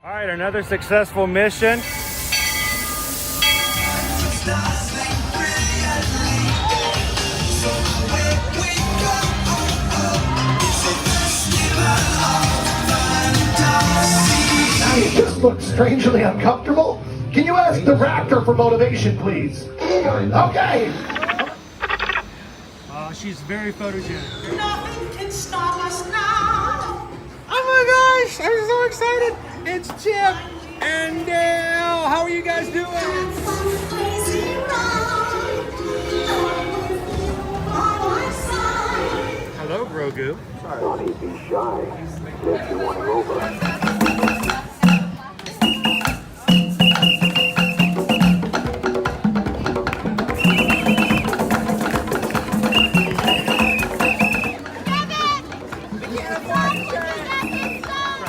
All right, another successful mission. You just look strangely uncomfortable. Can you ask the raptor for motivation, please? Okay. She's very photogenic. Nothing can stop us now. Oh my gosh, I'm so excited. It's Chip and Dale. How are you guys doing? Hello, Grogu. Don't he be shy? Makes you want him over.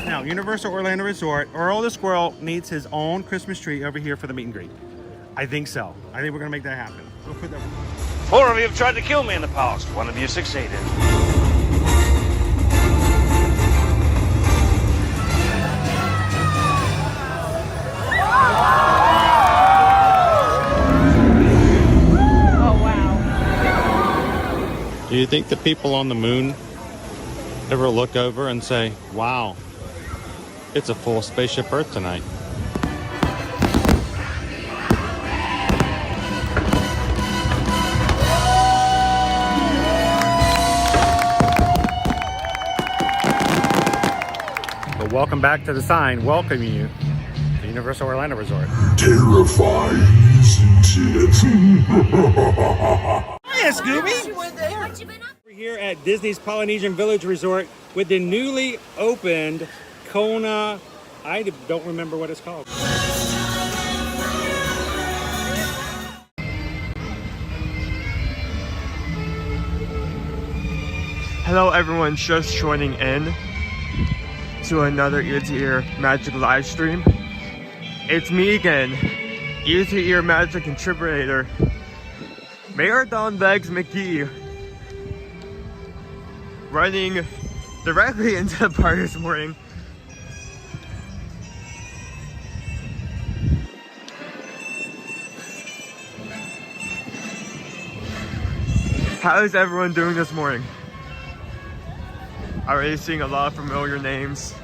Now, Universal Orlando Resort, Earl the Squirrel needs his own Christmas tree over here for the meet and greet. I think so. I think we're gonna make that happen. We'll put that. 4 of you have tried to kill me in the past. 1 of you succeeded. Do you think the people on the moon ever look over and say, wow, it's a full spaceship Earth tonight? But welcome back to the sign welcoming you to Universal Orlando Resort. Terrifying, isn't it? Hiya, Scooby! We're here at Disney's Polynesian Village Resort with the newly opened Kona. I don't remember what it's called. Hello everyone, just joining in to another ear-to-ear magic live stream. It's me again, ear-to-ear magic contributor, Mayor Don Legs McGee, running directly into the party this morning. How is everyone doing this morning? Already seeing a lot of familiar names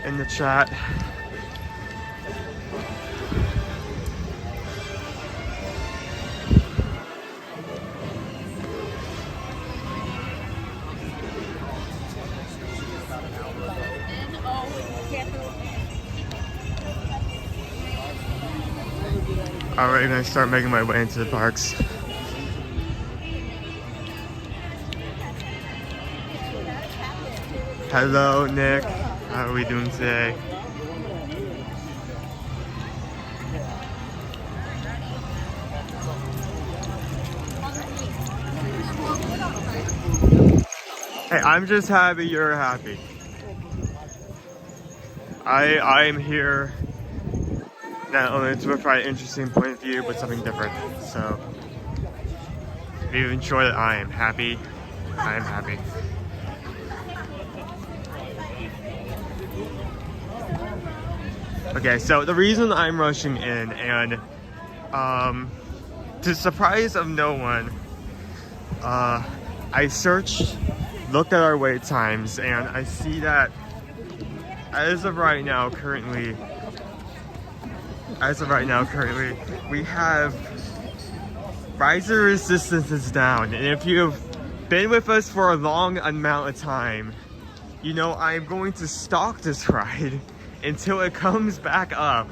in the chat. Alright, gonna start making my way into the parks. Hello, Nick. How are we doing today? Hey, I'm just happy you're happy. I'm here not only to provide an interesting point of view, but something different. So, if you enjoy it, I am happy. I am happy. Okay, so the reason I'm rushing in, and to the surprise of no one, I searched, looked at our wait times, and I see that as of right now, currently, we have riser resistance is down. And if you've been with us for a long amount of time, you know I'm going to stalk this ride until it comes back up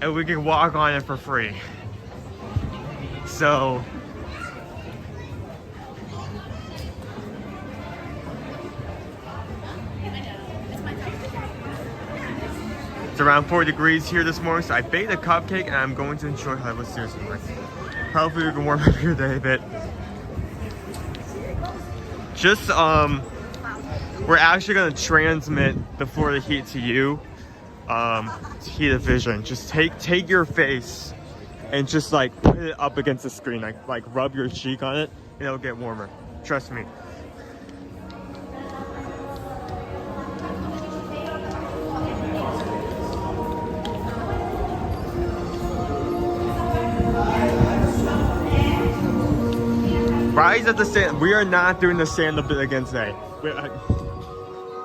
and we can walk on it for free. So it's around 4 degrees here this morning, so I baked a cupcake and I'm going to enjoy how it was seriously nice. Hopefully we can warm up your day a bit. Just we're actually gonna transmit the Florida heat to you. Heat of vision. Just take your face and just like put it up against the screen, like rub your cheek on it and it'll get warmer. Trust me. Rise at the sand. We are not doing the sandal bit again today.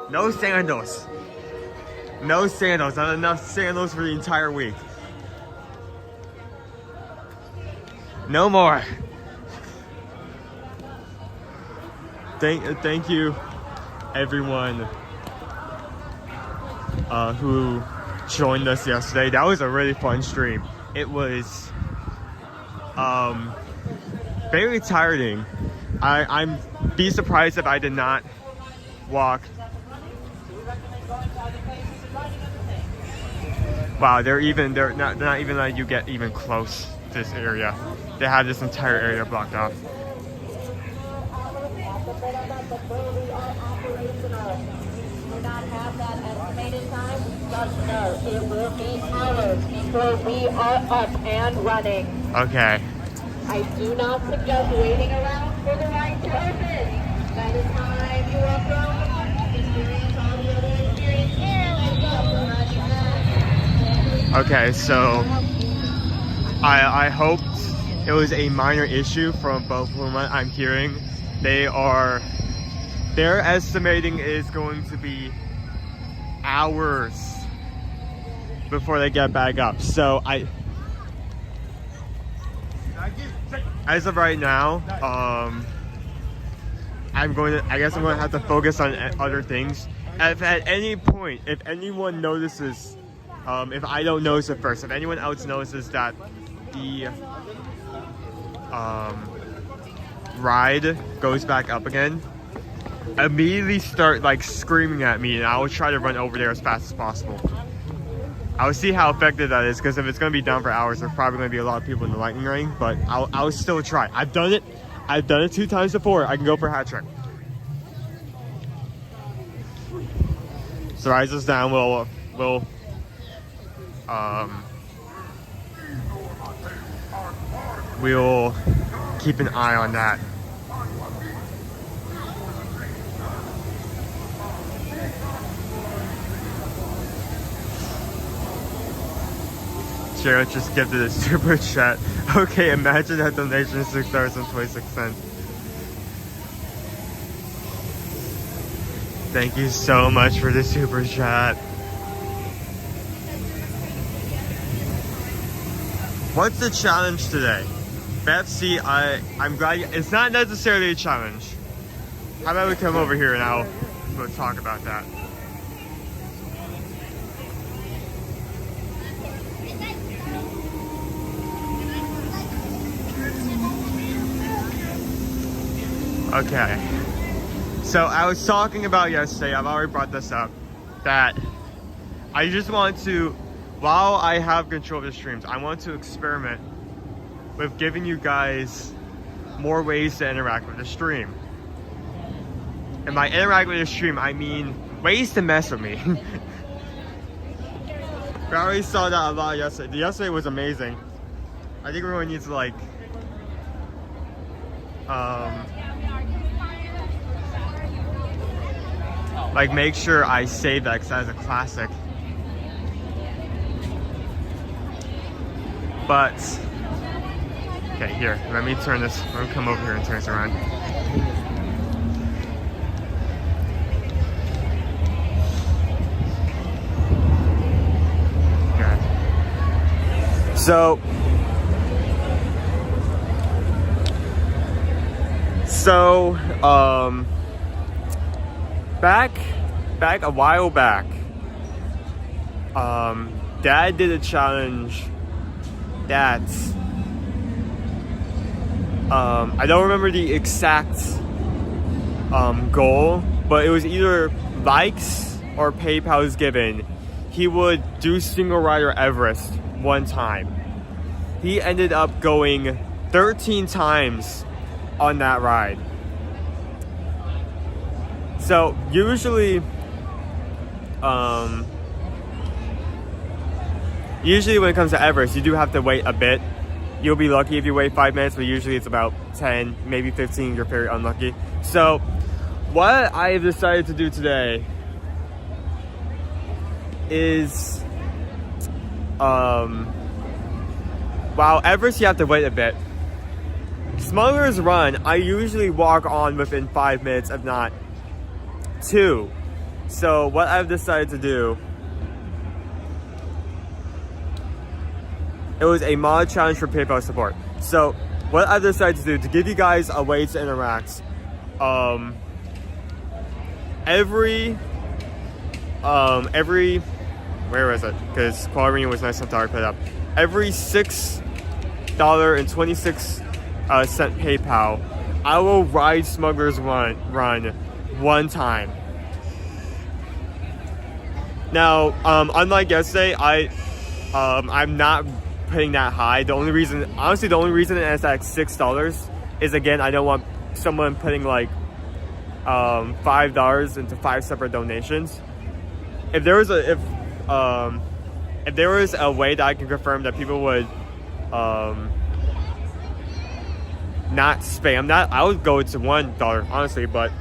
No sandals. No sandals. Not enough sandals for the entire week. No more. Thank you, everyone who joined us yesterday. That was a really fun stream. It was very tiring. I'm be surprised if I did not walk. Wow, they're not even letting you get even close to this area. They have this entire area blocked off. It will be hours before we are up and running. Okay. I do not suggest waiting around for the ride to open. By the time you walk around the park, experience all the other experiences and up and running. Okay, So I hoped it was a minor issue from what I'm hearing. Their estimating is going to be hours before they get back up. So as of right now, I guess I'm going to have to focus on other things. If at any point, if anyone notices, if I don't notice it first, if anyone else notices that the ride goes back up again, immediately start like screaming at me, and I will try to run over there as fast as possible. I'll see how effective that is, because if it's going to be down for hours, there's probably going to be a lot of people in the lightning ring, but I'll still try. I've done it 2 times before. I can go for a hat trick. So Rise is down. We'll keep an eye on that. Cheryl just gifted a super chat. Okay, imagine that donation is $6.26. Thank you so much for the super chat. What's the challenge today? Betsy, I'm glad it's not necessarily a challenge. How about we come over here and we'll talk about that. Okay, so I was talking about yesterday, I've already brought this up, that I just want to, while I have control of the streams, I want to experiment with giving you guys more ways to interact with the stream. And by interact with the stream, I mean ways to mess with me. We already saw that a lot yesterday. Yesterday was amazing. I think we really need to like make sure I save that, because that is a classic. But okay, here, let me turn this. Let me come over here and turn this around. Okay. So back a while back, Dad did a challenge that I don't remember the exact goal, but it was either likes or PayPal's given. He would do single rider Everest one time. He ended up going 13 times on that ride. So usually when it comes to Everest, you do have to wait a bit. You'll be lucky if you wait 5 minutes, but usually it's about 10, maybe 15. You're very unlucky. So what I've decided to do today is, while Everest you have to wait a bit, Smugglers Run, I usually walk on within 5 minutes, if not 2. So what I've decided to do, it was a mod challenge for PayPal support. So what I've decided to do, to give you guys a way to interact, every, where is it? Because Quality was nice enough to put it up. Every $6.26 PayPal, I will ride Smugglers Run 1 time. Now, unlike yesterday, I'm not putting that high. The only reason it's at $6 is, again, I don't want someone putting like $5 into 5 separate donations. If there was a way that I can confirm that people would not spam that, I would go to $1, honestly. But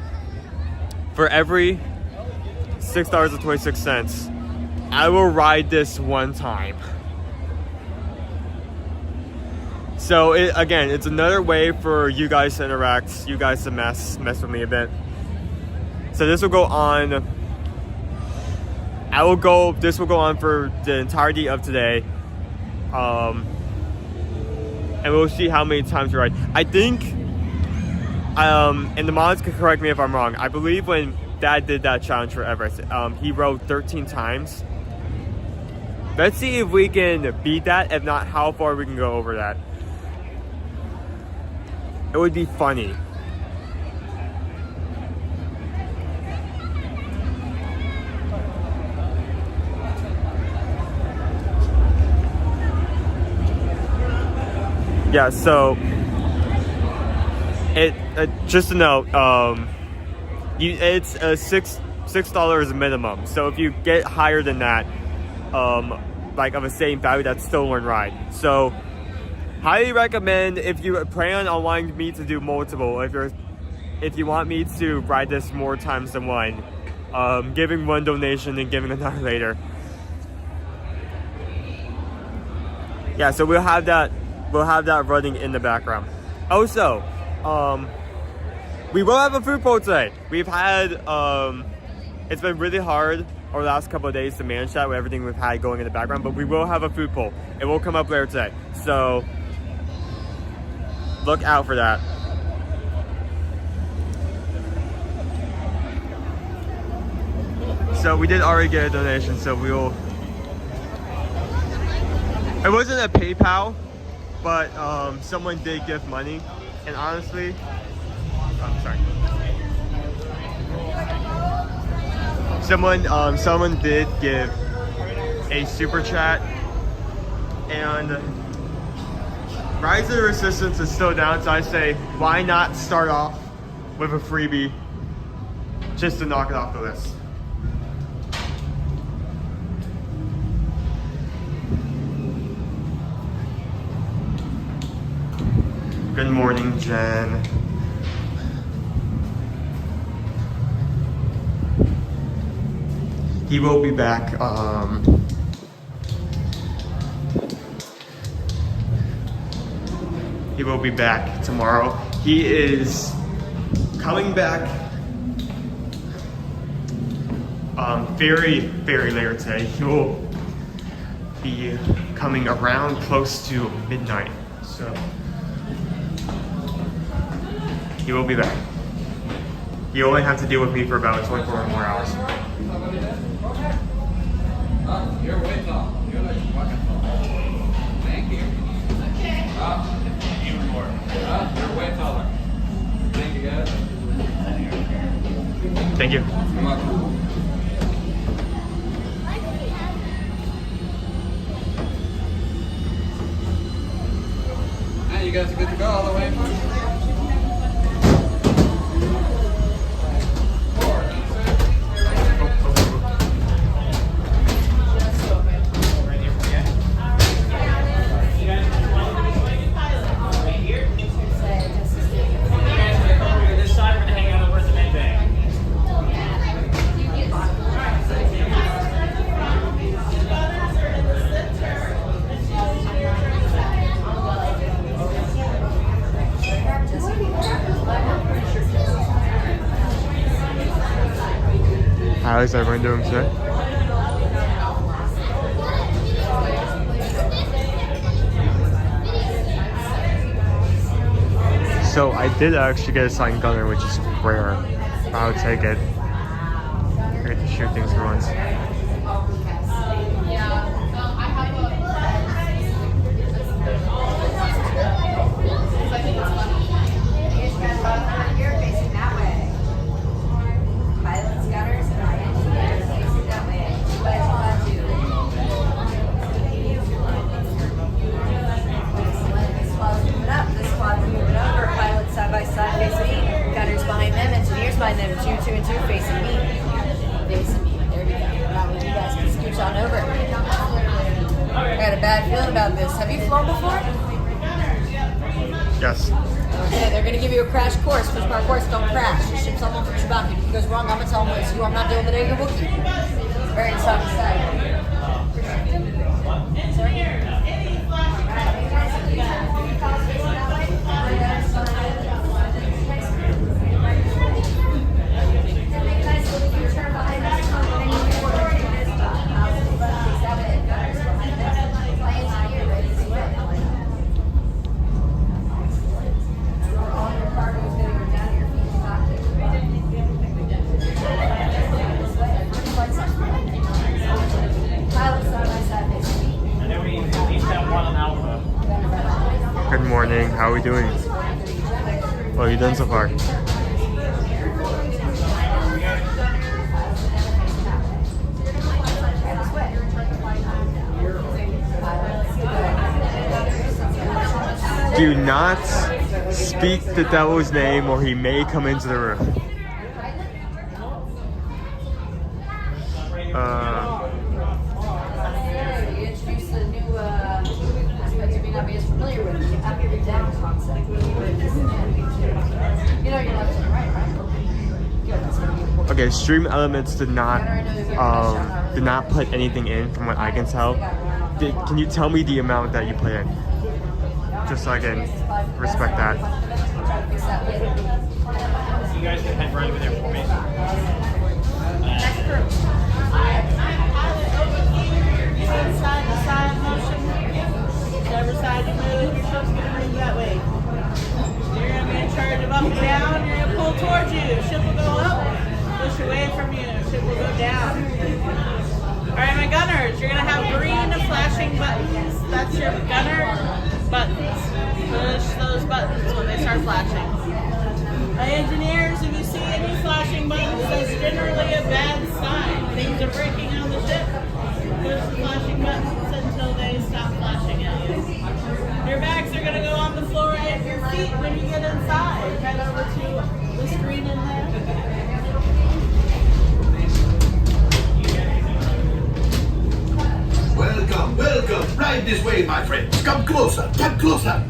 for every $6.26, I will ride this 1 time. So again, it's another way for you guys to interact, you guys to mess with me a bit. So this will go on. This will go on for the entirety of today. And we'll see how many times we ride. I think, and the mods can correct me if I'm wrong, I believe when Dad did that challenge for Everest, he rode 13 times. Let's see if we can beat that. If not, how far we can go over that. It would be funny. Yeah, so just a note, it's a $6 minimum. So if you get higher than that, like of a same value, that's still 1 ride. So highly recommend, if you plan on wanting me to do multiple, if you want me to ride this more times than 1, giving 1 donation and giving another later. Yeah, so we'll have that running in the background. Also, we will have a food poll today. We've had, it's been really hard over the last couple of days to manage that with everything we've had going in the background, but we will have a food poll. It will come up later today. So look out for that. So we did already get a donation, so we'll... It wasn't a PayPal, but someone did give money, and honestly, I'm sorry. Someone did give a super chat, and Rise of the Resistance is still down, so I say, why not start off with a freebie just to knock it off the list. Good morning, Jen. He will be back. He will be back tomorrow. He is coming back very, very later today. He will be coming around close to midnight. So he will be back. You only have to deal with me for about 24 more hours. You're way tall. You're like fucking tall. Thank you. Even more. You're way taller. Thank you, guys. Thank you. Come on. And you guys are good to go all the way. How is everyone doing today? So I did actually get a signed gunner, which is rare. I'll take it. I get to shoot things for once. Behind them, 2, 2, and 2, facing me. Facing me. There we go. Now you guys can scooch on over. I got a bad feeling about this. Have you flown before? Yes. Okay, they're gonna give you a crash course. Push bar course, don't crash. Just ship someone from Chewbacca. If it goes wrong, I'm gonna tell them it's you. I'm not doing the day you're booking. Very excited. Good morning. How are we doing? What have you done so far? Do not speak the devil's name or he may come into the room. Okay, Stream Elements did not put anything in from what I can tell. Can you tell me the amount that you put in? Just so I can respect that. You guys can head right over there for me. Side to side motion. Whichever side you move, your ship's going to move that way. You're going to be in charge of up and down. You're going to pull towards you. Ship will go up, push away from you. Ship will go down. Alright, my gunners, you're going to have green flashing buttons. That's your gunner buttons. Push those buttons when they start flashing. My engineers, if you see any flashing buttons, that's generally a bad sign. Things are breaking on the ship. Push the flashing buttons until they stop flashing at you. Your bags are going to go on the floor at your feet when you get inside. Head over to the screen in there. Welcome, welcome. Right this way, my friends. Come closer, come closer.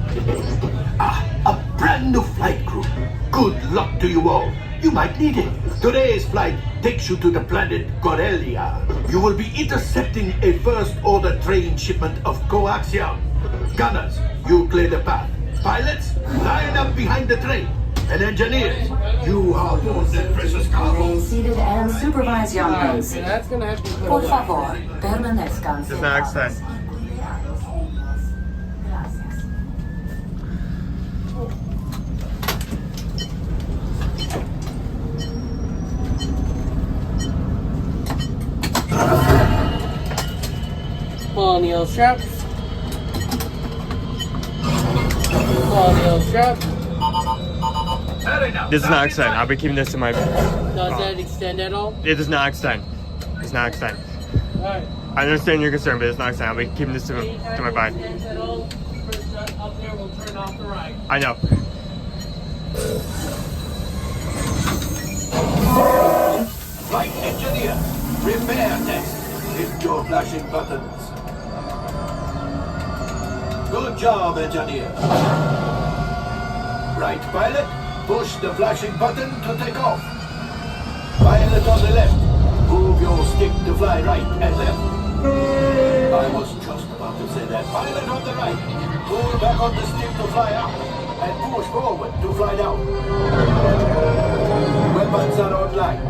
Ah, a brand new flight crew. Good luck to you all. You might need it. Today's flight takes you to the planet Corellia. You will be intercepting a first-order train shipment of coaxium. Gunners, you clear the path. Pilots, line up behind the train. And engineers, you are load that precious cargo. Remain seated and supervise young ones. Por favor, permanezcan Just not accent. Colonial straps. Colonial straps. This does not extend. I'll be keeping this in my... Does that extend at all? It does not extend. It does not extend. Alright. I understand your concern, but it's not extend. I'll be keeping this to my bag. Up there, we'll turn off the right. I know. Flight engineer, repair test. Hit your flashing buttons. Good job, engineer. Right pilot, push the flashing button to take off. Pilot on the left, move your stick to fly right and left. I was just about to say that. Pilot on the right, pull back on the stick to fly up and push forward to fly down. Weapons are online.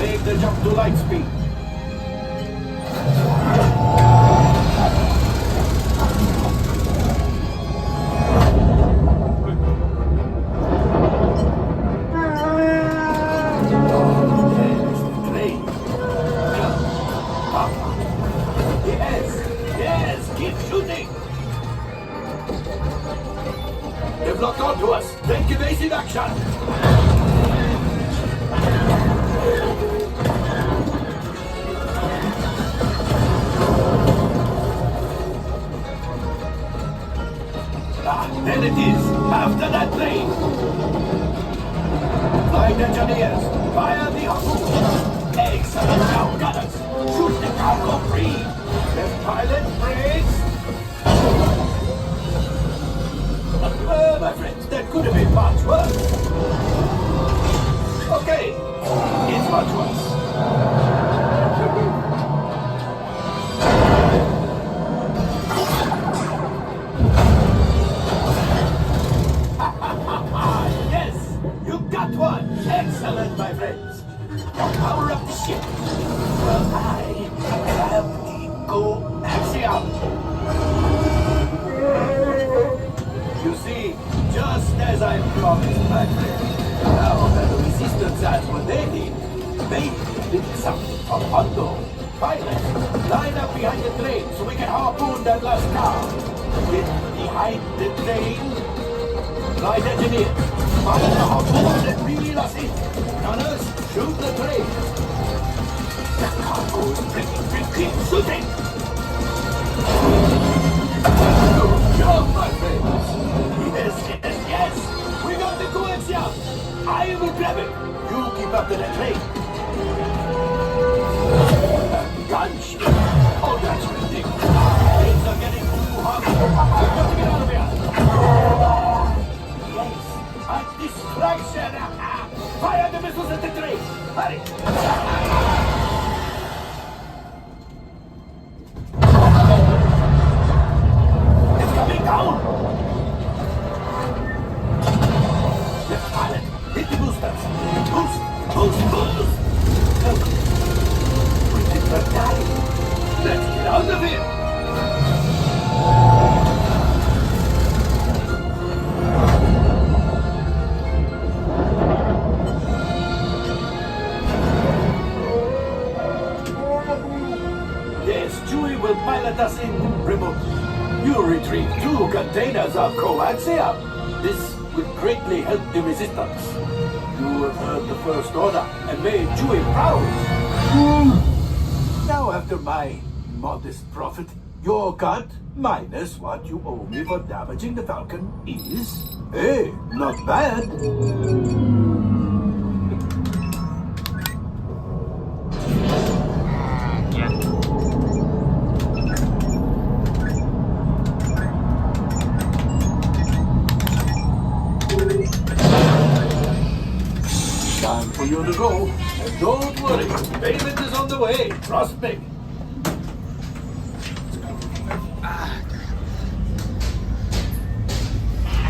Make the jump to light speed. Yes, keep shooting. They've locked onto us. Take evasive action. There it is, after that plane. Flight engineers, fire the harpoon. Excellent now, gunners. Shoot the cargo free. The pilot brakes. My friends, that could have been much worse. Okay, it's much worse. Yes, you got one. Excellent, my friends. Now power up the ship. Well, I have to go axiom. You see, just as I promised, my friend. Now that the resistance has what they need, maybe something from Hondo. Pilot, line up behind the train so we can harpoon that last car. Get behind the train. Flight engineer, fire the harpoon and reel us in. Gunners, shoot the train. The cargo is breaking. Keep shooting. Good job, my friends. Yes. We got the coaxium. I will grab it. You keep up to the train. Gunship. Oh, that's ridiculous. Things are getting too hot. We've got to get out of here. Yes, a distraction. Fire the missiles at the train. Hurry. It's coming down. The pilot, hit the boosters. Boost. Look. We did not die. Let's get out of here. Yes, Chewie will pilot us in remotely. You retrieve 2 containers of coaxium. This will greatly help the resistance. You have heard the First Order and made Chewie proud. Now, after my modest profit, your cut minus what you owe me for damaging the Falcon is, hey, not bad. Time for you to go. And don't worry, payment is on the way. Trust me.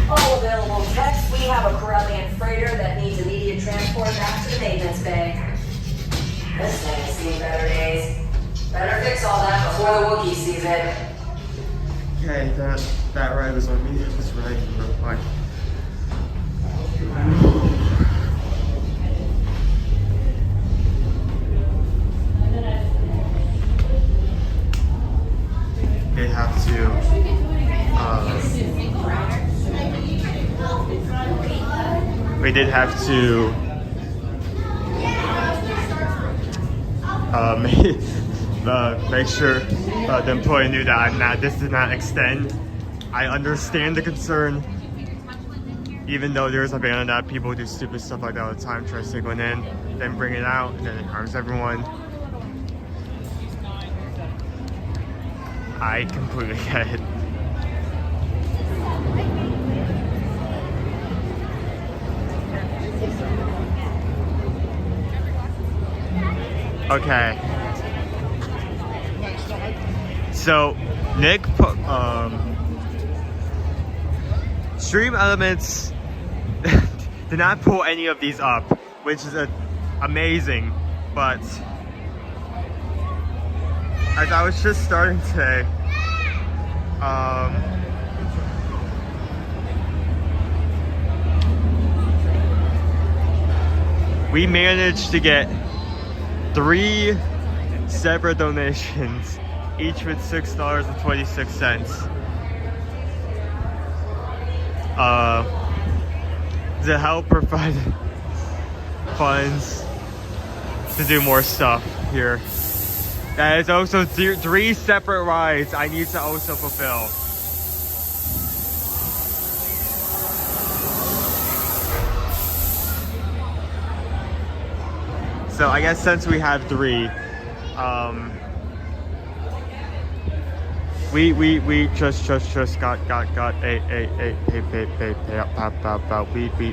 All available techs, we have a Corellian freighter that needs immediate transport back to the maintenance bay. This thing has seen better days. Better fix all that before the Wookiee sees it. Okay, that ride was on me. It was right real quick. They have to we did have to make sure the employee knew that this did not extend. I understand the concern, even though there's a ban on that. People do stupid stuff like that all the time, try to stick one in, then bring it out, and then it harms everyone. I completely get it. Okay. So, Nick put, Stream Elements did not pull any of these up, which is amazing. But as I was just starting today, we managed to get 3 separate donations, each with $6.26, to help provide funds to do more stuff here. That is also 3 separate rides I need to also fulfill. So I guess since we have 3, we just got a we just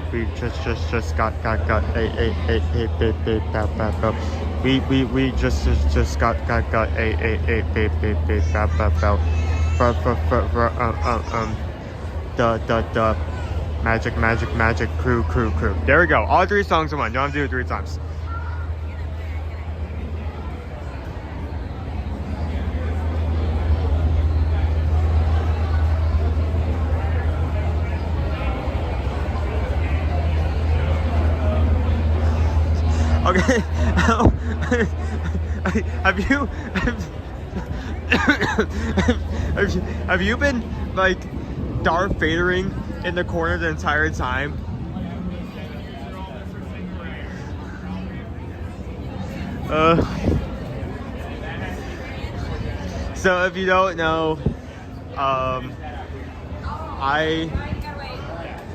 got the magic crew. There we go. All 3 songs in one. Don't have to do it 3 times. Okay, have you been like Darth Vadering in the corner the entire time? So if you don't know, I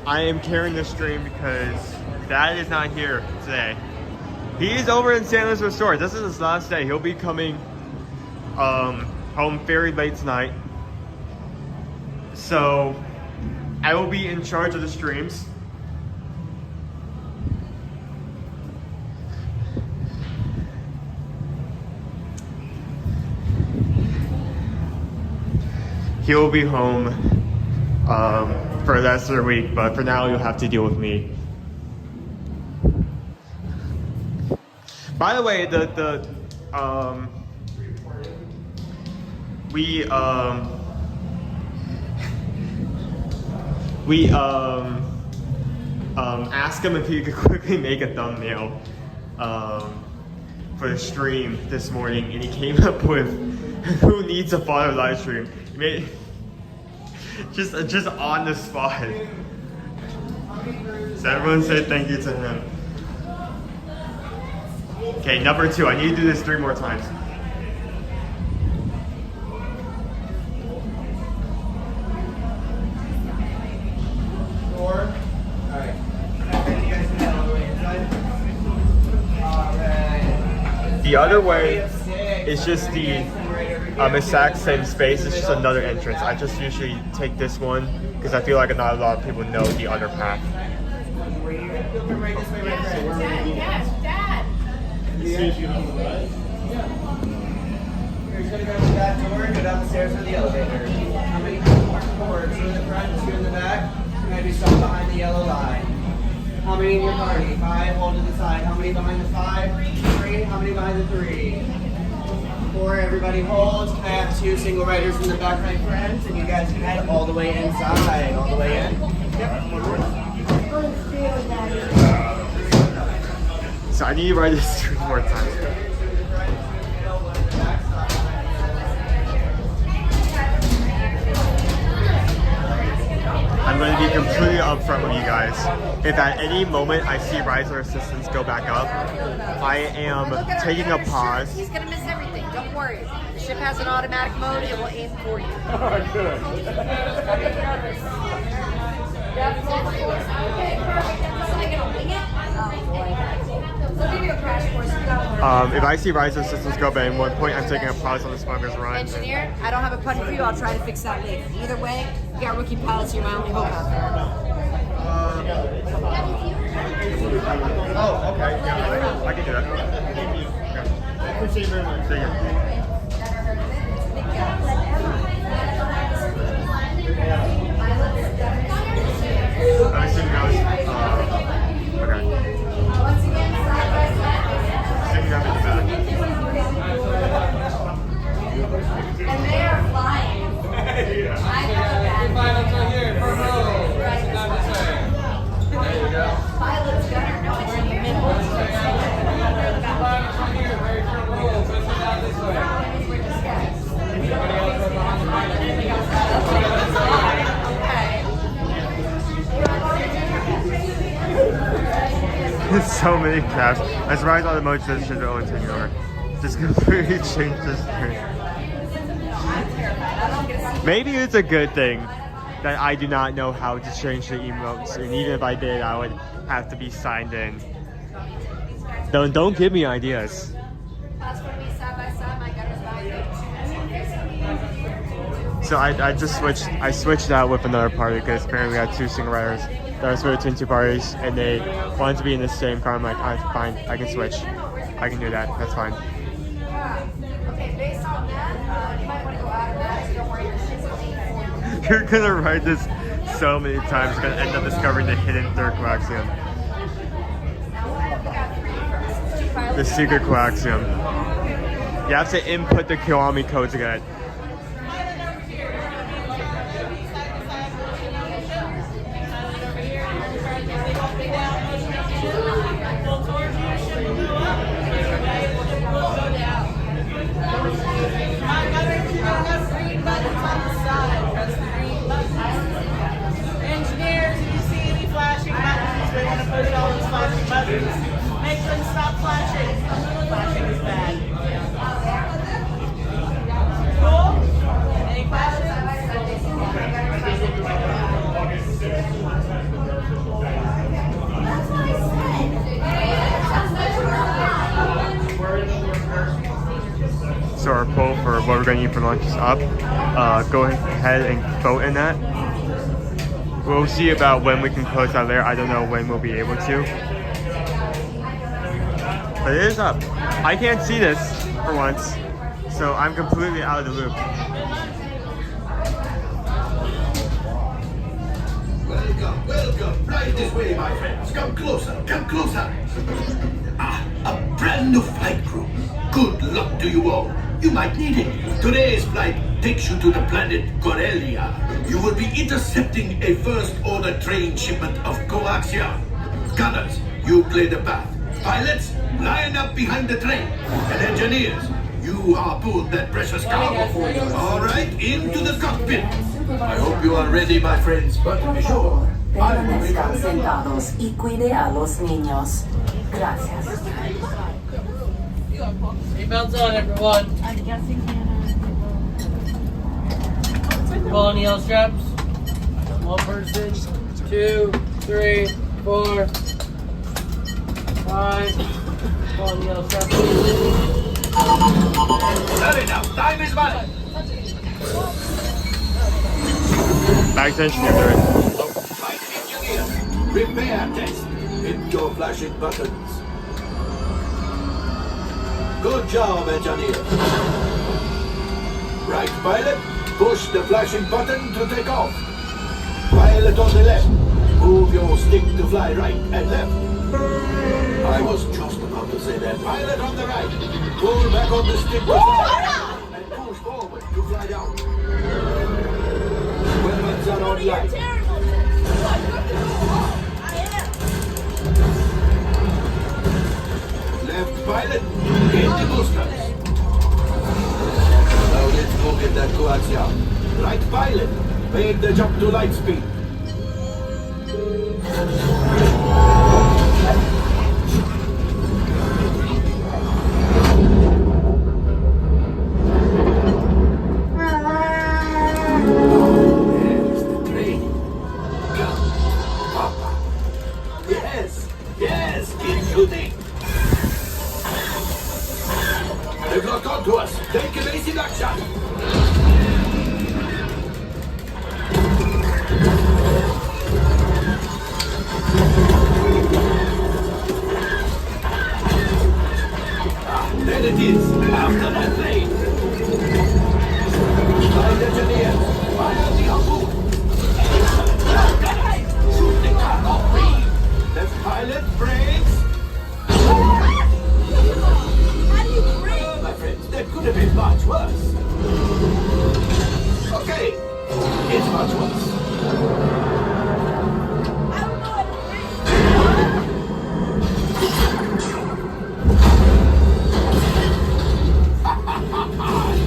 am carrying this stream because Dad is not here today. He's over in San Luis Resort. This is his last day. He'll be coming home very late tonight. So I will be in charge of the streams. He will be home for the rest of the week, but for now you'll have to deal with me. By the way, we asked him if he could quickly make a thumbnail for the stream this morning, and he came up with who needs a father live stream. He made just on the spot. So everyone say thank you to him. Okay, number 2. I need to do this 3 more times. The other way is just the exact same space. It's just another entrance. I just usually take this one because I feel like not a lot of people know the other path. Dad. You're just gonna go to that door and go down the stairs or the elevator. How many forward? 2 in the front, 2 in the back. Maybe some behind the yellow line. How many in your party? 5, hold to the side. How many behind the 5? 3. How many behind the 3? 4, everybody holds. I have 2 single riders in the back, my friends, and you guys can head all the way inside. All the way in. Yep. So I need to ride this 3 more times. I'm going to be completely upfront with you guys. If at any moment I see riser assistance go back up, I am taking a pause. He's going to miss everything. Don't worry. The ship has an automatic mode. It will aim for you. Oh, good. Okay, perfect. So they're going to wing it? Oh, boy. They'll give you a crash course. If I see riser assistance go up at one point, I'm taking a pause on the Smugglers run. Engineer, I don't have a putty for you. I'll try to fix that later. Either way, you got rookie pilots. You're my only hope out there. Oh, okay. Yeah, I can do that. I appreciate you very much. See you. I'm assuming I was, okay. Assuming I'm in so many crabs. I'm surprised all the modes that should only taking over. Just completely changed this thing. Maybe it's a good thing that I do not know how to change the emotes, and even if I did, I would have to be signed in. Don't give me ideas. So I just switched out with another party because apparently we had two single riders that were split between two parties and they wanted to be in the same car. I'm like, fine, I can switch. I can do that, that's fine. Okay, based on that, you might want to go out of that so don't worry your shit's clean. You're gonna ride this so many times, you're gonna end up discovering the hidden third coaxium. The secret coaxium. You have to input the Kiwami code to get it. Engineers, if you see any flashing buttons, we want to push all those flashing buttons. Make them stop flashing. Flashing is bad. Cool? Any questions? So our poll for what we're going to eat for lunch is up. Go ahead and vote in that. We'll see about when we can close out there. I don't know when we'll be able to. But it is up. I can't see this for once, so I'm completely out of the loop. Welcome, welcome. Right this way, my friends. Come closer, come closer. Ah, a brand new flight crew. Good luck to you all. You might need it. Today's flight takes you to the planet Corellia. You will be intercepting a first-order train shipment of coaxium. Gunners, you play the path. Pilots, line up behind the train. And engineers, you harpoon that precious cargo. All right, into the cockpit. I hope you are ready, my friends, but be sure. Permanezcan sentados y cuide a los niños. Gracias. Seatbelts on, everyone. I'm guessing Hannah. Pull on the L straps. One person, 2, 3, 4, 5. Pull on the L straps. Hurry now, time is money. Back tension, you're doing. Flight engineer, repair test. Hit your flashing buttons. Good job, engineer. Right, pilot, push the flashing button to take off. Pilot on the left, move your stick to fly right and left. I was just about to say that. Pilot on the right, pull back on the stick to fly and push forward to fly down. Weapons are online. Left pilot, hit the boosters. Now let's go get that coaxium. Right pilot, make the jump to light speed. There's the train. Come, Papa. Yes, yes, keep shooting. They've locked onto us. Take evasive action. There it is. After that train. Flight engineers, fire the harpoon. Shoot the cargo free. Left pilot, brakes. My friends, that could have been much worse. Okay, it's much worse.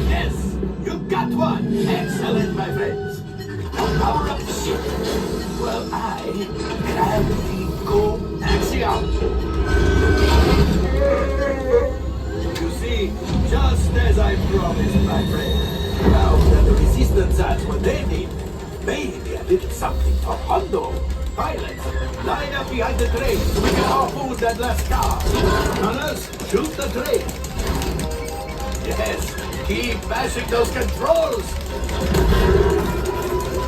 Yes, you got one. Excellent, my friends. Power up the ship. Well, I gravity go axiom. Just as I promised, my friend. Now that the resistance has what they need, maybe a little something for Hondo. Pilots, line up behind the train so we can harpoon that last car. Runners, shoot the train. Yes, keep mashing those controls.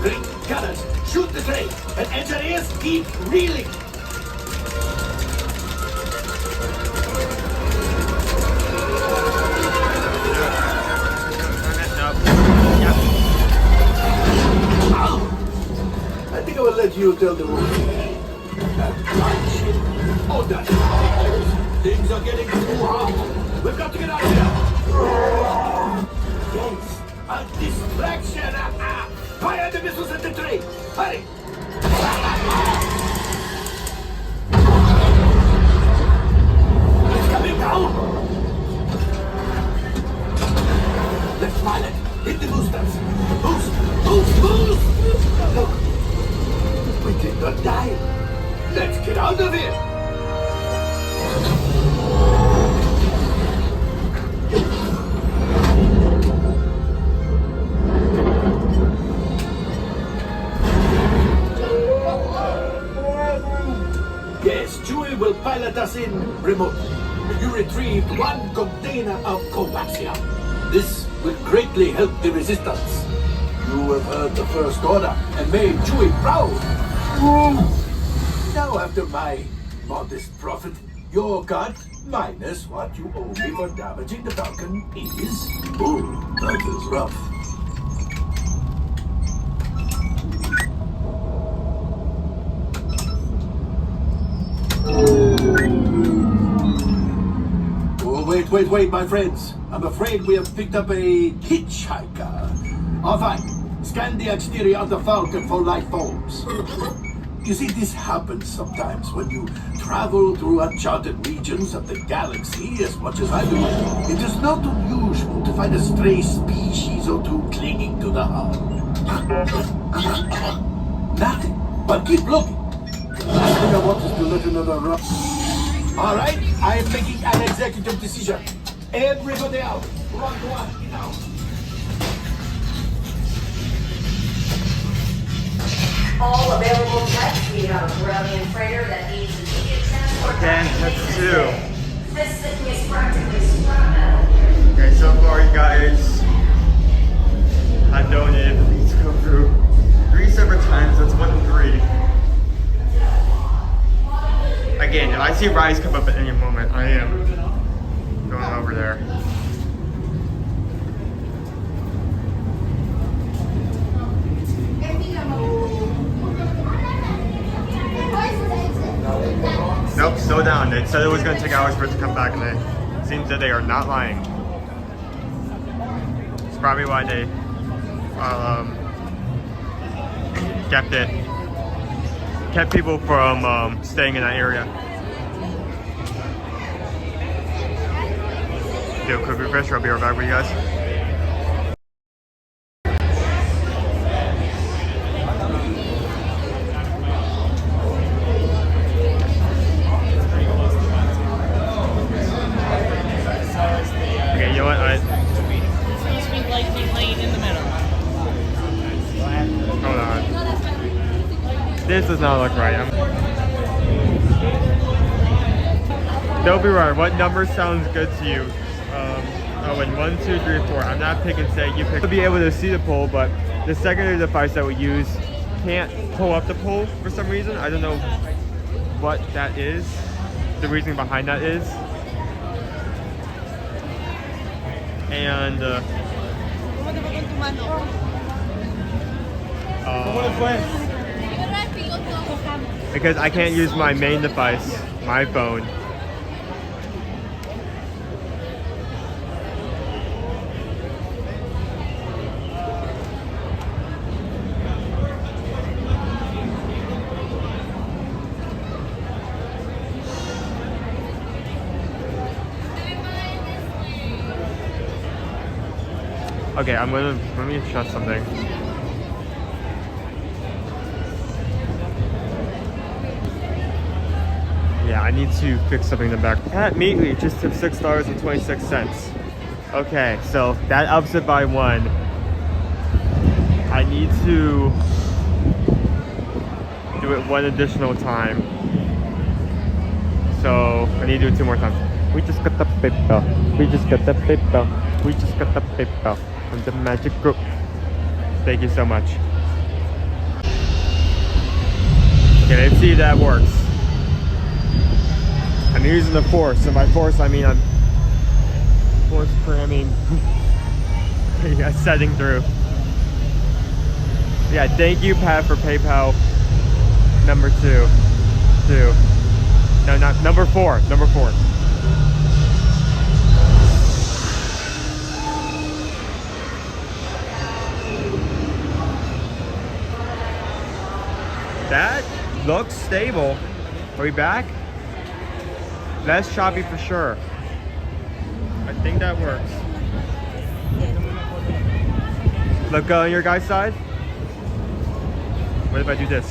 Green gunners, shoot the train. And engineers, keep reeling. I think I will let you tell the rules. Oh, that's things are getting too hot. We've got to get out of here. Yes, a distraction. Fire the missiles at the train. Hurry. It's coming down. Let's pilot. Hit the boosters. Boost, boost, boost. Look. We did not die. Let's get out of here. Yes, Chewie will pilot us in remotely. You retrieved one container of coaxium. This will greatly help the resistance. You have heard the First Order and made Chewie proud. Now, after my modest profit, your cut minus what you owe me for damaging the Falcon is... Ooh, that is rough. Oh, wait, my friends. I'm afraid we have picked up a hitchhiker. All fine. Scan the exterior of the Falcon for life forms. You see, this happens sometimes when you travel through uncharted regions of the galaxy as much as I do. It is not unusual to find a stray species or two clinging to the hull. Nothing, but keep looking. Last thing I want is to let another run. All right, I am making an executive decision. Everybody out. One, get out. All available types. We have a Corellian freighter that needs immediate transport. Okay, that's two. This thing is practically scrap metal. Okay, so far you guys have donated to go through 3 separate times. That's 1 and 3. Again, if I see Rise come up at any moment, I am going over there. Nope, slow down. They said it was going to take hours for it to come back, and it seems that they are not lying. It's probably why they kept people from staying in that area. Do a quick refresher. I'll be right back with you guys. This does not look right. Don't be wrong. What number sounds good to you? Oh, and 1, 2, 3, 4. I'm not picking. Say you pick. To be able to see the pole, but the secondary device that we use can't pull up the pole for some reason. I don't know what that is. The reason behind that is. And because I can't use my main device, my phone. Okay, let me trust something. Yeah, I need to fix something in the back. At Meatly just took $6.26. Okay, so that ups it by 1. I need to do it 1 additional time. So I need to do it 2 more times. We just got the paper. We just got the paper. We just got the paper from the magic group. Thank you so much. Okay, let's see if that works. I'm using the force, and by force I mean I'm force cramming. Yeah, setting through. Yeah, thank you, Pat, for PayPal number 2. No, not number 4. Number 4. That looks stable. Are we back? Less choppy for sure. I think that works. Look on your guy's side. What if I do this?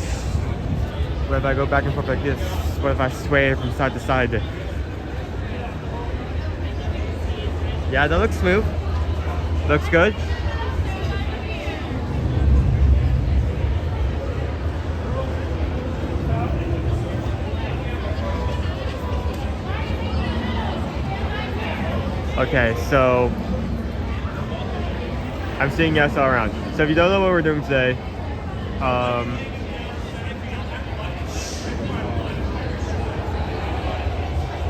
What if I go back and forth like this? What if I sway from side to side? Yeah, that looks smooth. Looks good. Okay, so I'm seeing yes all around. So if you don't know what we're doing today,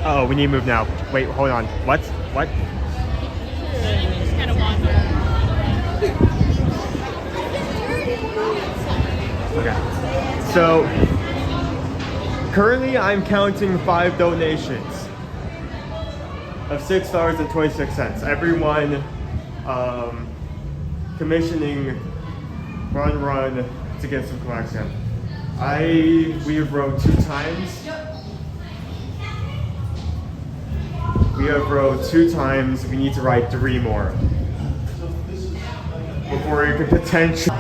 oh, we need to move now. Wait, hold on. What? What? Just kind of wander. Okay. So currently I'm counting 5 donations of $6.26. Everyone commissioning run to get some collection. We have rowed 2 times. We have rowed 2 times. We need to ride 3 more before we could potentially.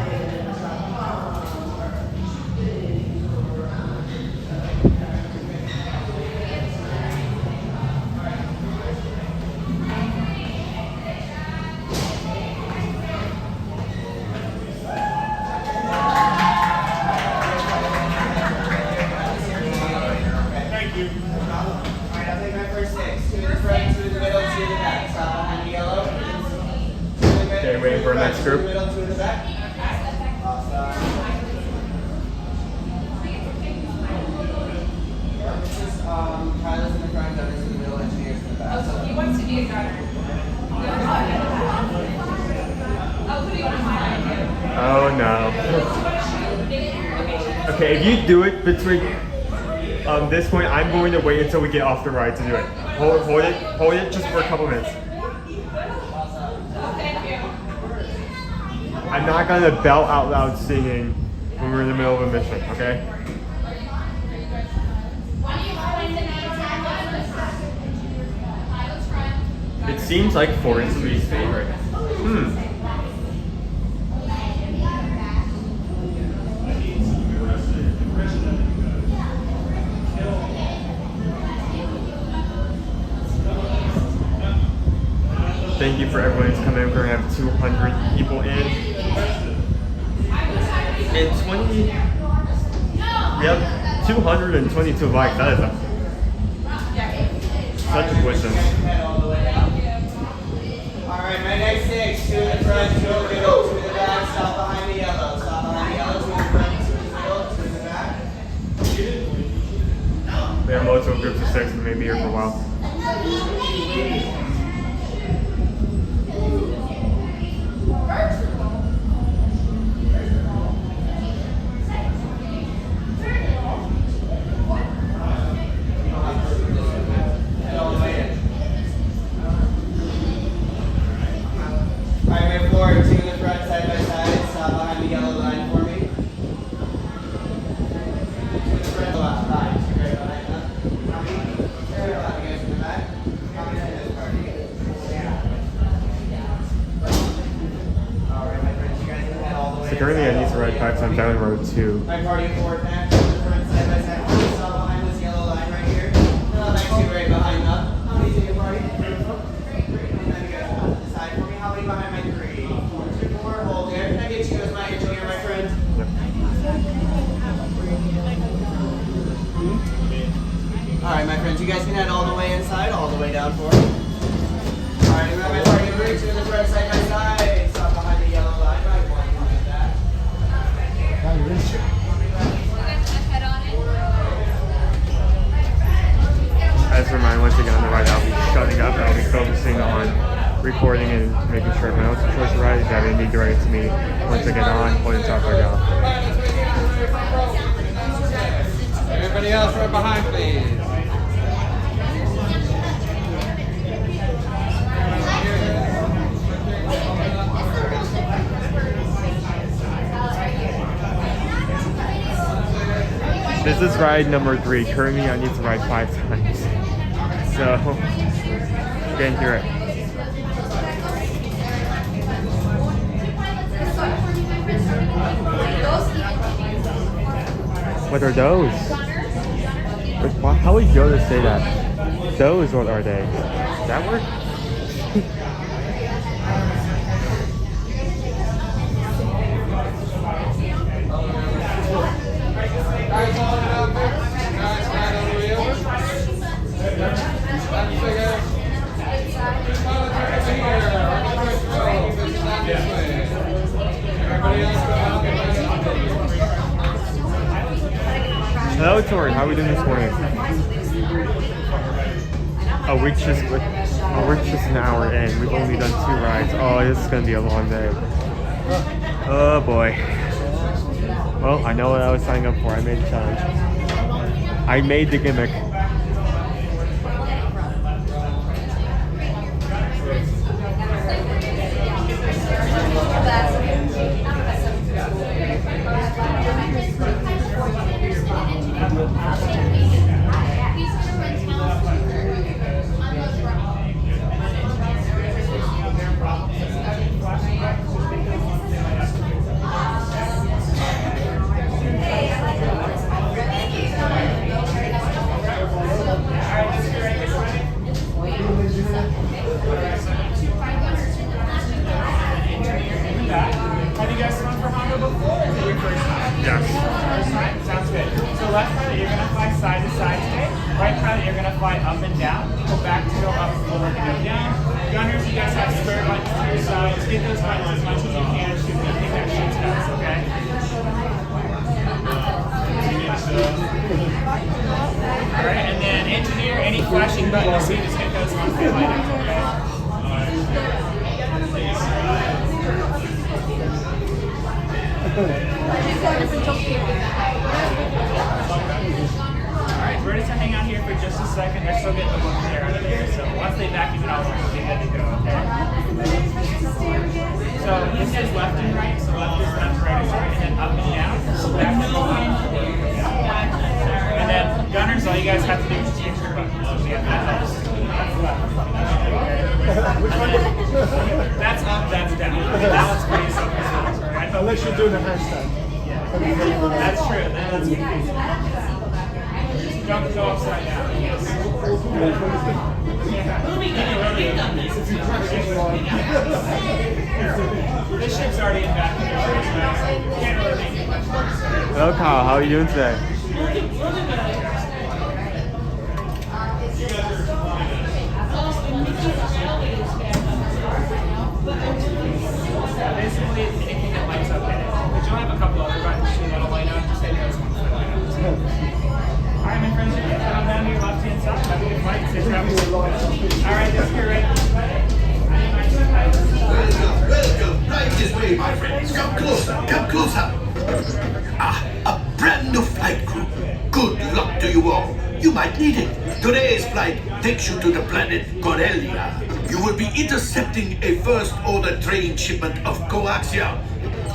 Okay, waiting for our next group. He wants to be a driver. Oh no. Okay, if you do it between this point, I'm going to wait until we get off the ride to do it. Hold it just for a couple minutes. I'm not gonna belt out loud singing when we're in the middle of a mission, okay? It seems like 4 is Lee's favorite. Thank you for everyone who's coming. We're gonna have 200 people in. And 20. We have 222 likes. That is such a coincidence. Alright, my next 6, 2 in the front, 2 in the middle, 2 in the back, stop behind the yellow, stop behind the yellow, 2 in the front, 2 in the middle, 2 in the back. We have multiple groups of 6 and maybe here for a while. Alright, we have 4, 2 in the front, side by side, stop behind the yellow line for me. 2 in the front, left, right, straight behind us. Straight left, you guys in the back. How many in this party? Alright, my friends, you guys can head all the way. So currently I need to ride 5 times down road 2. My party forward next, 2 in the front, side by side, stop behind this yellow line right here. No, next to you, right behind up. How many's in your party? 3. How many guys want? recording and making sure everyone else controls the ride. If you have any direct to me once I get on, hold and talk right now. Everybody else right behind, please. This is ride number 3. Currently, I need to ride 5 times. So, getting through it. What are those? How would Yoda say that? Those, what are they? Does that work? Hello, Tori. How are we doing this morning? A week's just an hour in. We've only done 2 rides. Oh, this is gonna be a long day. Oh boy. Well, I know what I was signing up for. I made the challenge. I made the gimmick. Have you guys gone for Honda before? Is it your first time? Yes. First time? Sounds good. So left pilot, you're going to fly side to side today. Right pilot, you're going to fly up and down. Go back to go up, forward to go down. Gunners, you guys have spare buttons to your sides. Get those buttons as much as you can. Shoot anything that shoots us, okay? Alright, and then engineer, any flashing buttons you see, just hit those once they light up, okay? Alright, ready to hang out here for just a second. They're still getting the book there out of here. So once they vacuum it all, we'll be good to go, okay? So this is left and right. So left is left, right is right, and then up and down. Left is right. And then gunners, all you guys have to do is just hit your buttons. So we have that helps. That's up, that's down. That one's pretty self-explanatory. Right? Unless you're doing a handstand. That's true. That's don't go upside down. Yes. This ship's already in back here. Can't really make it much worse. Hello, Kyle. How are you doing today? Basically, anything that lights up in it. But you'll have a couple other buttons too that'll light up. Just hit those ones that light up. Alright, my friends, you can come down to your left hand side. Have a good flight. Safe travels. Alright, just get ready. Welcome. Right this way, my friends. Come closer. Come closer. Ah, a brand new flight crew. Good luck to you all. You might need it. Today's flight takes you to the planet Corellia. You will be intercepting a first-order train shipment of coaxium.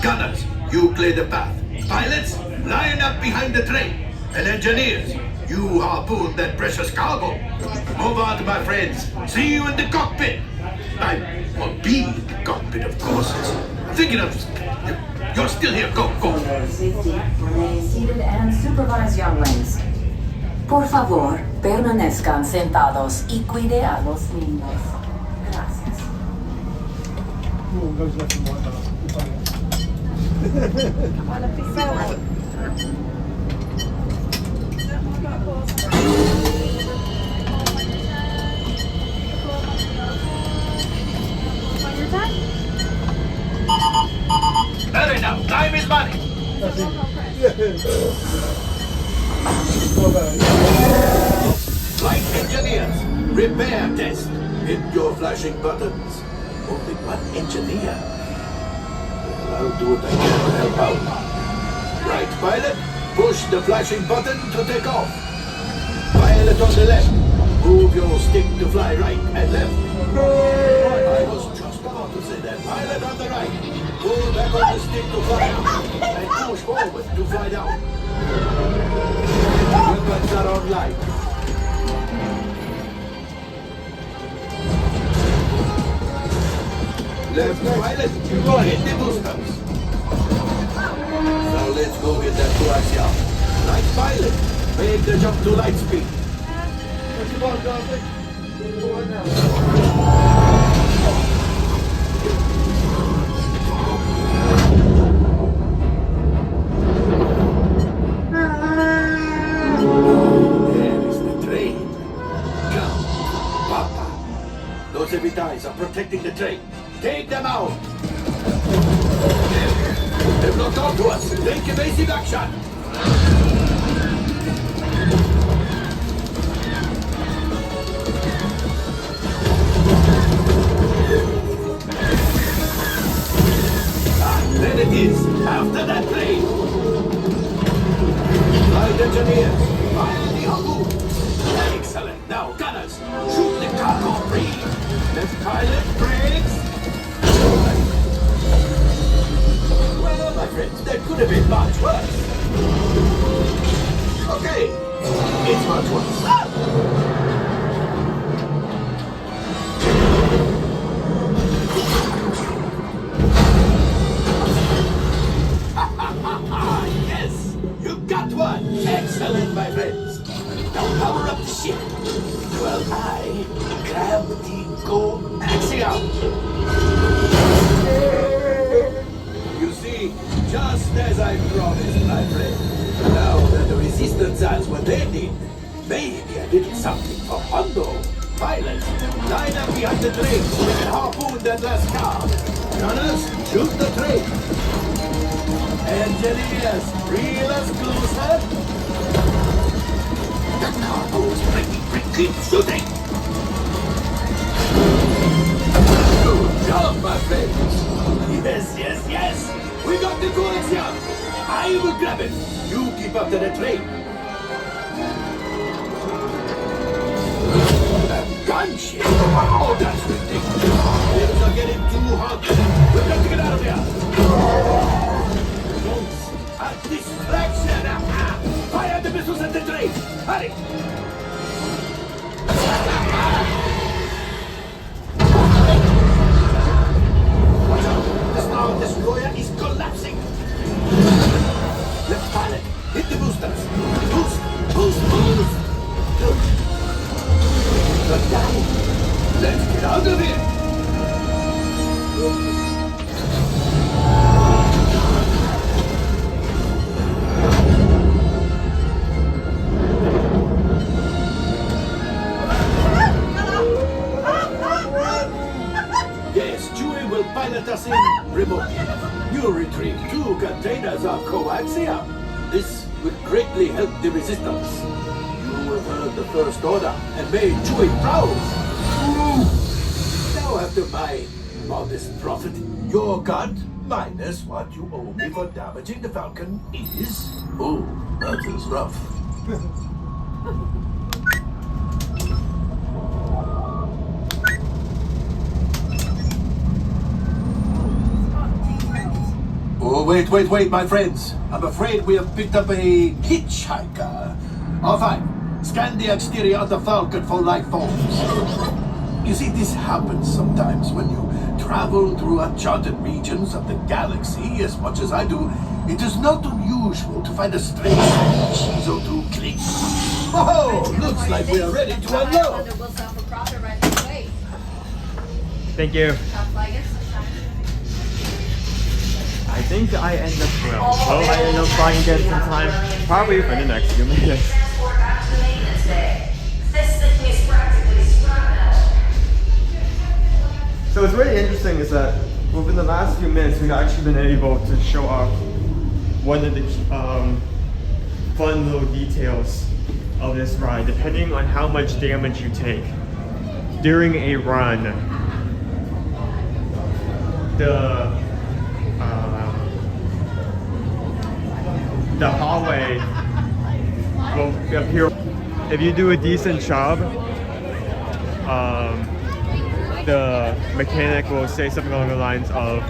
Gunners, you clear the path. Pilots, line up behind the train. And engineers, you harpoon that precious cargo. Move on, my friends. See you in the cockpit. Well, be in the cockpit, of course. I'm thinking of... You're still here. Go, go. Safety, remain seated and supervise younglings. Por favor, permanezcan sentados y cuide a los niños. Gracias. Goes left and right now. Better now. Time is money. Flight engineers, repair test. Hit your flashing buttons. Only one engineer. Well, I'll do what I can to help out. Right, pilot. Push the flashing button to take off. Pilot on the left. Move your stick to fly right and left. I was just about to say that. Pilot on the right. Pull back on the stick to fly out. And push forward to fly down. Weapons are online. Left pilot, hit the boosters. Now let's go get that coaxial. Right pilot, make the jump to light speed. There is the train. Come, Papa. Those heavy ties are protecting the train. Take them out! They've locked onto us! Take evasive action! There it is! After that train! Flight engineers! Fire the harpoon! Excellent! Now, gunners! Shoot the cargo free! Left pilot, brakes! Well, my friends, that could have been much worse. Okay, it's much worse. Yes, you got one. Excellent, my friends. Now power up the ship. Well, I grab the coaxial. You see, just as I promised, my friend. Now that the resistance has what they need, maybe a little something for Hondo. Pilots, line up behind the train so we can harpoon that last car. Gunners, shoot the train. Engineers, reel us closer. The cargo's breaking. Keep shooting. Good job, my friends. Yes. We got the coaxial. I will grab it. You keep up to the train. A gunship? Oh, that's ridiculous. Things are getting too hot. We've got to get out of here. A distraction. Fire the missiles at the train. Hurry. Watch out. The Star Destroyer is collapsing. Left pilot, hit the boosters. Boost. Good down. Let's get out of here. Yes, Chewie will pilot us in remotely. You retrieve 2 containers of coaxium. This will greatly help the resistance. You have heard the First Order and made Chewie proud. Now after my modest profit, your cut minus what you owe me for damaging the Falcon is... Oh, that is rough. Oh, wait, my friends. I'm afraid we have picked up a hitchhiker. All fine. Scan the exterior of the Falcon for life forms. You see, this happens sometimes when you travel through uncharted regions of the galaxy as much as I do. It is not unusual to find a strange species or two click. Oh, looks like we are ready to unload. Thank you. I think I end up flying again sometime, probably for the next few minutes. So what's really interesting is that within the last few minutes, we've actually been able to show off one of the fun little details of this ride, depending on how much damage you take. during a run, the hallway will appear. If you do a decent job, the mechanic will say something along the lines of,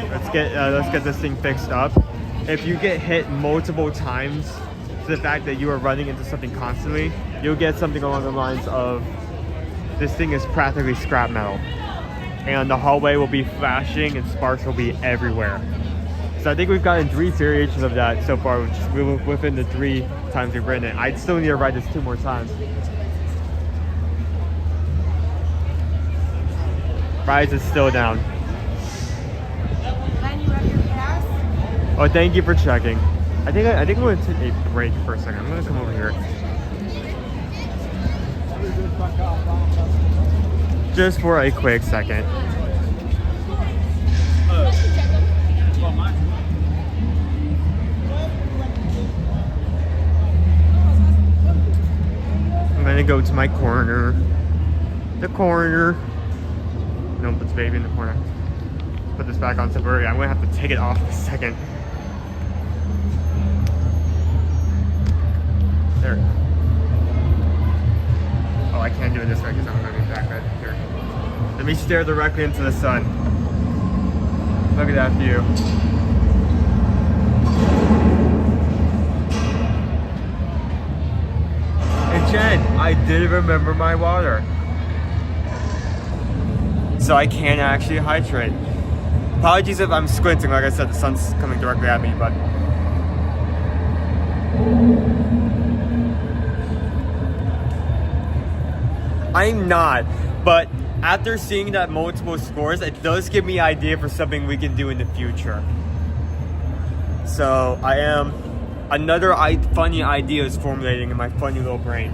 let's get this thing fixed up. If you get hit multiple times to the fact that you are running into something constantly, you'll get something along the lines of, this thing is practically scrap metal. And the hallway will be flashing and sparks will be everywhere. So I think we've gotten 3 variations of that so far, within the 3 times we've ridden it. I still need to ride this 2 more times. Rise is still down. Then you have your gas. Oh, thank you for checking. I think I'm going to take a break for a second. I'm going to come over here. Just for a quick second. I'm going to go to my corner. The corner. Nope, it's baby in the corner. Put this back on Suburbia. I'm gonna have to take it off in a second. There. Oh, I can't do it this way because I'm gonna be back right here. Let me stare directly into the sun. Look at that view. And Jen, I did remember my water. So I can actually hydrate. Apologies if I'm squinting, like I said, the sun's coming directly at me, but I'm not. But after seeing that multiple scores, it does give me an idea for something we can do in the future. So I am, another funny idea is formulating in my funny little brain.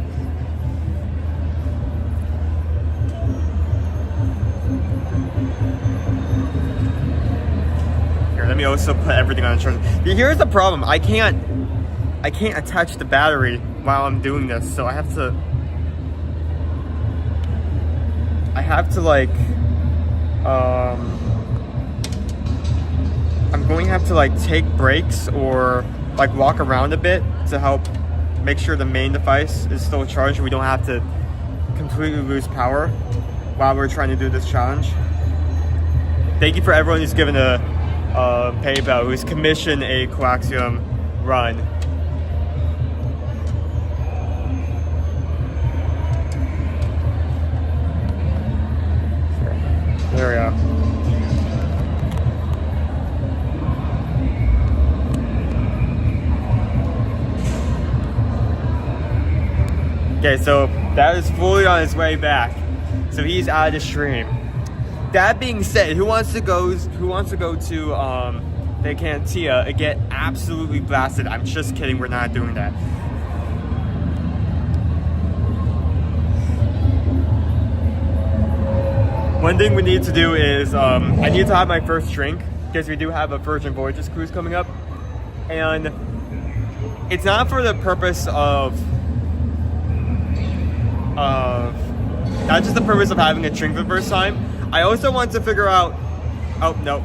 Let me also put everything on the charger. Here's the problem. I can't attach the battery while I'm doing this, so I have to like I'm going to have to like take breaks or like walk around a bit to help make sure the main device is still charged and we don't have to completely lose power while we're trying to do this challenge. Thank you for everyone who's given a PayPal, who's commissioned a coaxium run. There we go. Okay, so that is fully on his way back. So he's out of the stream. That being said, who wants to go to the Cantia and get absolutely blasted? I'm just kidding, we're not doing that. One thing we need to do is, I need to have my first drink, because we do have a Virgin Voyages cruise coming up. And it's not for the purpose of not just the purpose of having a drink for the first time. I also want to figure out, oh no,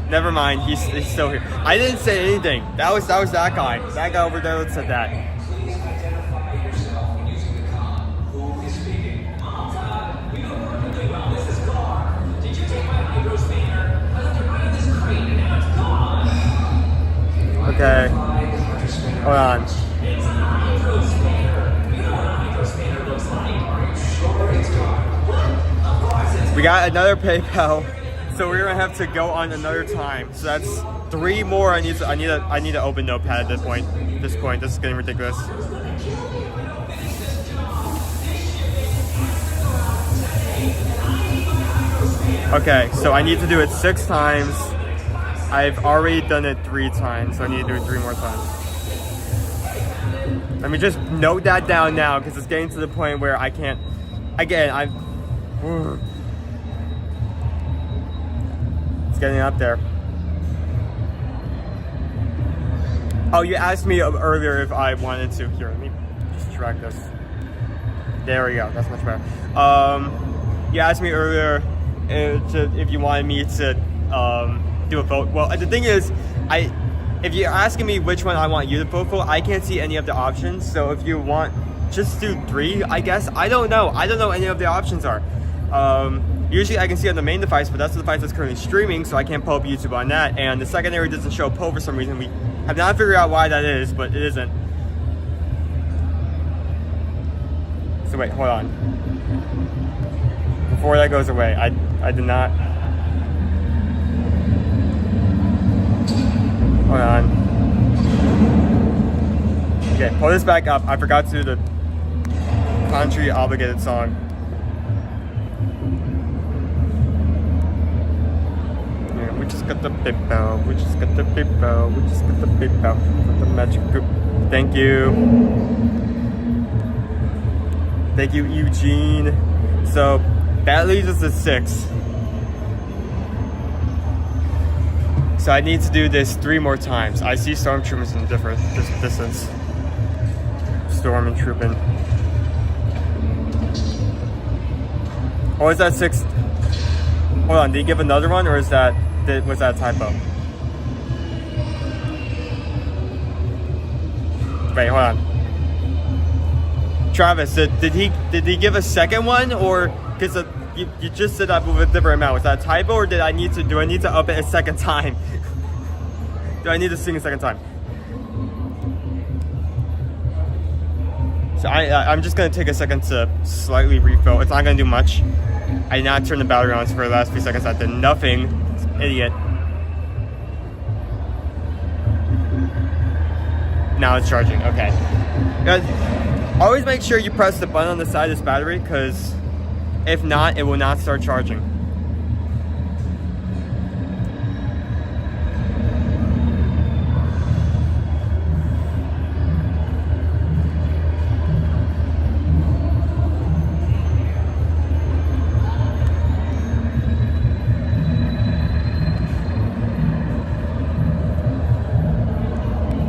never mind, he's still here. I didn't say anything. That was that guy. That guy over there that said that. Okay, hold on. We got another PayPal, so we're gonna have to go on another time. So that's 3 more. I need to open Notepad at this point. This is getting ridiculous. Okay, so I need to do it 6 times. I've already done it 3 times, so I need to do it 3 more times. Let me just note that down now, because it's getting to the point where I can't. Again, it's getting up there. Oh, you asked me earlier if I wanted to. Here, let me just track this. There we go. That's much better. You asked me earlier if you wanted me to do a vote. Well, the thing is, if you're asking me which one I want you to vote for, I can't see any of the options. So if you want, just do 3, I guess. I don't know. I don't know any of the options are. Usually I can see on the main device, but that's the device that's currently streaming, so I can't pull up YouTube on that. And the secondary doesn't show poll for some reason. We have not figured out why that is, but it isn't. So wait, hold on. Before that goes away, I did not. Hold on. Okay, pull this back up. I forgot to do the country obligated song. Yeah, we just got the PayPal. We just got the PayPal. We just got the PayPal. The magic group. Thank you. Thank you, Eugene. So that leads us to 6. So I need to do this 3 more times. I see stormtroopers in a different distance. Storm trooping. Or is that 6? Hold on, did he give another one, or was that a typo? Wait, hold on. Travis, did he give a second one, or because you just said that with a different amount? Was that a typo, or do I need to up it a second time? Do I need to sing a second time? So I'm just gonna take a second to slightly refill. It's not gonna do much. I did not turn the battery on for the last few seconds. I did nothing. Idiot. Now it's charging. Okay. Always make sure you press the button on the side of this battery, because if not, it will not start charging.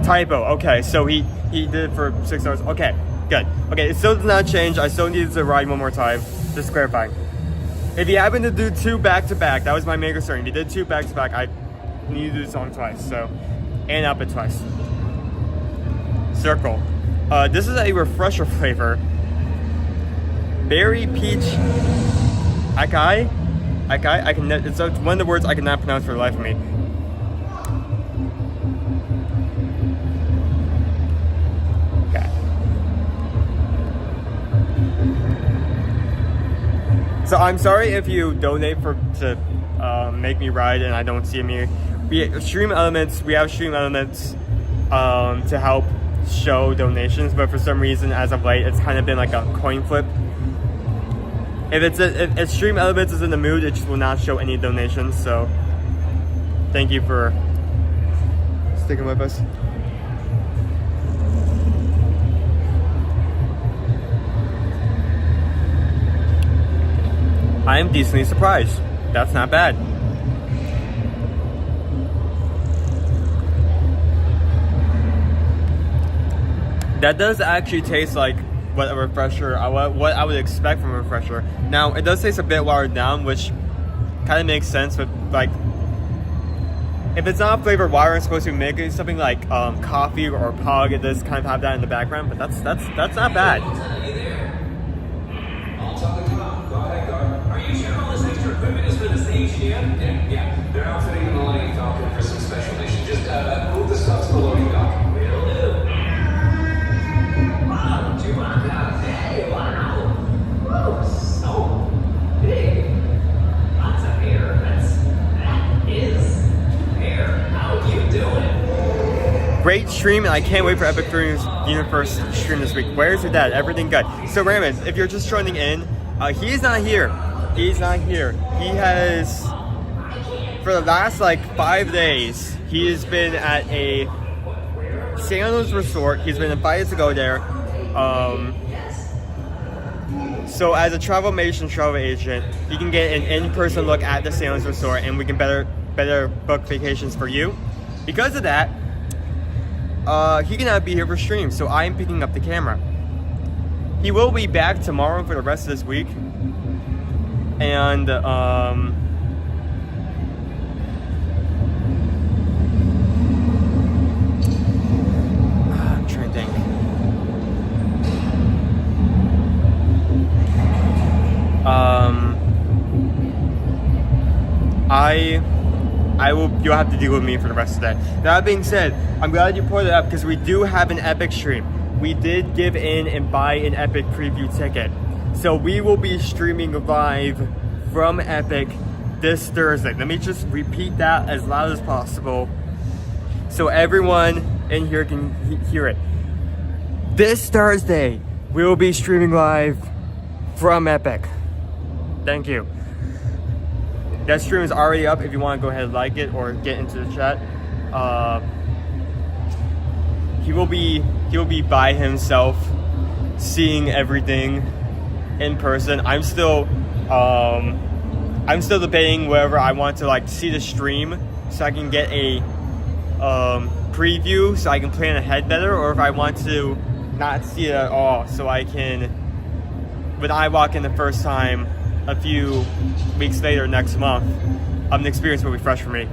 Typo. Okay, so he did it for 6 hours. Okay, good. Okay, it still does not change. I still needed to ride one more time. Just clarifying. If you happen to do 2 back-to-back, that was my main concern. If you did 2 back-to-back, I need to do the song twice. So, and up it twice. Circle. This is a refresher flavor. Berry peach. Acai. It's one of the words I cannot pronounce for the life of me. So I'm sorry if you donate to make me ride and I don't see me. We have stream elements to help show donations, but for some reason as of late it's kind of been like a coin flip. If stream elements is in the mood, it just will not show any donations. So thank you for sticking with us. I am decently surprised. That's not bad. That does actually taste like what a refresher, what I would expect from a refresher. Now, it does taste a bit watered down, which kind of makes sense, but like, if it's not flavored water, it's supposed to be making something like coffee or pug. It does kind of have that in the background, but that's not bad. Yeah, they're outfitting the Millennium Falcon for some special mission. Just move the stuff to the loading dock. Will do. Wow, do you want that? Hey, wow. Whoa, so big. Lots of hair. That is hair. How you doing? Great stream, and I can't wait for Epic Films Universe stream this week. Where's your dad? Everything good. So Raymond, if you're just joining in, he's not here. He's not here. He has, for the last like 5 days, he has been at a Sailors resort. He's been invited to go there. So as a travel agent, you can get an in-person look at the Sailors resort, and we can better book vacations for you. Because of that, he cannot be here for stream, so I am picking up the camera. he will be back tomorrow for the rest of this week. And I'm trying to think. You'll have to deal with me for the rest of the day. That being said, I'm glad you put it up because we do have an Epic stream. We did give in and buy an Epic preview ticket. So we will be streaming live from Epic this Thursday. Let me just repeat that as loud as possible so everyone in here can hear it. This Thursday, we will be streaming live from Epic. Thank you. That stream is already up if you want to go ahead and like it or get into the chat. He will be by himself seeing everything in person. I'm still debating whether I want to like see the stream so I can get a preview so I can plan ahead better, or if I want to not see it at all so I can, when I walk in the first time a few weeks later next month, the experience will be fresh for me.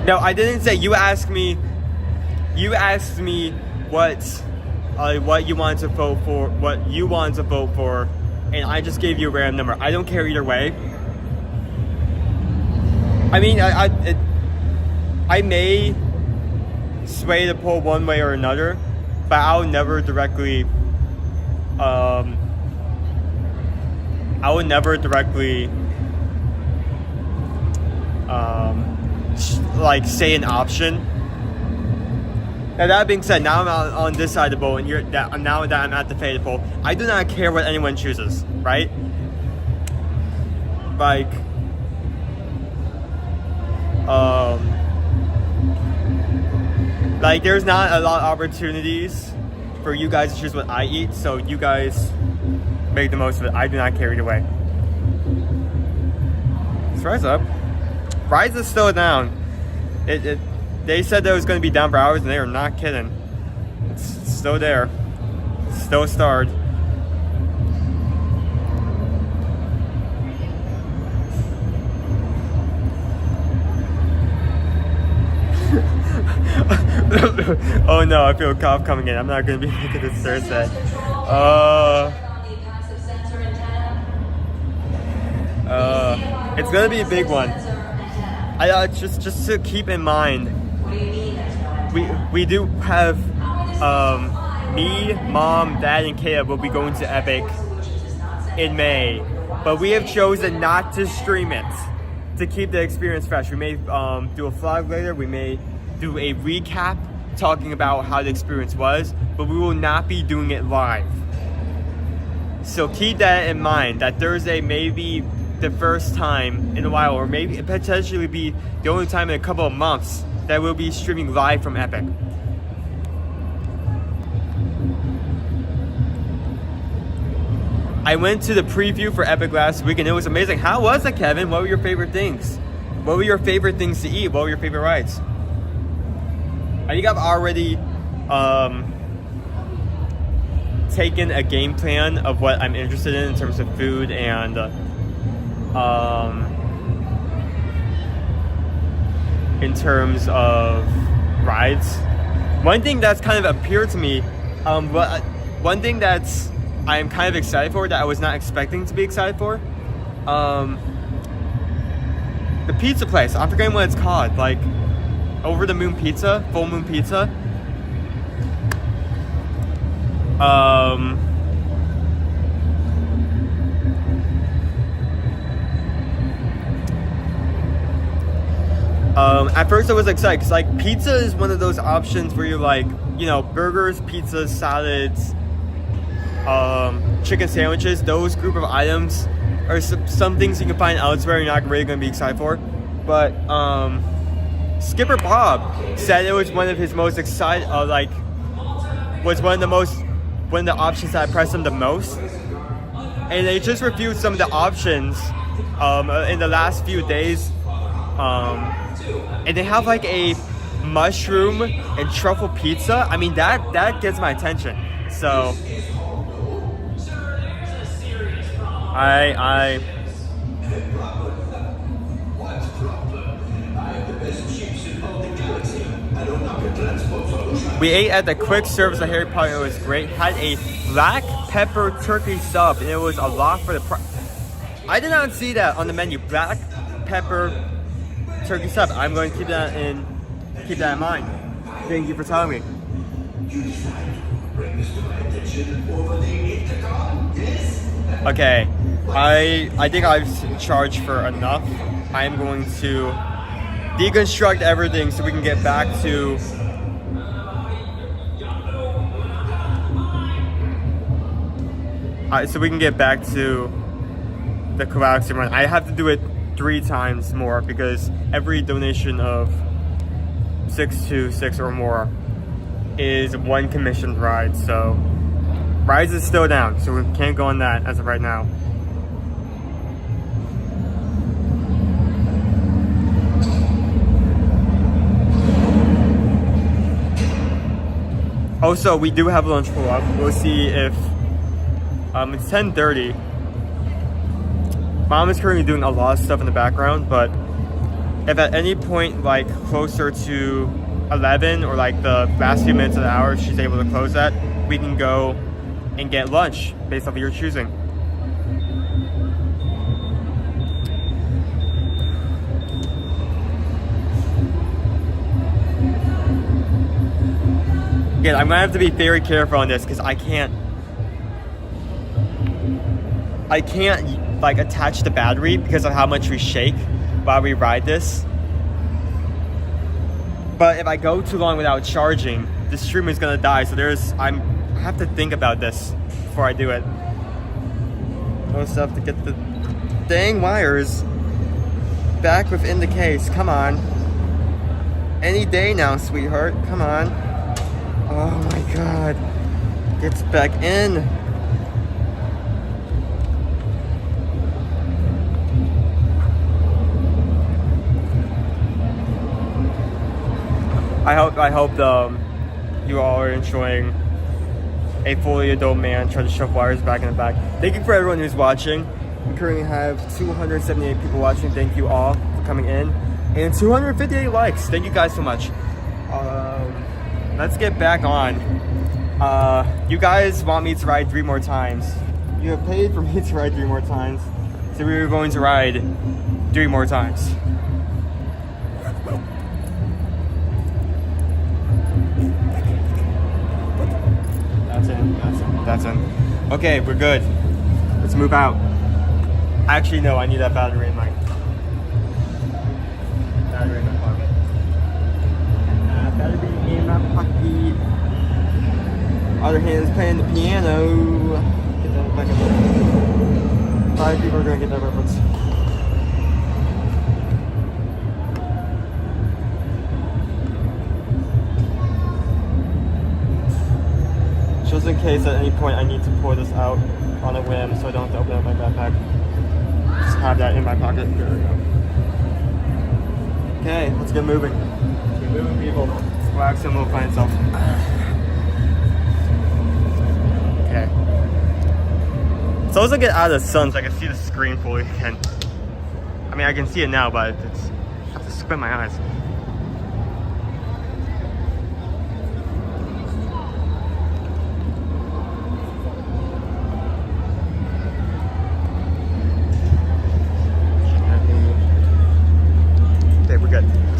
No, I didn't say. You asked me what you wanted to vote for, and I just gave you a random number. I don't care either way. I mean, I may sway the poll one way or another, but I'll never directly like say an option. Now that being said, now I'm on this side of the boat, and now that I'm at the faded pole, I do not care what anyone chooses, right? Like, there's not a lot of opportunities for you guys to choose what I eat, so you guys make the most of it. I do not care either way. Let's rise up. Rise is still down. They said that it was going to be down for hours, and they are not kidding. It's still there. It's still starred. Oh no, I feel a cough coming in. I'm not going to be making this Thursday. It's going to be a big one. Just to keep in mind, we do have me, Mom, Dad, and Caleb will be going to Epic in May, but we have chosen not to stream it to keep the experience fresh. We may do a vlog later. We may do a recap talking about how the experience was, but we will not be doing it live. So keep that in mind, that Thursday may be the first time in a while, or maybe potentially be the only time in a couple of months that we'll be streaming live from Epic. I went to the preview for Epic last week and it was amazing. How was it, Kevin? What were your favorite things? What were your favorite things to eat? What were your favorite rides? I think I've already taken a game plan of what I'm interested in terms of food and in terms of rides. One thing that's kind of appeared to me, one thing that's I'm kind of excited for that I was not expecting to be excited for, the pizza place. I'm forgetting what it's called, like Over the Moon Pizza, Full Moon Pizza. At first I was excited because like pizza is one of those options where you're like, you know, burgers, pizzas, salads, chicken sandwiches, those group of items are some things you can find elsewhere you're not really going to be excited for. But Skipper Bob said it was one of his most excited, was one of the most one of the options that I press them the most. And they just reviewed some of the options in the last few days. And they have like a mushroom and truffle pizza. I mean, that gets my attention. So we ate at the quick service at Harry Potter. It was great. Had a black pepper turkey sub, and it was a lot for the price. I did not see that on the menu. Black pepper turkey sub. I'm going to keep that in mind. Thank you for telling me. Okay, I think I've charged for enough. I am going to deconstruct everything so we can get back to the Galaxy run. I have to do it 3 times more because every donation of 626 or more is 1 commissioned ride. So rides is still down, so we can't go on that as of right now. Also, we do have lunch pull up. We'll see if it's 10:30. Mom is currently doing a lot of stuff in the background, but if at any point like closer to 11 or like the last few minutes of the hour she's able to close that, we can go and get lunch based off of your choosing. Again, I'm gonna have to be very careful on this because I can't like attach the battery because of how much we shake while we ride this. But if I go too long without charging, the stream is gonna die. So I have to think about this before I do it. I also have to get the dang wires back within the case. Come on. Any day now, sweetheart. Come on. Oh my god. Gets back in. I hope you all are enjoying a fully adult man trying to shove wires back in the back. Thank you for everyone who's watching. We currently have 278 people watching. Thank you all for coming in. And 258 likes. Thank you guys so much. Let's get back on. You guys want me to ride 3 more times. You have paid for me to ride 3 more times. So we were going to ride 3 more times. That's in. Okay, we're good. Let's move out. Actually, no, I need that battery in my pocket. Battery in my pocket. Other hand is playing the piano. Get that back up. 5 people are gonna get that reference. Just in case at any point I need to pour this out on a whim so I don't have to open up my backpack. Just have that in my pocket. There we go. Okay, let's get moving. Let's get moving, people. Wax and will find itself. Okay. So as I get out of the sun so I can see the screen fully again. I mean, I can see it now, but I have to squint my eyes.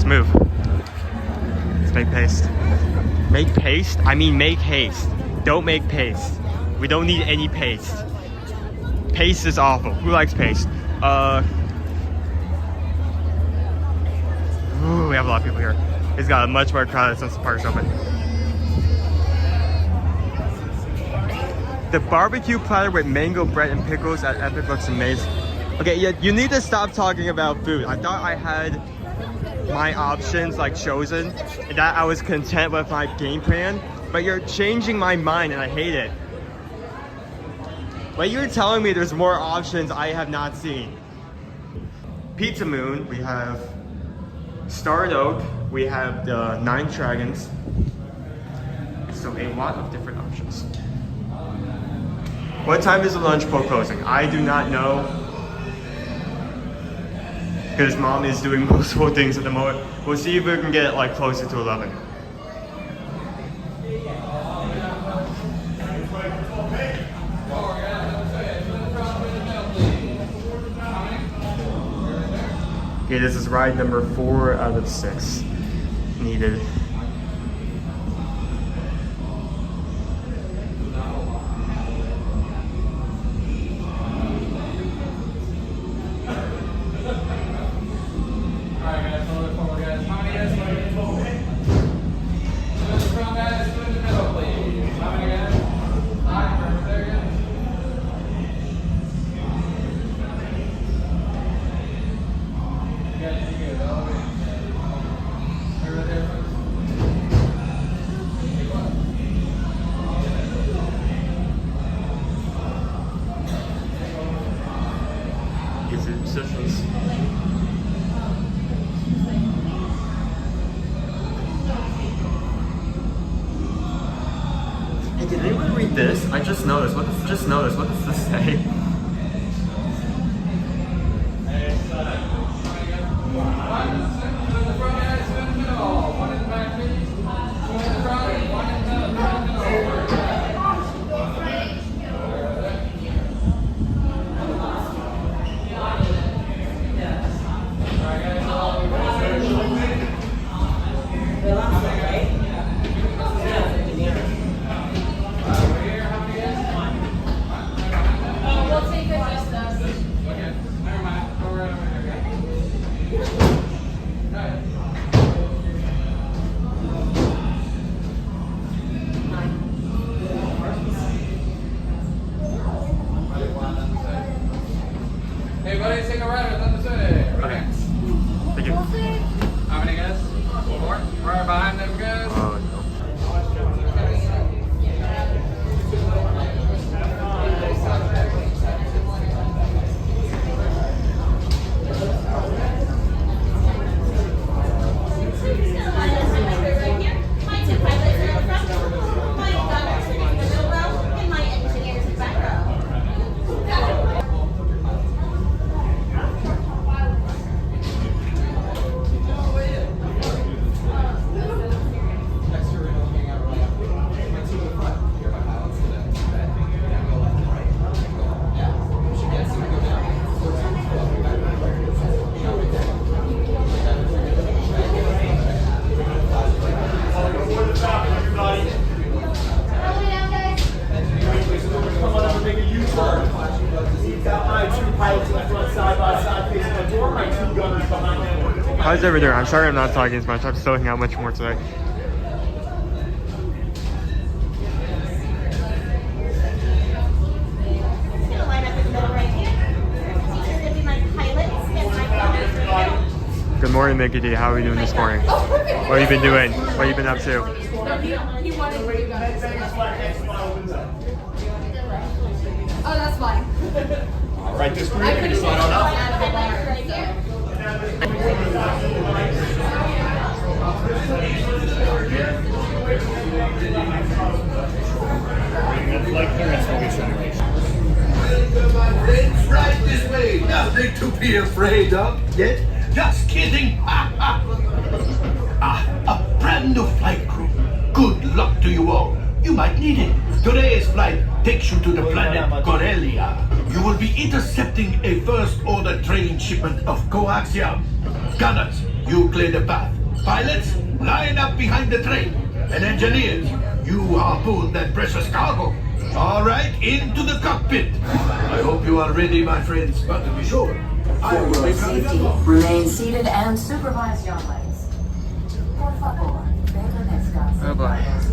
Move. Let's make paste. Make paste? I mean make haste. Don't make paste. We don't need any paste. Paste is awful. Who likes paste? Ooh, we have a lot of people here. It's got a much more crowded since the park's open. The barbecue platter with mango bread and pickles at Epic looks amazing. Okay, yeah, you need to stop talking about food. I thought I had my options like chosen and that I was content with my game plan, but you're changing my mind and I hate it. But you're telling me there's more options I have not seen. Pizza Moon, we have Starred Oak, we have the Nine Dragons. So a lot of different options. What time is the lunch bowl closing? I do not know. Because mom is doing multiple things at the moment. We'll see if we can get like closer to 11. Okay, this is ride number 4 out of 6 needed. Hey, did anyone read this? I just noticed. What does this say? Hey, buddy, take a ride with us today. Okay. Thank you. How many guys? 4? Right behind them guys. Oh, how's everyone doing? I'm sorry I'm not talking as much. I'm still hanging out much more today. Good morning, Mickey D. How are you doing this morning? What have you been doing? What have you been up to? Oh, that's fine. All right, this group. I couldn't Slide on up. right here. Like welcome, my friends, right this way. Nothing to be afraid of. Yet, just kidding. A brand new flight crew. Good luck to you all. You might need it. Today's flight takes you to the planet Corellia. You will be intercepting a first-order train shipment of coaxium. Gunners, you clear the path. Pilots, line up behind the train. And engineers, you harpoon that precious cargo. All right, into the cockpit. I hope you are ready, my friends. But to be sure, I will be Safety. Remain seated and supervise your legs. Por favor, permanezcan Oh boy.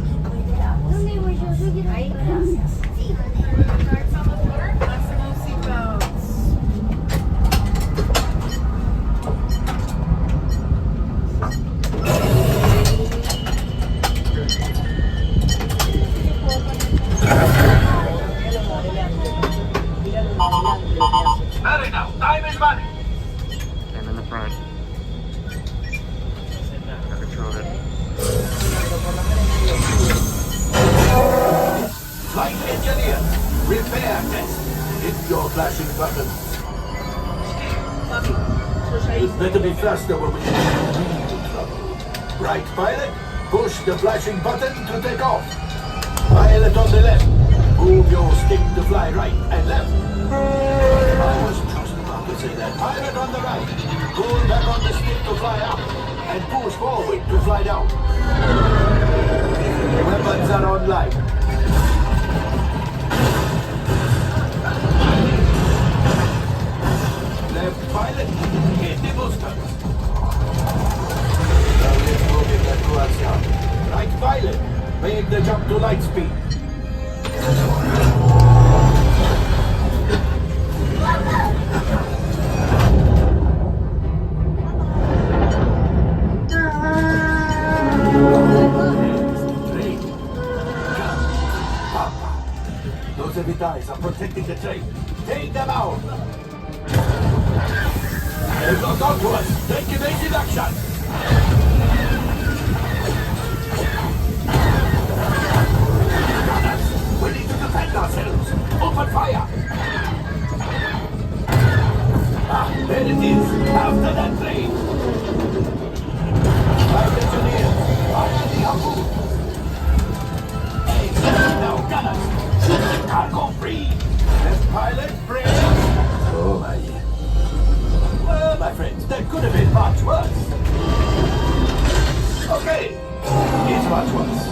front. I control it. Flight engineer, repair test. Hit your flashing button. It better be faster when we get into trouble. Right, pilot? Push the flashing button to take off. Pilot on the left. Move your stick to fly right and left. I was just about to say that. Pilot on the right. Pull back on the stick to fly up. And push forward to fly down. Weapons are online. Left pilot, hit the boosters. Now let's move it that towards down. Right pilot, make the jump to light speed. Those heavy ties are protecting the train. Take them out. They've got onto us. Take evasive action. We need to defend ourselves. Open fire. Ah, there it is. After that train. Flight engineers, fire the harpoon. Now, gunners. Cargo free. Left pilot, brake. Oh my. Well, my friends, that could have been much worse. Okay, it's much worse.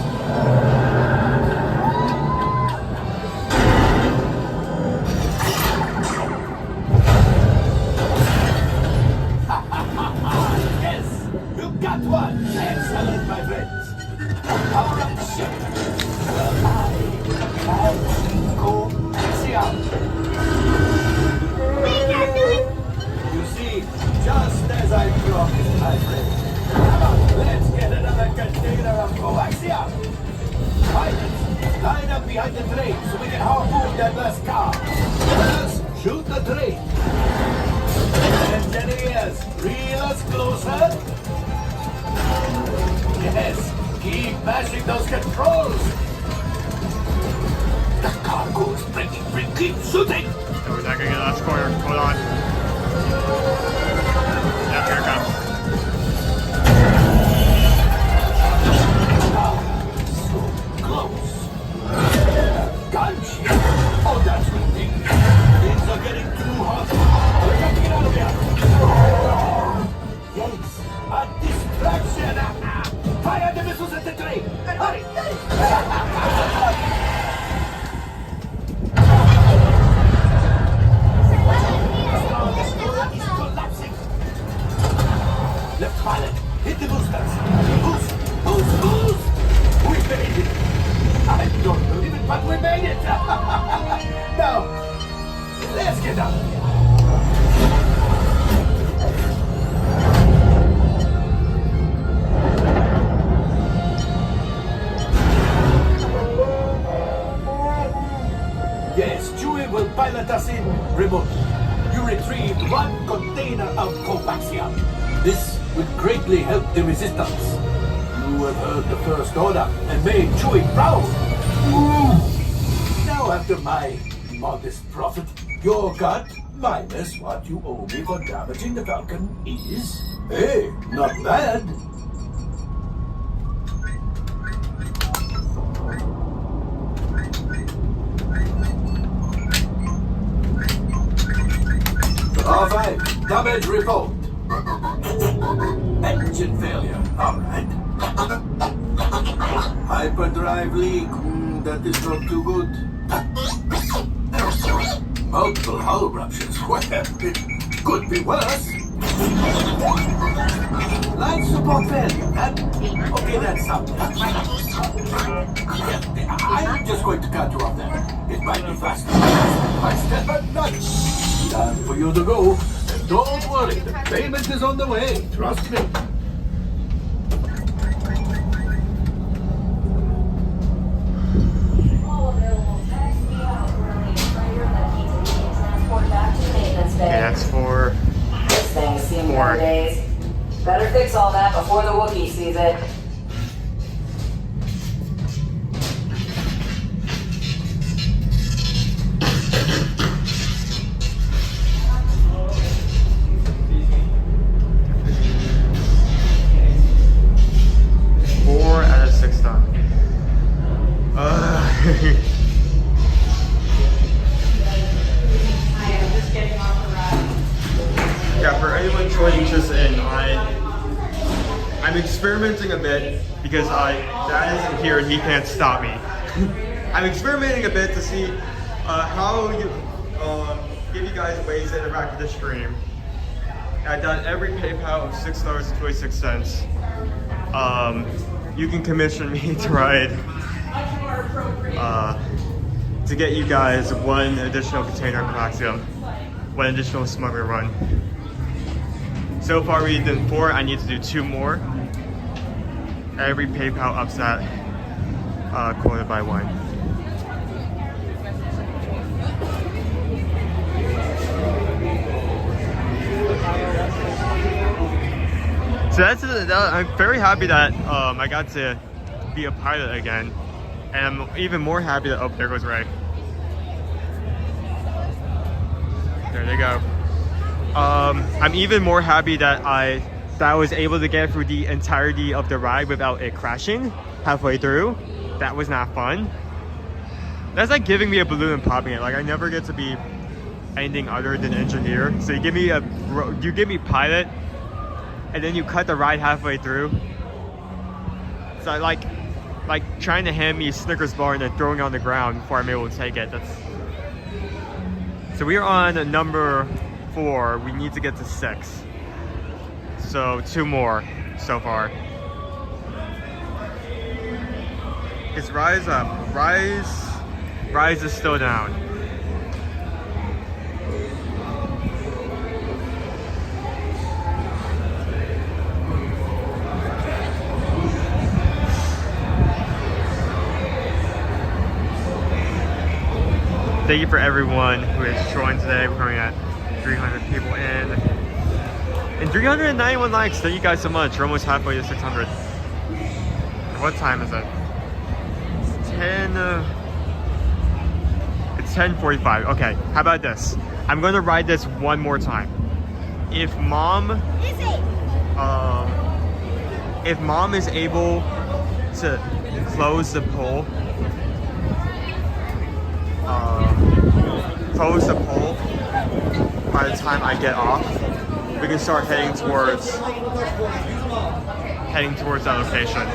Yes, you got one. Excellent, my friends. All right, ship. Well, I go You see, just as I promised, my friend. Come on, let's get another container of coaxium. Pilots, line up behind the train so we can harpoon that last car. First, shoot the train. Engineers, reel us closer. Yes, keep mashing those controls. The cargo's breaking, keep shooting. Oh, we're not gonna get last corner. Hold on. Yeah, here it comes. So close. Gunship. Oh, that's ridiculous. Things are getting too hot. We got to get out of here. Yes, a distraction. Fire the missiles at the train. Hurry. Left pilot, hit the boosters. Boost. We made it. I don't believe it, but we made it. Now, let's get out of here. Yes, Chewie will pilot us in remotely. You retrieved one container of coaxium. This would greatly help the resistance. You have heard the First Order and made Chewie proud. Now, after my modest profit, your cut minus what you owe me for damaging the Falcon is, hey, not bad. R5, damage report. Engine failure, alright. Hyperdrive leak, that is not too good. Multiple hull ruptures, well, it could be worse. Life support failure, okay, that's something. I'm just going to cut you off there. It might be faster. I step at night. Time for you to go. And don't worry, the payment is on the way. Trust me. Okay, that's for... This thing seemed 4. Better fix all that before the Wookiee sees it. Out of 6 done. Yeah, for anyone showing interest in, I'm experimenting a bit because Dad isn't here and he can't stop me. I'm experimenting a bit to see how you give you guys ways to interact with the stream. I've done every PayPal of $6.26. You can commission me to ride to get you guys 1 additional container of Coaxium, 1 additional smuggler run. So far we've done 4, I need to do 2 more. Every PayPal ups that quota by 1. So I'm very happy that I got to be a pilot again. And I'm even more happy that, oh, there goes Ray. There they go. I'm even more happy that I was able to get through the entirety of the ride without it crashing halfway through. That was not fun. That's like giving me a balloon and popping it. Like I never get to be anything other than engineer. So you give me pilot, and then you cut the ride halfway through. So I like trying to hand me a Snickers bar and then throwing it on the ground before I'm able to take it. So we are on number 4. We need to get to 6. So 2 more so far. It's Rise up. Rise is still down. Thank you for everyone who has joined today. We're currently at 300 people in. And 391 likes. Thank you guys so much. We're almost halfway to 600. What time is it? It's 10:45. Okay, how about this? I'm gonna ride this 1 more time. If mom is able to close the pole, by the time I get off, we can start heading towards that location.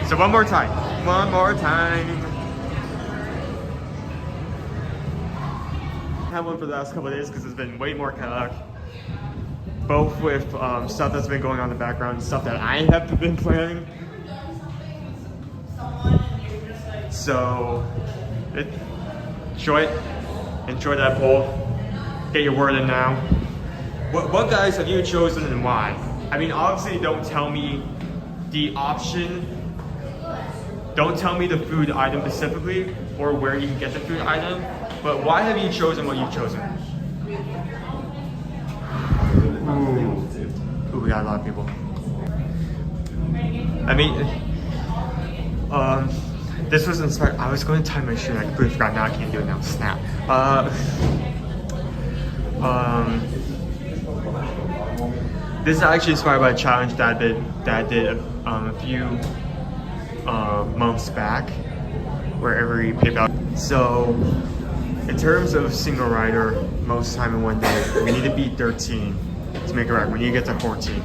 So one more time. I had one for the last couple of days because it's been way more chaotic. Both with stuff that's been going on in the background, stuff that I have been planning. So, enjoy that poll. Get your word in now. What guys have you chosen and why? I mean, obviously don't tell me the option. Don't tell me the food item specifically or where you can get the food item, but why have you chosen what you've chosen? Ooh, we got a lot of people. I mean, this was inspired. I was going to time my shoe and I completely forgot. Now I can't do it now. Snap. This is actually inspired by a challenge that I did a few months back, where every PayPal. So, in terms of single rider, most time in one day, we need to beat 13 to make it right. We need to get to 14.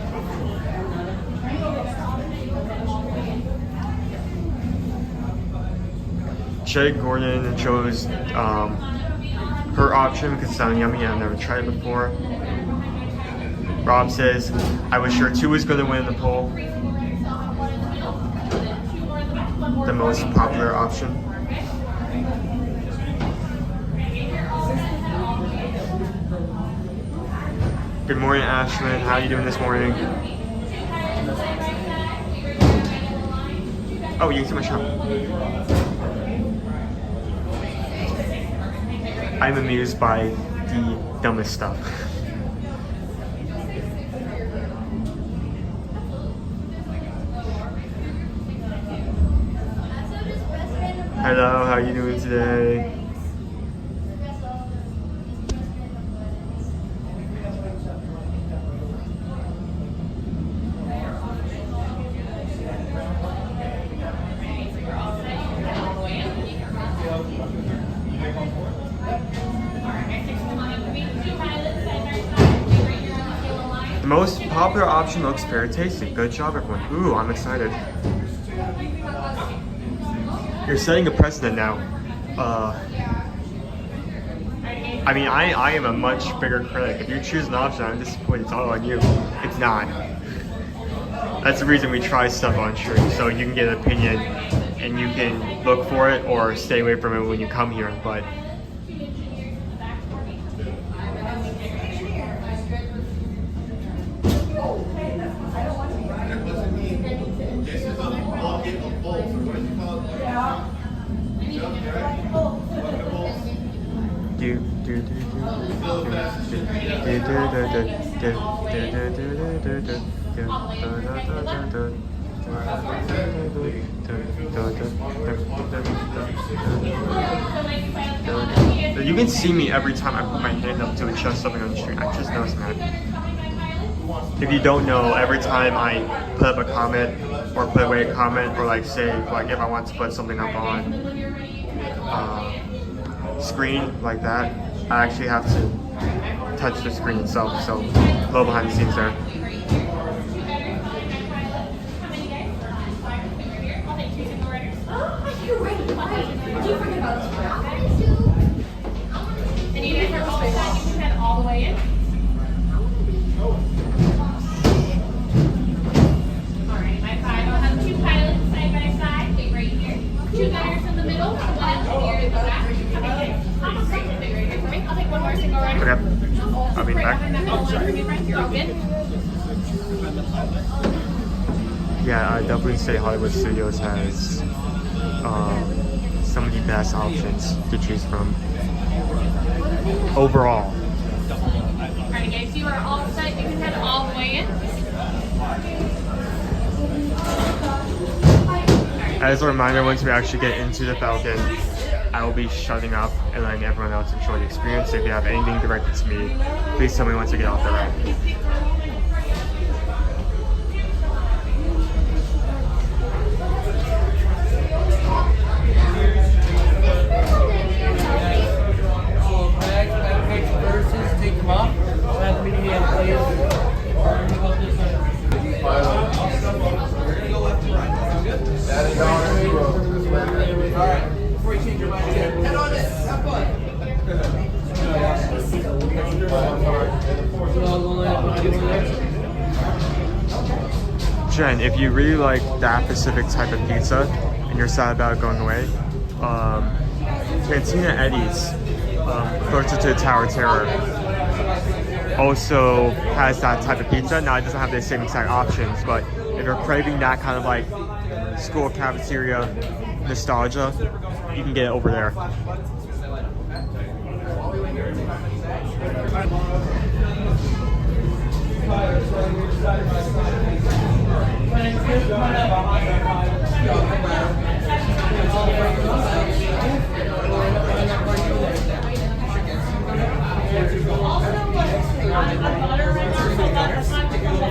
Shay Gordon chose her option because it sounded yummy. I've never tried it before. Rob says, I was sure 2 was going to win the poll. The most popular option. Good morning, Ashman. How are you doing this morning? Oh, you can see my shop. I'm amused by the dumbest stuff. Hello, how are you doing today? The most popular option looks very tasty. Good job, everyone. Ooh, I'm excited. You're setting a precedent now. I mean, I am a much bigger critic. If you choose an option, I'm disappointed. It's all on you. It's not. That's the reason we try stuff on stream, so you can get an opinion and you can look for it or stay away from it when you come here. But you can see me every time I put my hand up to adjust something on the stream. I just noticed that. If you don't know, every time I put up a comment or put away a comment or like say like if I want to put something up on screen like that, I actually have to touch the screen itself. So a little behind the scenes there. And you guys are all set, you can head all the way in. Alright, my five, I'll have two pilots side by side, wait right here. Two gunners in the middle, one here in the back. Almost right, wait right here for me. I'll take one more single rider. Okay. I'll be back. You're all good? Yeah, I definitely say Hollywood Studios has some of the best options to choose from overall. Alright guys, you are all set, you can head all the way in. As a reminder, once we actually get into the Falcon, I will be shutting up and letting everyone else enjoy the experience. If you have anything directed to me, please tell me once I get off the ramp. Take them off. Have the media please. Alright, before you change your mind, head on in. Have fun. Jen, if you really like that specific type of pizza and you're sad about it going away, Cantina Eddie's, closer to Tower Terror, also has that type of pizza. Now it doesn't have the same exact options, but if you're craving that kind of like school cafeteria nostalgia, you can get it over there.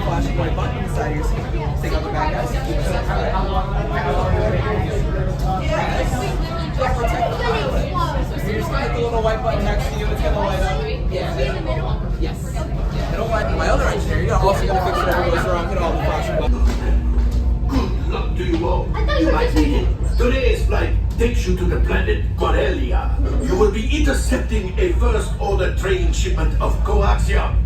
Flashing white button inside your seat. Take out the bad guys. You're just gonna hit the little white button next to you. It's gonna light up. Yeah. Yes. It'll light my other engineer. You're also gonna fix whatever goes wrong. Hit all the flashing buttons. Good luck to you all. You might need it. Today's flight takes you to the planet Corellia. You will be intercepting a first-order training shipment of coaxium.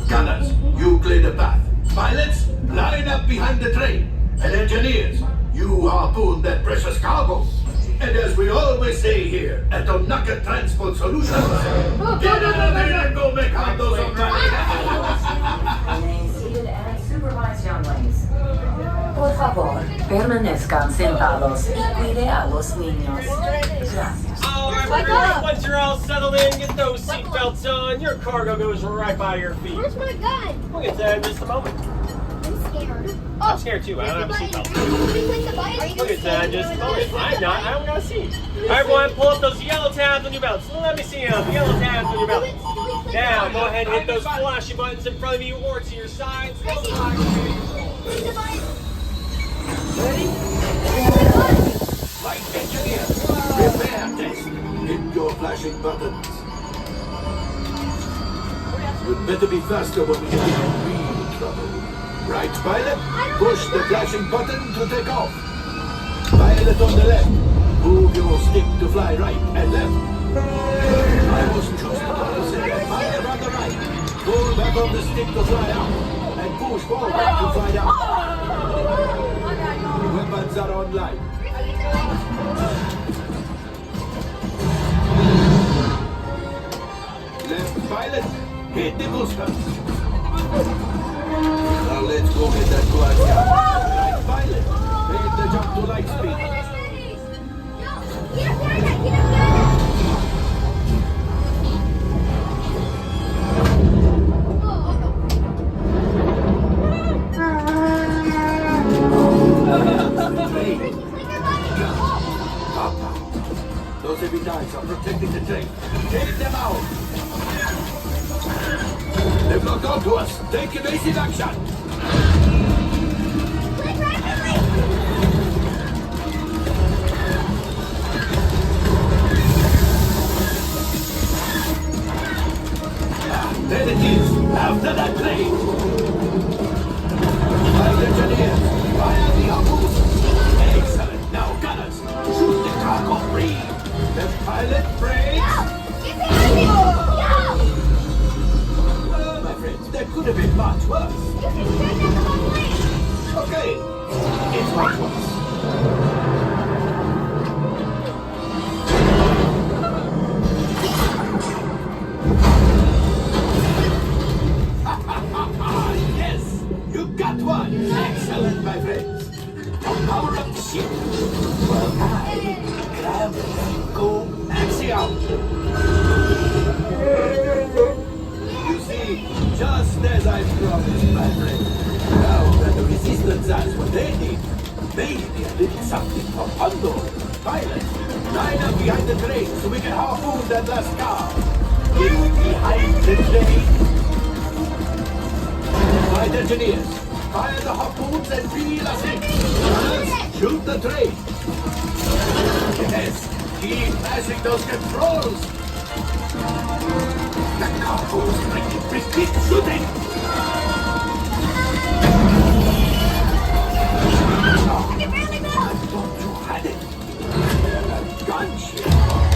Gunners, you clear the path. Pilots, line up behind the train. And engineers, you harpoon that precious cargo. And as we always say here at Onaka Transport Solutions, get in the lane and go make condos on Remain seated and supervise younglings. Por favor, permanezcan sentados y cuide a los niños. Gracias. Alright, everyone, once you're all settled in, get those seatbelts on. Your cargo goes right by your feet. Where's my gun? We'll get to that in just a moment. I'm scared. I'm scared too. I don't have a seatbelt. We'll get to that in just a moment. I'm not. I don't got a seat. Alright, everyone, pull up those yellow tabs on your belts. Let me see them. Yellow tabs on your belts. Now, go ahead and hit those flashy buttons in front of you or to your sides. Ready? Flight engineer, prepare test. Hit your flashing buttons. You'd better be faster when we get into real trouble. Right, pilot, push the flashing button to take off. Pilot on the left, move your stick to fly right and left. I was just about to say, pilot on the right, pull back on the stick to fly out, and push forward to fly out. Weapons are online. Left pilot, hit the booster. Now let's go get that glass out. Right pilot, hit the jump to light speed. Those heavy knives are protecting the train. Take them out. They've locked onto us. Take evasive action. There it is. After that train. Fire engineers, fire the opposite. Excellent. Now, gunners, shoot the cargo free. Left pilot, brakes. Well, my friends, that could have been much worse. Okay, it's much worse. Yes, you got one. Excellent, my friends. The power of the ship. Well, grab and go axial. You see, just as I promised, my friend. Now that the resistance has what they need, maybe a little something from Hondo. Pilot, line up behind the train so we can harpoon that last car. Get behind the train. Flight engineers, fire the harpoons and reel us in. Gunners, shoot the train. Yes, keep passing those controls. The cargo's ready. Keep shooting. I thought you had it. A gunship.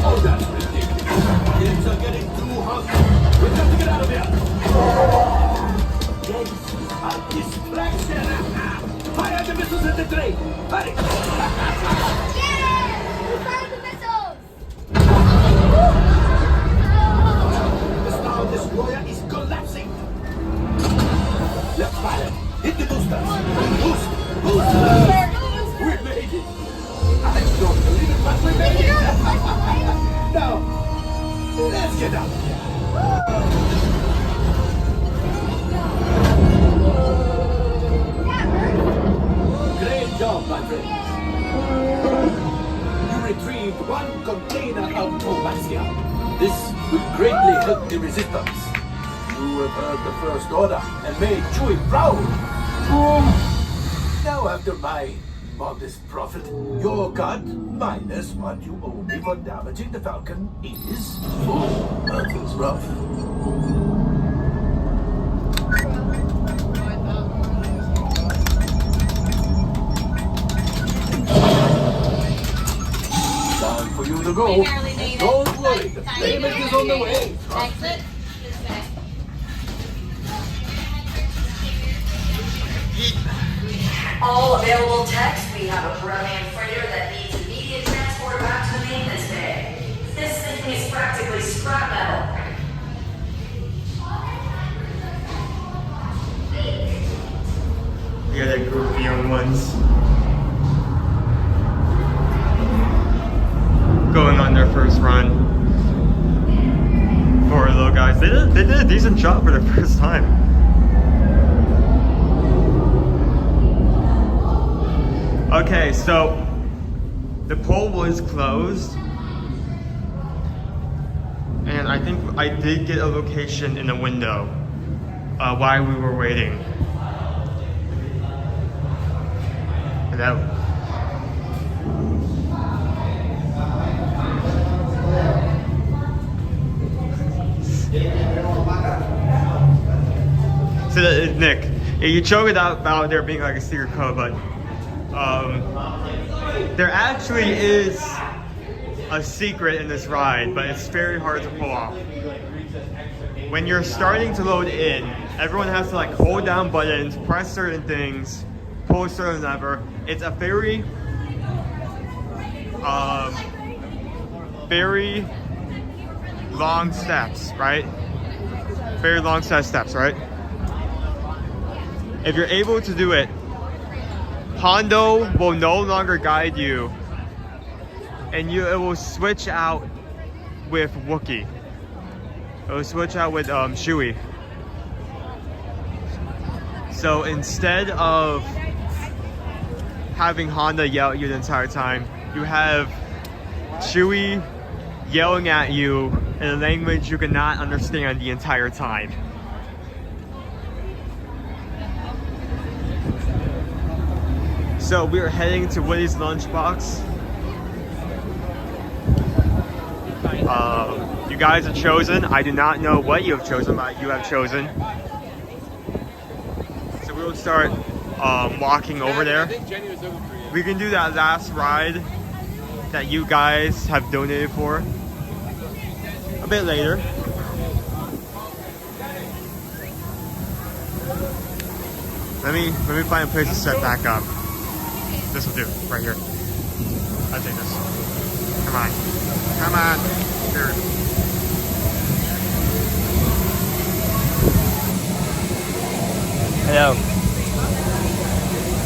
Oh, that's ridiculous. Things are getting too hot. We've got to get out of here. Yes, a distraction. Fire the missiles at the train. Hurry. Yeah! We fired the missiles! The Star Destroyer is collapsing. Left pilot, hit the boosters. Boost. We made it. I don't believe it, but we made it. Now, let's get out of here. Great job, my friends. You retrieved one container of Tobasia. This will greatly help the resistance. You have heard the first order and made Chewie proud. Now, after my modest profit, your cut minus what you owe me for damaging the Falcon is... Oh, that was rough. Time for you to go. Don't worry, the payment is on the way. Exit. All available text, we have a Corellian freighter that needs immediate transport back to the maintenance bay. This thing is practically scrap metal. The other group of young ones going on their first run. they did a decent job for their first time. Okay, so the poll was closed, and I think I did get a location in the window while we were waiting. And that, so Nick, you joked about there being like a secret code, but there actually is a secret in this ride, but it's very hard to pull off. When you're starting to load in, everyone has to like hold down buttons, press certain things, pull a certain lever. It's a very long steps, right? Very long set of steps, right? If you're able to do it, Hondo will no longer guide you, and it will switch out with Wookiee. It will switch out with Chewie. So instead of having Honda yell at you the entire time, you have Chewie yelling at you in a language you cannot understand the entire time. So we are heading to Woody's lunchbox. You guys have chosen. I do not know what you have chosen, but you have chosen. So we will start walking over there. We can do that last ride that you guys have donated for a bit later. Let me find a place to set back up. This will do, right here. I'll take this. Come on. Come on. Here. Hello.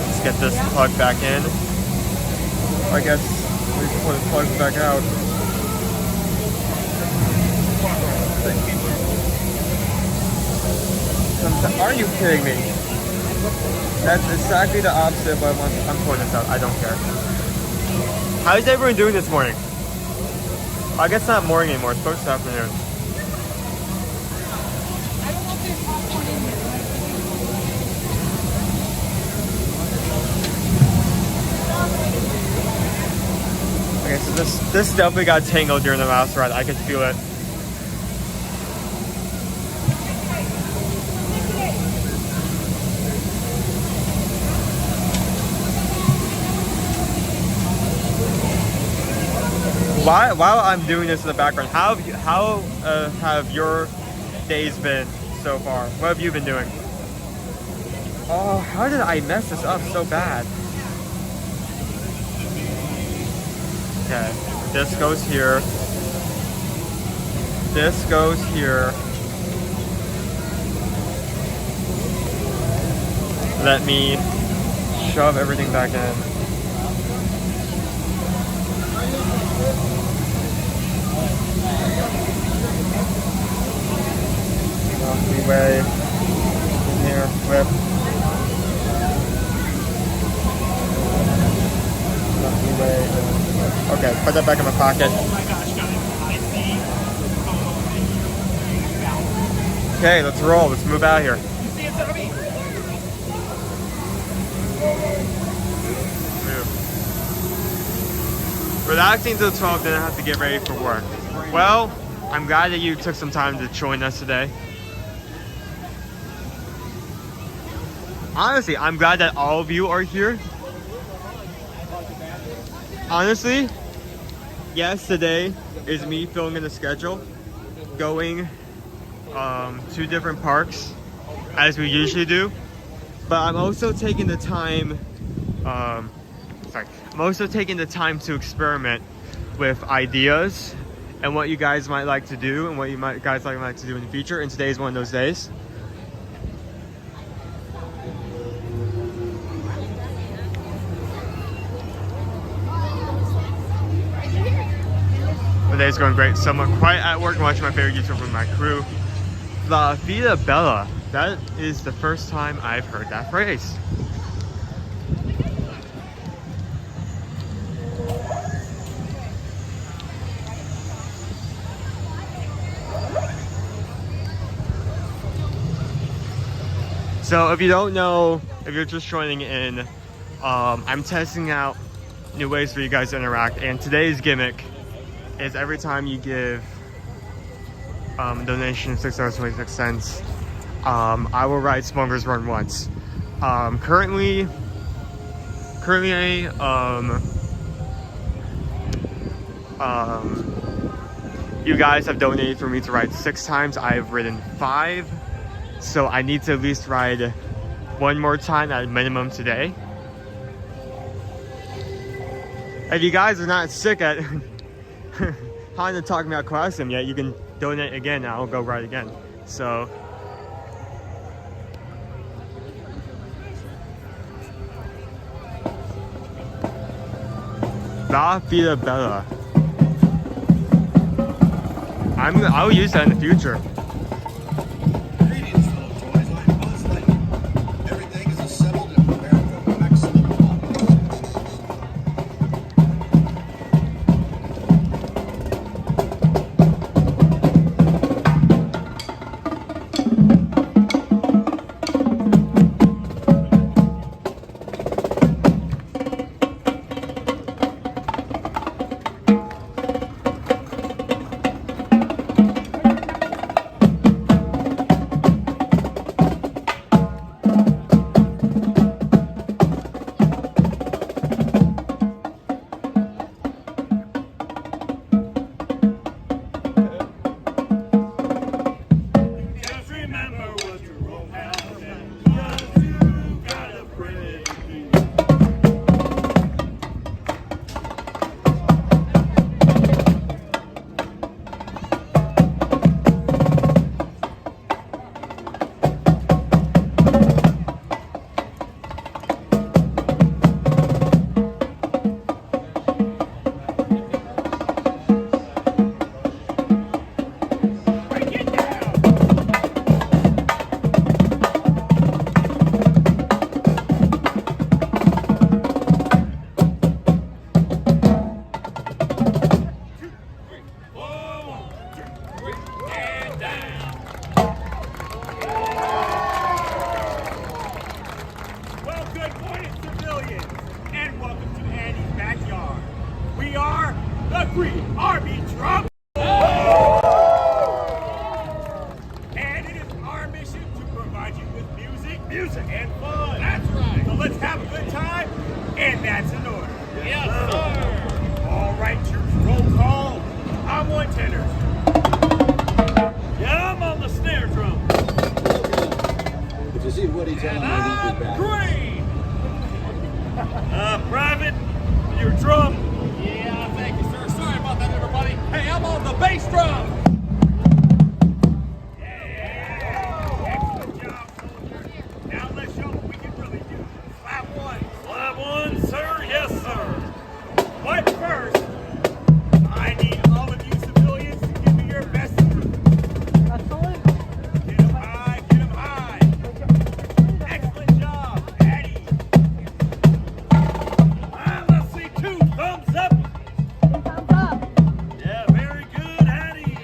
Let's get this plug back in. I guess we can put the plugs back out. Are you kidding me? That's exactly the opposite of what I'm pulling this out. I don't care. How is everyone doing this morning? I guess it's not morning anymore. It's supposed to afternoon. Okay, so this definitely got tangled during the last ride. I could feel it. While I'm doing this in the background, how have your days been so far? What have you been doing? Oh, how did I mess this up so bad? Okay, this goes here. This goes here. Let me shove everything back in. Ambersweet Way in here, whip. Ambersweet Way. Okay, put that back in my pocket. Oh my gosh, guys. Okay, let's roll. Let's move out of here. You see it's over me. Move. Relaxing till 12, then I have to get ready for work. Well, I'm glad that you took some time to join us today. Honestly, I'm glad that all of you are here. Honestly, yes, today is me filling in the schedule, going to different parks as we usually do. But I'm also taking the time, I'm also taking the time to experiment with ideas and what you guys might like to do and what you guys might like to do in the future. And today is one of those days. The day's going great. So I'm quiet at work watching my favorite YouTuber with my crew. La Vida Bella. That is the first time I've heard that phrase. So if you don't know, if you're just joining in, I'm testing out new ways for you guys to interact, and today's gimmick is every time you give a donation of $6.26, I will ride Smugglers Run once. Currently, you guys have donated for me to ride 6 times. I've ridden 5. So I need to at least ride 1 more time at a minimum today. If you guys are not sick at trying to talk me out class them yet, you can donate again and I'll go ride again. So La Vida Bella. I'll use that in the future. Music and fun. That's right. So let's have a good time, and that's in order. Yes, sir. All right, troops, roll call. I'm one tenor. Yeah, I'm on the snare drum. Did you see what he's on? And I'm green. Private, your drum. Yeah, thank you, sir. Sorry about that, everybody. Hey, I'm on the bass drum. Yeah, very good, Addie.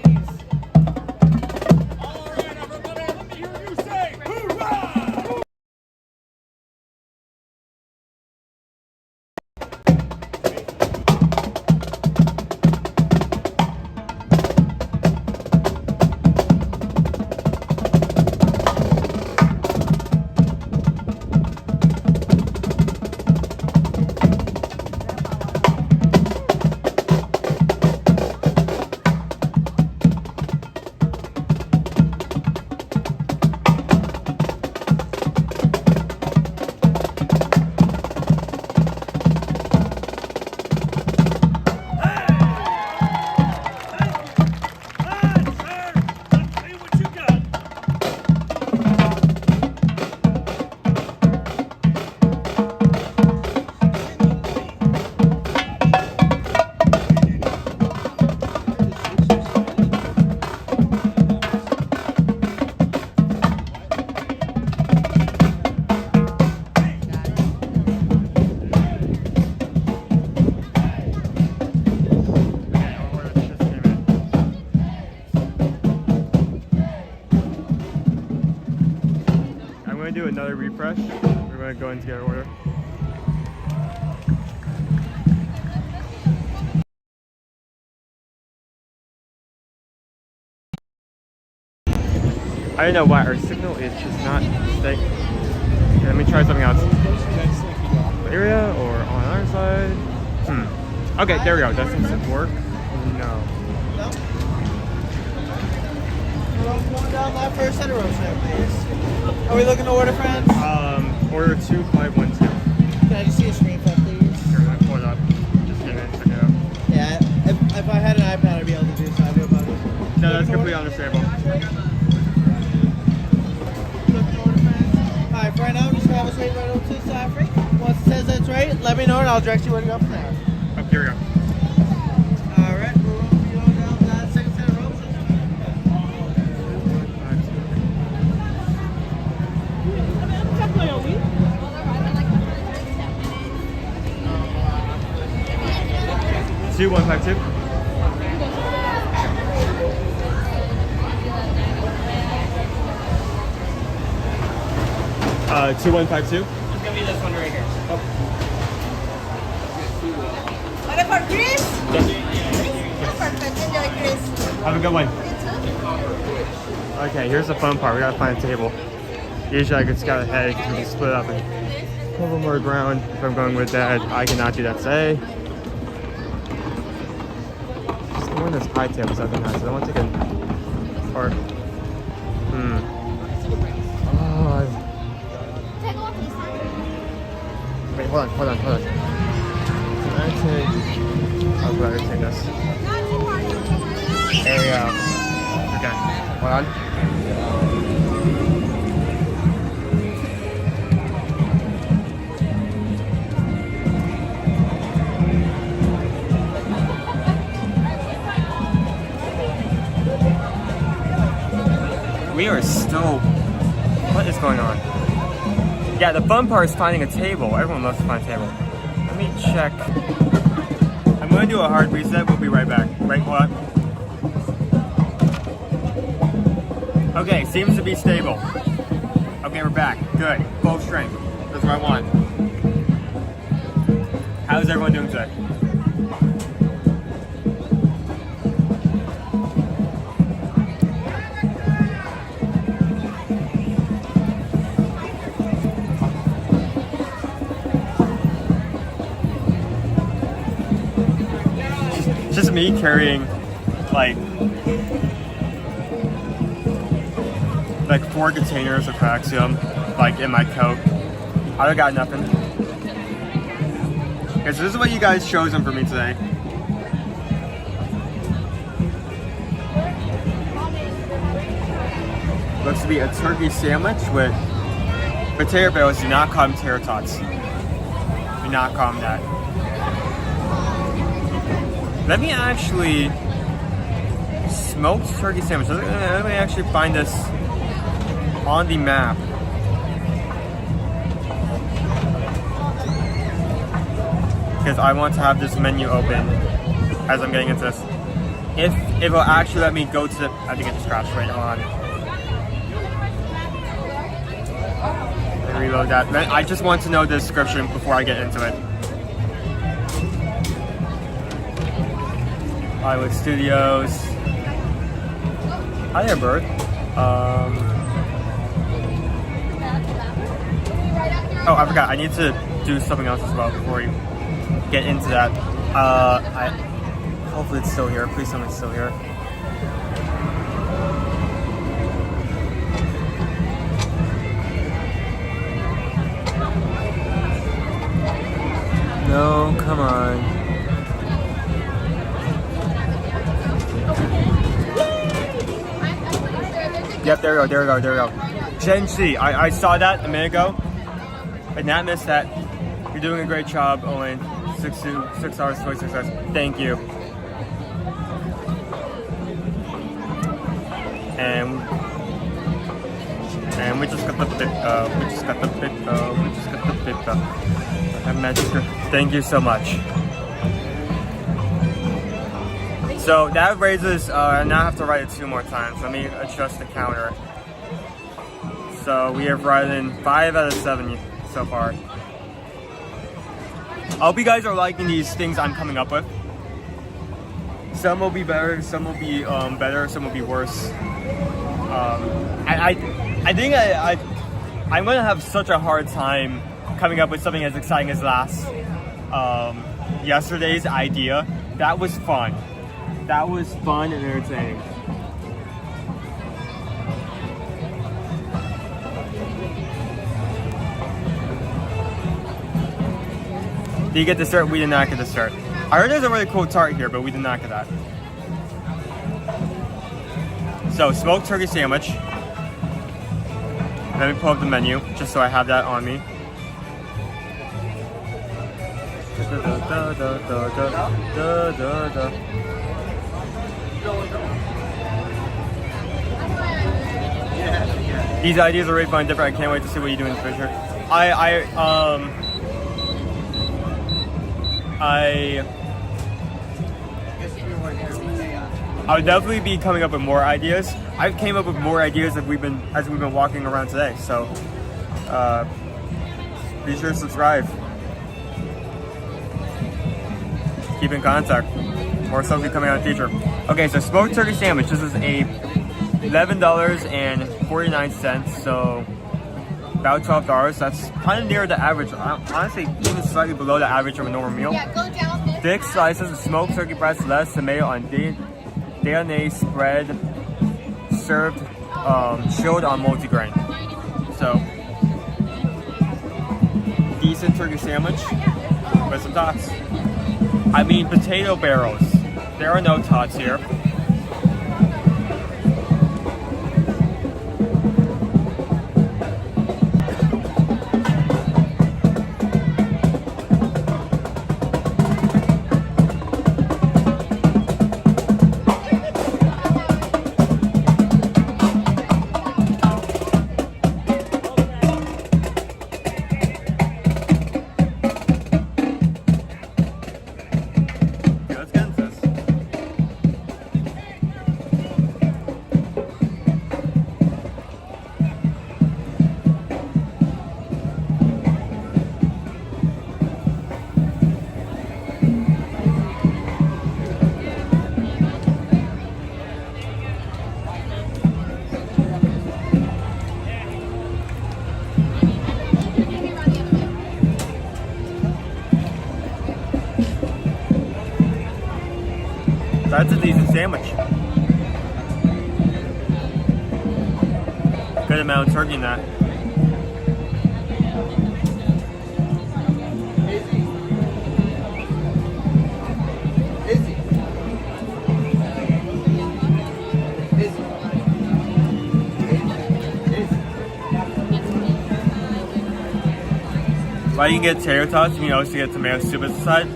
gonna do another refresh. We're gonna go into get our order. I don't know why our signal is just not staying. Okay, let me try something else. Area or on our side? Okay, there we go. That seems to work. No. Going down that first set of rows there, please. Are we looking to order, friends? Order 2512. Can I just see a screen flip, please? Here, let me pull it up. Just give me a second. Yeah, if I had an iPad, I'd be able to do so. I do apologize. No, that's completely understandable. Alright, for right now, just grab us right over to the side free. Once it says that's right, let me know and I'll direct you where to go from there. Oh, here we go. Alright, we're going to be going down that second set of rows. Two 152. 2152. It's gonna be this one right here. What about Chris? Have a good one. Okay, here's the fun part. We gotta find a table. Usually I could scout ahead because we can split up and cover more ground. If I'm going with Dad, I cannot do that today. Just one of those high tables that'd be nice. I don't want to take a part. Oh, wait, hold on. Can I take... I'll go ahead and take this. There we go. Okay, hold on. We are still... What is going on? Yeah, the fun part is finding a table. Everyone loves to find a table. Let me check. I'm going to do a hard reset. We'll be right back. Right, what? Okay, seems to be stable. Okay, we're back. Good. Full strength. That's what I want. How's everyone doing today? Just me carrying like 4 containers of Praxium like in my coat. I got nothing. Okay, so this is what you guys chosen for me today. Looks to be a turkey sandwich with potato barrels. Do not call them tater tots. Do not call them that. Let me actually smoked turkey sandwich. Let me actually find this on the map. Because I want to have this menu open as I'm getting into this. If it will actually let me go to the... I think it just crashed. Wait, hold on. Let me reload that. I just want to know the description before I get into it. Hollywood Studios. Hi there, bird. Oh, I forgot. I need to do something else as well before we get into that. Hopefully it's still here. Please tell me it's still here. No, come on. Yep, there we go. Gen C, I saw that a minute ago. I did not miss that. You're doing a great job, Owen. 6 hours, 26 hours. Thank you. And we just got the pizza. Thank you so much. So that raises, I now have to write it 2 more times. Let me adjust the counter. So we have ridden 5 out of 7 so far. I hope you guys are liking these things I'm coming up with. Some will be better, some will be better, some will be worse. I think I'm gonna have such a hard time coming up with something as exciting as yesterday's idea. That was fun. That was fun and entertaining. Did you get dessert? We did not get dessert. I heard there's a really cool tart here, but we did not get that. So, smoked turkey sandwich. Let me pull up the menu, just so I have that on me. These ideas are really fun and different. I can't wait to see what you do in the future. I would definitely be coming up with more ideas. I came up with more ideas as we've been walking around today. So be sure to subscribe. Keep in contact. More stuff will be coming out in the future. Okay, so smoked turkey sandwich. This is a $11.49. So about $12. That's kind of near the average. Honestly, even slightly below the average of a normal meal. Yeah, go down. Thick slices of smoked turkey breast, lettuce, tomato on mayonnaise spread, served chilled on multigrain. So decent turkey sandwich with some tots. I mean potato barrels. There are no tots here. That's a decent sandwich. Good amount of turkey in that. While you can get tater tots, you can also get tomato soup at the side.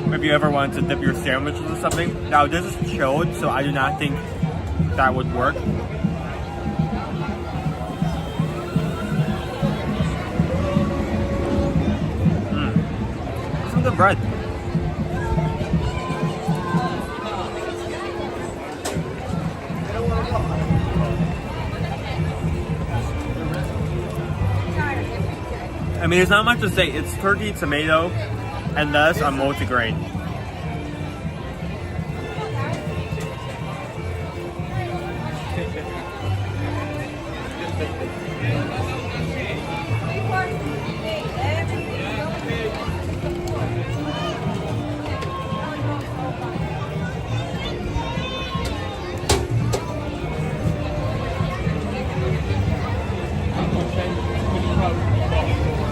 If you ever wanted to dip your sandwich into something. Now this is chilled, so I do not think that would work. Some good bread. I mean, there's not much to say. It's turkey, tomato, and lettuce on multigrain.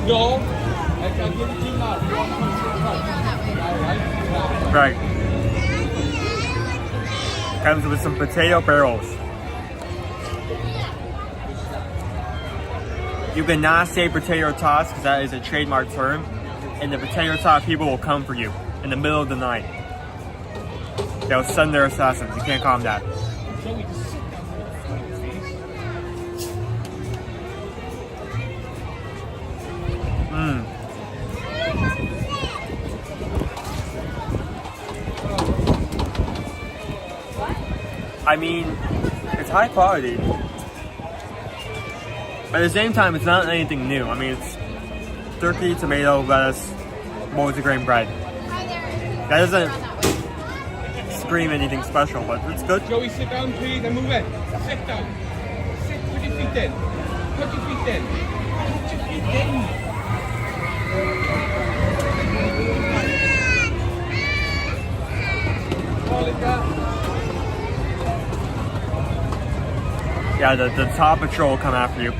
No, I can give it to you now. Right. Comes with some potato barrels. You cannot say potato tots because that is a trademark term, and the potato tot people will come for you in the middle of the night. They'll send their assassins. You can't call them that. I mean, it's high quality. At the same time, it's not anything new. I mean, it's turkey, tomato, lettuce, multigrain bread. That doesn't scream anything special, but it's good. Joey, sit down, please, and move in. Sit down. Sit, put your feet in. Put your feet in. Put your feet in. Yeah, the top patrol will come after you.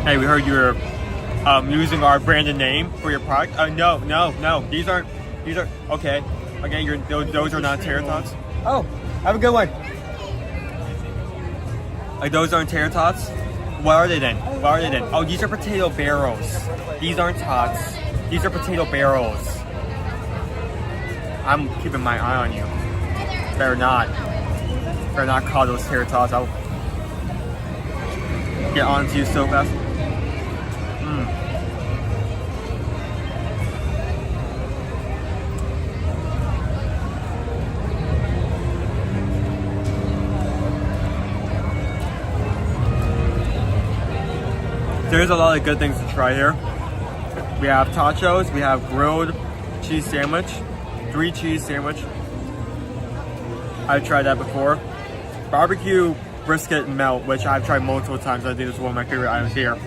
Hey, we heard you were using our branded name for your product. No. These are okay. Okay, those are not tater tots. Oh, have a good one. Like those aren't tater tots. What are they then? Oh, these are potato barrels. These aren't tots. These are potato barrels. I'm keeping my eye on you. Better not call those tater tots. I'll get onto you so fast. There's a lot of good things to try here. We have tachos, we have grilled cheese sandwich, 3 cheese sandwich. I've tried that before. Barbecue brisket melt, which I've tried multiple times. I think it's one of my favorite items here.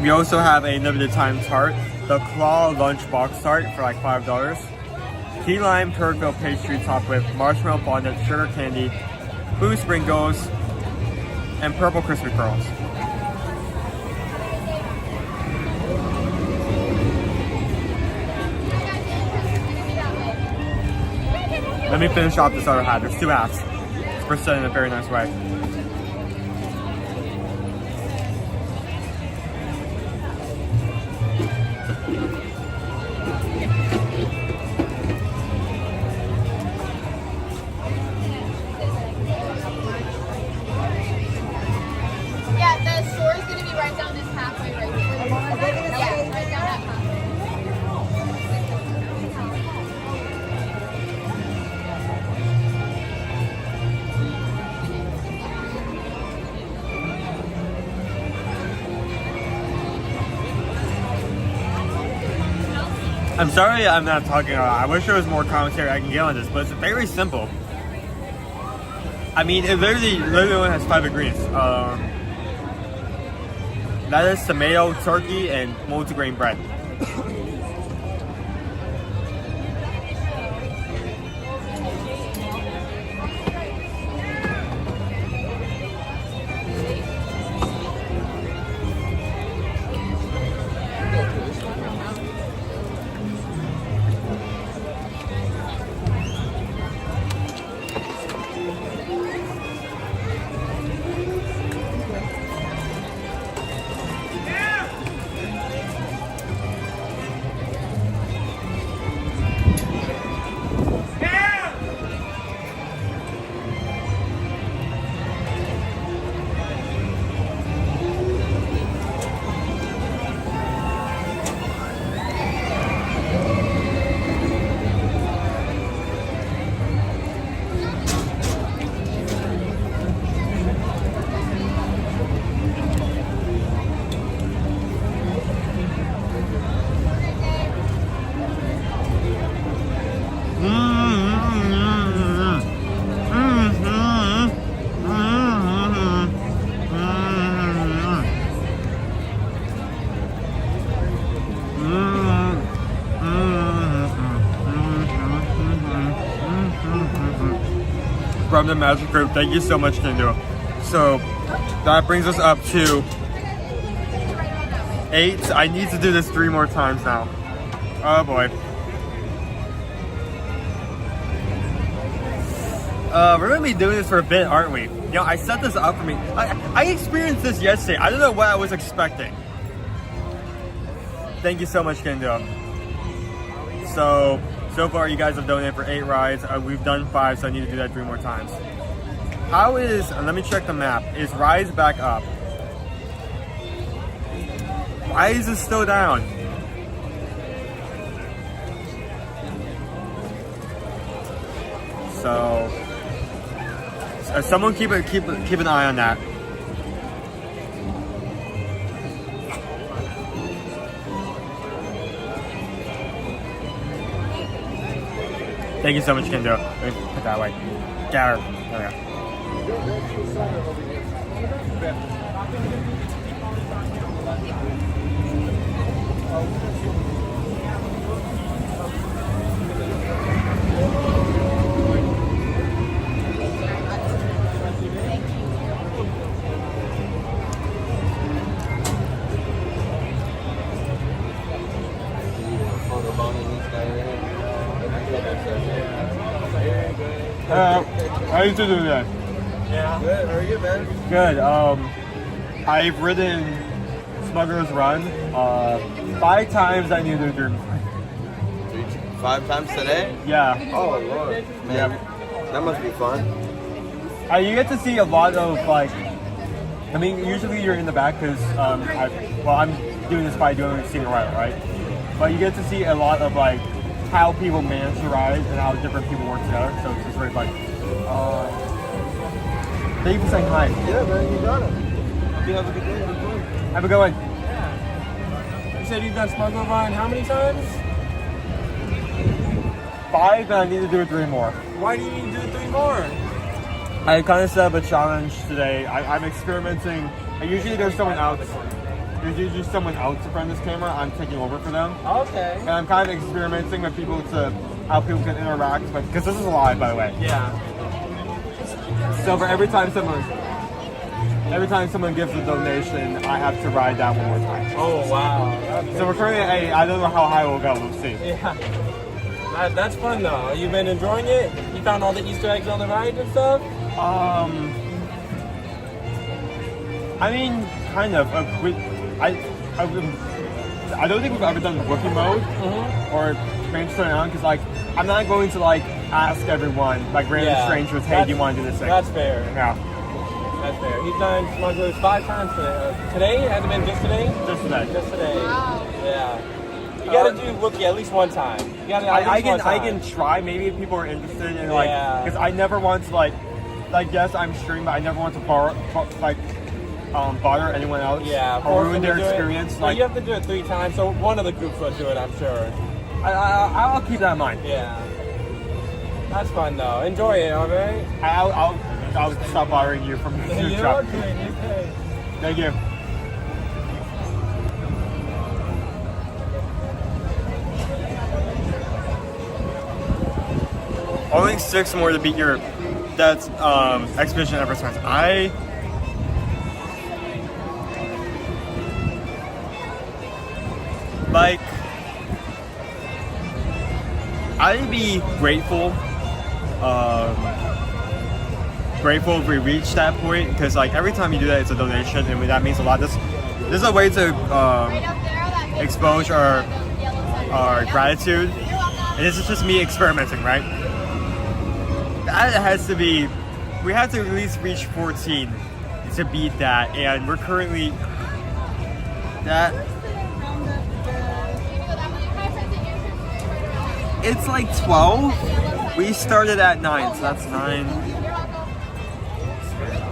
We also have a limited time tart, the Claw Lunchbox Tart for like $5. Key lime curd-filled pastry topped with marshmallow fondant, sugar candy, blue sprinkles, and purple crispy pearls. Let me finish off this other half. There's 2 halves. It's presented in a very nice way. I'm sorry I'm not talking a lot. I wish there was more commentary I can get on this, but it's very simple. I mean, it literally only has 5 ingredients. Lettuce, tomato, turkey, and multigrain bread. From the Magic Group, thank you so much, Kendo. So that brings us up to 8. I need to do this 3 more times now. Oh boy. We're gonna be doing this for a bit, aren't we? You know, I set this up for me. I experienced this yesterday. I don't know what I was expecting. Thank you so much, Kendo. So So far, you guys have donated for 8 rides. We've done 5, so I need to do that 3 more times. How is, let me check the map. Is Rise back up? Rise is still down. So, someone keep an eye on that. Thank you so much, Kendo. Let me put it that way. Garrett. There we go. How you two doing today? Yeah. Good. How are you, man? Good. I've ridden Smugglers Run 5 times. I knew the dream. 5 times today? Yeah. Oh Lord, man, that must be fun. You get to see a lot of like. I mean, usually you're in the back because I'm doing this by doing single rider, right? But you get to see a lot of like how people manage to ride and how different people work together. So it's just very fun. Thank you for saying hi. Yeah, man, you got it. You have a good day. Have a good one. You said you've done Smuggler Run how many times? 5, and I need to do 3 more. Why do you need to do 3 more? I kind of set up a challenge today. I'm experimenting. Usually there's someone else. There's usually someone else in front of this camera. I'm taking over for them. Okay. And I'm kind of experimenting with people to how people can interact with, because this is live, by the way. Yeah. So for every time someone gives a donation, I have to ride that one more time. Oh wow. So we're currently at 8. I don't know how high we'll go. We'll see. Yeah. That's fun though. You've been enjoying it? You found all the Easter eggs on the ride and stuff? I mean, kind of. I don't think we've ever done rookie mode or range turn on because like I'm not going to like ask everyone like random strangers, hey, do you want to do this thing? That's fair. Yeah. That's fair. He's done Smugglers 5 times today. Today? Has it been just today? Just today. Just today. Wow. Yeah. You gotta do rookie at least one time. You gotta I can try maybe if people are interested in like because I never want to like yes I'm streaming but I never want to bother anyone else or ruin their experience. Like you have to do it 3 times, so one of the groups will do it, I'm sure. I'll keep that in mind. Yeah. That's fun though. Enjoy it, alright? I'll stop bothering you from the food shop. Okay. Thank you. Only 6 more to beat your that's expedition advertisement. I'd be grateful if we reach that point because like every time you do that it's a donation and that means a lot. This is a way to expose our gratitude and this is just me experimenting, right? That has to be, we have to at least reach 14 to beat that and we're currently it's like 12. We started at 9, so that's 9.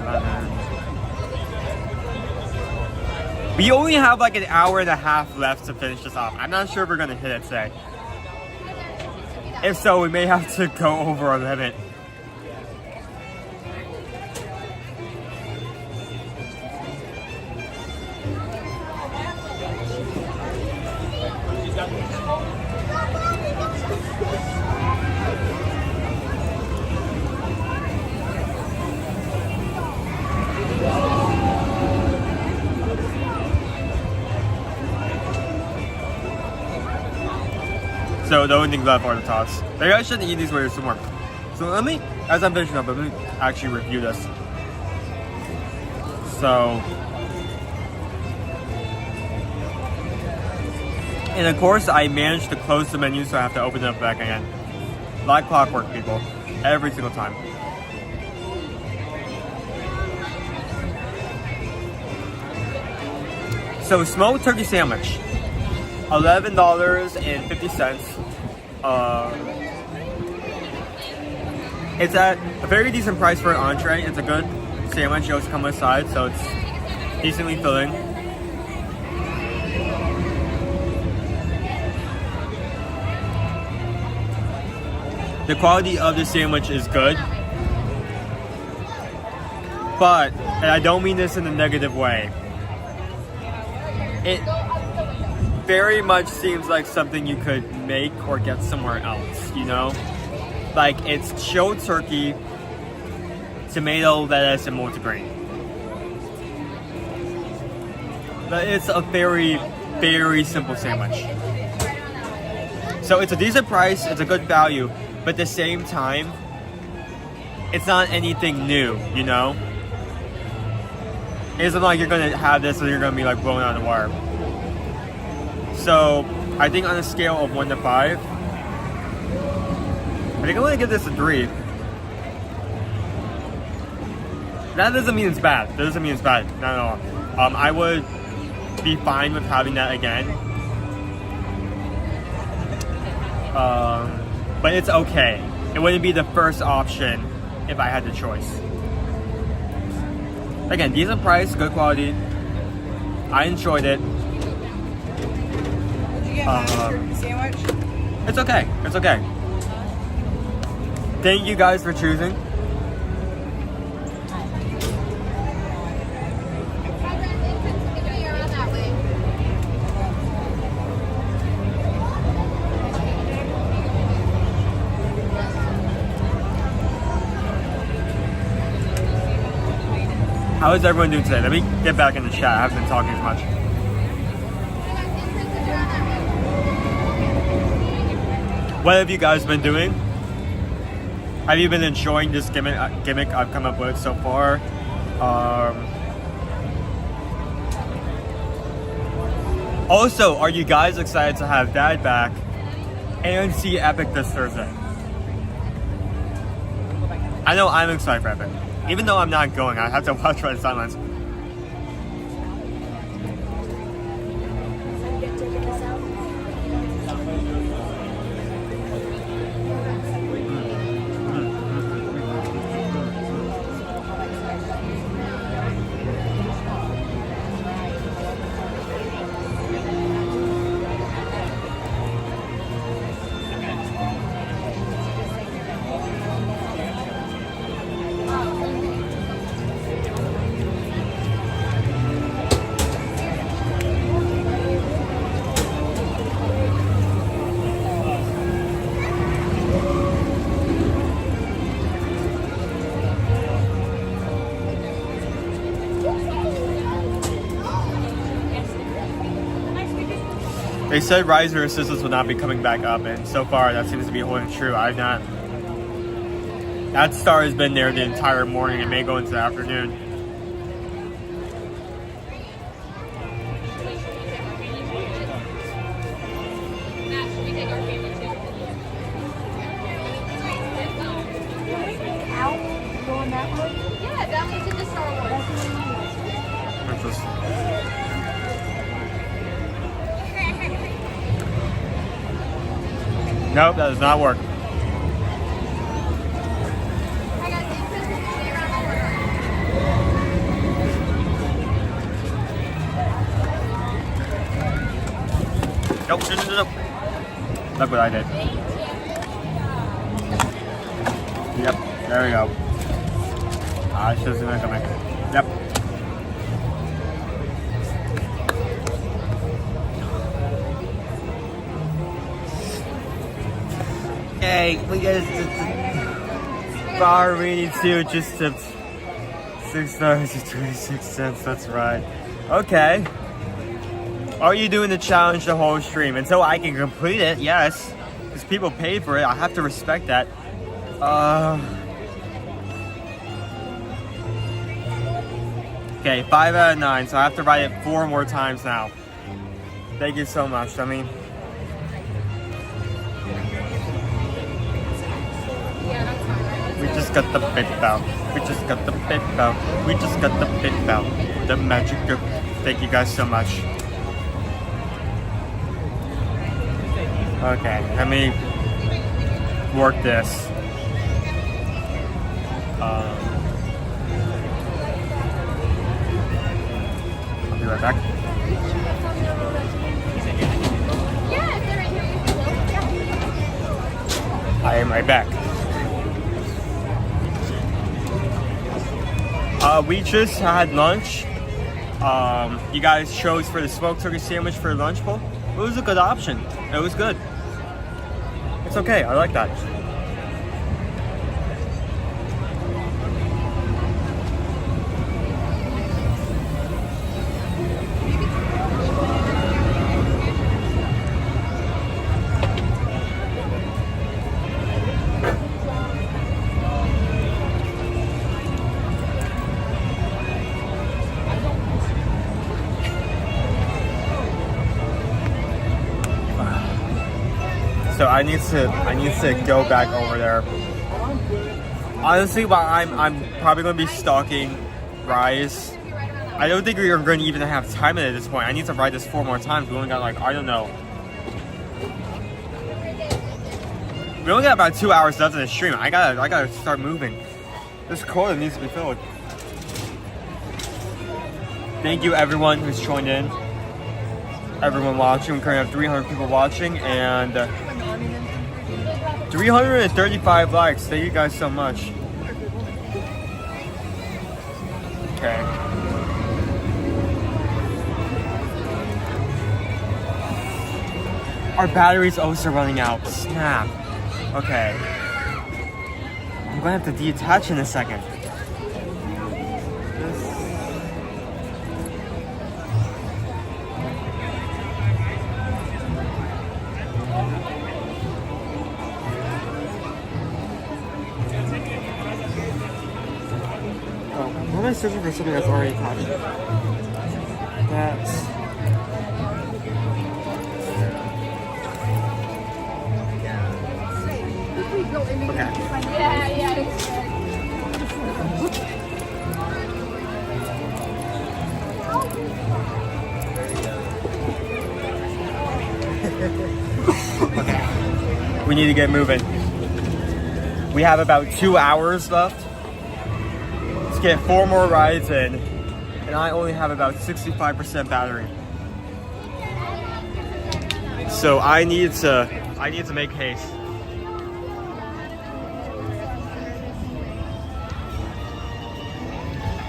11. We only have like an hour and a half left to finish this off. I'm not sure if we're gonna hit it today. If so, we may have to go over our limit. So the only thing left are the tots. Maybe I shouldn't eat these while there's some more. So let me, as I'm finishing up, let me actually review this. So And of course, I managed to close the menu, so I have to open it up back again. Like clockwork, people. Every single time. So, smoked turkey sandwich. $11.50. It's at a very decent price for an entree. It's a good sandwich. It also comes with sides, so it's decently filling. The quality of the sandwich is good, but, and I don't mean this in a negative way, it very much seems like something you could make or get somewhere else, you know? Like, it's chilled turkey, tomato, lettuce, and multigrain. But it's a very, very simple sandwich. So it's a decent price, it's a good value, but at the same time, it's not anything new, you know? It isn't like you're gonna have this and you're gonna be like blowing out of the water. So, I think on a scale of 1 to 5, I think I'm gonna give this a 3. That doesn't mean it's bad. That doesn't mean it's bad. Not at all. I would be fine with having that again. But it's okay. It wouldn't be the first option if I had the choice. Again, decent price, good quality. I enjoyed it. Did you get my turkey sandwich? It's okay. It's okay. Thank you guys for choosing. How is everyone doing today? Let me get back in the chat. I haven't been talking as much. What have you guys been doing? Have you been enjoying this gimmick I've come up with so far? Also, are you guys excited to have Dad back and see Epic this Thursday? I know I'm excited for Epic. Even though I'm not going, I have to watch Red Silence. They said riser assistance will not be coming back up, and so far that seems to be holding true. I've not. That star has been there the entire morning and may go into the afternoon. Yeah, that one's in the Star Wars. Nope, that does not work. Nope, no. Look what I did. Yep, there we go. I should have seen that coming. Yep. Hey, we got bar rating too, just tipped $6.26. That's right. Okay. Are you doing the challenge the whole stream until I can complete it? Yes, because people paid for it. I have to respect that. Okay, 5 out of 9. So I have to write it 4 more times now. Thank you so much. I mean. got the bit out. We just got the bit out. We just got the bit out. The magic group. Thank you guys so much. Okay, let me work this. I'll be right back. I am right back. We just had lunch. You guys chose for the smoked turkey sandwich for lunch bowl. It was a good option. It was good. It's okay. I like that. So I need to go back over there. Honestly, while I'm probably gonna be stalking Rise. I don't think we're going to even have time at this point. I need to ride this 4 more times. We only got like, I don't know. We only got about 2 hours left of the stream. I gotta start moving. This quota needs to be filled. Thank you everyone who's joined in. Everyone watching. We currently have 300 people watching and 335 likes. Thank you guys so much. Okay. Our battery's also running out. Snap. Okay. I'm gonna have to detach in a second. Why am I searching for something that's already attached? That's... Okay. Okay. We need to get moving. We have about 2 hours left. Let's get 4 more rides in. And I only have about 65% battery. So I need to make haste.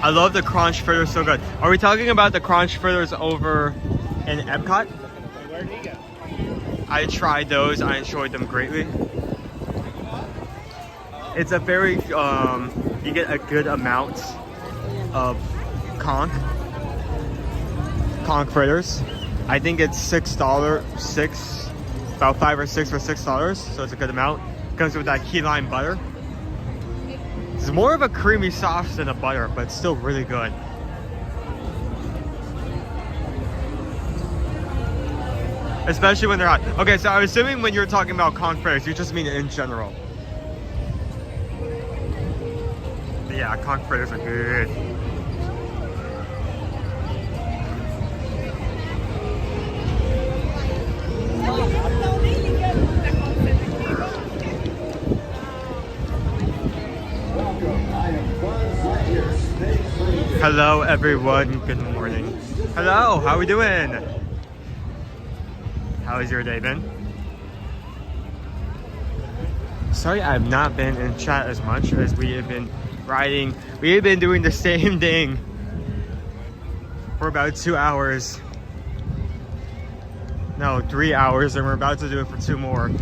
I love the crunch fritters, so good. Are we talking about the crunch fritters over in Epcot? I tried those, I enjoyed them greatly. It's a very, you get a good amount of conch fritters. I think it's $6, about 5 or 6 for $6, so it's a good amount. Comes with that key lime butter. It's more of a creamy sauce than a butter, but it's still really good. Especially when they're hot. Okay, so I'm assuming when you're talking about conch fritters, you just mean in general. But yeah, conch fritters are good. Hello everyone, good morning. Hello, how are we doing? How has your day been? Sorry I've not been in chat as much as we have been riding. We have been doing the same thing for about 2 hours. No, 3 hours, and we're about to do it for 2 more.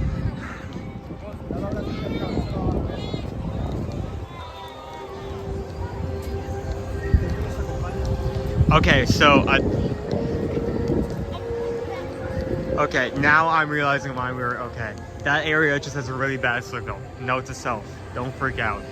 Okay, so okay, now I'm realizing why we were okay. That area just has a really bad signal. Note to self, don't freak out.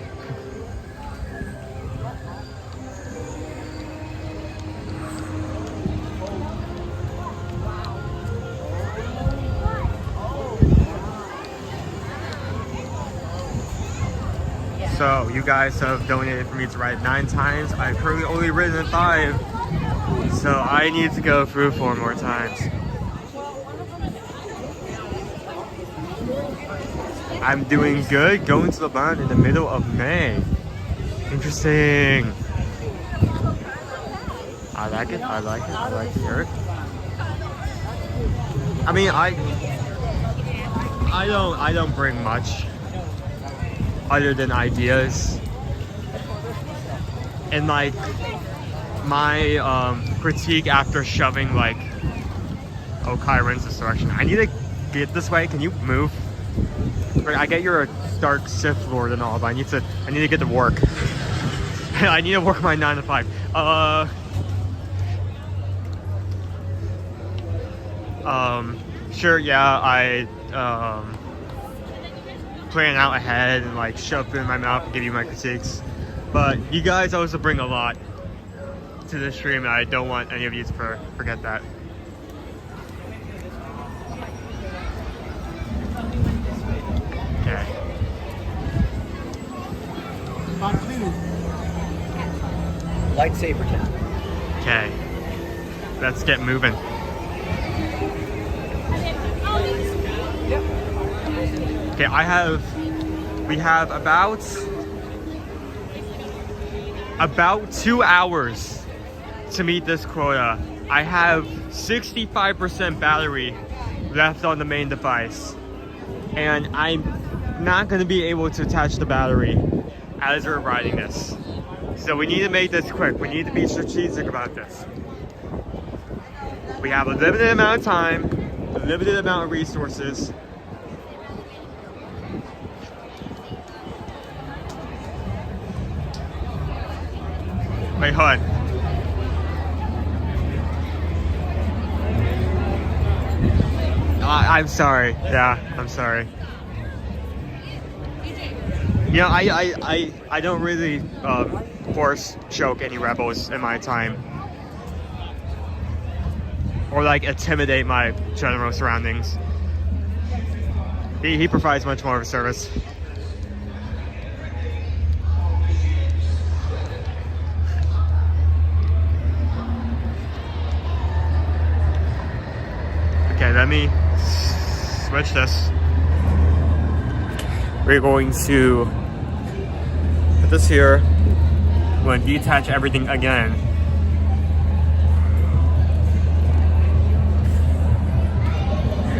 So you guys have donated for me to ride 9 times. I've currently only ridden 5. So I need to go through 4 more times. I'm doing good, going to the barn in the middle of May. Interesting. I like it, I like it, I like the earth. I mean, I don't bring much other than ideas. And like my critique after shoving like, oh, Kai runs this direction. I need to get this way. Can you move? I get you're a dark Sith Lord and all, but I need to get to work. I need to work my 9 to 5. Sure, yeah, I plan out ahead and like shove it in my mouth and give you my critiques. But you guys also bring a lot to the stream, and I don't want any of you to forget that. Okay. Lightsaber time. Okay. Let's get moving. Okay, we have about 2 hours to meet this quota. I have 65% battery left on the main device, and I'm not going to be able to attach the battery as we're riding this. So we need to make this quick. We need to be strategic about this. We have a limited amount of time, a limited amount of resources. Wait, hold on. I'm sorry. Yeah, I'm sorry. You know, I don't really force choke any rebels in my time, or like intimidate my general surroundings. He provides much more of a service. Okay, let me switch this. We're going to put this here. I'm going to detach everything again.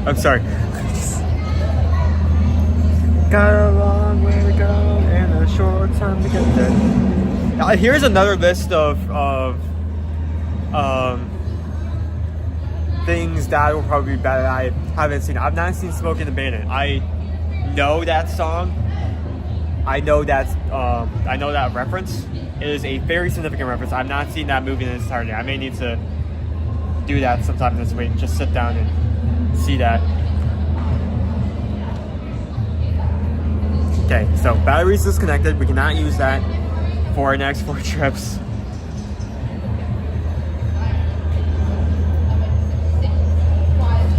I'm sorry. Got a long way to go and a short time to get there. Now, here's another list of things that will probably be bad that I haven't seen. I've not seen Smoking the Bandit. I know that song. I know that reference. It is a very significant reference. I've not seen that movie in its entirety. I may need to do that sometime this week. Just sit down and see that. Okay, so battery's disconnected. We cannot use that for our next 4 trips.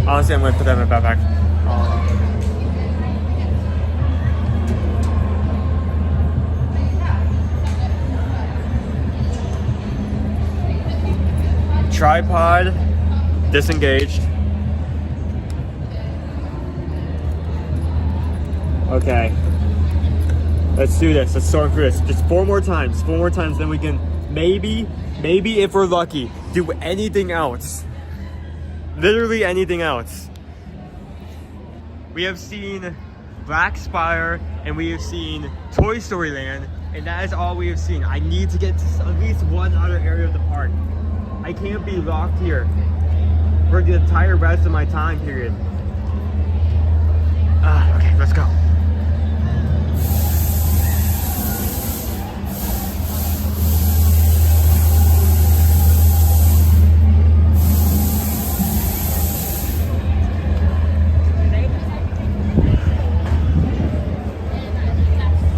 Honestly, I'm going to put that in my backpack. Tripod disengaged. Okay. Let's do this. Let's storm through this. Just 4 more times. 4 more times, then we can maybe if we're lucky, do anything else. Literally anything else. We have seen Black Spire and we have seen Toy Story Land, and that is all we have seen. I need to get to at least one other area of the park. I can't be locked here for the entire rest of my time period. Okay, let's go.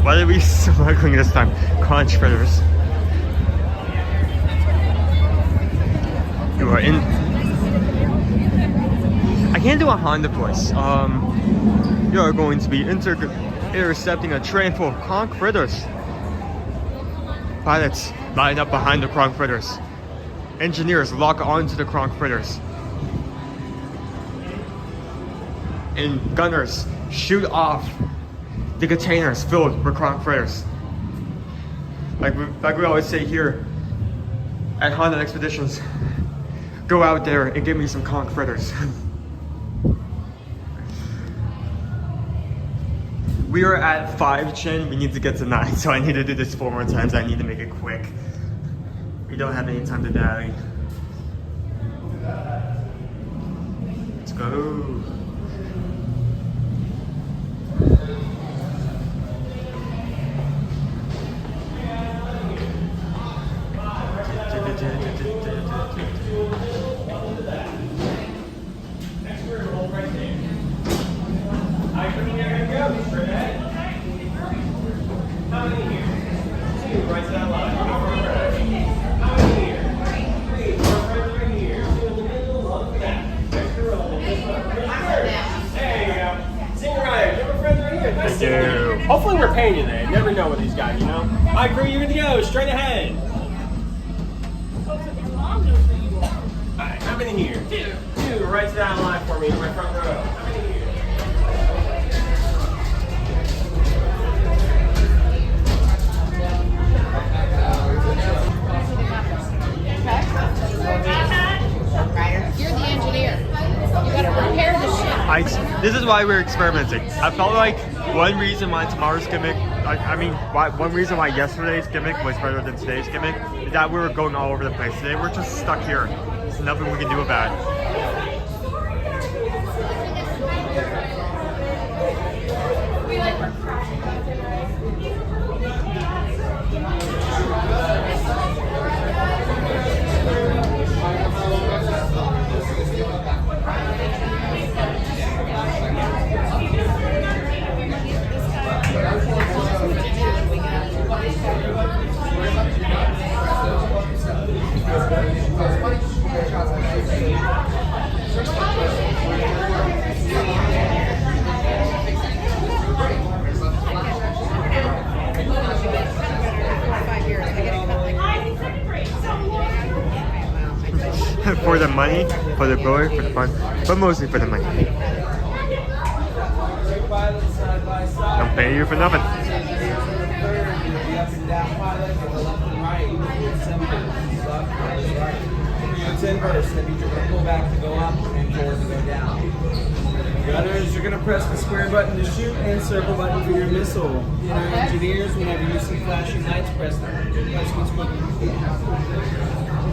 What are we smuggling this time? Conch critters. You are in. I can't do a Honda voice. You are going to be intercepting a train full of conch fritters. Pilots line up behind the conch fritters. Engineers lock onto the conch fritters. And gunners shoot off the containers filled with conch fritters. Like we always say here at Honda Expeditions, go out there and give me some conch fritters. We are at 5 chin, we need to get to 9, so I need to do this 4 more times. I need to make it quick. We don't have any time to dally. Let's go. Hopefully we're paying you there. You never know with these guys, you know? Alright, crew, you're good to go. Straight ahead. Alright, how many here? Two. Right down line for me in my front row. How many here? You're the engineer. You gotta repair the ship. This is why we're experimenting. I felt like one reason why tomorrow's gimmick, one reason why yesterday's gimmick was better than today's gimmick is that we were going all over the place. Today we're just stuck here. There's nothing we can do about it. For the money, for the glory, for the fun, but mostly for the money. Don't pay you for nothing. It's inverse. That means you're going to pull back to go up and forward to go down. Gunners, you're going to press the square button to shoot and circle button for your missile. Engineers, whenever you see flashing lights, press the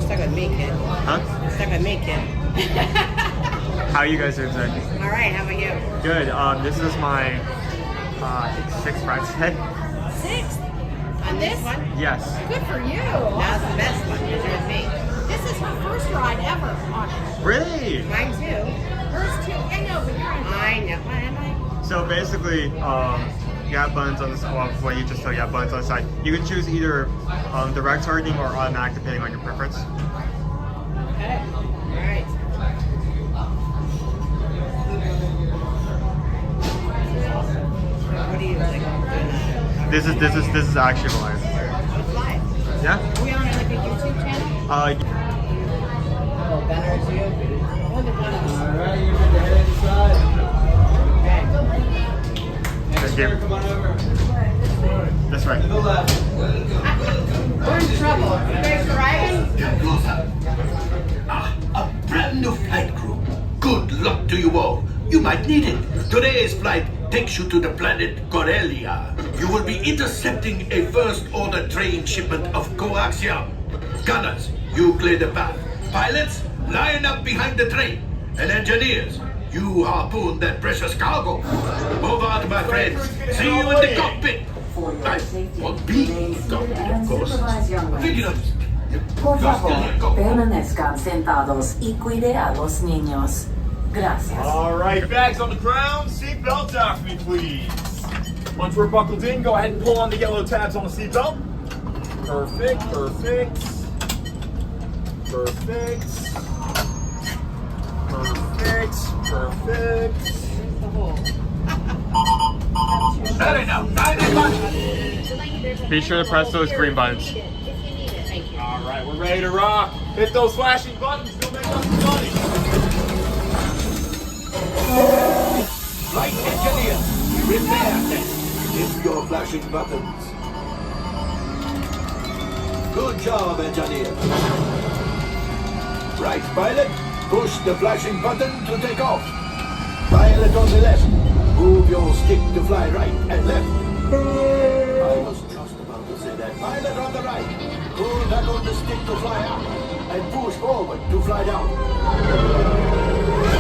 Stuck with me, kid. Huh? Stuck with me, kid. How are you guys doing today? All right, how about you? Good. This is my, I think 6th ride today. 6th? On this one? Yes. Good for you. That's the best one, because you're with me. This is her first ride ever on it. Really? Mine too. Hers too. I know, but you're on it. I know. What am I? So basically, you have buttons on the side. Well, what you just saw, you have buttons on the side. You can choose either direct targeting or automatic, depending on your preference. Okay. All right. What do you like? This is actually live. It's live. Yeah. Are we on like a YouTube channel? Oh, Gunners, you. Alright, you're good to head inside. Thank you. Come on over. That's right. To the left. We're in trouble. You guys driving? Come closer. A brand new flight crew. Good luck to you all. You might need it. Today's flight takes you to the planet Corellia. You will be intercepting a first-order train shipment of coaxium. Gunners, you clear the path. Pilots, line up behind the train. And engineers, you harpoon that precious cargo. Move out, my friends. See you in the cockpit. Well, be cockpit, of course. Figure Por favor, permanezcan sentados y cuide a los niños. Gracias. All right, bags on the ground, seatbelts out for me, please. Once we're buckled in, go ahead and pull on the yellow tabs on the seatbelt. Perfect, perfect. Perfect. Perfect, perfect. There's the hole. There enough. Dynamite. Be sure to press those green buttons. All right, we're ready to rock. Hit those flashing buttons. Go make us some money. Flight engineer, repair test. Hit your flashing buttons. Good job, engineer. Right pilot, push the flashing button to take off. Pilot on the left, move your stick to fly right and left. I was just about to say that. Pilot on the right, pull back on the stick to fly up and push forward to fly down.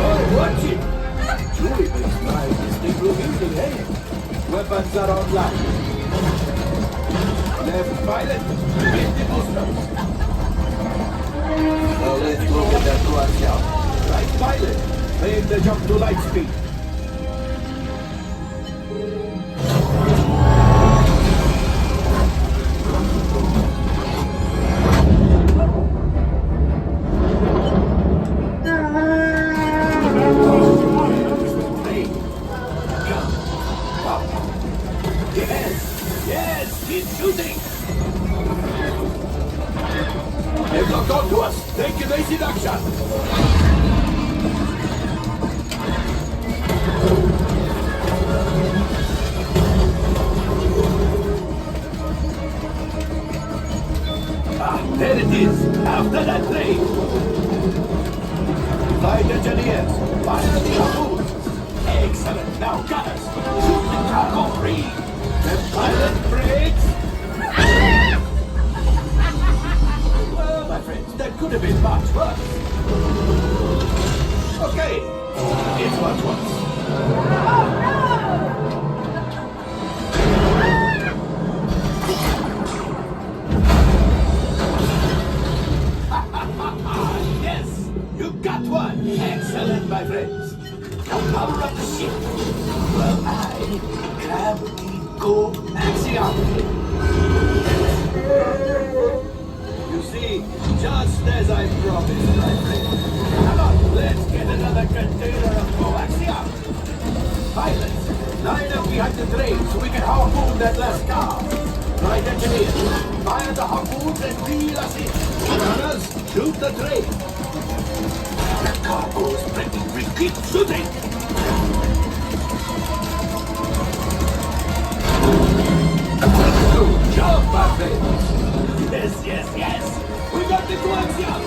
Oh, watch it! Chewie makes flying this thing look easy, eh? Weapons are online. Left pilot, hit the boosters. Now let's go with that coaxium. Right pilot, make the jump to light speed. Yes, keep shooting. They've locked onto us. Take evasive action. There it is. After that train. Flight engineers, fire the harpoons. Excellent. Now, gunners, shoot the cargo free. The pilot brakes. Well, my friends, that could have been much worse. Okay, it's much worse. Yes, you got one. Excellent, my friends. Now power up the ship. Well, gravity go axiom. You see, just as I promised, my friend. Come on, let's get another container of coaxium. Pilots, line up behind the train so we can harpoon that last car. Right, engineers, fire the harpoons and reel us in. Runners, shoot the train. The cargo's ready. We keep shooting. Good job, my friends. Yes. We got the coaxium.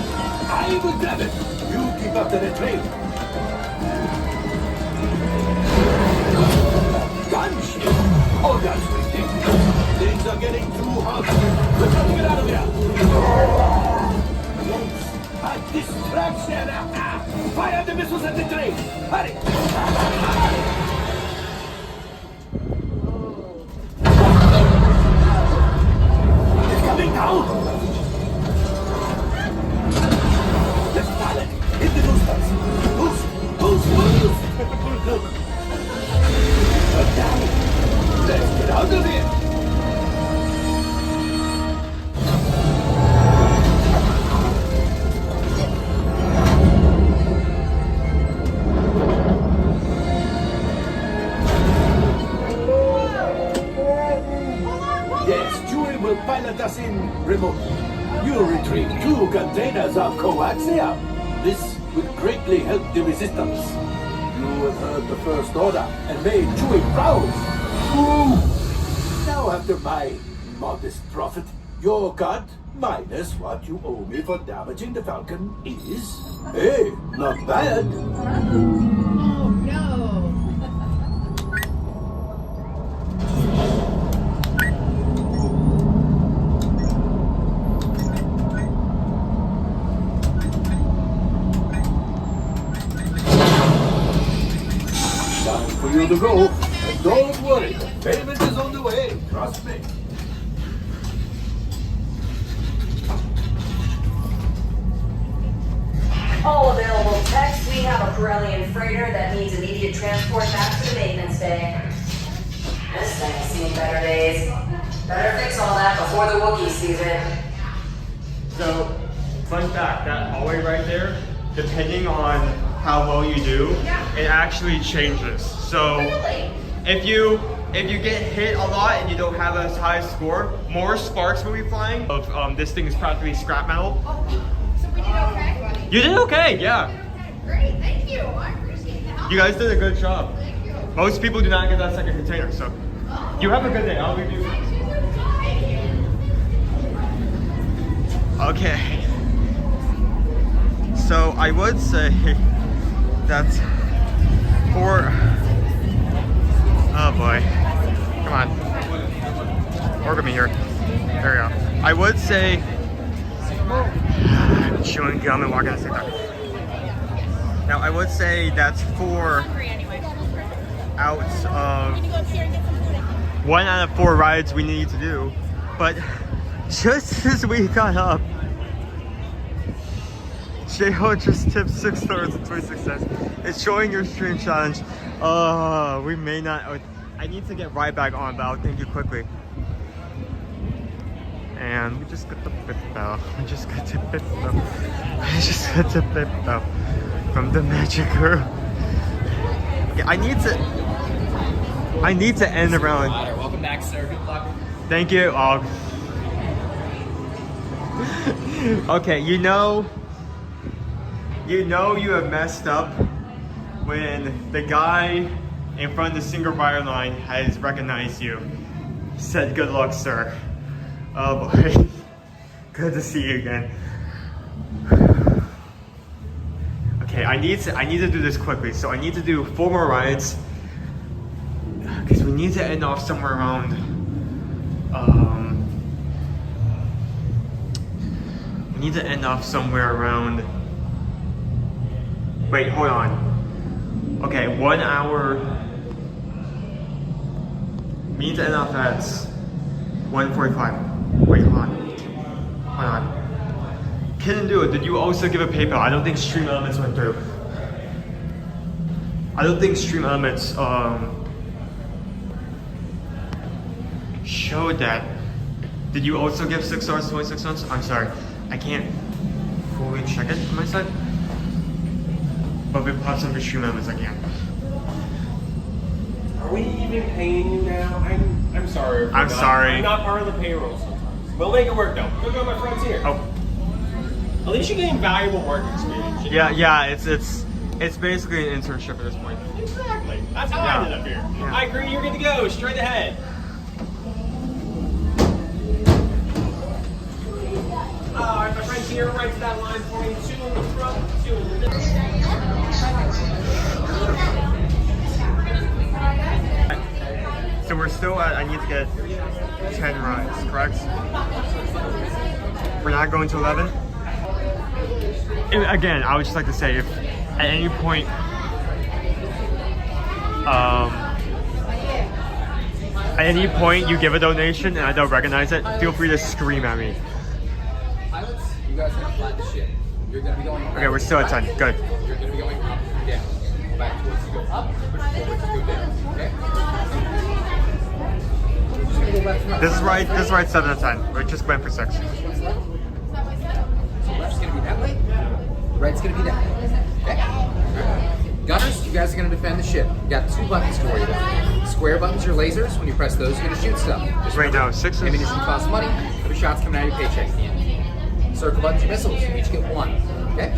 I will grab it. You keep up to the train. Gunship? Oh, that's ridiculous. Things are getting too hot. We've got to get out of here. Oops. A distraction. Fire the missiles at the train. Hurry. It's coming down. Let's pilot. Hit the boosters. Boost. Look. Down. Let's get out of here. Yes, Chewie will pilot us in remote. You'll retrieve 2 containers of coaxium. This will greatly help the resistance. You have heard the First Order and made Chewie proud. Ooh. Now, after my modest profit, your cut minus what you owe me for damaging the Falcon is, hey, not bad. Oh no. Time for you to go. And don't worry, the payment is on the way. Trust me. All available techs, we have a Corellian freighter that needs immediate transport back to the maintenance bay. This thing's seen better days. Better fix all that before the Wookiee season. So, fun fact, that hallway right there, depending on how well you do, it actually changes. So, if you if you get hit a lot and you don't have a high score, more sparks will be flying. This thing is practically scrap metal. So we did okay? You did okay, yeah. Great, thank you. I appreciate the help. You guys did a good job. Thank you. Most people do not get that second container, so. You have a good day, I'll leave you. Okay. So I would say that's for, oh boy, come on, work with me here. There we go. I would say, I'm chewing gum and walking on TikTok. Now I would say that's 4 out of 1 out of 4 rides we need to do, but just as we got up, J-Ho just tipped $6.26. It's showing your stream challenge. We may not. I need to get right back on, but I'll thank you quickly. And we just got the fifth bell. We just got the fifth bell. We just got the fifth bell from the magic girl. Okay, I need to end around. Welcome back, sir. Good luck. Thank you. Okay, you know you have messed up when the guy in front of the single rider line has recognized you. Said, "Good luck, sir." Oh boy, good to see you again. Okay, I need to do this quickly. So I need to do 4 more rides because we need to end off somewhere around. We need to end off somewhere around. Wait, hold on. Okay, 1 hour. We need to end off at 1:45. Wait, hold on. Couldn't do it. Did you also give a PayPal? I don't think Stream Elements went through. I don't think Stream Elements showed that. Did you also give $6.26? I'm sorry. I can't fully check it from my side. But if it pops under Stream Elements, I can. Are we even paying you now? I'm sorry. I'm sorry. I'm not part of the payroll sometimes. We'll make it work though. Look at my friends here. Oh. At least you're getting valuable work experience. You know? Yeah, it's basically an internship at this point. Exactly. That's how I ended up here. Yeah. Alright, Green, you're good to go. Straight ahead. Alright, my friends here, right to that line for me. 2 in the front, 2 in the middle. So we're still at, I need to get 10 rides, correct? We're not going to 11? And again, I would just like to say, if at any point, you give a donation and I don't recognize it, feel free to scream at me. Pilots, you guys are going to flatten the ship. You're going to be going Okay, we're still at 10, good. You're going to be going up and down. Go back towards you go up, push forward to go down. Okay? This is right 7 out of 10. We just went for 6. So left's going to be that way. Right's going to be that way. Okay? Gunners, you guys are going to defend the ship. You got 2 buttons to worry about. Square buttons are lasers. When you press those, you're going to shoot stuff. Just right now, 6 is... Ammunition costs money. Every shot's coming out of your paycheck. Circle buttons are missiles. You each get 1. Okay?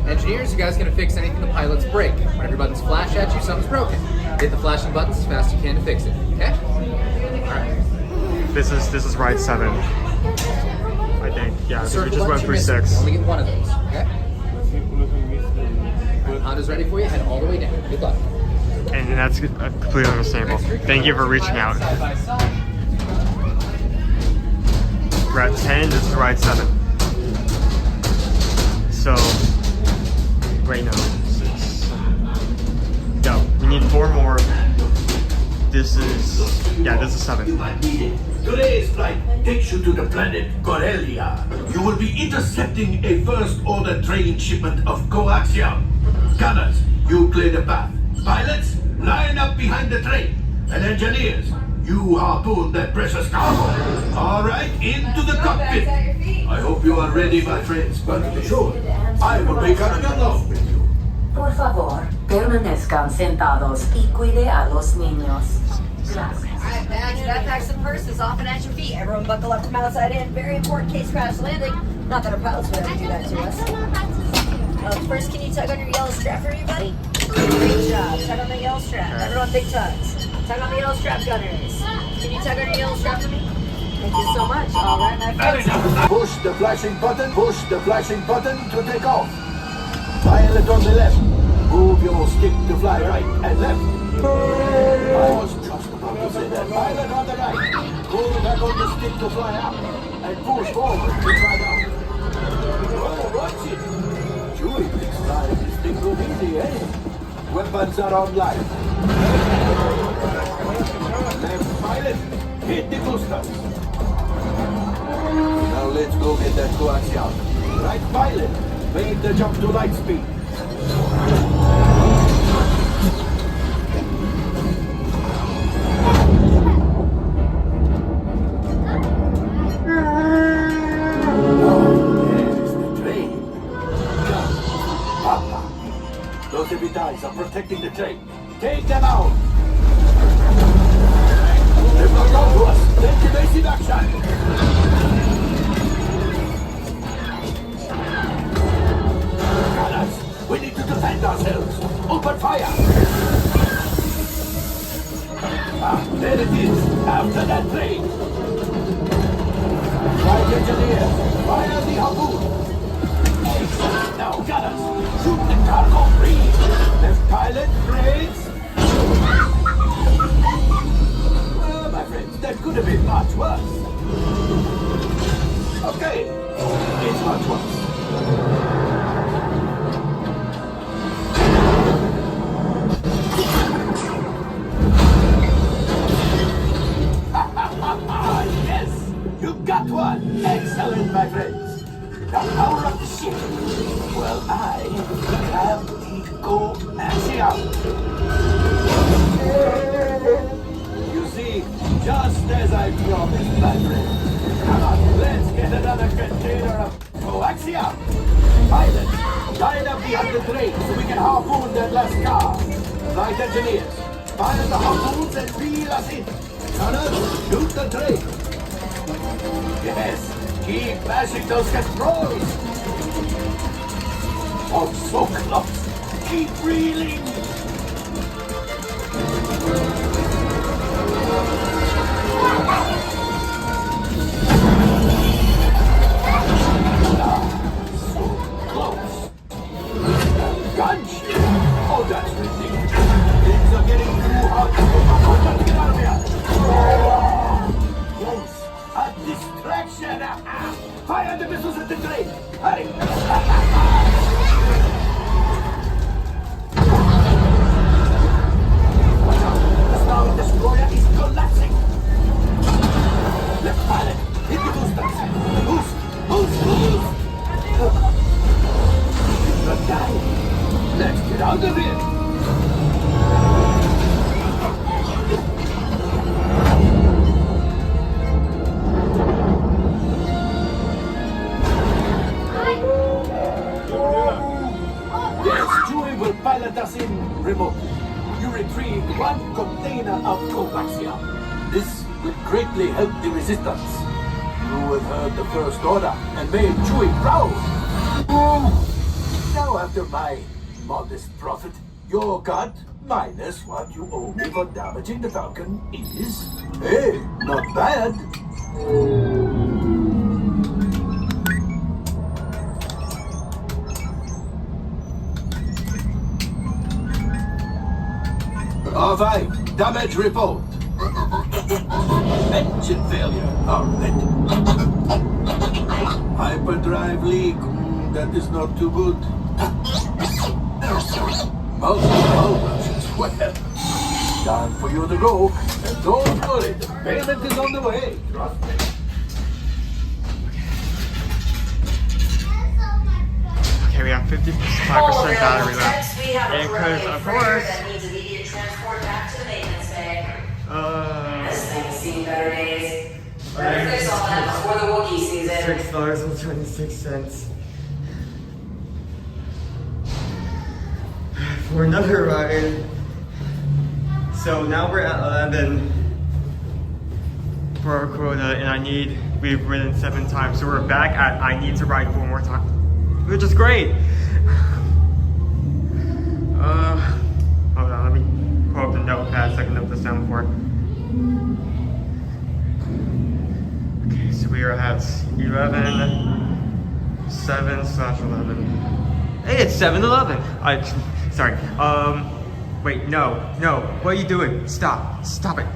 Engineers, you guys are going to fix anything the pilots break. When every button's flash at you, something's broken. Hit the flashing buttons as fast as you can to fix it. Okay? Alright. This is ride 7. I think. Yeah, because we just went through 6. Only get 1 of those. Okay? Honda's ready for you. Head all the way down. Good luck. And that's completely understandable. Thank you for reaching out. We're at 10. This is ride 7. So, right now, 6. No, we need 4 more. This is 7. Today's flight takes you to the planet Corellia. You will be intercepting a first-order train shipment of coaxium. Gunners, you clear the path. Pilots, line up behind the train. And engineers, you harpoon that precious cargo. All right, into the cockpit. I hope you are ready, my friends, but be sure, I will be coming along with you. Por favor, permanezcan sentados y cuide a los niños. Alright, bags, backpacks, and purses off and at your feet. Everyone buckle up from outside in. Very important case crash landing. Not that our pilots would ever do that to us. First, can you tug on your yellow strap for me, buddy? Great job. Tug on the yellow strap. Everyone, big tugs. Tug on the yellow strap, gunners. Can you tug on your yellow strap for me? Thank you so much. All right, my friends. Push the flashing button to take off. Pilot on the left. Move your stick to fly right and left. I was just about to say that. Pilot on the right. Pull back on the stick to fly up. And push forward to fly down. Well, watch it. Chewie, this time this thing will be easy, eh? Weapons are online. Left pilot, hit the boosters. Now let's go get that coaxial. Right pilot, make the jump to light speed. Those heavy ties are protecting the train. Take them out! They've not come to us. Take evasive action! Gunners, we need to defend ourselves. Open fire! Ah, there it is. After that train. Flight engineer, fire the harpoon. Excellent. Now, gunners, shoot the cargo free. Left pilot, brakes. Well, my friends, that could have been much worse. Okay, it's much worse. Yes, you got one. Excellent, my friends. The power of the ship. Well, I have the coaxial. You see, just as I promised, my friend. Come on, let's get another container of coaxial. Pilot, line up behind the train so we can harpoon that last car. Flight engineers, fire the harpoons and reel us in. Gunners, shoot the train. Yes. Keep mashing those controls! Oh, so close! Keep reeling! So close! Gunship! Oh, that's ridiculous! Things are getting too hot! Get out of here! Yes! A distraction! Fire the missiles at the train! Hurry! Watch out! The Star Destroyer is collapsing! Left pilot, hit the boosters! Boost! Boost! Boost! Not dying! Let's get out of here! Yes, Chewie will pilot us in remote. You retrieve one container of coaxial. This will greatly help the resistance. You have heard the First Order and made Chewie proud. Now, after my modest profit, your cut minus what you owe me for damaging the Falcon is, hey, not bad. R5, damage report. Engine failure, alright. Hyperdrive leak, that is not too good. Multiple rushes, well. Time for you to go, and don't worry, the payment is on the way. Trust me. Okay, we have 55% battery left. And because, of course, this thing's seen better days. Better fix all that before the Wookiee season. $6.26 for another ride. So now we're at 11. for our quota, and we've ridden 7 times, so we're back at I need to ride 4 more times, which is great. Hold on, let me pull up the notepad so I can note this down before. Okay, so we are at 7/11. Hey, it's 7-11. Sorry. Wait, no. What are you doing? Stop it.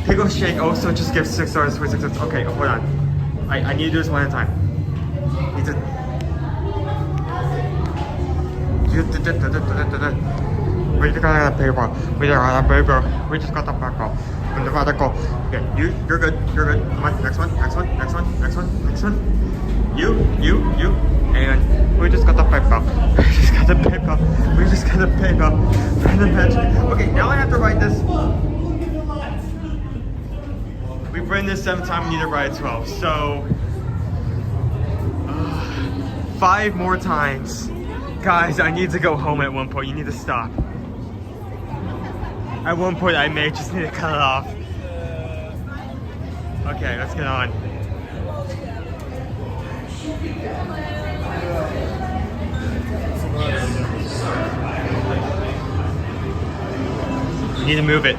Pickle shake also just gives 6 stars for 6 stars. Okay, hold on. I need to do this one at a time. We just got that paper. We just got that paper. Okay, you're good. Come on, next one. You. And we just got the paper. Okay, now I have to write this. We've written this 7 times, we need to write it 12. So, 5 more times. Guys, I need to go home at one point. You need to stop. At one point, I may just need to cut it off. Okay, let's get on. You need to move it.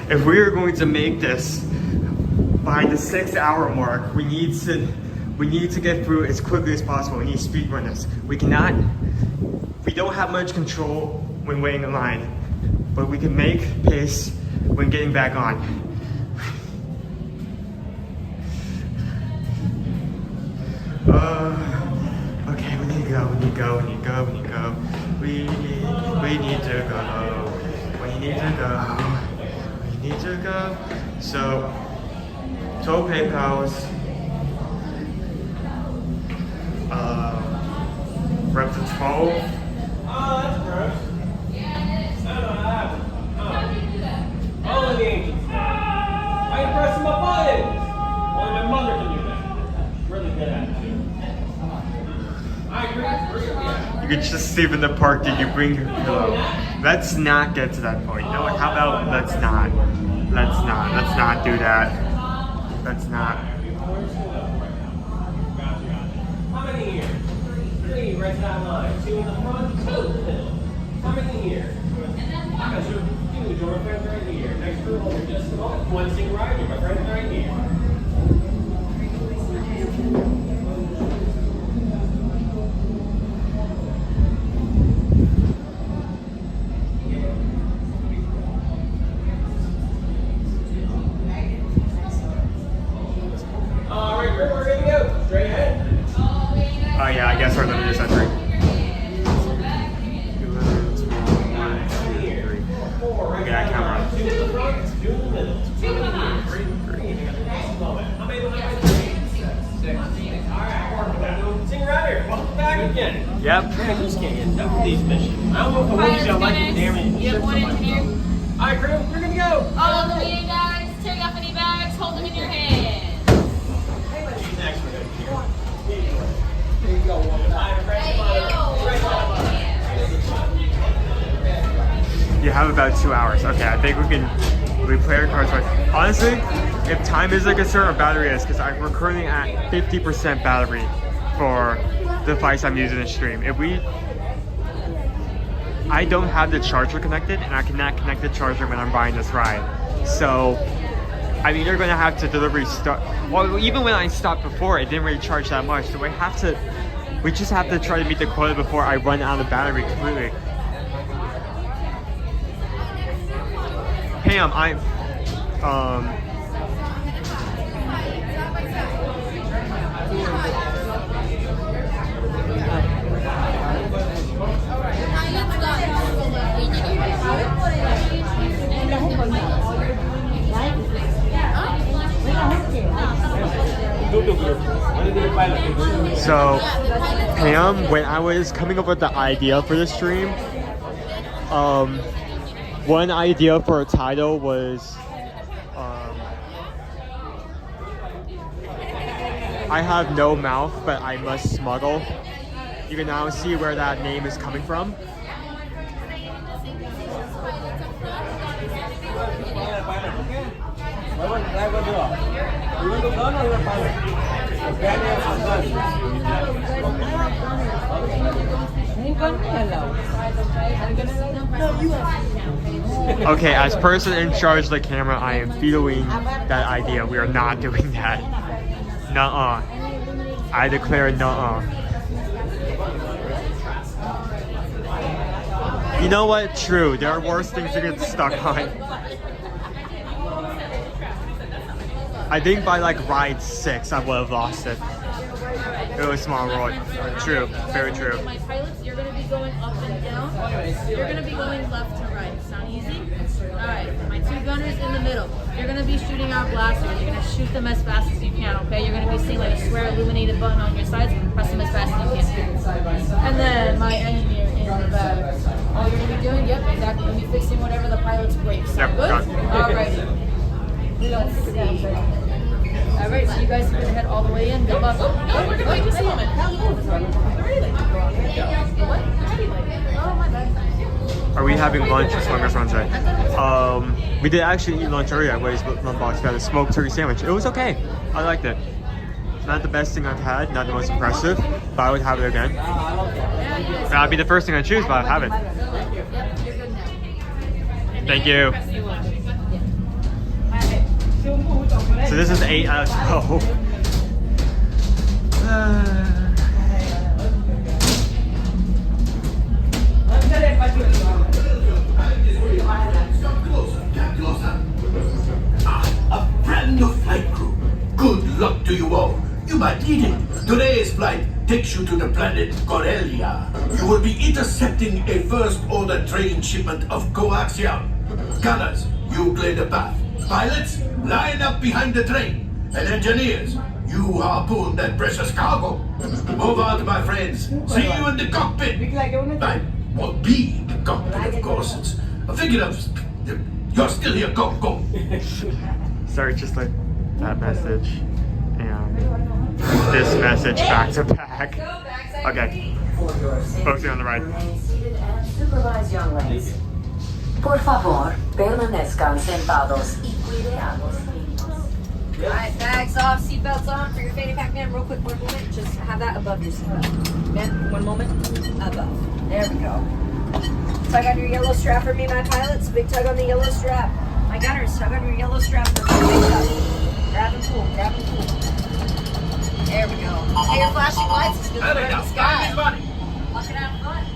If we are going to make this by the 6-hour mark, we need to get through as quickly as possible. We need to speed run this. We don't have much control when waiting in line, but we can make pace when getting back on. Okay, we need to go. So, 12 PayPals. We're up to 12. Oh, that's gross. All of the agents. Why are you pressing my buttons? Only my mother can do that. Really good at it, too. I agree. You could just sleep in the park. Did you bring your pillow? Let's not get to that point. You know what? How about let's not do that. Let's not. How many here? 3 right side line. 2 in the front, 2 in the middle. How many here? Because you're my friends right here. Next room over just a moment. One seat right here. My friends right here. Alright, we're ready to go. Straight ahead. Oh yeah, I guess we're limited to entry. Okay, I count wrong. 2 in the front, 2 in the middle. 2 behind. 3. How many behind? 6. Alright, working that. Sing right here. Welcome back again. Yep. Man, you just can't get enough of these missions. I don't know if I want you to like the damn it. You have 1 engineer. Alright, crew, we're gonna go. All of the meeting guys, take off any bags, hold them in your hands. Next, we're gonna hear. There you go. You have about 2 hours. Okay, I think we can replay our cards. Honestly, if time is a concern, or battery is, because we're currently at 50% battery for the device I'm using to stream. I don't have the charger connected, and I cannot connect the charger when I'm buying this ride. So, I'm either going to have to delivery start. Well, even when I stopped before, it didn't really charge that much. So we just have to try to meet the quota before I run out of battery completely. Pam, So, Pam, when I was coming up with the idea for the stream, one idea for a title was, I have no mouth, but I must smuggle. You can now see where that name is coming from. You want the gun or the pilot? The bandits are done. Okay, as person in charge of the camera, I am vetoing that idea. We are not doing that. Nuh-uh. I declare nuh-uh. You know what? True. There are worse things to get stuck on. I think by like ride 6, I would have lost it. It was a small road. True. Very true. My pilots, you're going to be going up and down. You're going to be going left to right. Sound easy? Alright, my 2 gunners in the middle. You're going to be shooting out blasters. You're going to shoot them as fast as you can, okay? You're going to be seeing like a square illuminated button on your sides. Press them as fast as you can. And then my engineer in the back. All you're going to be doing, yep, exactly. You're going to be fixing whatever the pilot's brakes. Yep, Good? Alrighty. Let's see. Alright, so you guys can head all the way in. Jump up. No, we're going to wait just a moment. What? Oh, my bad. Are we having lunch at Smugglers Wednesday? We did actually eat lunch earlier at Wade's Lunchbox. We had a smoked turkey sandwich. It was okay. I liked it. Not the best thing I've had, not the most impressive, but I would have it again. That'd be the first thing I choose, but I'd have it. Thank you. So this is 8 out of 12. A brand new flight crew. Good luck to you all. You might need it. Today's flight takes you to the planet Corellia. You will be intercepting a first-order train shipment of coaxium. Gunners, you clear the path. Pilots, line up behind the train. And engineers, you harpoon that precious cargo. Move out, my friends. See you in the cockpit. I won't be in the cockpit, of course. It's a figure of... You're still here. Go, go. Sorry, just like that message and this message back to back. Okay. Focusing on the right. Supervise young ladies. Por favor, permanezcan sentados y cuide a los niños. Alright, bags off, seatbelts on for your fanny pack, man. Real quick, 1 moment. Just have that above your seatbelt. Man, 1 moment. Above. There we go. Tug on your yellow strap for me, my pilots. Big tug on the yellow strap. My gunners, tug on your yellow strap for me. Big tug. Grab and pull, grab and pull. There we go. Hey, your flashing lights is good for the sky. Lock it out front.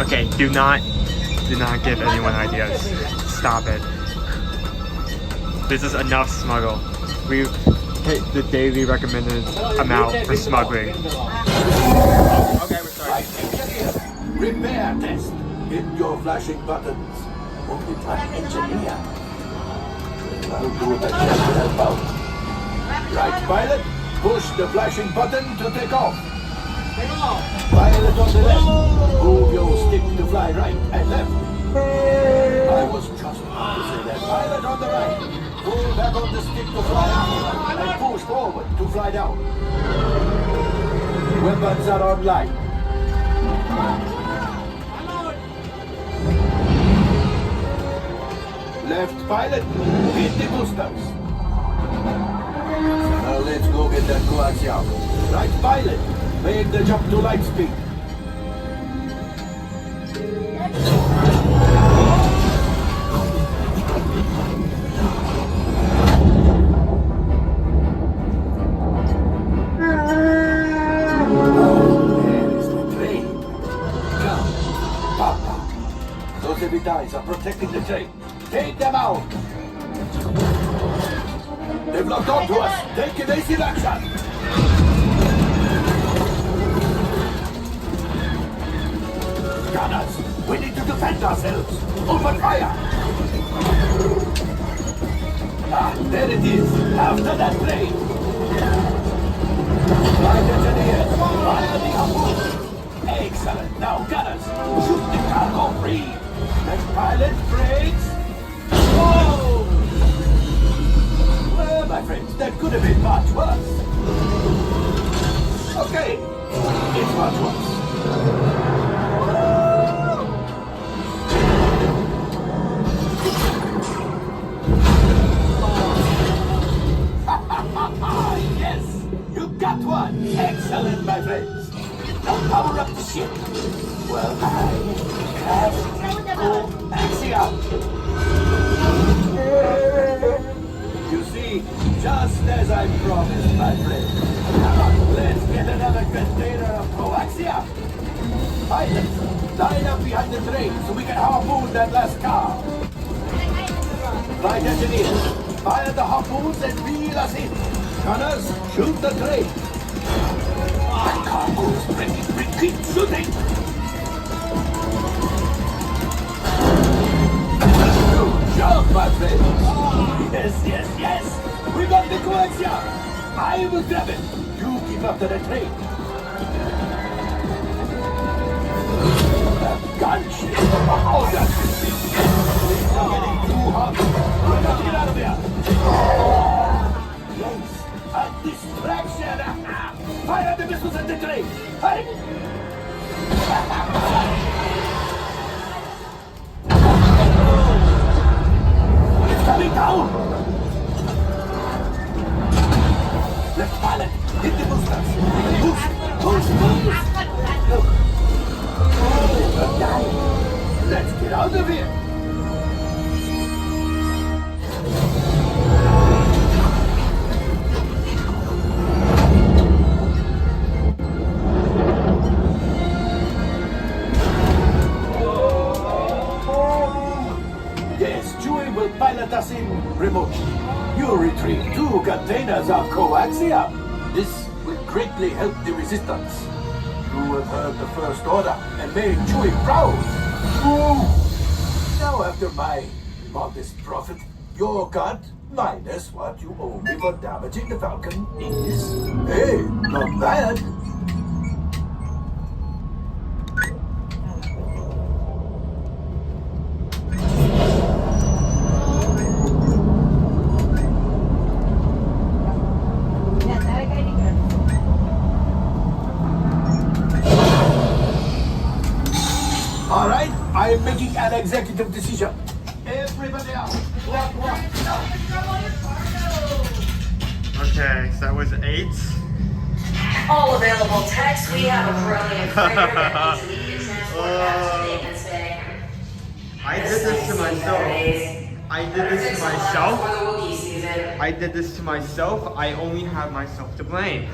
Okay, do not give anyone ideas. Stop it. This is enough smuggle. We've hit the daily recommended amount for smuggling. Okay, we're sorry. Repair test. Hit your flashing buttons. Multiply engineer. I'll do the test to help out. Right, pilot. Push the flashing button to take off. Pilot on the left. Move your stick to fly right and left. I was just about to say that. Pilot on the right. Pull back on the stick to fly out and push forward to fly down. Weapons are online. Left pilot, hit the boosters. Now let's go get that coaxium. Right pilot, make the jump to light speed. Those heavy dies are protecting the train. Take them out! They've locked onto us! Take evasive action! Gunners, we need to defend ourselves! Open fire! Ah, there it is! After that plane! Right, engineer! That could have been much worse. Okay, it's much worse. Yes, you got one. Excellent, my friends. Now power up the ship. Well, I have Axia. You see, just as I promised, my friend. Come on, let's get another container of coaxia. Pilots, line up behind the train so we can harpoon that last car. Flight engineers, fire the harpoons and reel us in. Gunners, shoot the train. That car moves, keep shooting. Good job, my friend. Yes, yes, yes. We got the coaxia. I will grab it. You keep up to the train. Gunship. Oh, that's it. It's getting too hot. We got to get out of there. Yes, a distraction. Fire the missiles at the train. Hurry. It's coming down. Left pilot, hit the boosters. Boost, boost, boost. Look. Oh, die. Let's get out of here. Yes, Chewie will pilot us in remotely. You retrieve 2 containers of coaxia. This will greatly help the resistance. You have heard the First Order and made Chewie proud. Ooh. Now after my modest profit, your cut minus what you owe me for damaging the Falcon is, hey, not bad. All right, I am making an executive decision. Everybody out. Walk. Okay, so that was 8. All available techs. We have a Corellian freighter that needs immediate transport back to maintenance bay. I did this to myself. I did this to myself. I did this to myself. I only have myself to blame.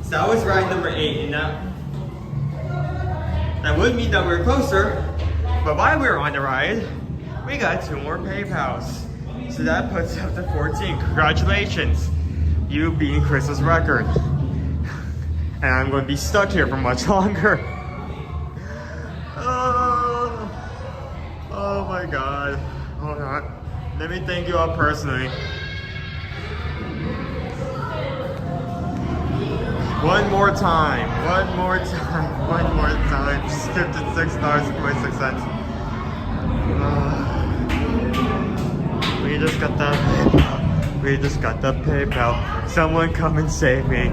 So that was ride number 8, and that would mean that we're closer. But while we were on the ride, we got 2 more PayPals. So that puts up to 14. Congratulations. You beating Chris's record. And I'm going to be stuck here for much longer. Oh my god. Hold on. Let me thank you all personally. One more time. Just skipped it $6.26. We just got that PayPal. Someone come and save me.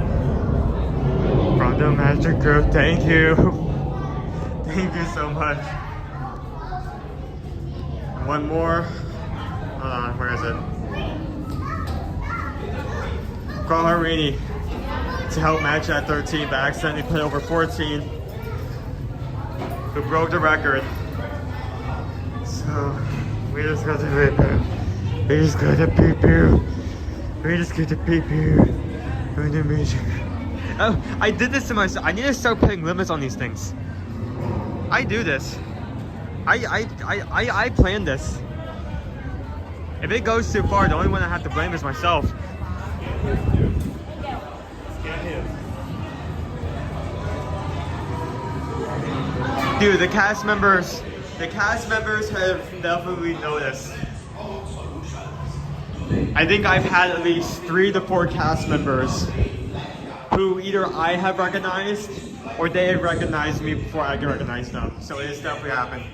From the Magic Group, thank you. Thank you so much. One more. Hold on, where is it? Call Harini to help match at 13, but accidentally put over 14. Who broke the record. So, we just got to PayPal. We just got to PayPal. Oh, I did this to myself. I need to start putting limits on these things. I do this. I planned this. If it goes too far, the only one I have to blame is myself. Dude, the cast members have definitely noticed. I think I've had at least 3 to 4 cast members who either I have recognized or they have recognized me before I can recognize them. So it has definitely happened.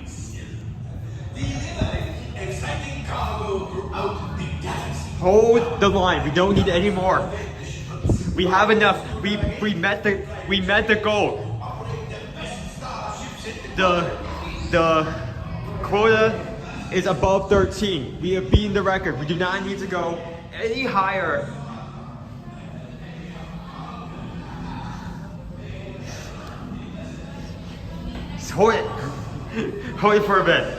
Exciting cargo throughout the galaxy. Hold the line. We don't need any more. We have enough. We met the goal. The quota is above 13. We have beaten the record. We do not need to go any higher. Just hold it. Hold it for a bit.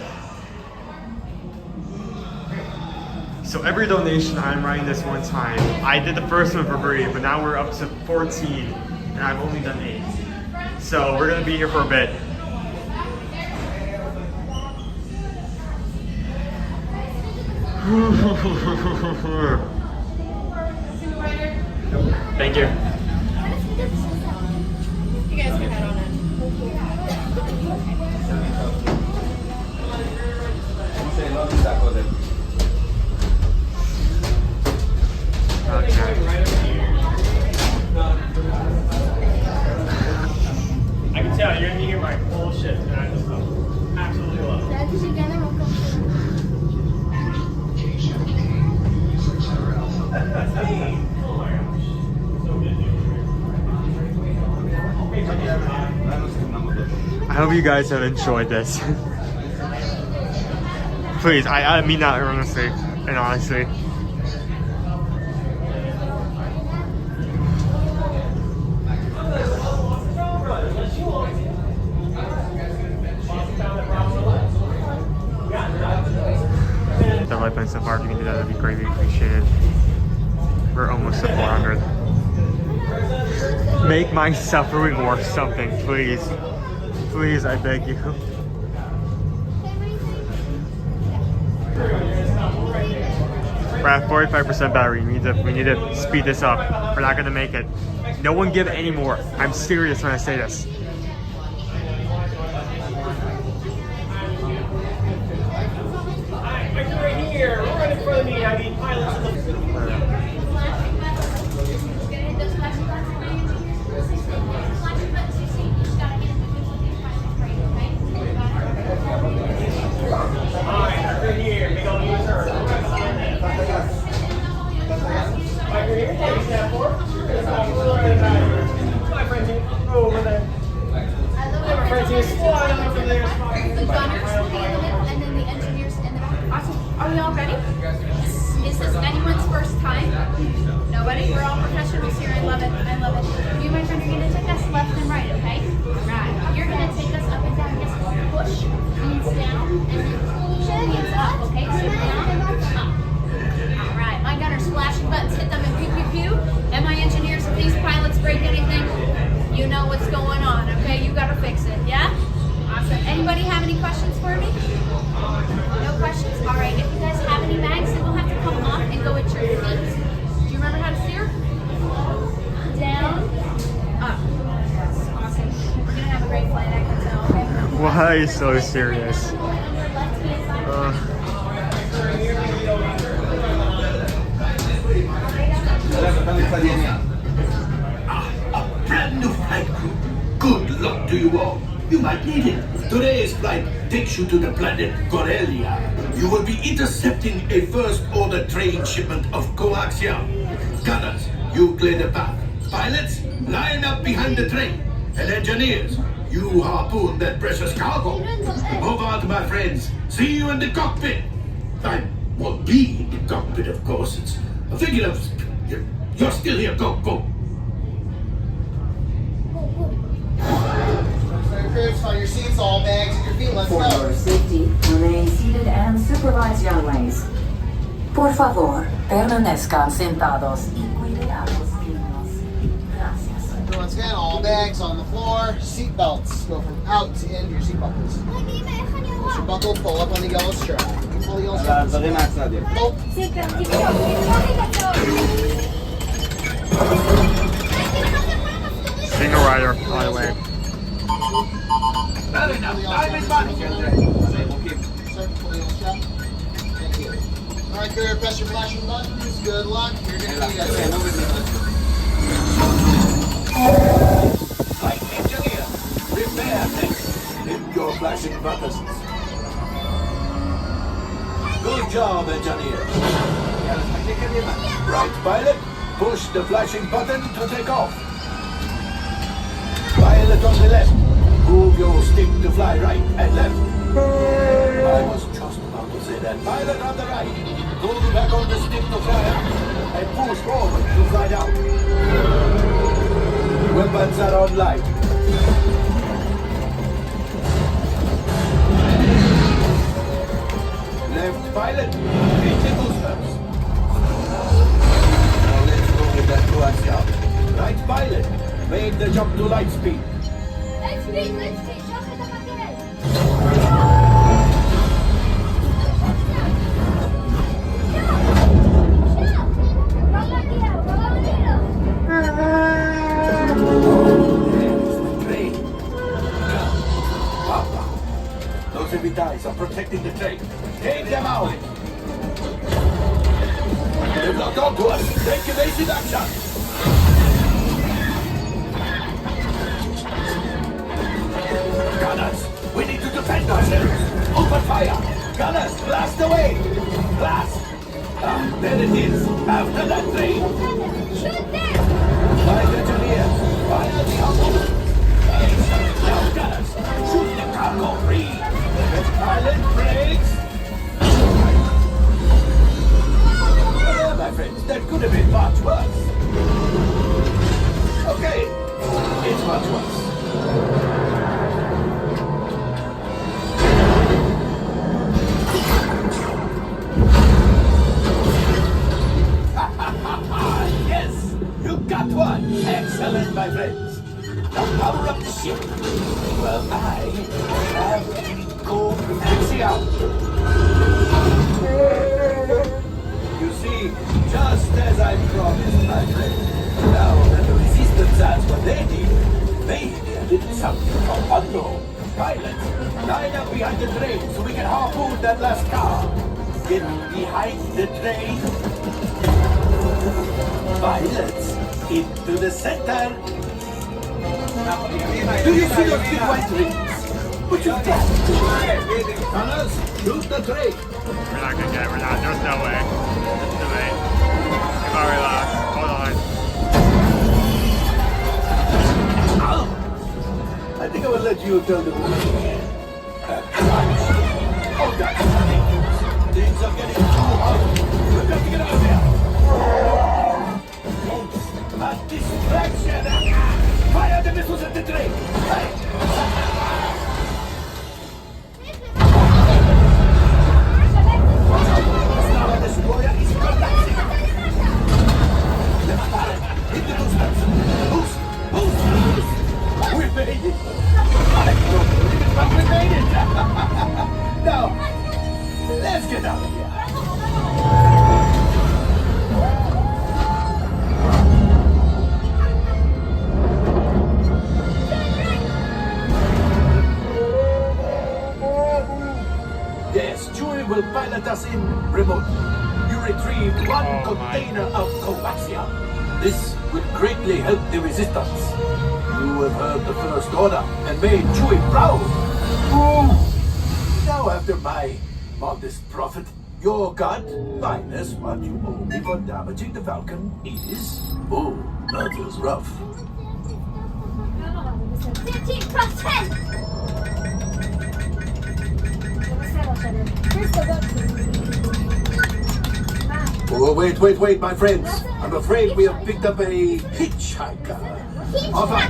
So every donation, I'm writing this one time. I did the first one for free, but now we're up to 14, and I've only done 8. So we're gonna be here for a bit. Thank you. You guys can head on in. I can tell you're gonna hear my bullshit, and I just absolutely love it. I hope you guys have enjoyed this. Please, I mean that earnestly and honestly. The light band so far, if you can do that, that'd be greatly appreciated. We're almost at 400. Make my suffering worth something, please. Please, I beg you. We're at 45% battery. We need to speed this up. We're not gonna make it. No one give any more. I'm serious when I say this. Right here, right in front of me. I mean, pilots in the. Are we all ready? Is this anyone's first time? Nobody? We're all professionals here. I love it. I love it. You, my friends, are going to take us left and right, okay? Right. You're going to take us up and down. Yes, push, hands down, and then push, hands up, okay? So down, up. All right. My gunners flashing buttons. Hit them and pew, pew, pew. And my engineers, if these pilots break anything, you know what's going on, okay? You got to fix it, yeah? Awesome. Anybody have any questions for me? No questions? All right. If you guys have any bags, then we'll have to come off and go at your feet. Do you remember how to steer? Down, up. Awesome. We're going to have a great flight, I can tell. Okay? Why are you so serious? A brand new flight crew. Good luck to you all. You might need it. Today's flight takes you to the planet Corellia. You will be intercepting a first-order trade shipment of coaxium. Gunners, you clear the path. Pilots, line up behind the train. And engineers, you harpoon that precious cargo. Move out, my friends. See you in the cockpit. I won't be in the cockpit, of course. It's a figure of... You're still here. Go, go. On your seats, all bags at your feet, let's For go. your safety, remain seated and supervise young lanes. Por favor, permanezcan sentados y cuide a los niños. Gracias. Once again, all bags on the floor, seat belts. Go from out to in your seatbelt, please. Push your buckle, pull up on the yellow strap. Pull the yellow strap. Pull. Single rider, by the way. Not enough. I'm in money. Sir, pull the yellow strap. Thank you. All right, good. Press your flashing buttons. Good luck. You're going to need that. Flight engineer, prepare next. Hit your flashing buttons. Good job, engineer. Right, pilot. Push the flashing button to take off. Pilot on the left. Move your stick to fly right and left. I was just about to say that. Pilot on the right. Pull back on the stick to fly up. And push forward to fly down. Weapons are online. Left pilot. Hit the boosters. Now let's go with that coaxial. Right pilot. Make the jump to light speed. Light speed, show me the material. Train. Papa. Those heavy ties are protecting the train. Take them out. They've locked onto us. Take evasive action. Gunners, we need to defend ourselves. Open fire. Gunners, blast away. Blast. Ah, there it is. After that train. Shoot them! Fire engineers. Fire the humble. Now, gunners, shoot the cargo free. Let's pilot brakes. Well, my friends, that could have been much worse. Okay, it's much worse. Yes, you got one. Excellent, my friends. Now power up the ship. Well, I have go axial. You see, just as I promised, my friend. Now that the resistance has what they need, maybe a little something from unknown. Pilots, line up behind the train so we can harpoon that last car. Get behind the train. Pilots, into the center. Do you see those big white rings? Would you dare? Gunners, shoot the train. We're not, there's no way. There's no way. Come on, relax. Hold on. I think I will let you tell the movie. Oh, that's ridiculous. Things are getting too hot. We've got to get out of here. A distraction! Fire the missiles at the train! Now the destroyer is collapsing! Hit the boosters! Boost! We made it! I don't believe it, but we made it! Now, let's get out of here! Yes, Chewie will pilot us in remotely. You retrieved one container of coaxium. This will greatly help the resistance. You have heard the First Order and made Chewie proud. Now, after my modest profit, your cut, minus what you owe me for damaging the Falcon, is... Oh, that is rough. 15 plus 10! Oh, wait, my friends. I'm afraid we have picked up a hitchhiker. Over.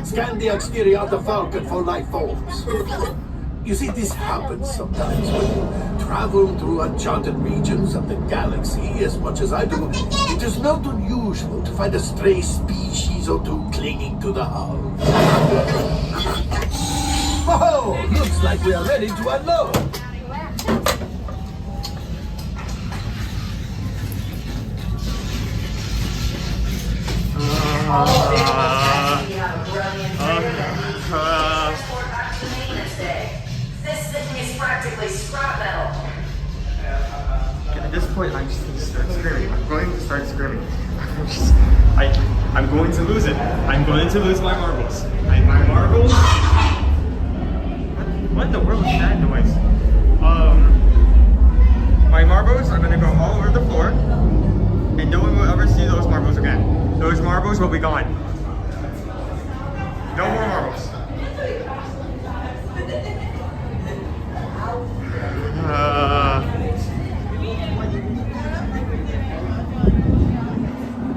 Scan the exterior of the Falcon for life forms. You see, this happens sometimes when you travel through uncharted regions of the galaxy as much as I do. It is not unusual to find a stray species or two clinging to the hull. Oh, looks like we are ready to unload. This thing is practically scrap metal. At this point, I'm just going to start screaming. I'm going to start screaming. I'm going to lose it. I'm going to lose my marbles. My marbles? What in the world is that noise? My marbles will be gone. No more marbles.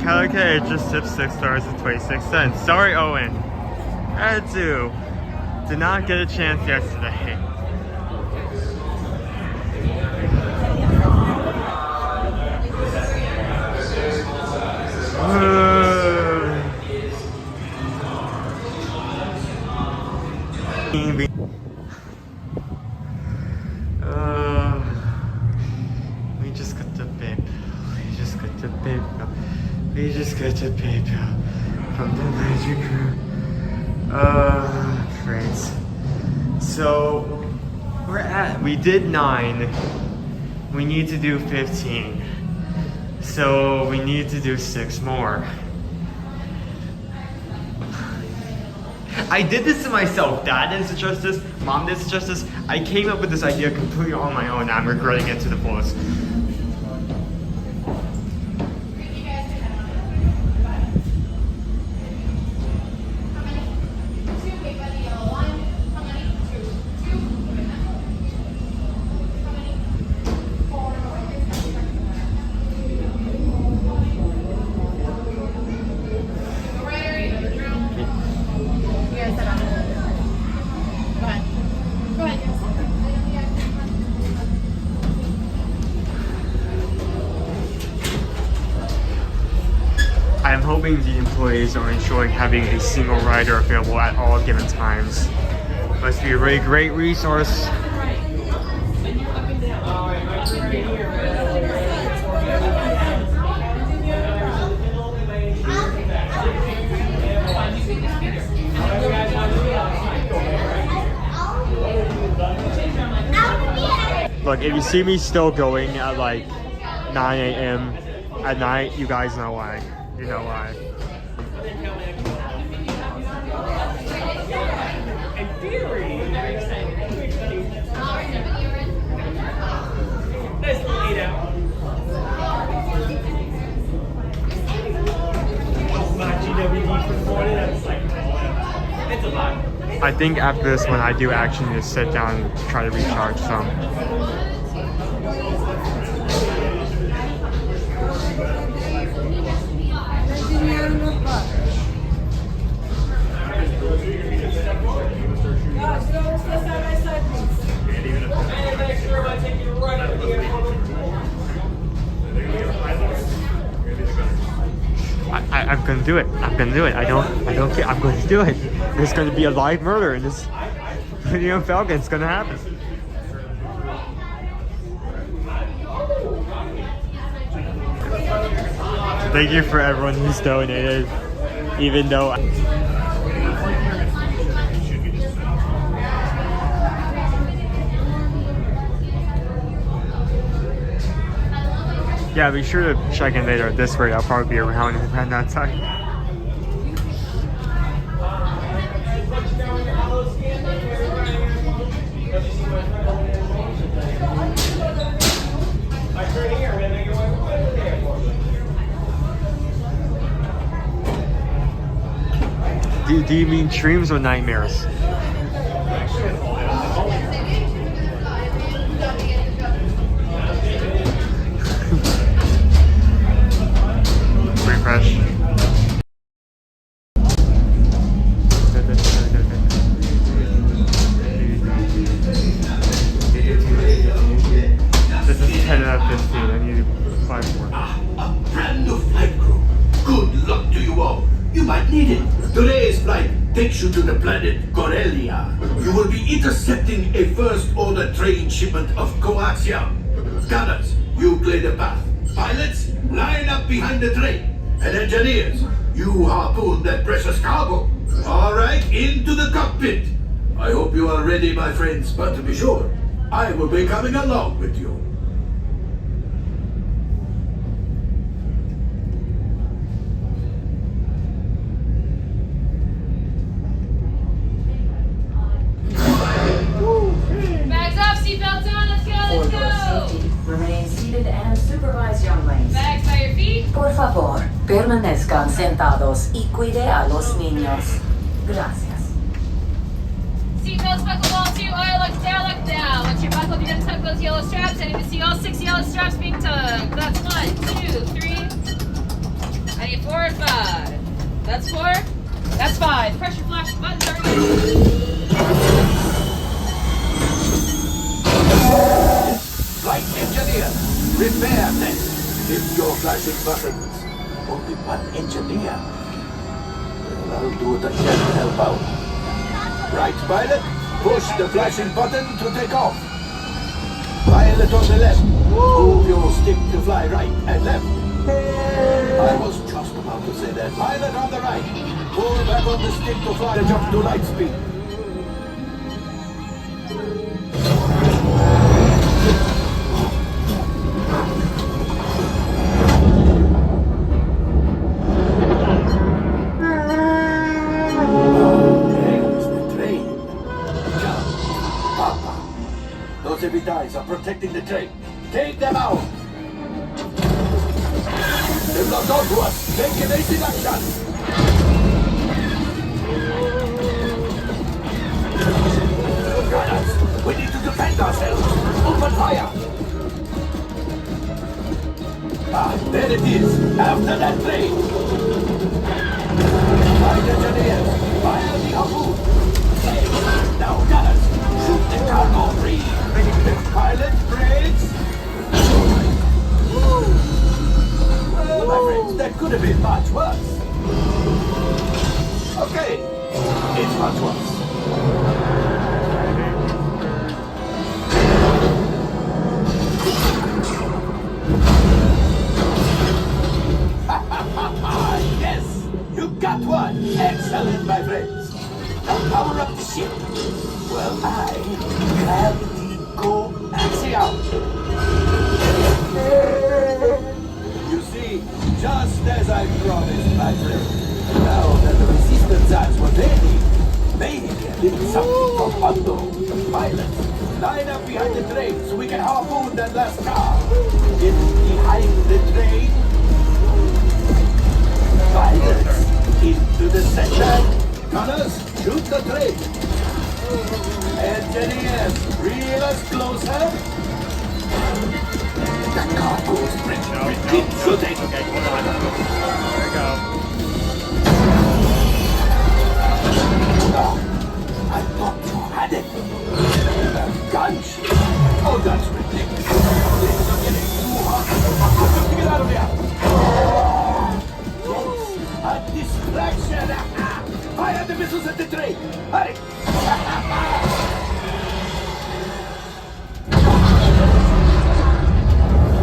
Calico just tipped $6.26. Sorry, Owen. Had to. Did not get a chance yesterday. We just got the paper. We just got the paper. We just got the paper from the magic room. Great. So we did 9. We need to do 15. So we need to do 6 more. I did this to myself. Dad didn't suggest this. Mom didn't suggest this. I came up with this idea completely on my own. I'm regretting it to the fullest. I'm hoping the employees are enjoying having a single rider available at all given times. Must be a really great resource. Look, if you see me still going at like 9 a.m. at night, you guys know why. You know why. In theory, nice little 8 out. My GWD for the morning, that's like, it's a lot. I think after this one, I do actually need to sit down and try to recharge some. I'm gonna do it. I'm gonna do it. I don't care. I'm going to do it. There's gonna be a live murder in this video Falcon. It's gonna happen. Thank you for everyone who's donated, even though yeah, be sure to check in later. At this rate, I'll probably be around that time. Do you mean dreams or nightmares? Refresh. This is 10 out of 15. I need 5 more. A brand new flight crew. Good luck to you all. You might need it. Today's flight takes you to the planet Corellia. You will be intercepting a first-order train shipment of coaxium. Gunners, you clear the path. Pilots, line up behind the train. And engineers, you harpoon that precious cargo. All right, into the cockpit. I hope you are ready, my friends, but to be sure, I will be coming along with you. Bags up, seatbelts on, let's go, let's go! Remain seated and supervise young ladies. Bags by your feet. Por favor, permanezcan sentados y cuide a los niños. Gracias. Seatbelts buckled, all 2, oil lock down. Once you're buckled, you're going to tug those yellow straps. I need to see all 6 yellow straps being tugged. That's 1, 2, 3. I need 4 and 5. That's 4. That's 5. Pressure flash buttons are ready. Flight engineer, repair this. Hit your flashing buttons. Only one engineer. Well, I'll do what I can to help out. Right, pilot, push the flashing button to take off. Pilot on the left, move your stick to fly right and left. I was just about to say that. Pilot on the right, pull back on the stick to fly and jump to light speed. Guys are protecting the train. Take them out! They've locked onto us! Take evasive action! Gunners, we need to defend ourselves! Open fire! Ah, there it is! After that train! Flight engineers, fire the harpoon! Hey, now gunners, shoot the cargo free! Pilot brakes! Well, my friends, that could have been much worse. Okay, it's much worse. Yes, you got one. Excellent, my friends. Now power up the ship. Well, gravity go axial. You see, just as I promised, my friend. Now that the resistance ads were ready, maybe a little something from Hondo. Pilots, line up behind the train so we can harpoon that last car. Get behind the train. Pilots, into the center. Gunners, shoot the train. Engineers, reel us closer. The cargo's breaking. Keep shooting. Okay, hold on. There we go. I thought you had it. Guns? Oh, that's ridiculous. Things are getting too hot. I've got to get out of here. Yes, a distraction. Fire the missiles at the train. Hurry.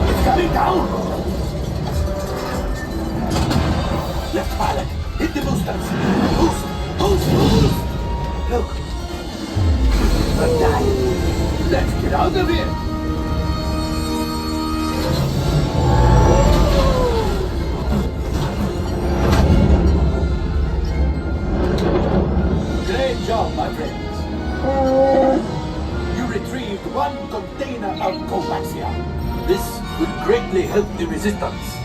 It's coming down. Left pilot. Hit the boosters. Boost. Look. They're dying. Let's get out of here. Great job, my friends. You retrieved one container of coaxium. This will greatly help the resistance.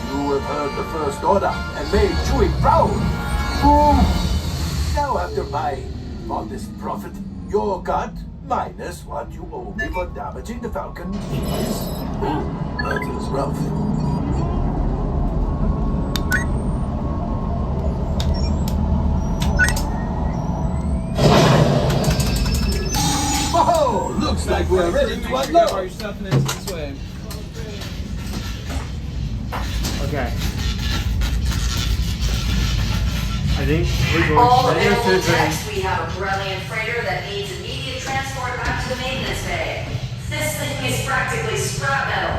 You have heard the First Order and made Chewie proud. Now after my modest profit, your cut minus what you owe me for damaging the Falcon is... Oh, that is rough. Oh, looks like we're ready to unload. All your stuff and it's this way. Okay. I think we're going All to available techs, we have a Corellian freighter that needs immediate transport back to the maintenance bay. This thing is practically scrap metal.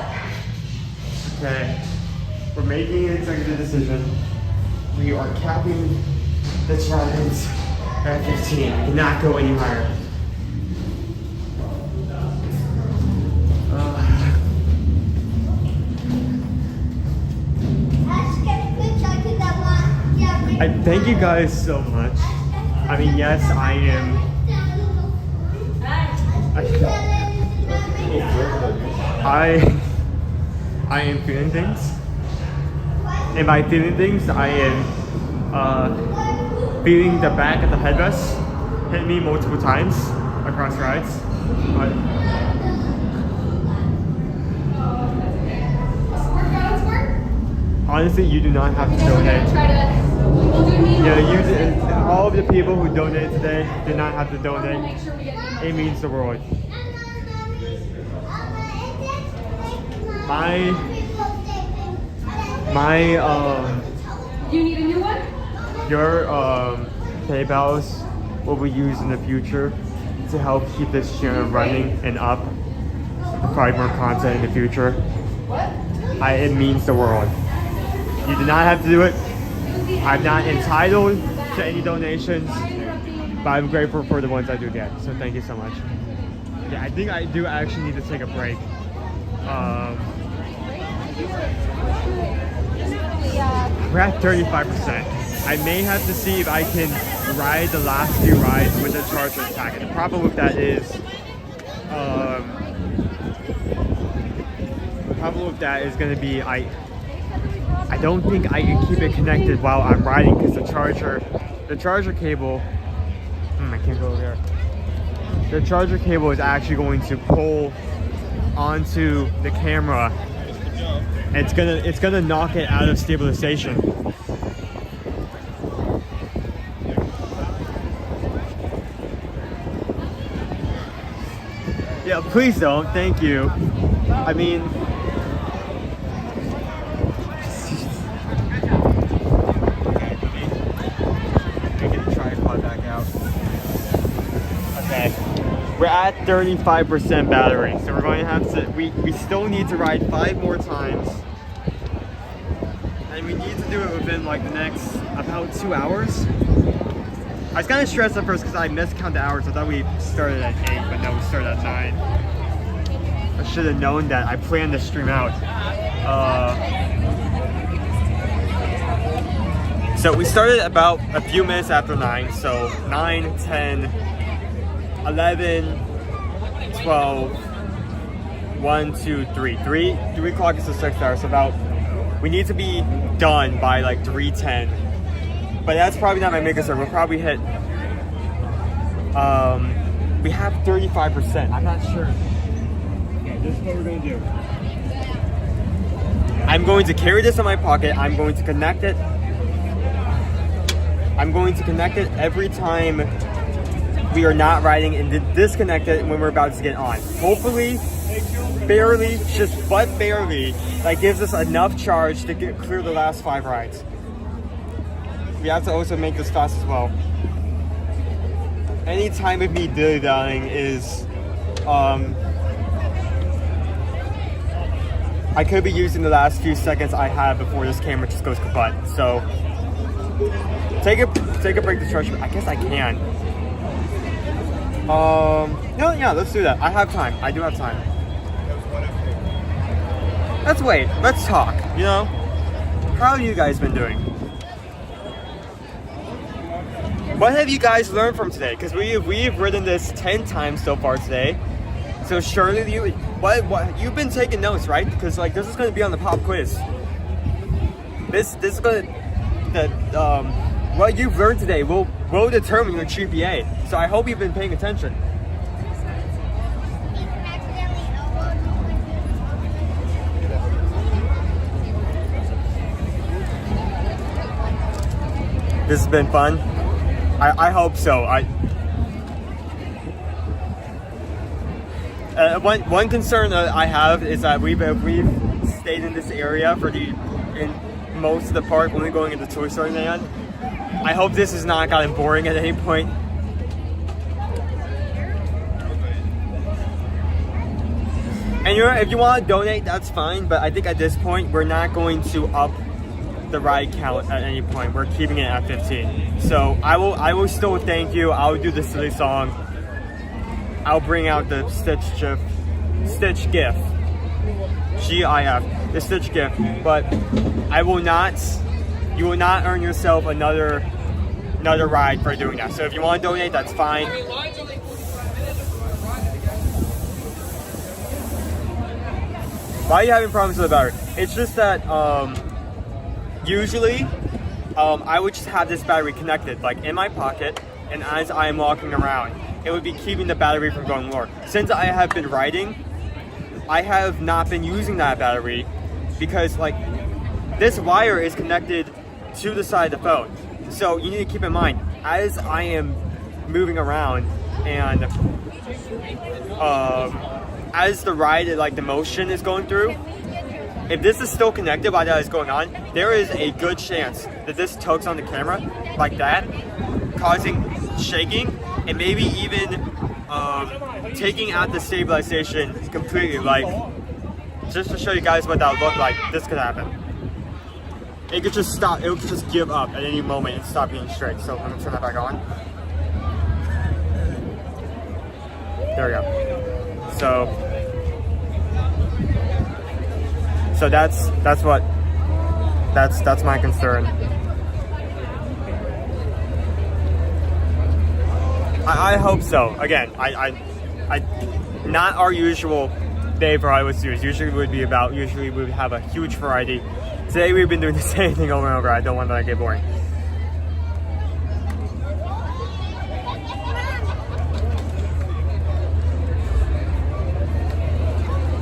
Okay. We're making an executive decision. We are capping the charges at 15. We cannot go any higher. I thank you guys so much. I mean, yes, I am. I am feeling things. And by feeling things, I am feeling the back of the headrest hit me multiple times across rides. But honestly, you do not have to donate. Yeah, all of the people who donated today did not have to donate. It means the world. Do you need a new one? Your PayPals will be used in the future to help keep this channel running and up, provide more content in the future. It means the world. You do not have to do it. I'm not entitled to any donations, but I'm grateful for the ones I do get. So thank you so much. Yeah, I think I do actually need to take a break. We're at 35%. I may have to see if I can ride the last few rides with the charger packet. The problem with that is, going to be I don't think I can keep it connected while I'm riding because the charger cable. I can't go over there. The charger cable is actually going to pull onto the camera. It's gonna knock it out of stabilization. Yeah, please don't. Thank you. I mean, get the tripod back out. Okay, we're at 35% battery, so we're going to have to. We still need to ride 5 more times, and we need to do it within like the next about 2 hours. I was kind of stressed at first because I miscounted the hours. I thought we started at 8, but no, we started at 9. I should have known that. I planned to stream out. So we started about a few minutes after 9. So 9, 10, 11, 12, 1, 2, 3. 3 o'clock is the 6th hour. So we need to be done by like 3:10. But that's probably not my mega server. We'll probably hit, we have 35%. I'm not sure. Okay, this is what we're gonna do. I'm going to carry this in my pocket. I'm going to connect it. Every time we are not riding and disconnect it when we're about to get on. Hopefully, barely, but barely, that gives us enough charge to clear the last 5 rides. We have to also make this fast as well. Any time of me dilly-dallying is, I could be using the last few seconds I have before this camera just goes kaput. So, take a break to charge. I guess I can. No, yeah, let's do that. I have time. I do have time. Let's wait. Let's talk. You know, how have you guys been doing? What have you guys learned from today? Because we've ridden this 10 times so far today. So surely what you've been taking notes, right? Because like this is going to be on the pop quiz. This is going to what you've learned today will determine your GPA. So I hope you've been paying attention. This has been fun. I hope so. One concern that I have is that we've stayed in this area in most of the park when we're going into Toy Story Land. I hope this has not gotten boring at any point. And if you want to donate, that's fine. But I think at this point we're not going to up the ride count at any point. We're keeping it at 15. So I will still thank you. I'll do the silly song. I'll bring out the Stitch GIF, GIF, the Stitch GIF. But you will not earn yourself another ride for doing that. So if you want to donate, that's fine. Why are you having problems with the battery? It's just that usually, I would just have this battery connected, like in my pocket, and as I am walking around, it would be keeping the battery from going lower. Since I have been riding, I have not been using that battery because like this wire is connected to the side of the phone. So you need to keep in mind, as I am moving around and as the ride, like the motion is going through, if this is still connected while that is going on, there is a good chance that this tugs on the camera like that, causing shaking and maybe even taking out the stabilization completely. Like, just to show you guys what that would look like, this could happen. It could just stop, it could just give up at any moment and stop being straight. So let me turn that back on. There we go. So that's my concern. I hope so. Again, I not our usual day for Hollywood Studios. Usually we would have a huge variety. Today we've been doing the same thing over and over. I don't want that to get boring.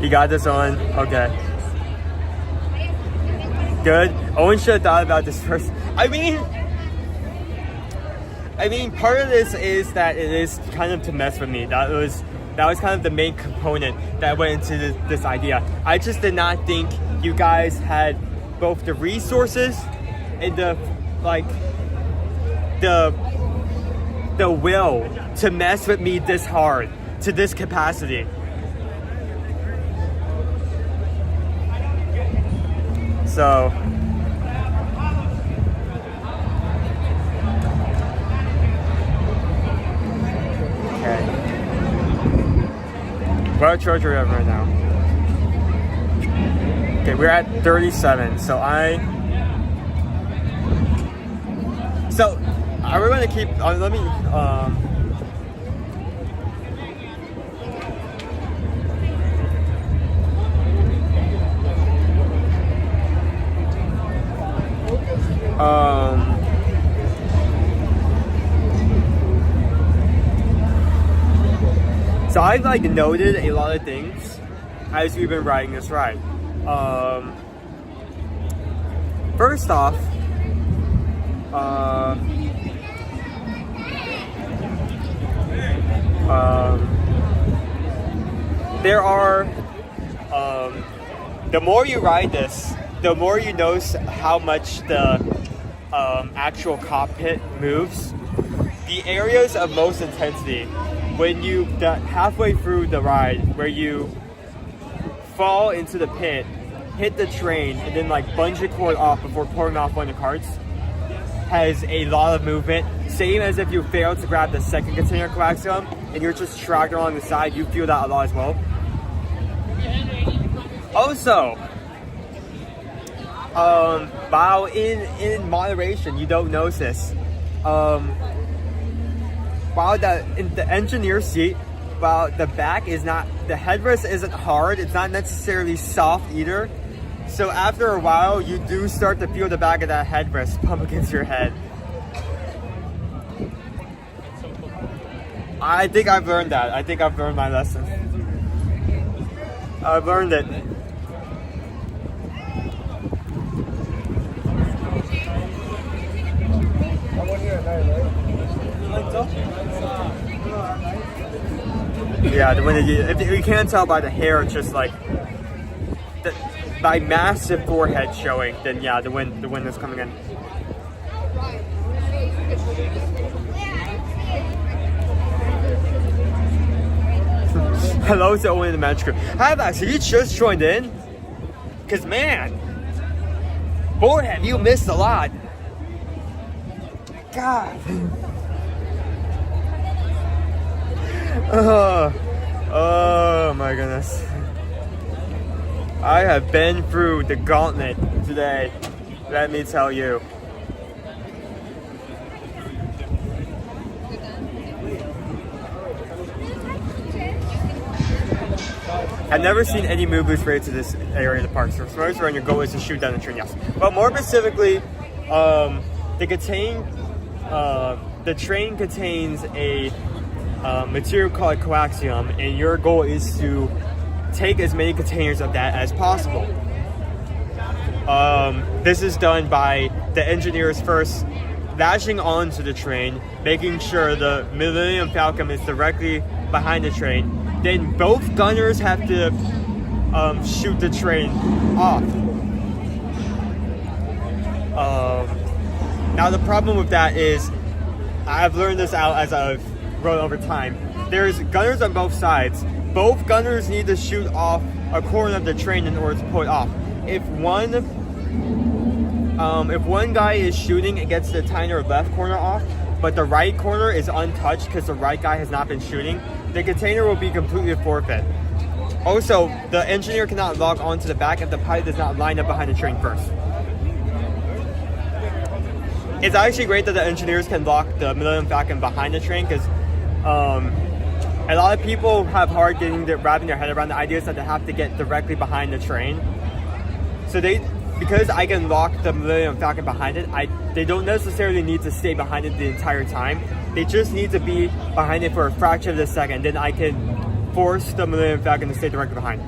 You got this, Owen? Okay. Good. Owen should have thought about this first. I mean, part of this is that it is kind of to mess with me. That was kind of the main component that went into this idea. I just did not think you guys had both the resources and the will to mess with me this hard, to this capacity. So okay. What charge are we at right now? Okay, we're at 37. So are we gonna keep let me so I've like noted a lot of things as we've been riding this ride. First off, there are the more you ride this, the more you notice how much the actual cockpit moves. The areas of most intensity, when you halfway through the ride, where you fall into the pit, hit the train, and then like bungee cord off before pulling off one of the carts, has a lot of movement. Same as if you fail to grab the second container coaxium and you're just tracked along the side, you feel that a lot as well. Also, while in moderation, you don't notice this. While in the engineer seat, while the back is not, the headrest isn't hard, it's not necessarily soft either. So after a while, you do start to feel the back of that headrest pump against your head. I think I've learned that. I think I've learned my lesson. I've learned it. Yeah, the wind. If you can't tell by the hair, it's just like my massive forehead showing. Then yeah, the wind is coming in. Hello to Owen in the match crew. Hi, Max. You just joined in? Cause man, forehead, you missed a lot. God. Oh my goodness. I have been through the gauntlet today, let me tell you. I've never seen any movers related to this area of the park. So Smugglers Run, your goal is to shoot down the train, yes. But more specifically, the train contains a material called coaxium, and your goal is to take as many containers of that as possible. This is done by the engineers first lashing onto the train, making sure the Millennium Falcon is directly behind the train. Then both gunners have to shoot the train off. Now the problem with that is, I've learned this out as I've rode over time. There's gunners on both sides. Both gunners need to shoot off a corner of the train in order to pull it off. If one guy is shooting and gets the tinier left corner off, but the right corner is untouched because the right guy has not been shooting, the container will be completely forfeit. Also, the engineer cannot log onto the back if the pilot does not line up behind the train first. It's actually great that the engineers can lock the Millennium Falcon behind the train, because a lot of people have hard wrapping their head around the ideas that they have to get directly behind the train. So because I can lock the Millennium Falcon behind it, they don't necessarily need to stay behind it the entire time. They just need to be behind it for a fraction of a second. Then I can force the Millennium Falcon to stay directly behind.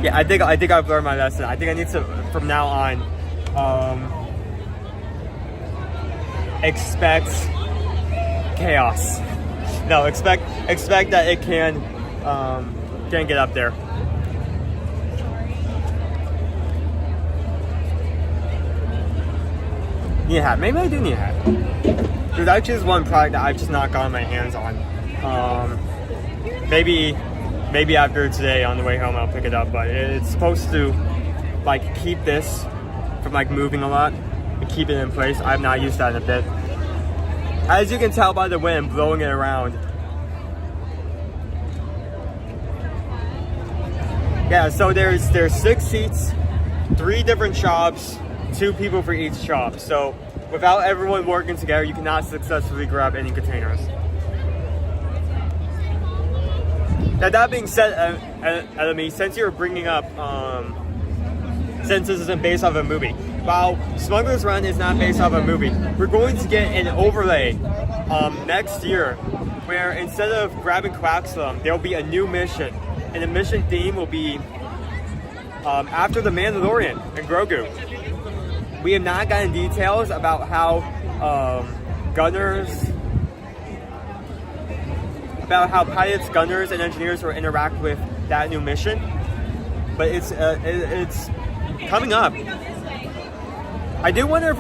Yeah, I think I've learned my lesson. I think I need to, from now on, expect chaos. No, expect that it can get up there. Need a hat. Maybe I do need a hat. There's actually one product that I've just not gotten my hands on. Maybe after today on the way home I'll pick it up, but it's supposed to like keep this from like moving a lot and keep it in place. I've not used that in a bit. As you can tell by the wind blowing it around. Yeah, so there's 6 seats, 3 different shops, 2 people for each shop. So without everyone working together, you cannot successfully grab any containers. Now that being said, Elemi, since you're bringing up, since this isn't based off a movie, while Smugglers Run is not based off a movie, we're going to get an overlay next year, where instead of grabbing Quaxlum, there'll be a new mission, and the mission theme will be after the Mandalorian and Grogu. We have not gotten details about how pilots, gunners, and engineers will interact with that new mission, but it's coming up. I do wonder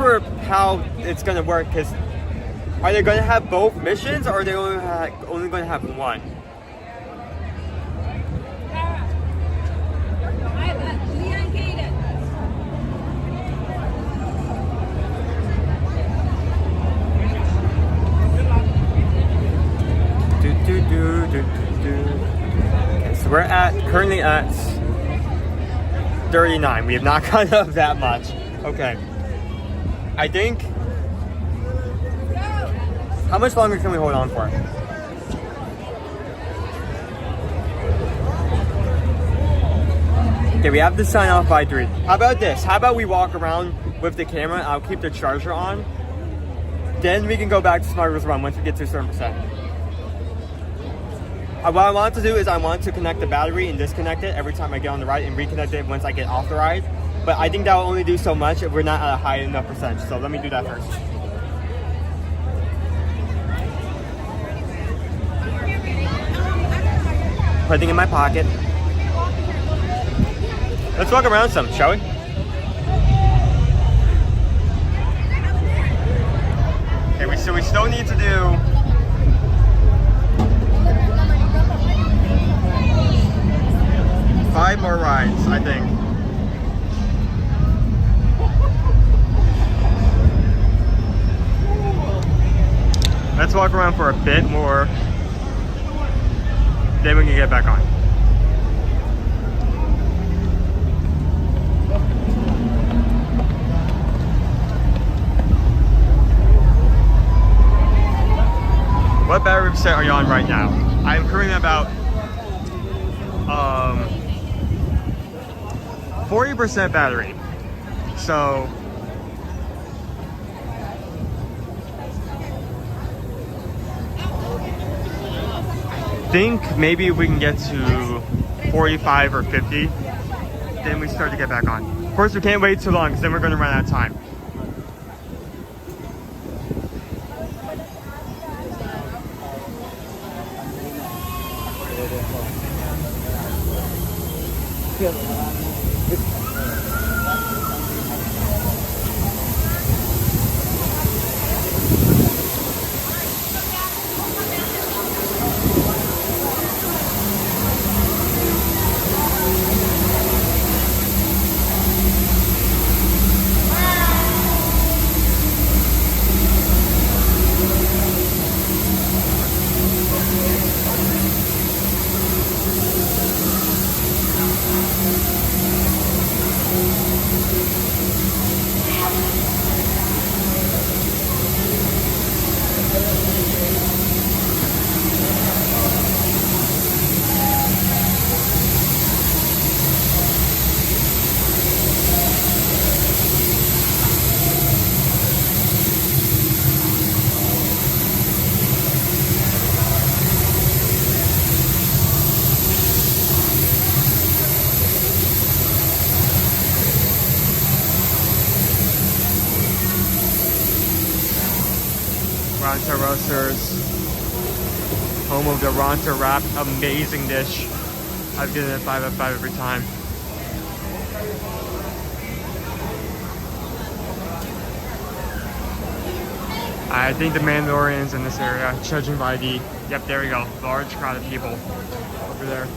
how it's going to work, because are they going to have both missions, or are they only going to have one? Okay, so we're currently at 39. We have not gone up that much. Okay. I think... How much longer can we hold on for? Okay, we have to sign off by 3. How about this? How about we walk around with the camera? I'll keep the charger on. Then we can go back to Smugglers Run once we get to a certain percent. What I want to do is I want to connect the battery and disconnect it every time I get on the ride, and reconnect it once I get off the ride. But I think that will only do so much if we're not at a high enough percentage. So let me do that first. Putting it in my pocket. Let's walk around some, shall we? Okay, so we still need to do 5 more rides, I think. Let's walk around for a bit more, then we can get back on. What battery set are you on right now? I'm currently about 40% battery. So I think maybe we can get to 45 or 50, then we start to get back on. Of course, we can't wait too long because then we're going to run out of time. Ronta Roasters, home of the Ronta Wrap, amazing dish. I've given it 5 out of 5 every time. I think the Mandalorian's in this area, judging by the, yep, there we go, large crowd of people over there.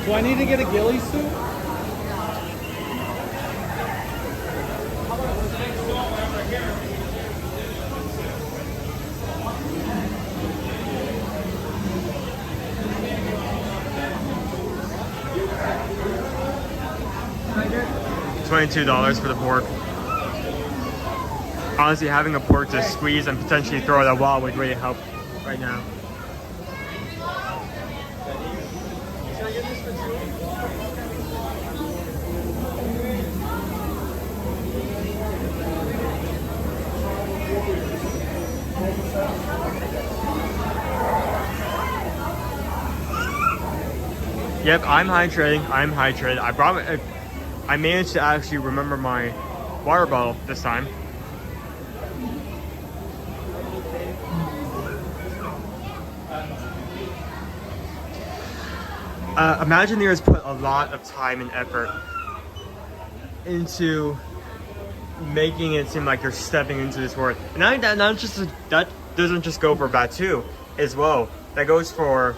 Do I need to get a ghillie suit? $22 for the pork. Honestly, having a pork to squeeze and potentially throw at a wall would really help right now. Yep, I'm hydrating. I'm hydrated. I managed to actually remember my water bottle this time. Imagineers put a lot of time and effort into making it seem like you're stepping into this world. And that doesn't just go for Batu as well. That goes for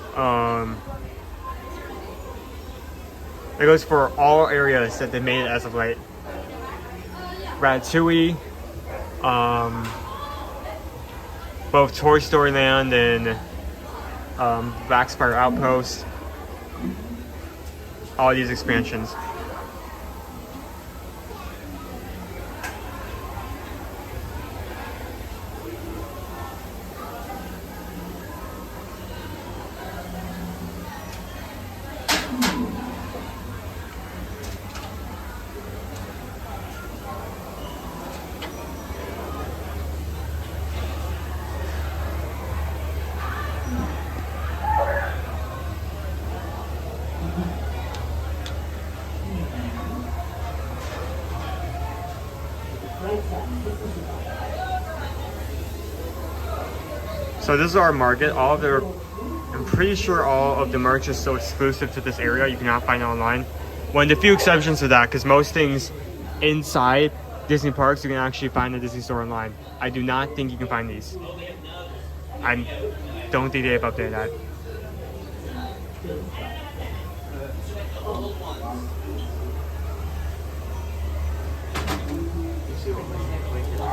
all areas that they made as of late. Ratatouille, both Toy Story Land and Blackspire Outpost. All these expansions. So this is our market. I'm pretty sure all of the merch is still exclusive to this area. You cannot find it online. One of the few exceptions to that, because most things inside Disney parks you can actually find in the Disney store online. I do not think you can find these. I don't think they've updated that.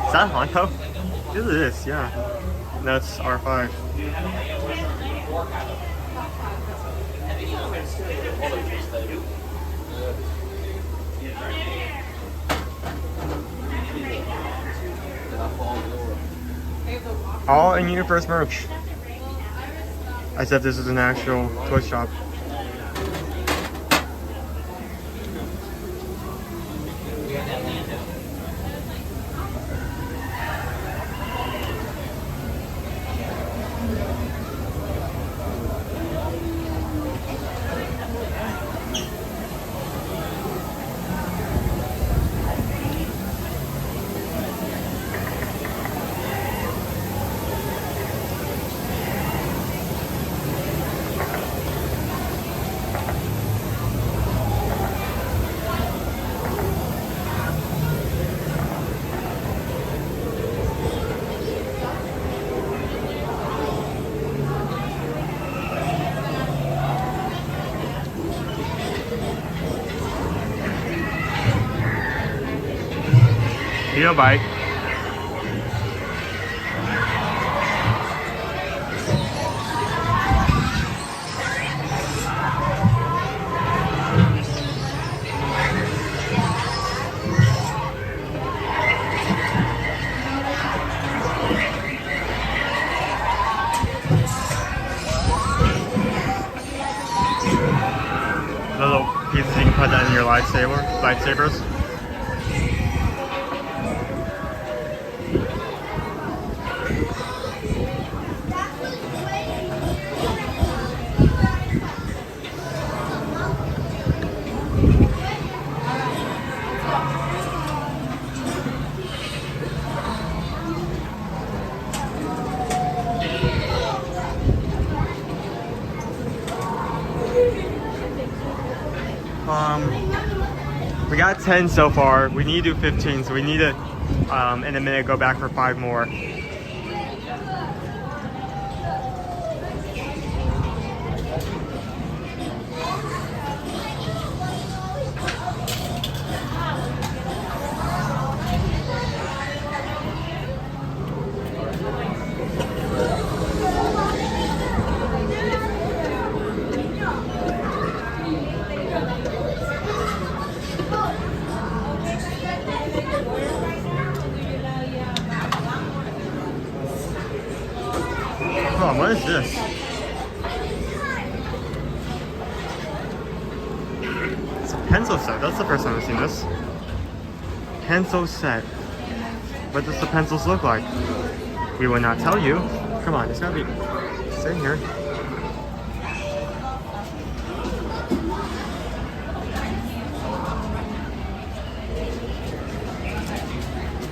Is that Honto? It is, yeah. That's R5. All in universe merch. As if this is an actual toy shop. You know, bye. Little pieces you can put that in your lightsabers. We got 10 so far. We need to do 15, so we need to, in a minute, go back for 5 more. Oh, what is this? It's a pencil set. That's the first time I've seen this. Pencil set. What does the pencils look like? We will not tell you. Come on, it's gotta be. Stay here.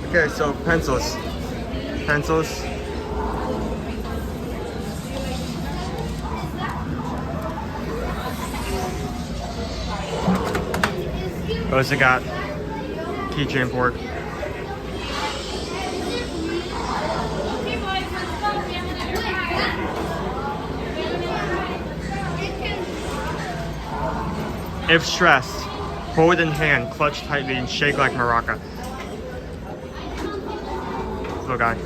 Okay, so pencils. Pencils. Also got keychain board. If stressed, hold in hand, clutch tightly, and shake like maraca. Little guy.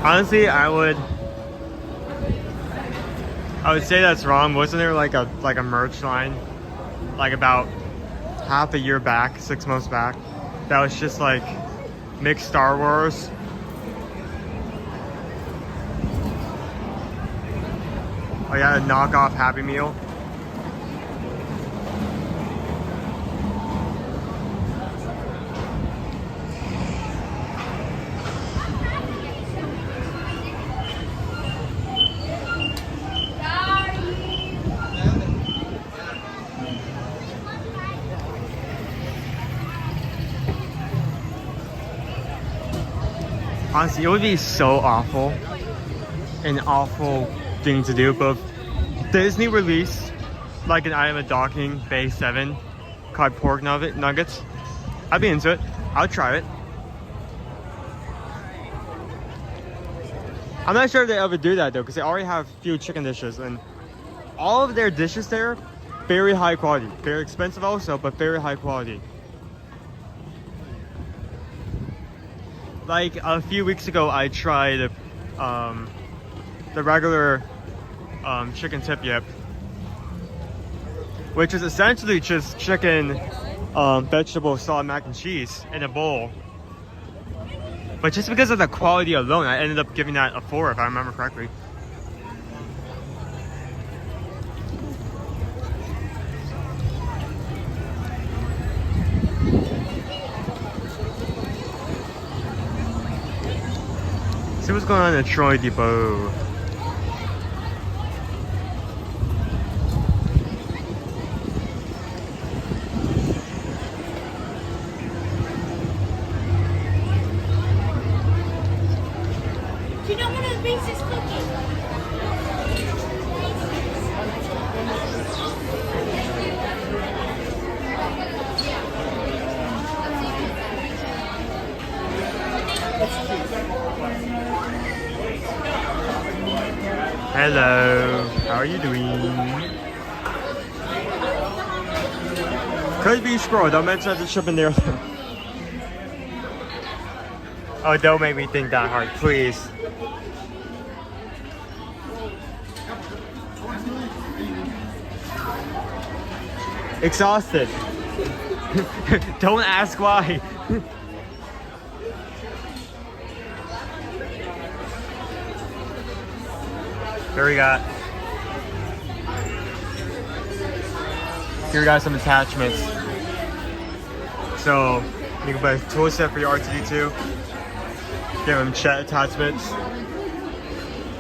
Honestly, I would say that's wrong. Wasn't there like a merch line like about half a year back, 6 months back, that was just like mixed Star Wars? Oh yeah, a knockoff Happy Meal. Honestly, it would be so awful, an awful thing to do, but if Disney released like an I Am a Docking Bay 7 cod pork nuggets. I'd be into it. I'll try it. I'm not sure if they ever do that though, because they already have a few chicken dishes, and all of their dishes there, very high quality. Very expensive also, but very high quality. Like a few weeks ago, I tried the regular chicken tip yip, which is essentially just chicken, vegetable, salt, mac and cheese in a bowl. But just because of the quality alone, I ended up giving that a 4 if I remember correctly. See what's going on in Troy Depot. You don't want to base this cookie. Hello, how are you doing? Could be scroll, don't mention that the ship in there. Oh, don't make me think that hard, please. Exhausted. Don't ask why. Here we got some attachments. So you can buy a tool set for your R2D2. Give him chat attachments.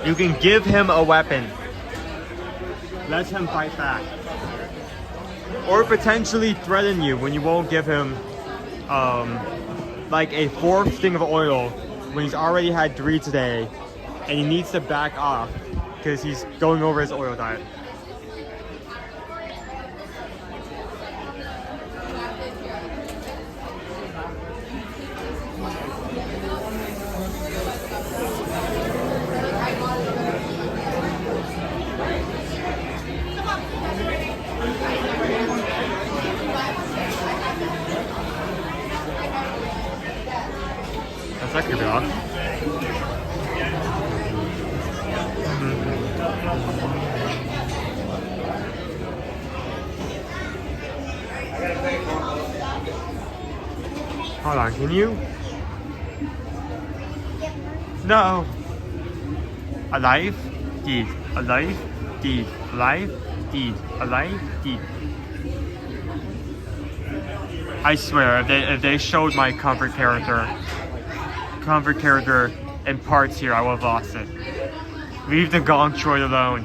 You can give him a weapon. Let him fight back. Or potentially threaten you when you won't give him like a 4th thing of oil when he's already had 3 today and he needs to back off because he's going over his oil diet. That could be off. Hold on, can you? No. Alive, deed, alive, deed, alive, deed, alive, deed. I swear, if they showed my comfort character in parts here, I would have lost it. Leave the gong droid alone.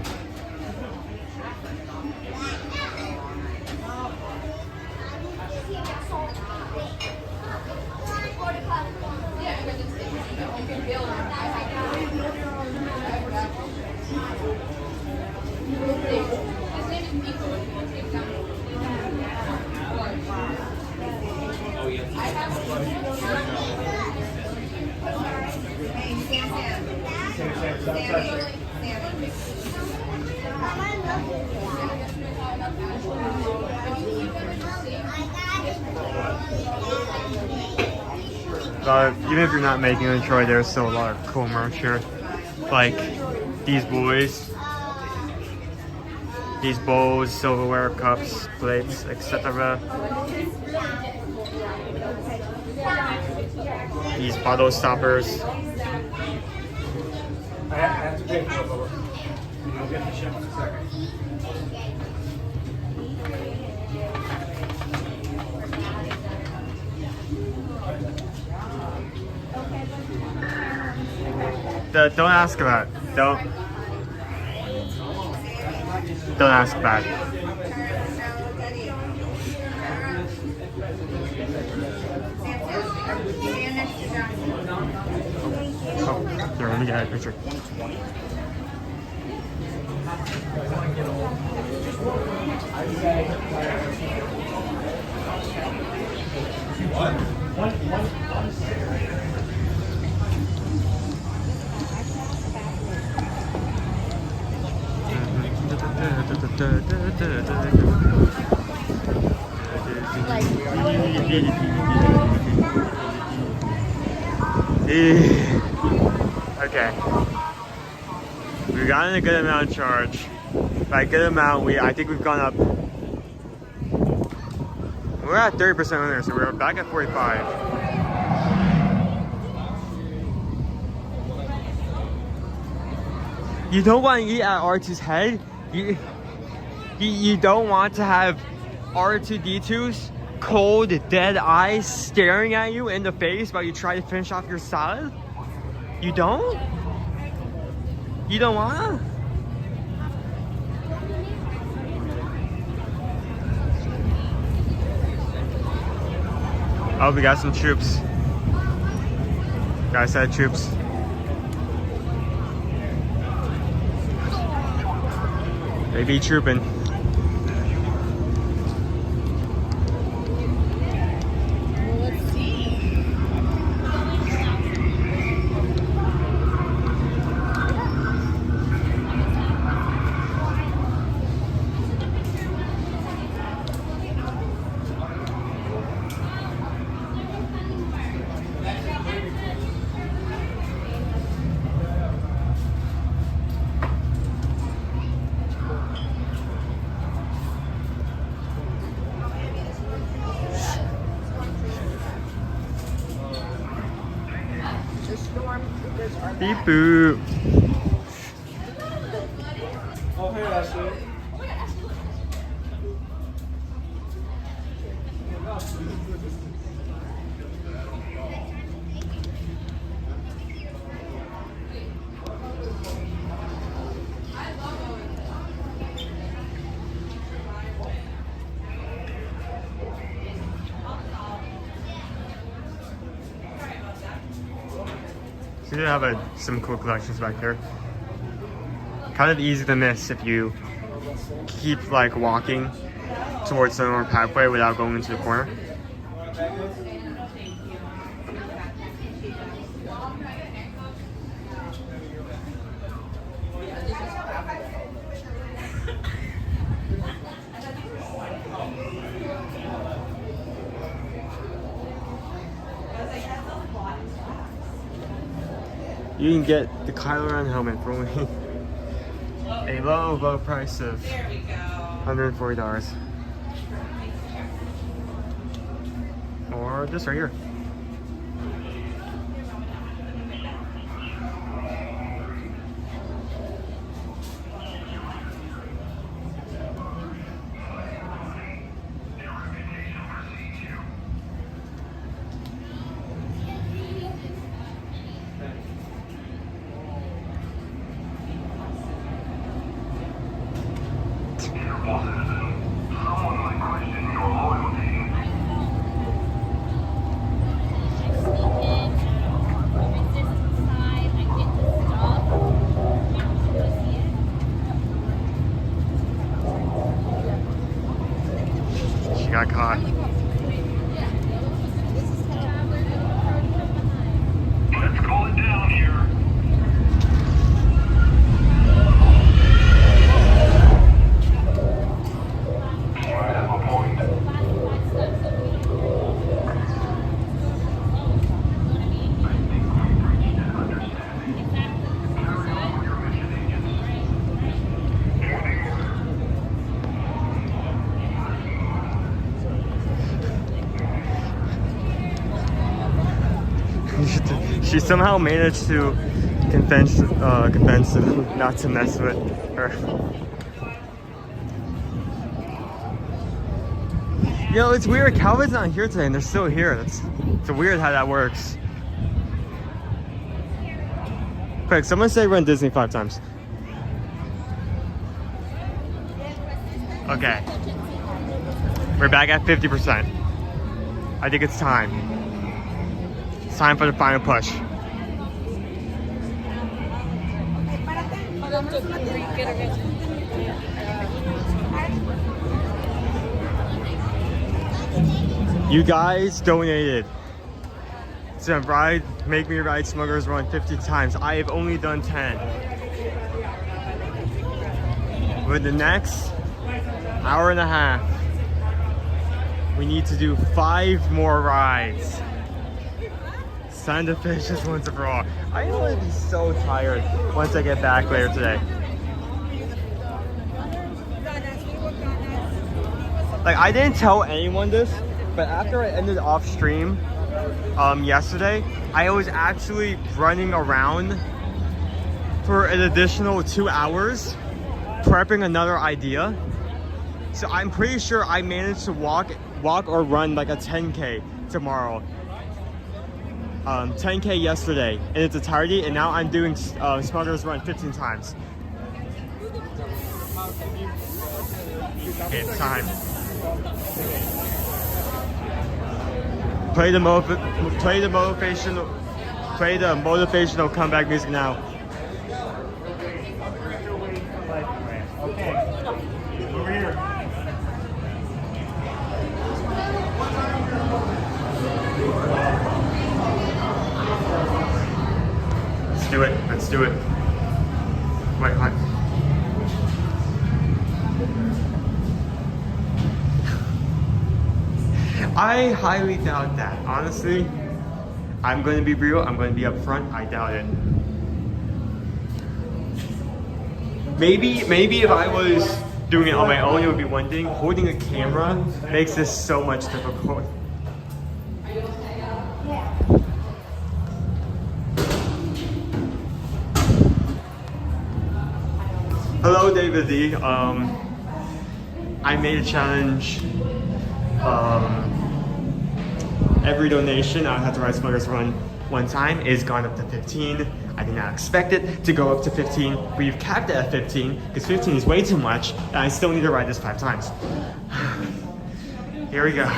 Even if you're not making a Troy, there's still a lot of cool merch here. Like these boys, these bowls, silverware, cups, plates, etc. These bottle stoppers. I have to pay for it, Bubba. I'll get the ship in a second. Don't ask about it. Don't ask about it. Oh, here, let me get a picture. Okay. We've gotten a good amount of charge. By good amount, I think we've gone up. We're at 30% on there, so we're back at 45. You don't want to eat at R2's head. You don't want to have R2-D2's cold, dead eyes staring at you in the face while you try to finish off your salad? You don't? You don't want to? Oh, we got some troops. Guys had troops. They be trooping. Beep boop. Oh, hey, Ashley. So you have some cool collections back here. Kind of easy to miss if you keep like walking towards the north pathway without going into the corner. You can get the Kylo Ren helmet for only a low price of $140. Or this right here. Got caught. Let's call it down here. I have a point. I think we've reached an understanding. Carry on with your mission, agents. Morning order. She somehow managed to convince them not to mess with her. You know, it's weird. Calvin's not here today, and they're still here. It's weird how that works. Quick, someone say run Disney 5 times. Okay. We're back at 50%. I think it's time. It's time for the final push. You guys donated to make me ride Smugglers Run 50 times. I have only done 10. With the next hour and a half, we need to do 5 more rides. It's time to finish this once and for all. I am going to be so tired once I get back later today. Like, I didn't tell anyone this, but after I ended off stream yesterday, I was actually running around for an additional 2 hours prepping another idea. So I'm pretty sure I managed to walk or run like a 10K tomorrow. 10K yesterday in its entirety, and now I'm doing Smugglers Run 15 times. Okay, it's time. Play the motivational comeback music now. Okay, over here. Let's do it. Let's do it. Wait, hon. I highly doubt that. Honestly, I'm going to be real. I'm going to be upfront. I doubt it. Maybe if I was doing it on my own, it would be one thing. Holding a camera makes this so much difficult. Hello, David D. I made a challenge. Every donation I have to ride Smugglers Run 1 time is gone up to 15. I did not expect it to go up to 15. We've capped it at 15 because 15 is way too much, and I still need to ride this 5 times. Here we go.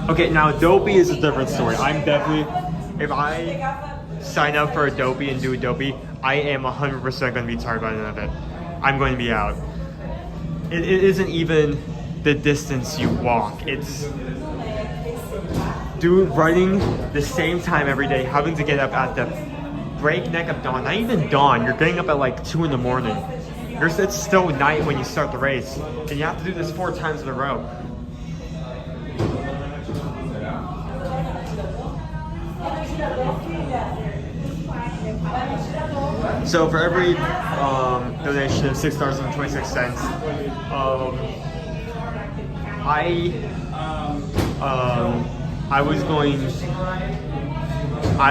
Okay, now Dopey is a different story. I'm definitely, if I sign up for a Dopey and do a Dopey, I am 100% going to be tired by the end of it. I'm going to be out. It isn't even the distance you walk. It's running the same time every day, having to get up at the breakneck of dawn. Not even dawn, you're getting up at like 2 in the morning. It's still night when you start the race. And you have to do this 4 times in a row. So for every donation of $6.26, I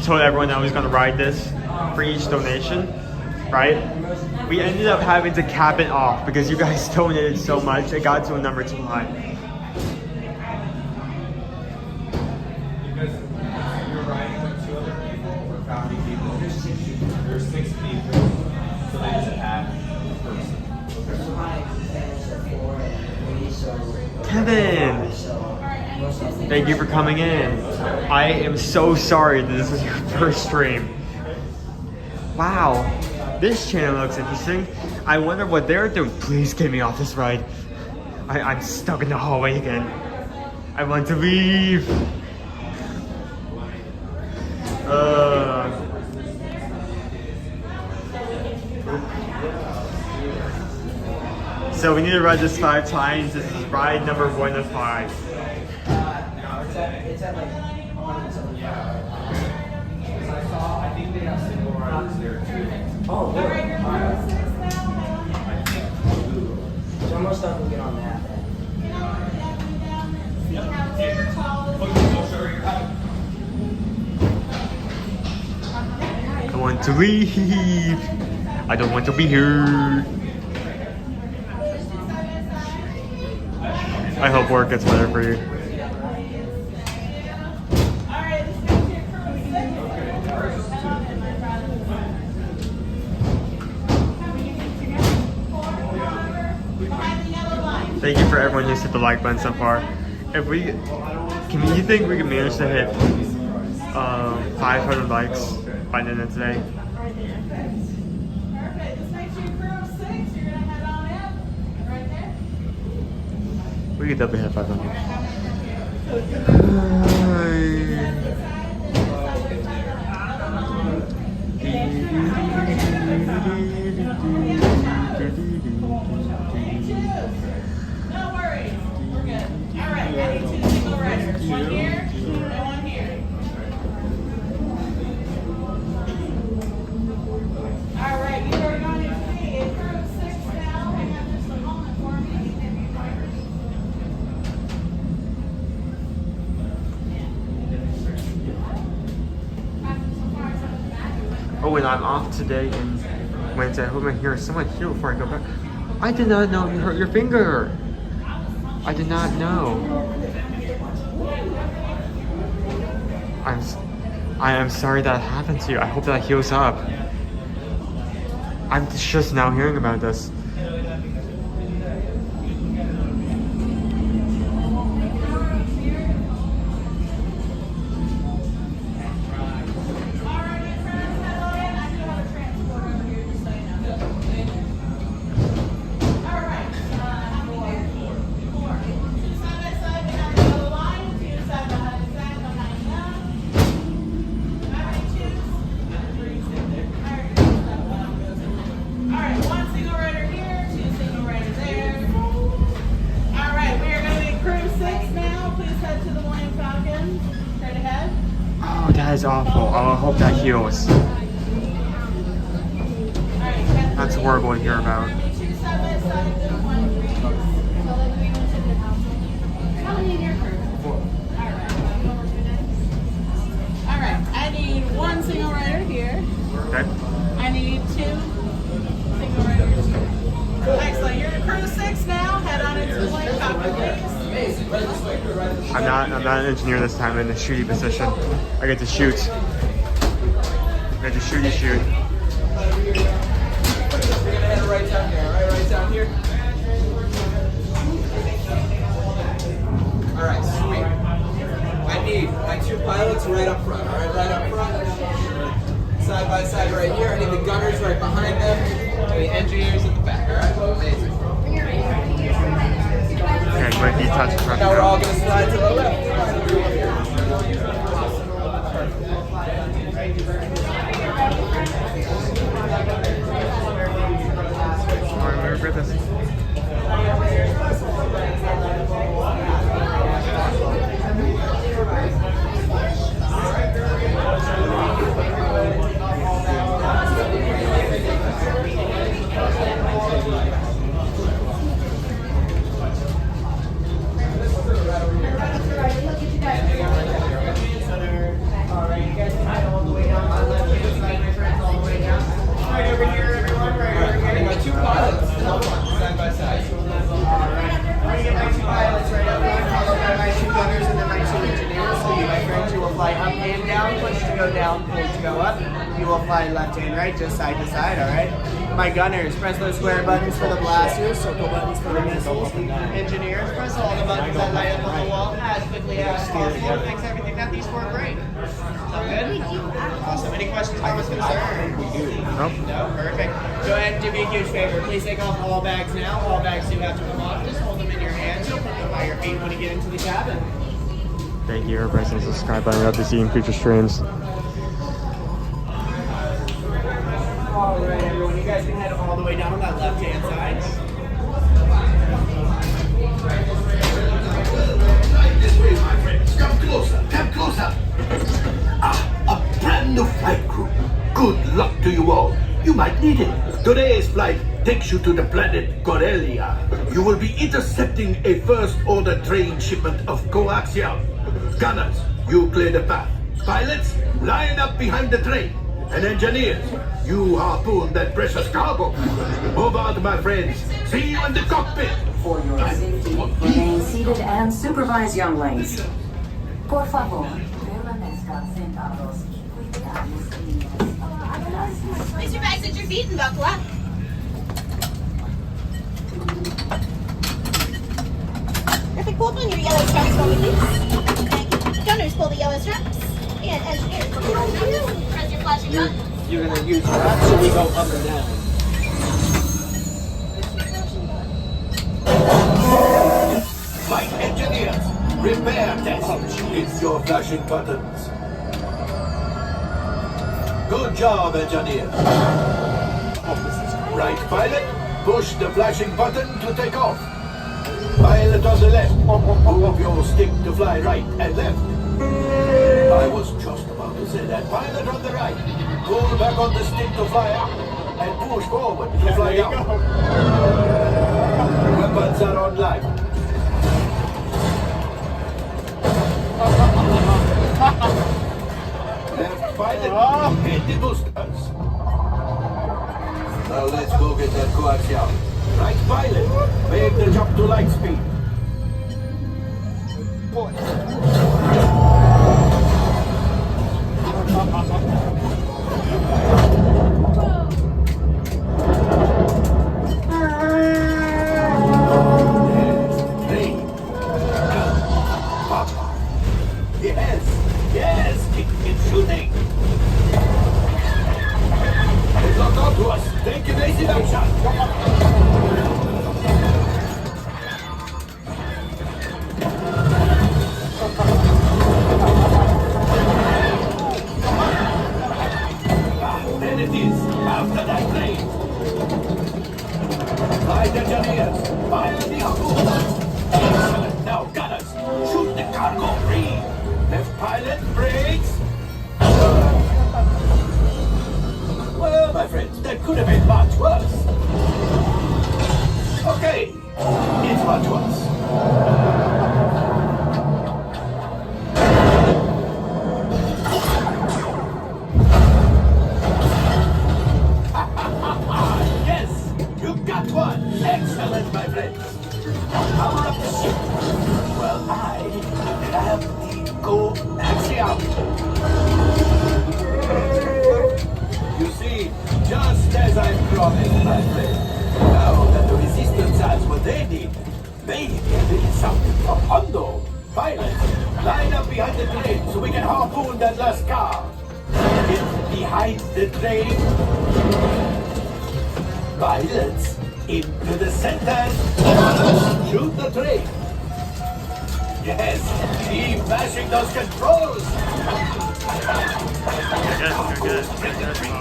told everyone I was going to ride this for each donation, right? We ended up having to cap it off because you guys donated so much, it got to a number too high. There's 6 people, so they just add a person. Kevin! Thank you for coming in. I am so sorry that this is your first stream. Wow, this channel looks interesting. I wonder what they're doing. Please get me off this ride. I'm stuck in the hallway again. I want to leave. So we need to ride this 5 times. This is ride number 1 of 5. It's at like I think they have single riders there too. Oh, really? So I'm most likely to get on that. I want to leave. I don't want to be here. I hope work gets better for you. Thank you for everyone who's hit the like button so far. If we, you think we can manage to hit 500 likes by the end of today? We could definitely hit 500. No worries. We're good. All right, I need 2 single riders. 1 here and 1 here. All right, you are going to be in group 6 now. Hang on just a moment for me. Oh, and I'm off today and Wednesday. I hope I hear someone here before I go back. I did not know you hurt your finger. I did not know. I am sorry that happened to you. I hope that heals up. I'm just now hearing about this. Oh, that is awful. Oh, I hope that heals. That's horrible to hear about. Alright, I need 1 single rider here. Okay. I need 2 single riders here. Excellent. You're in crew 6 now. Head on into the lane cockpit, please. I'm not an engineer this time. I'm in the shooting position. I get to shoot. I get to shooty shoot. We're gonna head right down here, right down here. Alright, sweet. I need my 2 pilots right up front, alright, right up front. Side by side right here. I need the gunners right behind them. And the engineers in the back, alright? Amazing. Okay, but he touched front. Now we're all gonna slide to the left. Remember this. Left and right, just side to side, alright? My gunners, press those square buttons for the blasters, circle buttons for the missiles. Engineers, press all the buttons that light up on the wall as quickly as possible to fix everything that these 4 break. Sound good? Awesome. Any questions, comments, concerns? Nope. No? Perfect. Go ahead and do me a huge favor. Please take off all bags now. All bags do have to come off. Just hold them in your hands. You'll put them by your feet when you get into the cabin. Thank you for pressing the subscribe button. We'll be seeing future streams. Alright, everyone, you guys can head all the way down that left-hand side. Right this way, my friends. Come closer, come closer. A brand new flight crew. Good luck to you all. You might need it. Today's flight takes you to the planet Corellia. You will be intercepting a first-order train shipment of coaxium. Gunners, you clear the path. Pilots, line up behind the train. And engineers, you harpoon that precious cargo. Move out, my friends. See you in the cockpit. For your safety, remain seated and supervise younglings. Por favor, permanezcan sentados y cuidar los niños. Place your bags at your feet and buckle up. Perfect. Pull up on your yellow straps for me, please. Thank you. Gunners, pull the yellow straps. And engineers, pull the yellow straps. Press your flashing button. You're gonna use that so we go up and down. Flight engineers, repair test. It's your flashing buttons. Good job, engineers. Right pilot, push the flashing button to take off. Pilot on the left, move your stick to fly right and left. I was just about to say that. Pilot on the right, pull back on the stick to fly up and push forward to fly out. Weapons are online. Left pilot, hit the boosters. Now let's go get that coaxial. Right pilot, make the jump to light speed. Yes, it's shooting. It's locked on to us. Take evasive action. There it is. After that plane. Flight engineers, fire the harpoon. Excellent. Now, gunners, shoot the cargo free. Left pilot, brakes. Well, my friends, that could have been much worse. Okay, it's much worse. Yes, you got one. Excellent, my friends. Power up the ship. Well, I have the coaxial. You see, just as I promised, my friend. Now that the resistance has what they need, maybe there is something from Hondo. Pilot, line up behind the train so we can harpoon that last car. Get behind the train. Pilots, into the center. Shoot the train. Yes, keep mashing those controls.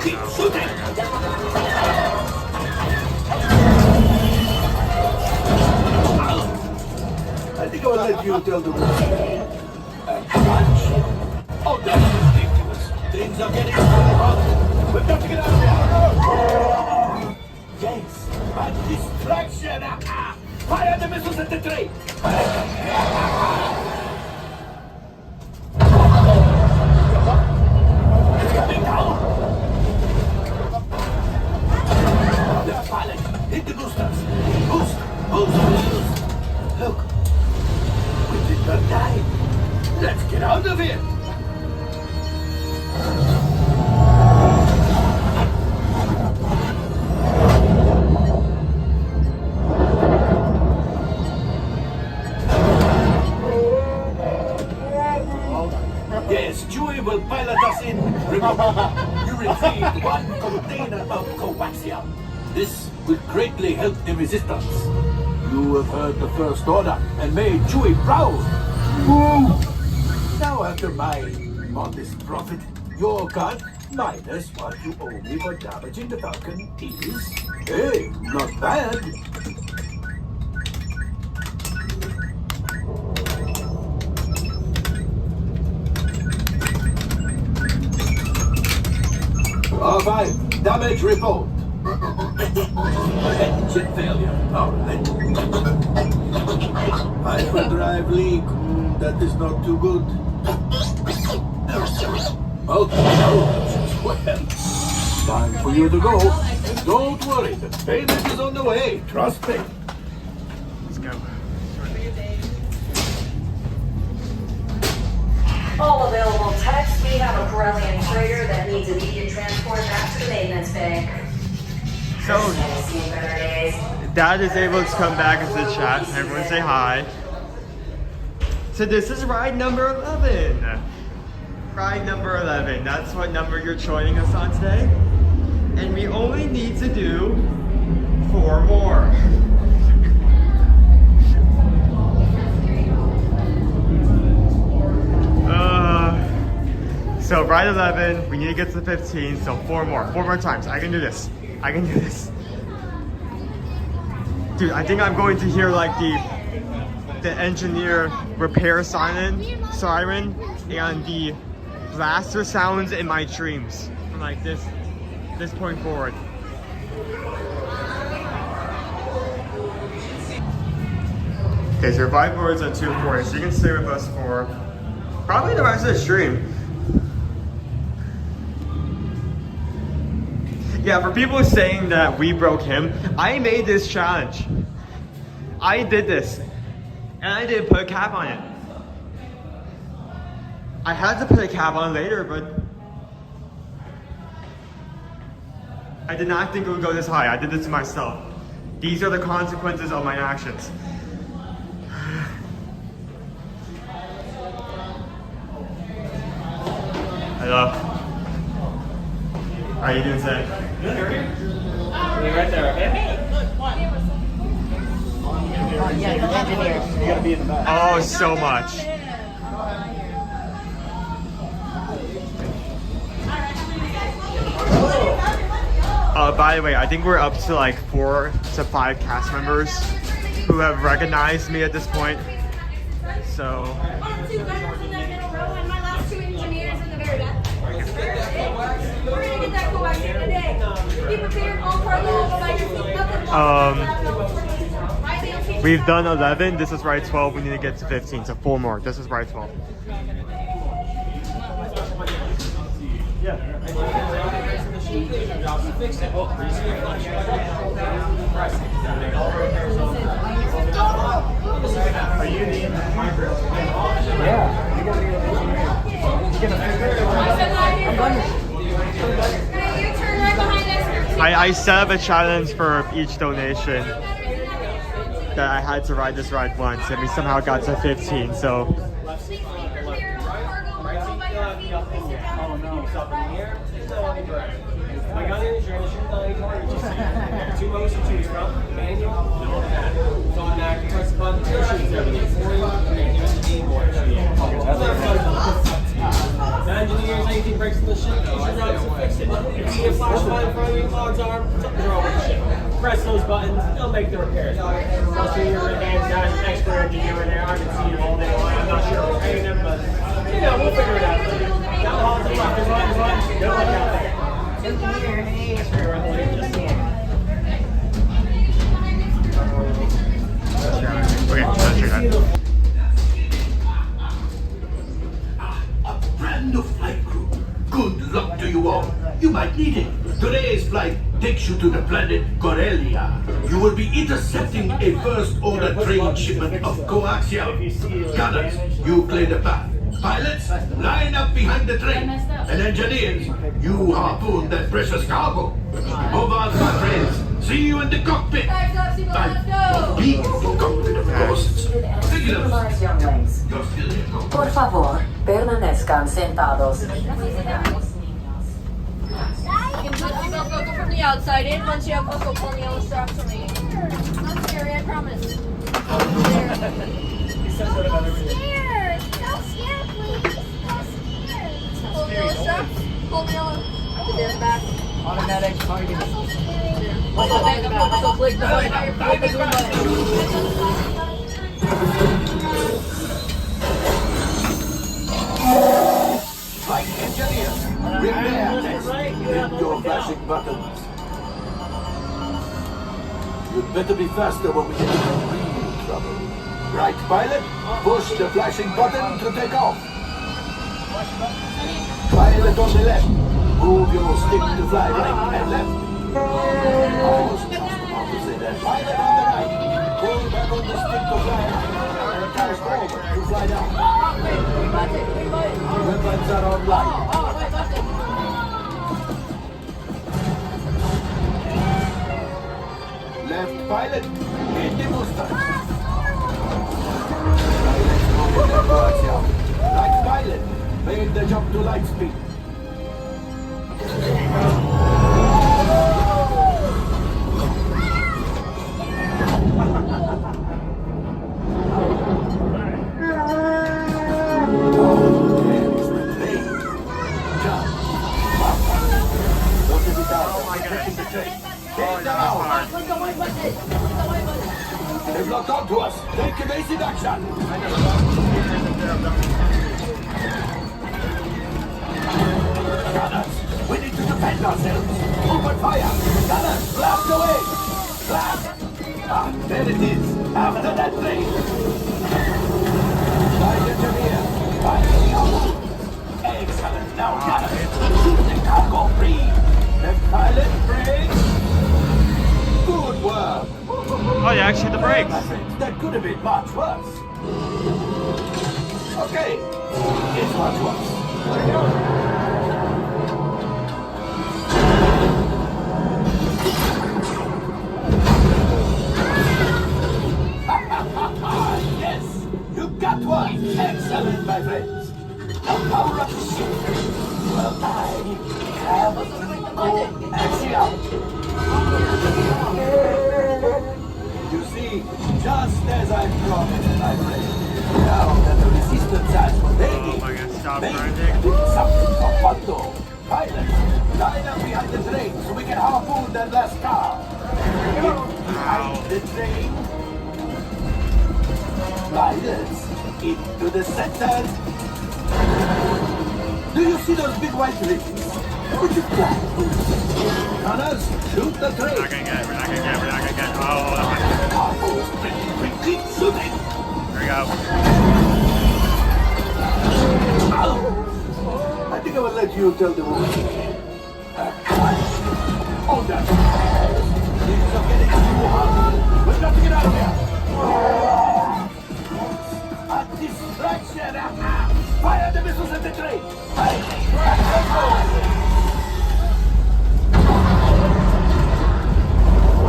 Keep shooting. I think I will let you tell the rest. Oh, that's ridiculous. Things are getting hot. We've got to get out of here. Yes, a distraction. Fire the missiles at the train. Coming down. The pilot, hit the boosters. Boost, boost. Look, we did not die. Let's get out of here. Yes, Chewie will pilot us in. Remember, you received one container of coaxium. This will greatly help the resistance. You have heard the First Order and made Chewie proud. Now, after my modest profit, your cut minus what you owe me for damaging the Falcon is, hey, not bad. R5, damage report. Engine failure. Hyperdrive leak. That is not too good. Okay, well, time for you to go. And don't worry, the payment is on the way. Trust me. Let's go. All available techs, we have a Corellian freighter that needs immediate transport back to the maintenance bay. So, Seen better days. Dad is able to come back into the chat. Everyone say hi. So this is ride number 11. Ride number 11. That's what number you're joining us on today. And we only need to do 4 more. So ride 11, we need to get to 15, so 4 more times. I can do this. I can do this. Dude, I think I'm going to hear like the engineer repair siren and the blaster sounds in my dreams from like this point forward. Okay, so your ride board's at 240, so you can stay with us for probably the rest of the stream. Yeah, for people saying that we broke him, I made this challenge. I did this. And I didn't put a cap on it. I had to put a cap on later, but I did not think it would go this high. I did this to myself. These are the consequences of my actions. Hello. How are you doing today? Good. Right there, okay? Yeah, the engineer. You gotta be in the back. Oh, so much. By the way, I think we're up to like 4 to 5 cast members who have recognized me at this point. So. 2 gunners in that middle row and my last 2 engineers in the very back. We're gonna get that coax here today. Be prepared, all cargo will go by your feet. We've done 11. This is ride 12. We need to get to 15. So 4 more. This is ride 12. Are you the engineer? Yeah. I set up a challenge for each donation that I had to ride this ride once, and we somehow got to 15. So. My gunners, you're gonna shoot the lane target. 2 modes to choose from. Manual, automatic. It's automatic. Press the button to shoot everything for you. And use the aim board. The engineers, anything breaks in the ship, use your rugs to fix it. If you see a flash button in front of you, clogs arm, something's wrong with the ship. Press those buttons, they'll make the repairs. I'll see your hands down, an expert engineer in there. I can see you all day long. I'm not sure we're paying them, but you know, we'll figure it out for you. Now, hold the left, run. Good luck out there. Engineer, hey. Okay, let's check that. A brand new flight crew. Good luck to you all. You might need it. Today's flight takes you to the planet Corellia. You will be intercepting a first-order train shipment of coaxium. Gunners, you clear the path. Pilots, line up behind the train. And engineers, you harpoon that precious cargo. Move on, my friends. See you in the cockpit. Be the cockpit, of course. Supervise young legs. Por favor, permanezcan sentados. You can put Uncle from the outside in once you have Uncle pull the yellow straps from me. Not scary, I promise. So scared, please. So scared. Pull the yellow straps. Pull the yellow. Put it in the back. Automatic target. Also click the button. Click the button. Flight engineers, repair test. Hit your flashing buttons. You'd better be faster when we get into real trouble. Right, pilot? Push the flashing button to take off. Pilot on the left. Move your stick to fly right and left. I was just about to say that. Pilot on the right. Pull back on the stick to fly right. Fast forward to fly down. Weapons are online. Left pilot, hit the booster. to light speed. They've locked onto us. Take evasive action. Gunners, we need to defend ourselves. Open fire. Gunners, blast away. Blast. Ah, there it is. After that plane. Light engineer. Firing out. Excellent. Now, gunners, shoot the cargo free. The pilot brakes. Good work. Oh, you actually hit the brakes. That could have been much worse. Okay, it's much worse. Yes, you got one. Excellent, my friends. The power of the ship. Well, I have axial. You see, just as I promised, my friend. Now that the resistance has forsaken, they did something for Quanto. Pilots, line up behind the train so we can harpoon that last car. Get behind the train. Pilots, into the center. Do you see those big white rings? Would you fly? Gunners, shoot the train. We're not gonna get. Oh, hold on. Keep shooting. There we go. I think I will let you tell the rules. Hold that. Things are getting too hot. We've got to get out of here. A distraction. Fire the missiles at the train.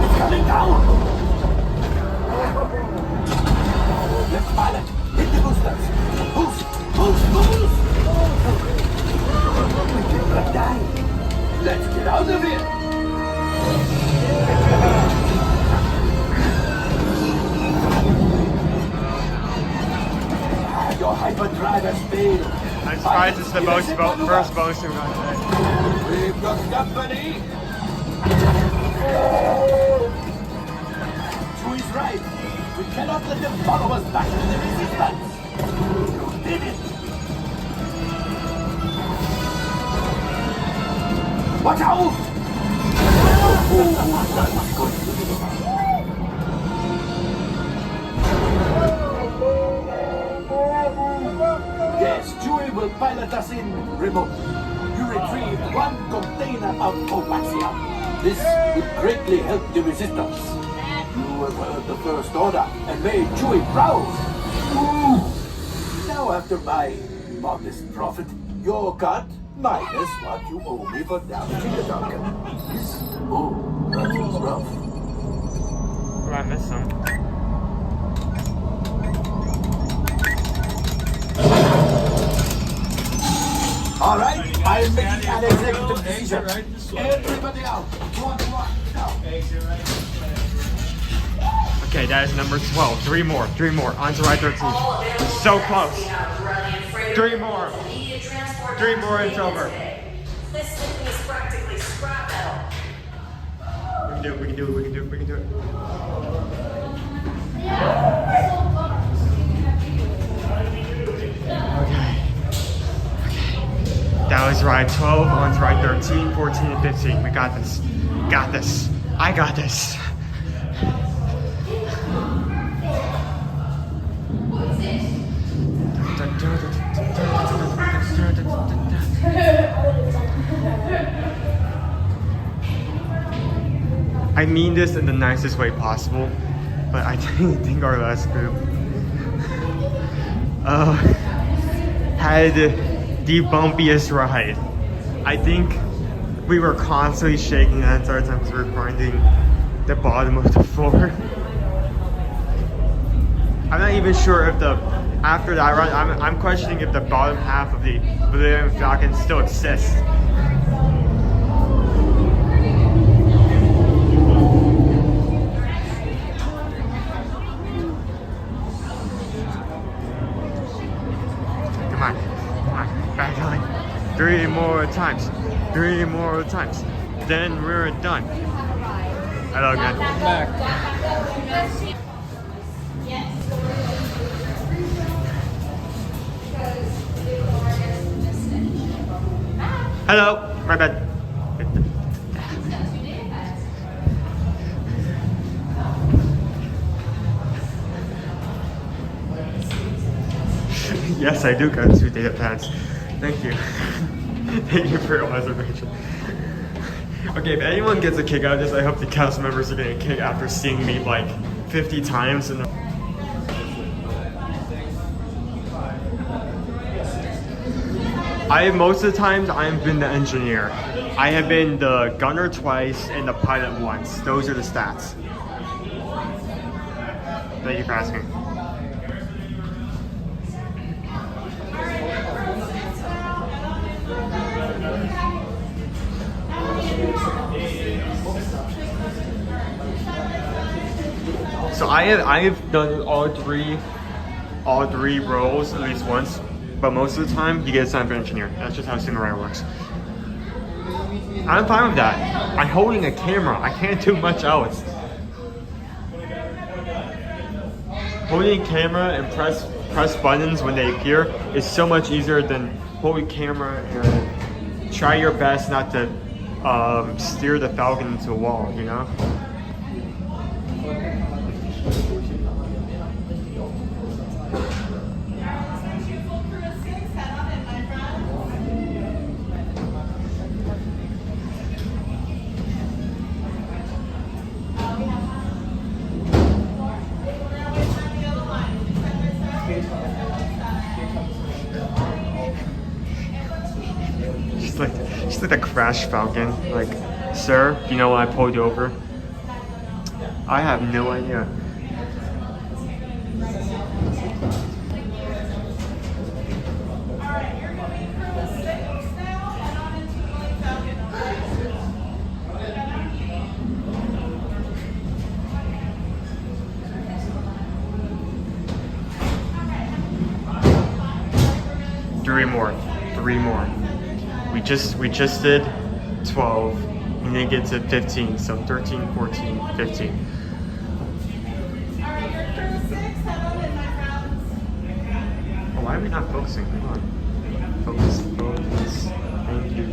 It's coming down. Left pilot, hit the boosters. Boost. We could die. Let's get out of here. Your hyperdrive has failed. I'm surprised it's the first bonus we've got today. We've got company. Chewie's right. We cannot let them follow us back to the resistance. You did it. Watch out! Yes, Chewie will pilot us in remote. You retrieved one container of coaxium. This would greatly help the resistance. You have heard the First Order and made Chewie proud. Ooh. Now, after my modest profit, your cut minus what you owe me for damaging the Duncan. Oh, that was rough. Oh, I missed some. All right, I am making an executive decision. Everybody out. One, now. Okay, that is number 12. Three more. On to ride 13. So close. Three more. And it's over. This thing is practically scrap metal. We can do it. Okay. That was ride 12, on to ride 13, 14, and 15. We got this. I got this. I mean this in the nicest way possible, but I think our last group had the bumpiest ride. I think we were constantly shaking the entire time because we were grinding the bottom of the floor. I'm not even sure if the after that run, I'm questioning if the bottom half of the Millennium Falcon still exists. Come on, back on. 3 more times. 3 more times. Then we're done. Hello again. Hello, my bad. Yes, I do got 2 data pads. Thank you. Thank you for your observation. Okay, if anyone gets a kick out of this, I hope the cast members are getting a kick after seeing me like 50 times. And most of the times I've been the engineer. I have been the gunner twice and the pilot once. Those are the stats. Thank you for asking. So I've done all three roles at least once, but most of the time you get assigned for engineer. That's just how Single Rider works. I'm fine with that. I'm holding a camera. I can't do much else. Holding a camera and press buttons when they appear is so much easier than holding a camera and try your best not to steer the Falcon into a wall, you know? She's like a crash Falcon. Like, sir, do you know why I pulled you over? I have no idea. Three more. We just did 12. We need to get to 15. So 13, 14, 15. Oh, why are we not focusing? Come on. Focus. Thank you.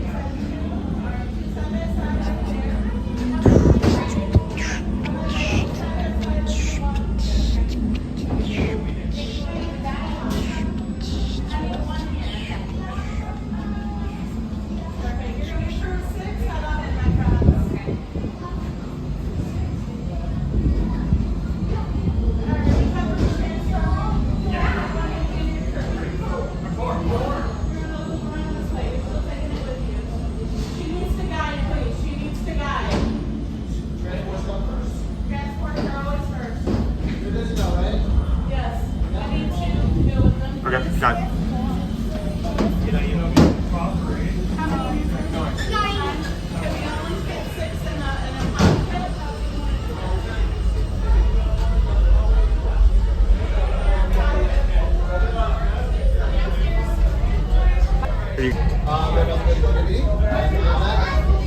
Got it.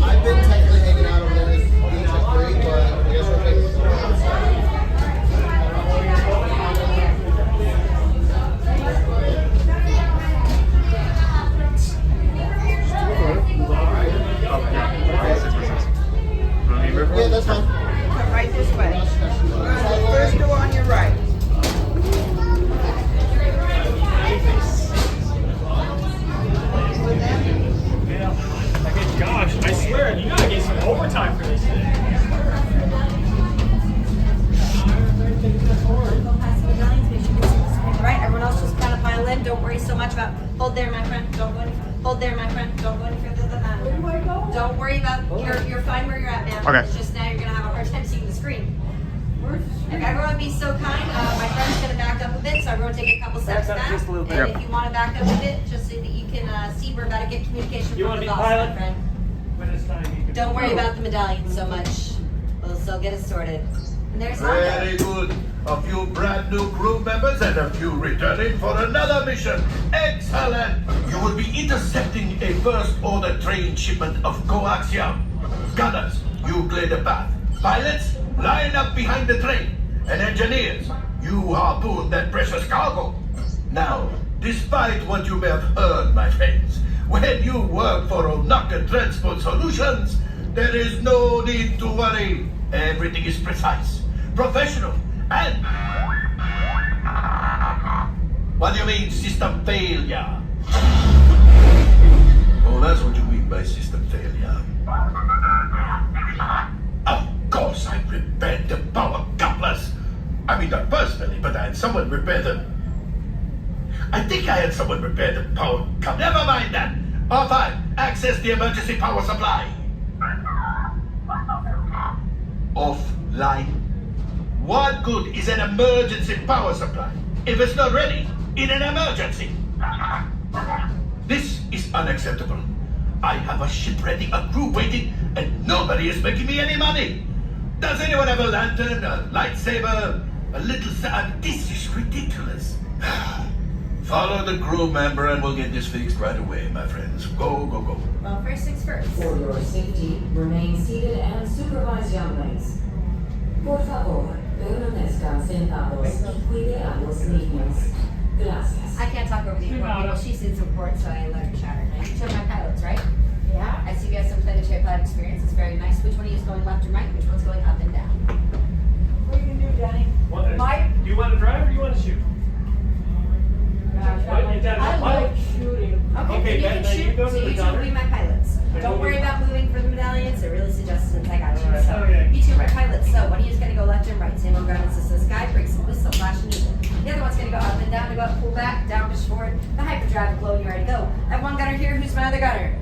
I've been technically hanging out over there beach at 3, but I guess we're taking yeah, that's fine. Right this way. First door on your right. Gosh, I swear, you gotta get some overtime for this thing. Right, everyone else just kind of pile in. Don't worry so much about hold there, my friend. Don't go any, hold there, my friend. Don't go any further than that. Don't worry about you're fine where you're at, man. Okay. It's just now you're gonna have a hard time seeing the screen. If everyone be so kind, my friend's going to back up a bit, so everyone take a couple steps back. just a little bit. And if you want to back up a bit, just so that you can see we're about to get communication You from want the to be boss, my pilot? friend. When it's time, you can. Don't worry about the medallion so much. We'll still get it sorted. And there's Very good. A few brand new crew members and a few returning for another mission. Excellent. You will be intercepting a first order train shipment of coaxium. Gunners, you clear the path. Pilots, line up behind the train. And engineers, you harpoon that precious cargo. Now, despite what you may have heard, my friends, when you work for Onaka Transport Solutions, there is no need to worry. Everything is precise, professional, and... What do you mean, system failure? Oh, that's what you mean by system failure. Of course I repaired the power couplers. I mean, not personally, but I had someone repair them. I think I had someone repair the power couplers. Never mind that. R5, access the emergency power supply. Offline. What good is an emergency power supply if it's not ready in an emergency? This is unacceptable. I have a ship ready, a crew waiting, and nobody is making me any money. Does anyone have a lantern, a lightsaber, a little sand? This is ridiculous. Follow the crew member and we'll get this fixed right away, my friends. Go, go, go. Well, first things first. For your safety, remain seated and supervise younglings. Por favor, permanezcan sentados y cuide a los niños. Gracias. I can't talk over the airport people. She's in support, so I let her chatter. Now, you two are my pilots, right? Yeah. I see you guys some planetary pilot experience. It's very nice. Which one of you is going left and right? Which one's going up and down? What are you going to do, Danny? Do you want to drive or do you want to shoot? I like shooting. Okay, then you can shoot, so you two will be my pilots. Don't worry about moving for the medallions. They're really suggestions. I got you. So you two are my pilots. So one of you is going to go left and right. Same on ground system. Sky, brakes, and whistle, flash, and neutral. The other one's going to go up and down to go up, pull back, down, push forward. The hyperdrive will blow and you're ready to go. I have one gunner here. Who's my other gunner?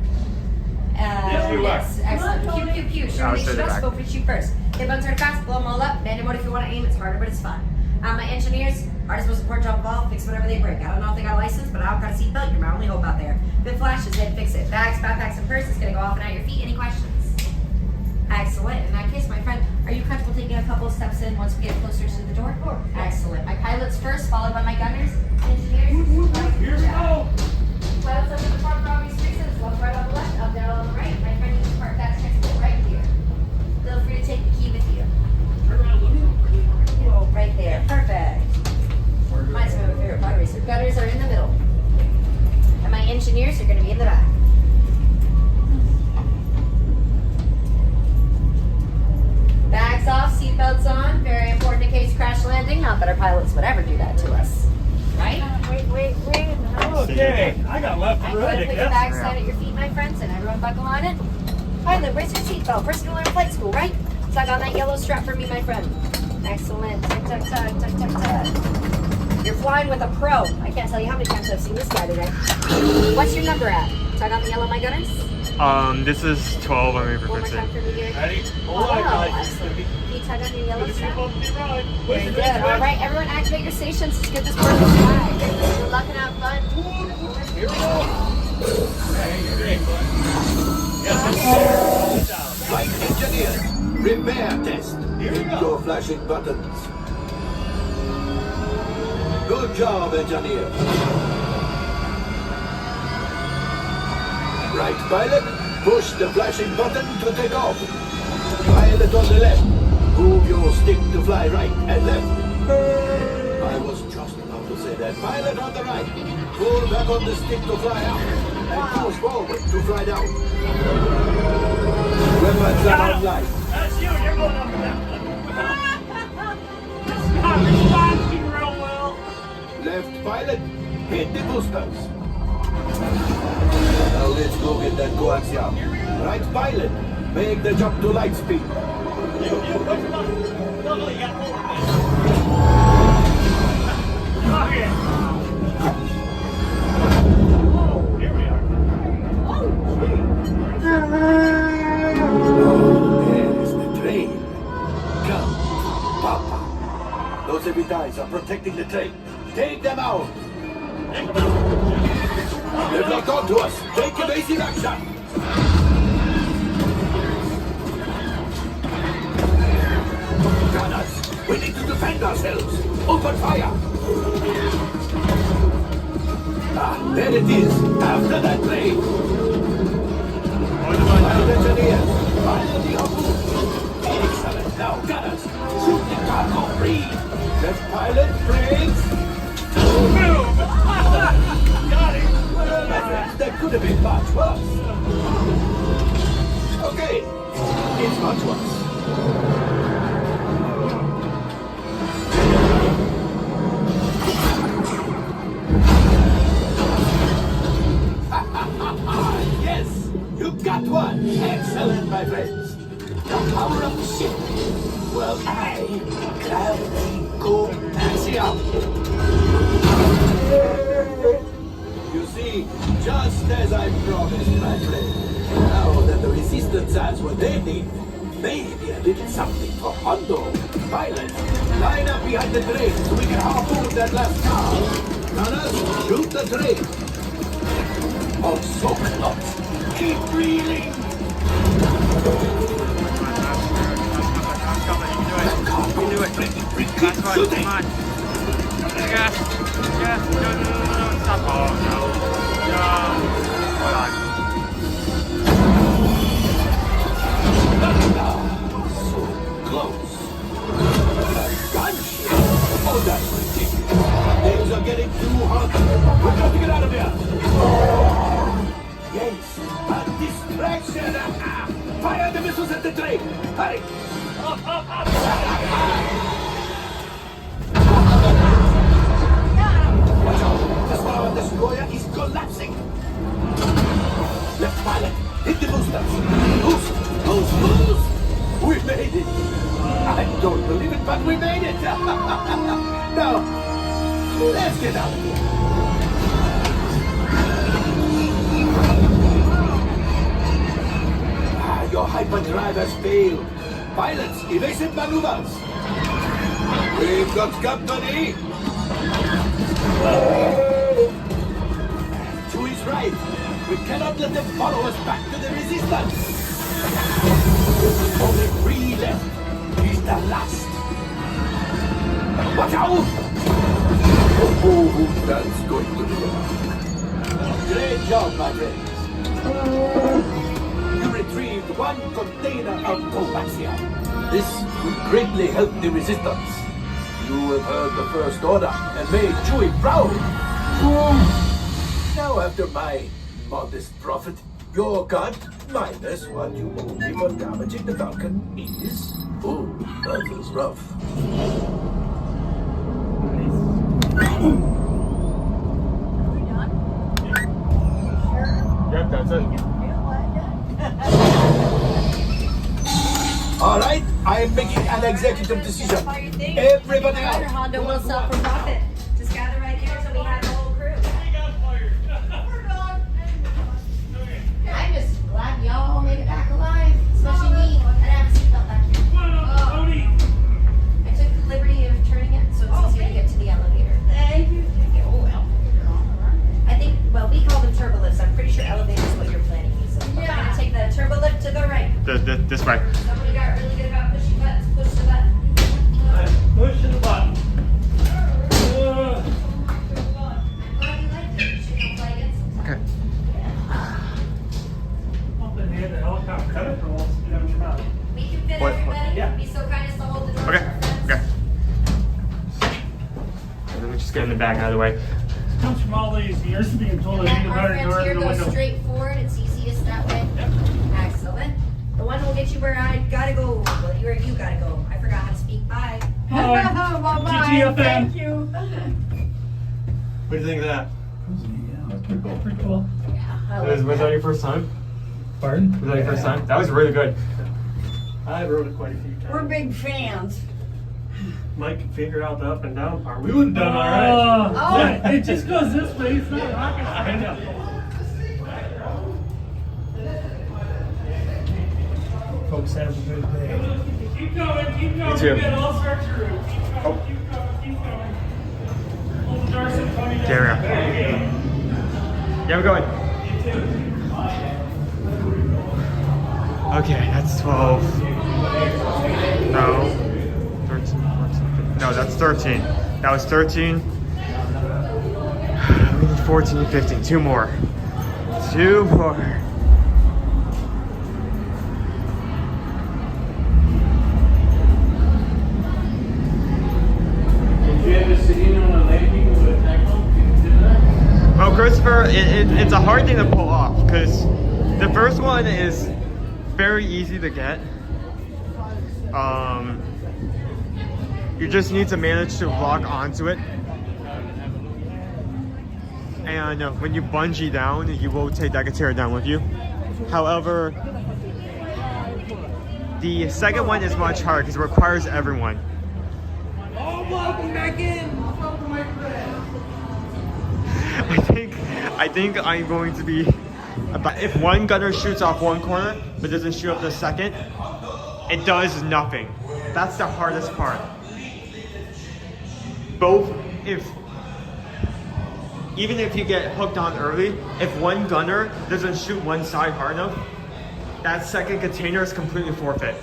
Yes, excellent. Pew, pew, pew. Sure, make sure go for shoot first. Hit buttons are fast, blow them all up. Manual mode if you want to aim. It's harder, but it's fun. My engineers, hardest most important job of all, fix whatever they break. I don't know if they got a license, but I've got a seatbelt. You're my only hope out there. Good flashes, then fix it. Bags, backpacks, and purses gonna go off and out your feet. Any questions? Excellent. In that case, my friend, are you comfortable taking a couple of steps in once we get closer to the door? Excellent. My pilots first, followed by my gunners. Engineers, here we go. Pilots up in the front for obvious reasons. Left, right on the left, up, down on the right. My friend, you can park that transport right here. Feel free to take the key with you. Right there. Perfect. Reminds me of my favorite pod racer. Gunners are in the middle. And my engineers are going to be in the back. Bags off, seatbelts on. Very important in case crash landing. Not that our pilots would ever do that to us. Right? Wait. Okay, I got left and right, I Put your guess. bags down at your feet, my friends, and everyone buckle on in. Pilot, where's your seatbelt? First gonna learn flight school, right? Tug on that yellow strap for me, my friend. Excellent. Tug, tug, tug, tug, tug, tug. You're flying with a pro. I can't tell you how many times I've seen this guy today. What's your number at? Tug on the yellow, my gunners. This is 12. I'm for One more 15. time for me, dear. Ready? Oh, excellent. Can you tug on your yellow strap? Very good. All right, everyone activate your stations. Let's get this bird to fly. Good luck and have fun. Here we go. Flight engineer, repair test. Hit your flashing buttons. Good job, engineer. Right pilot, push the flashing button to take off. Pilot on the left, move your stick to fly right and left. I was just about to say that. Pilot on the right, pull back on the stick to fly out and push forward to fly down. Weapons are online. That's you. You're going up and down. It's not responding real well. Left pilot, hit the boosters. Now let's go get that coaxium. Right pilot, make the jump to light speed. Oh, there's the train. Come, Papa. guards are protecting the train. Take them out. They've locked onto us. Take evasive action. Gunners, we need to defend ourselves. Open fire. Ah, there it is. After that train. Pilot engineers, fire the harpoon. Excellent. Now, gunners, shoot the cargo free. Left pilot, brakes. Boom! Got it. Well, my friends, that could have been much worse. Okay, it's much worse. Yes, you got one. Excellent, my friends. The power of the ship. Well, gravity go axiom. You see, just as I promised, my friend. Now that the resistance has what they need, maybe a little something for Hondo. Pilot, line up behind the train so we can harpoon that last car. Runners, shoot the train. Oh, so close. Keep reeling. You can do it. That's right. Come on. Yes. Yes. No. Stop. Oh, no. No. Hold on. So close. Gunship. Oh, that's ridiculous. Things are getting too hot. We've got to get out of here. Yes, a distraction. Fire the missiles at the train. Hurry. Up. Watch out. The power destroyer is collapsing. Left pilot, hit the boosters. Boost. We made it. I don't believe it, but we made it. Now, let's get out of here. Your hyperdrive has failed. Pilots, evasive maneuvers. We've got company. Two is right. We cannot let them follow us back to the resistance. Only three left. He's the last. Watch out! Oh, that's going to be a great job, my friends. You retrieved one container of coaxium. This will greatly help the resistance. You have heard the first order and made Chewie proud. Now, after my modest profit, your cut minus what you owe me for damaging the Falcon is... Oh, that is rough. Yep, that's it. All right, I am making an executive decision. Everybody out. Honda will sell for profit. Just gather right here so we have the whole crew. I'm just glad y'all made it back alive, especially me. I didn't have a seatbelt back here. I took the liberty of turning it so it's easier to get to the elevator. Thank you. Oh well. I think, well, we call them turbo lifts. I'm pretty sure elevator is what you're planning using. We're gonna take the turbo lift to the right. This way. Somebody got really good about pushing buttons. Push the button. Push the button. Okay. We can fit What? everybody. Yeah. Be so kind as to hold the door. Okay. And then we just get in the back out of the way. Comes from all these years of being told I need a Our better friends door here in the go window. straight forward. It's easiest that way. Excellent. The one will get you where I gotta go. Well, where you gotta go. I forgot how to speak. Bye. GTFN. Thank you. What do you think of that? Pretty cool. Was that your first time? Pardon? Was that your first time? That was really good. I wrote it quite a few times. We're big fans. Mike could figure out the up and down part. We would have done all right. Yeah, it just goes this way. It's not rocket science. Folks have a good day. Keep going. You too. We'll get all sorts of room. Keep going. There we go. Yeah, we're going. Okay, that's 12. No. 13, 14, 15. No, that's 13. That was 13. We need 14 and 15. Two more. Two more. Well, Christopher, it's a hard thing to pull off because the first one is very easy to get. You just need to manage to lock onto it. And when you bungee down, you will take that container down with you. However, the second one is much harder because it requires everyone. Oh, welcome back in. Welcome, my friend. I think I'm going to be about, if one gunner shoots off one corner but doesn't shoot up the second, it does nothing. That's the hardest part. Even if you get hooked on early, if one gunner doesn't shoot one side hard enough, that second container is completely forfeit.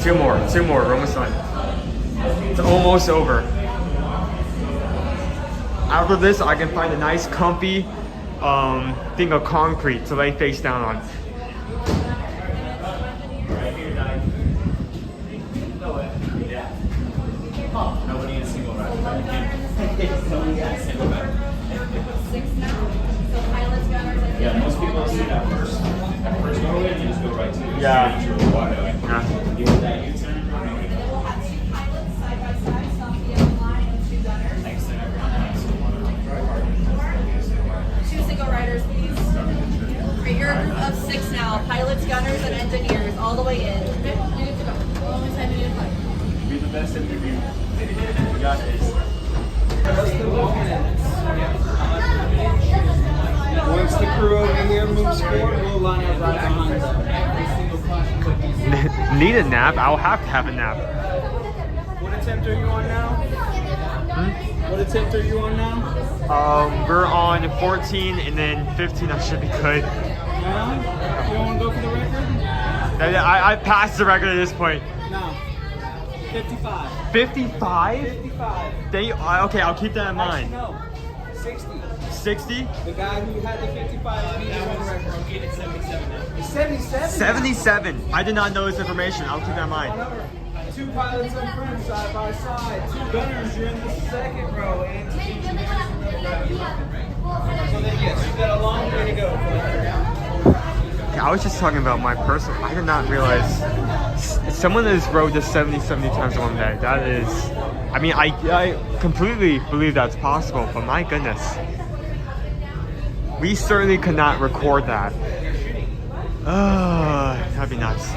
Two more, we're almost done. It's almost over. After this, I can find a nice comfy thing of concrete to lay face down on. Nobody in a single ride. Yeah, most people see that first. That first go in, you just go right to it. Yeah. You the water. You do that U-turn. Two single riders, please. Great, you're a group of 6 now. Pilots, gunners, and engineers, all the way in. You're good to go. Only time you need to fight. Be the best interview. You got this. Once the crew over here moves forward, we'll line up right behind them. Every single caution cookies. Need a nap? I'll have to have a nap. What attempt are you on now? What attempt are you on now? We're on 14 and then 15. That should be good. Yeah? You don't want to go for the record? I passed the record at this point. No. 55. 55? 55. Okay, I'll keep that in mind. Actually, no. 60. 60? The guy who had the 55 beat his own record. I'm getting 77 now. 77? 77. I did not know this information. I'll keep that in mind. Two pilots up front, side by side. Two gunners, you're in the second row. And two engineers in the row. So then, yes, you've got a long way to go. Okay, I was just talking about my personal. I did not realize someone has rode this 70 times in one day. That is, I mean, I completely believe that's possible, but my goodness. We certainly could not record that. That'd be nuts.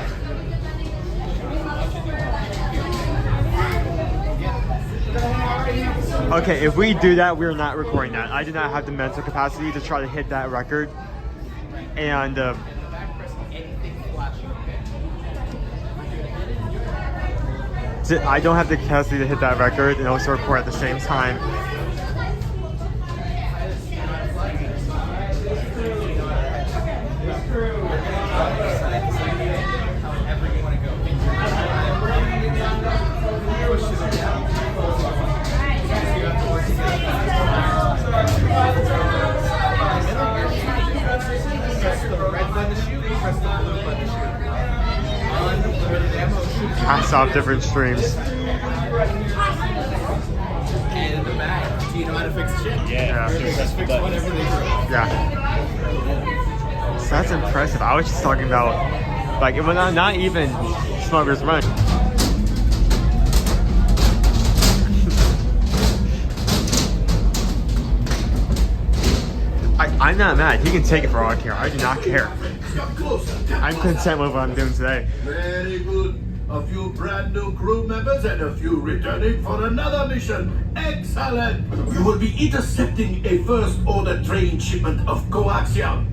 Okay, if we do that, we're not recording that. I do not have the mental capacity to try to hit that record. And I don't have the capacity to hit that record and also record at the same time. Pass off different streams. And in the back, do you know how to fix the shit? Yeah. Just fix whatever they do. Yeah. So that's impressive. I was just talking about, like, it was not even Smugglers Run. I'm not mad. He can take it for all I care. I do not care. I'm content with what I'm doing today. Very good. A few brand new crew members and a few returning for another mission. Excellent! You will be intercepting a first order train shipment of coaxium.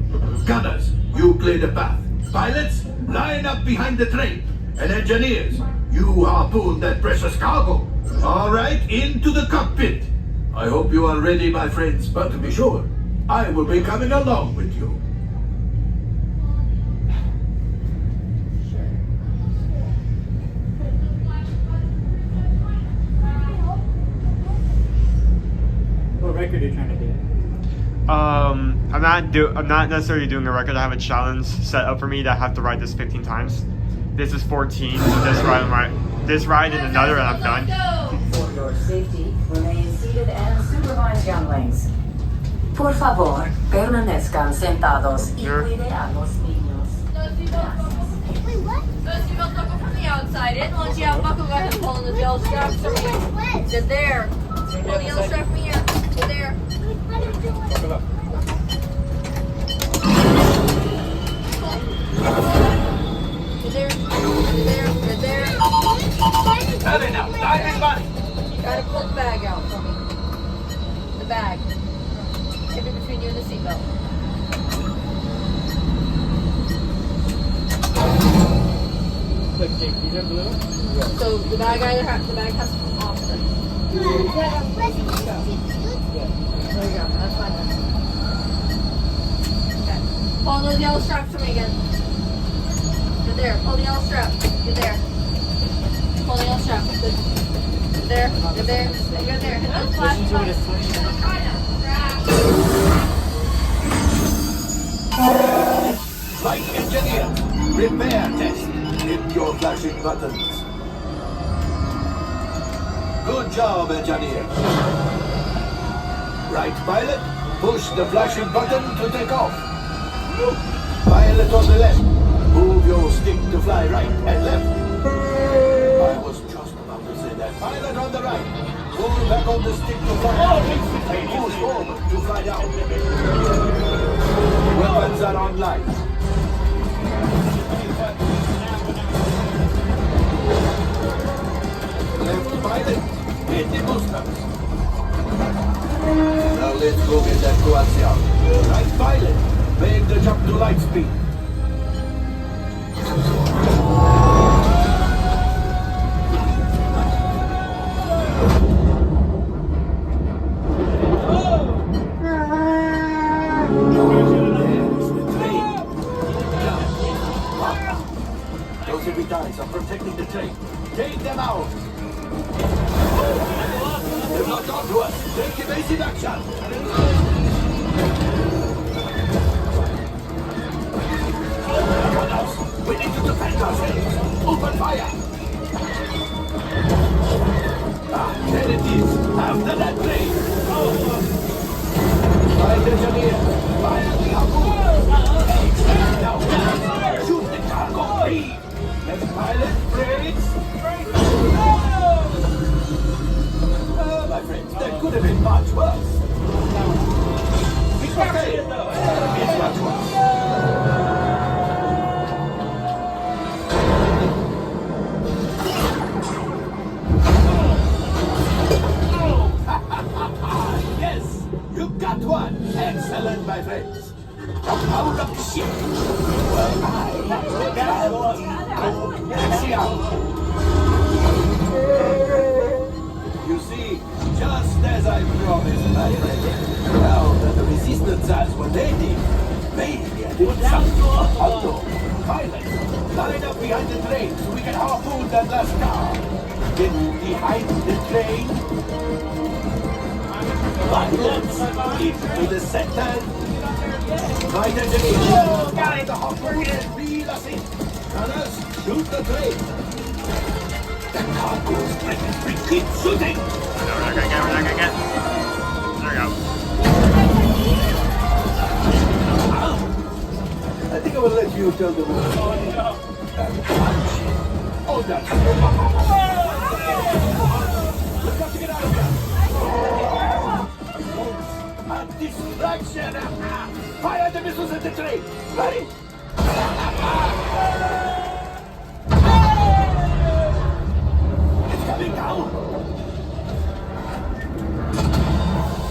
Gunners, you clear the path. Pilots, line up behind the train. And engineers, you harpoon that precious cargo. All right, into the cockpit. I hope you are ready, my friends, but to be sure, I will be coming along with you. What record are you trying to do? I'm not necessarily doing a record. I have a challenge set up for me that I have to ride this 15 times. This is 14. So this ride and another, and I'm done. For your safety, remain seated and supervise younglings. Por favor, permanezcan sentados y cuide a los niños. Those seatbelts don't go from the outside in. Once you have buckle, go ahead and pull in the yellow straps from here. Get there. Pull the yellow strap from here. Get there. Get there. Have it now. Dive in, buddy. Gotta pull the bag out for me. The bag. Keep it between you and the seatbelt. Click, Jake. These are blue? Yeah. So the bag has to come off then. Yeah. There you go. That's fine then. Okay. Pull those yellow straps for me again. Get there. Pull the yellow strap. Get there. Pull the yellow strap. Good. Get there. Get there. Get there. Hit those flash buttons. Flight engineer, repair test. Hit your flashing buttons. Good job, engineer. Right pilot, push the flashing button to take off. Pilot on the left, move your stick to fly right and left. I was just about to say that. Pilot on the right, pull back on the stick to fly and push forward to fly down. Weapons are online. Left pilot, hit the boosters. Now let's go get that coaxium. Right pilot, make the jump to light speed. Those heavy ties are protecting the train. Take them out. They've locked onto us. Take evasive action. Everyone else, we need to defend ourselves. Open fire. There it is. After that train. Fire engineer. Fire the harpoon. Now, shoot the cargo. Lead. Left pilot, brakes. My friends, that could have been much worse. Okay, it's much worse. Yes, you got one. Excellent, my friends. Out of the ship. Well, you see, just as I promised, my friend. Now that the resistance has what they did, maybe I did something. Otto, pilot, line up behind the train so we can harpoon that last car. Get behind the train. Pilots, into the center. Right engineer, carry the harpoon and reel us in. Runners, shoot the train. The cargo's ready. Keep shooting. We're not gonna get. There we go. I think I will let you tell the world. Oh, that's we've got to get out of here. A distraction. Fire the missiles at the train. Ready? down.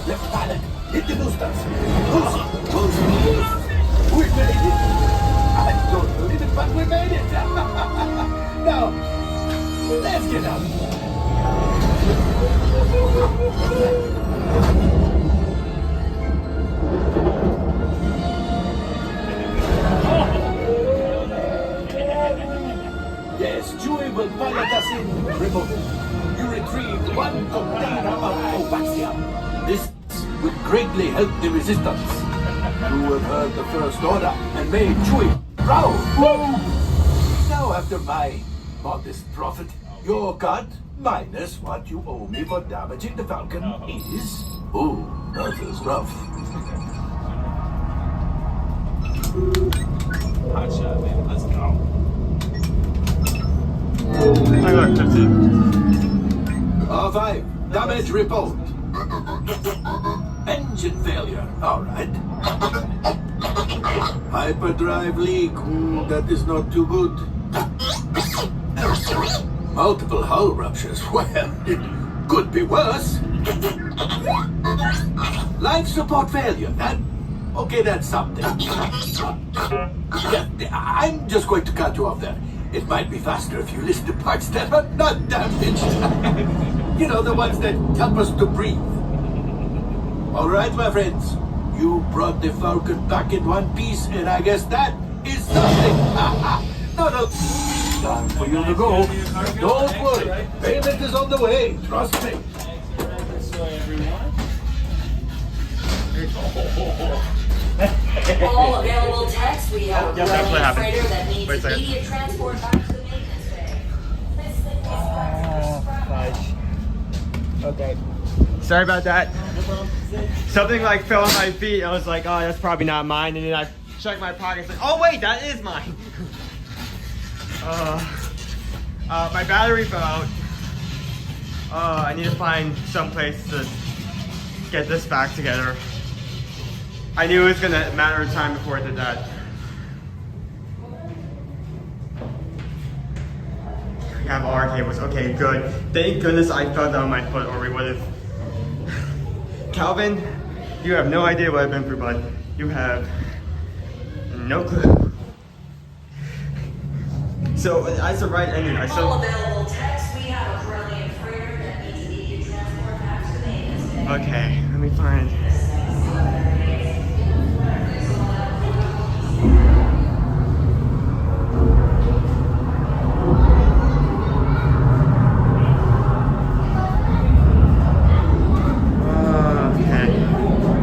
Left pilot, hit the boosters. Boost. We made it. I don't believe it, but we made it. Now, let's get up. Yes, Chewie will pilot us in. Remote. You retrieved one container of Covaxium. This will greatly help the resistance. You have heard the First Order and made Chewie proud. Now, after my modest profit, your cut, minus what you owe me for damaging the Falcon, is... Ooh, that is rough. Hot shot, man. Let's go. I got 15. R5, damage report. Engine failure, alright. Hyperdrive leak, that is not too good. Multiple hull ruptures, well, it could be worse. Life support failure, okay, that's something. Yeah, I'm just going to cut you off there. It might be faster if you list the parts that are not damaged. You know, the ones that help us to breathe. All right, my friends. You brought the Falcon back in one piece, and I guess that is something. No. Time for you to go. Don't worry. Payment is on the way. Trust me. So everyone. All available techs, we have a Yeah, that's what happened. freighter that needs Wait a second. immediate transport back to the maintenance bay. Okay. Sorry about that. Something like fell on my feet. I was like, oh, that's probably not mine. And then I checked my pockets. Like, oh wait, that is mine. My battery fell out. I need to find some place to get this back together. I knew it was gonna matter of time before I did that. I have all our cables. Okay, good. Thank goodness I fell down my foot, or we would have. Calvin, you have no idea what I've been through, bud. You have no clue. So that's the right ending. All available techs, we have a Corellian freighter that needs immediate transport back to the maintenance bay. Okay, let me find.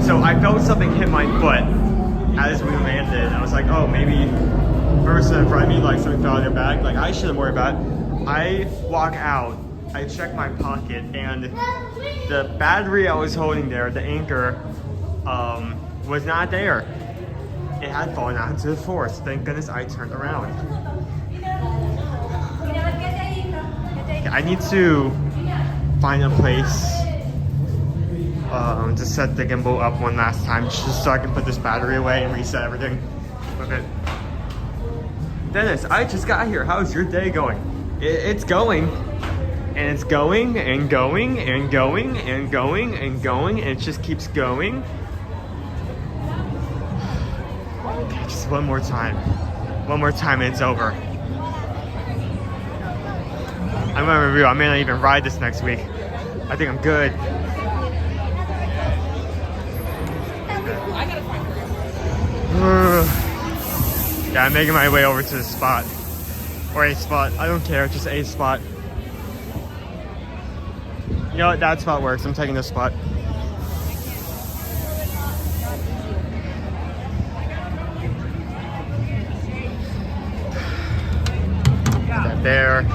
So I felt something hit my foot as we landed. I was like, oh, maybe person in front of me, like something fell out of their bag. Like, I shouldn't worry about it. I walk out, I check my pocket, and the battery I was holding there, the anchor, was not there. It had fallen out into the forest. Thank goodness I turned around. Okay, I need to find a place to set the gimbal up one last time, just so I can put this battery away and reset everything with it. Dennis, I just got here. How's your day going? It's going, and it's going, and going, and going, and going, and going, and it just keeps going. Okay, just one more time. One more time and it's over. I'm gonna review. I may not even ride this next week. I think I'm good. Yeah, I'm making my way over to the spot. Or a spot. I don't care, just a spot. You know what? That spot works. I'm taking this spot. Put that there.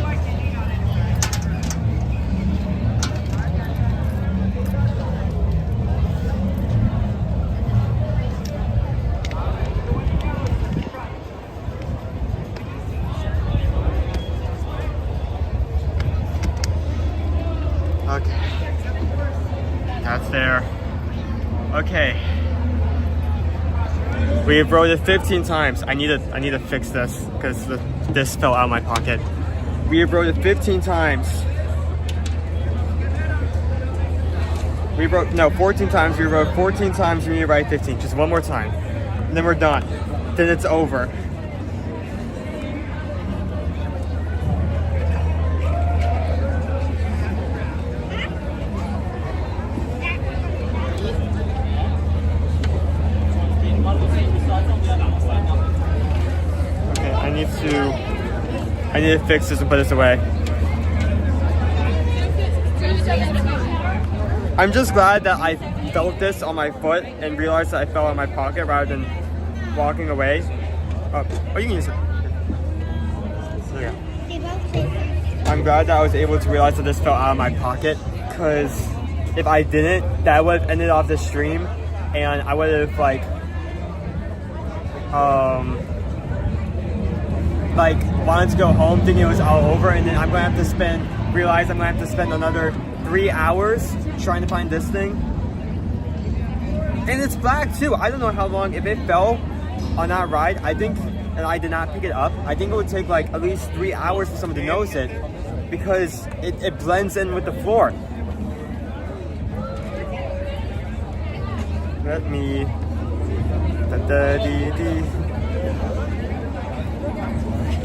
That's there. Okay. We've rode it 15 times. I need to fix this because this fell out of my pocket. We have rode it 15 times. We wrote, no, 14 times. We wrote 14 times. We need to write 15. Just one more time. And then we're done. Then it's over. Okay, I need to fix this and put this away. I'm just glad that I felt this on my foot and realized that I fell in my pocket rather than walking away. Oh, you can use it. Yeah. I'm glad that I was able to realize that this fell out of my pocket, because if I didn't, that would have ended off the stream and I would have like wanted to go home thinking it was all over, and then I'm gonna have to realize I'm gonna have to spend another 3 hours trying to find this thing. And it's black too. I don't know how long, if it fell on that ride, I think, and I did not pick it up, I think it would take like at least 3 hours for someone to notice it, because it blends in with the floor. Let me...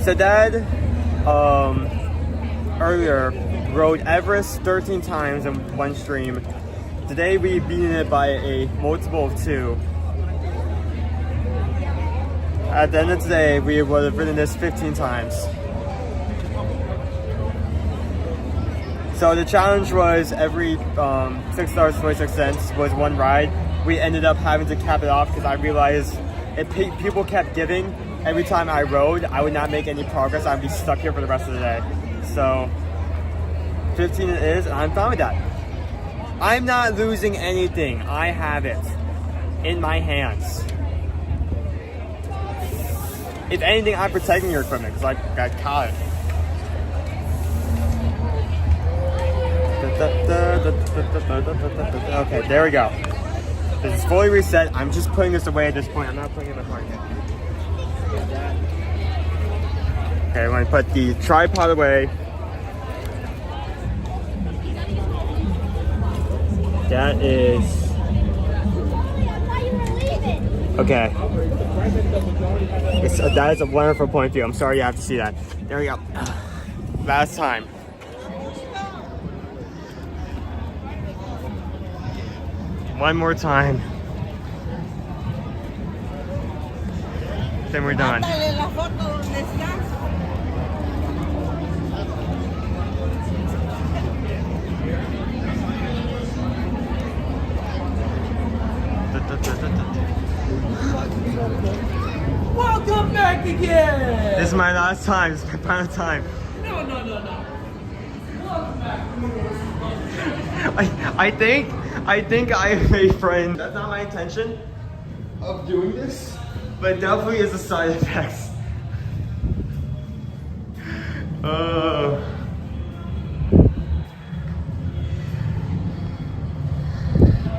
So Dad, earlier, rode Everest 13 times in one stream. Today we beaten it by a multiple of 2. At the end of today, we would have ridden this 15 times. So the challenge was every $6.26 was one ride. We ended up having to cap it off because I realized if people kept giving every time I rode, I would not make any progress. I'd be stuck here for the rest of the day. So 15 it is, and I'm fine with that. I'm not losing anything. I have it in my hands. If anything, I'm protecting your equipment because I caught it. Okay, there we go. This is fully reset. I'm just putting this away at this point. I'm not putting it in my pocket. Okay, I'm going to put the tripod away. That is... Okay. That is a wonderful point of view. I'm sorry you have to see that. There we go. Last time. One more time. Then we're done. Welcome back again! This is my last time. This is my final time. No. Welcome back. I think I have a friend. That's not my intention of doing this, but it definitely is a side effect.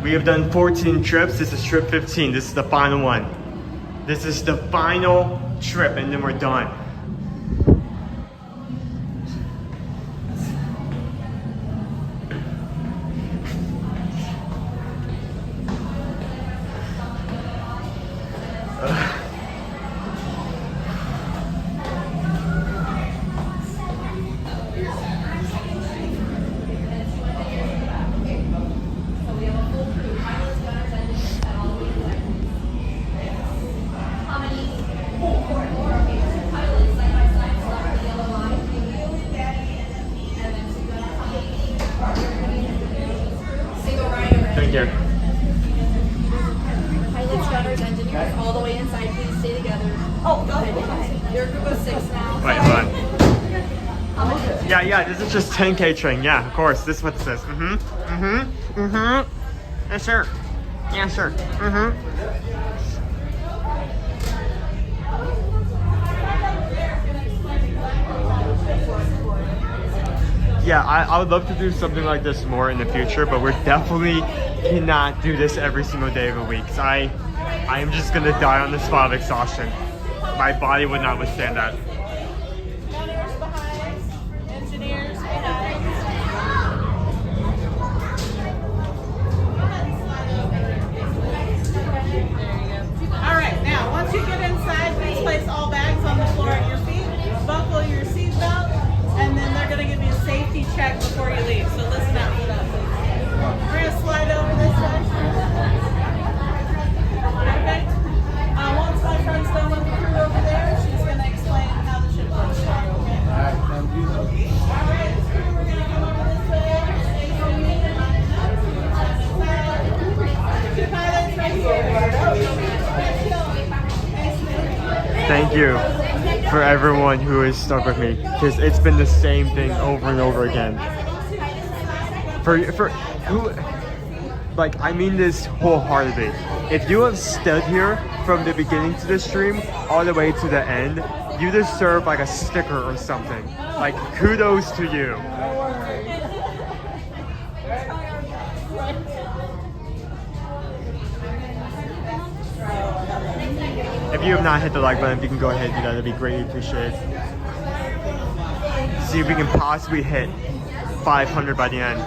We have done 14 trips. This is trip 15. This is the final one. This is the final trip, and then we're done. Thank you. Pilots, gunners, engineers, all the way inside. Please stay together. Oh, go ahead. You're a group of 6 now. Wait, hold on. Yeah, this is just 10K train. Yeah, of course. This is what this is. Yes, sir. Yes, sir. Yeah, I would love to do something like this more in the future, but we're definitely cannot do this every single day of the week. So I am just gonna die on the spot of exhaustion. My body would not withstand that. Gunners behind, engineers behind. Thank you for everyone who is stuck with me, because it's been the same thing over and over again. For who, like, I mean this wholeheartedly. If you have stood here from the beginning to the stream all the way to the end, you deserve like a sticker or something. Like, kudos to you. If you have not hit the like button, if you can go ahead and do that, that'd be greatly appreciated. See if we can possibly hit 500 by the end.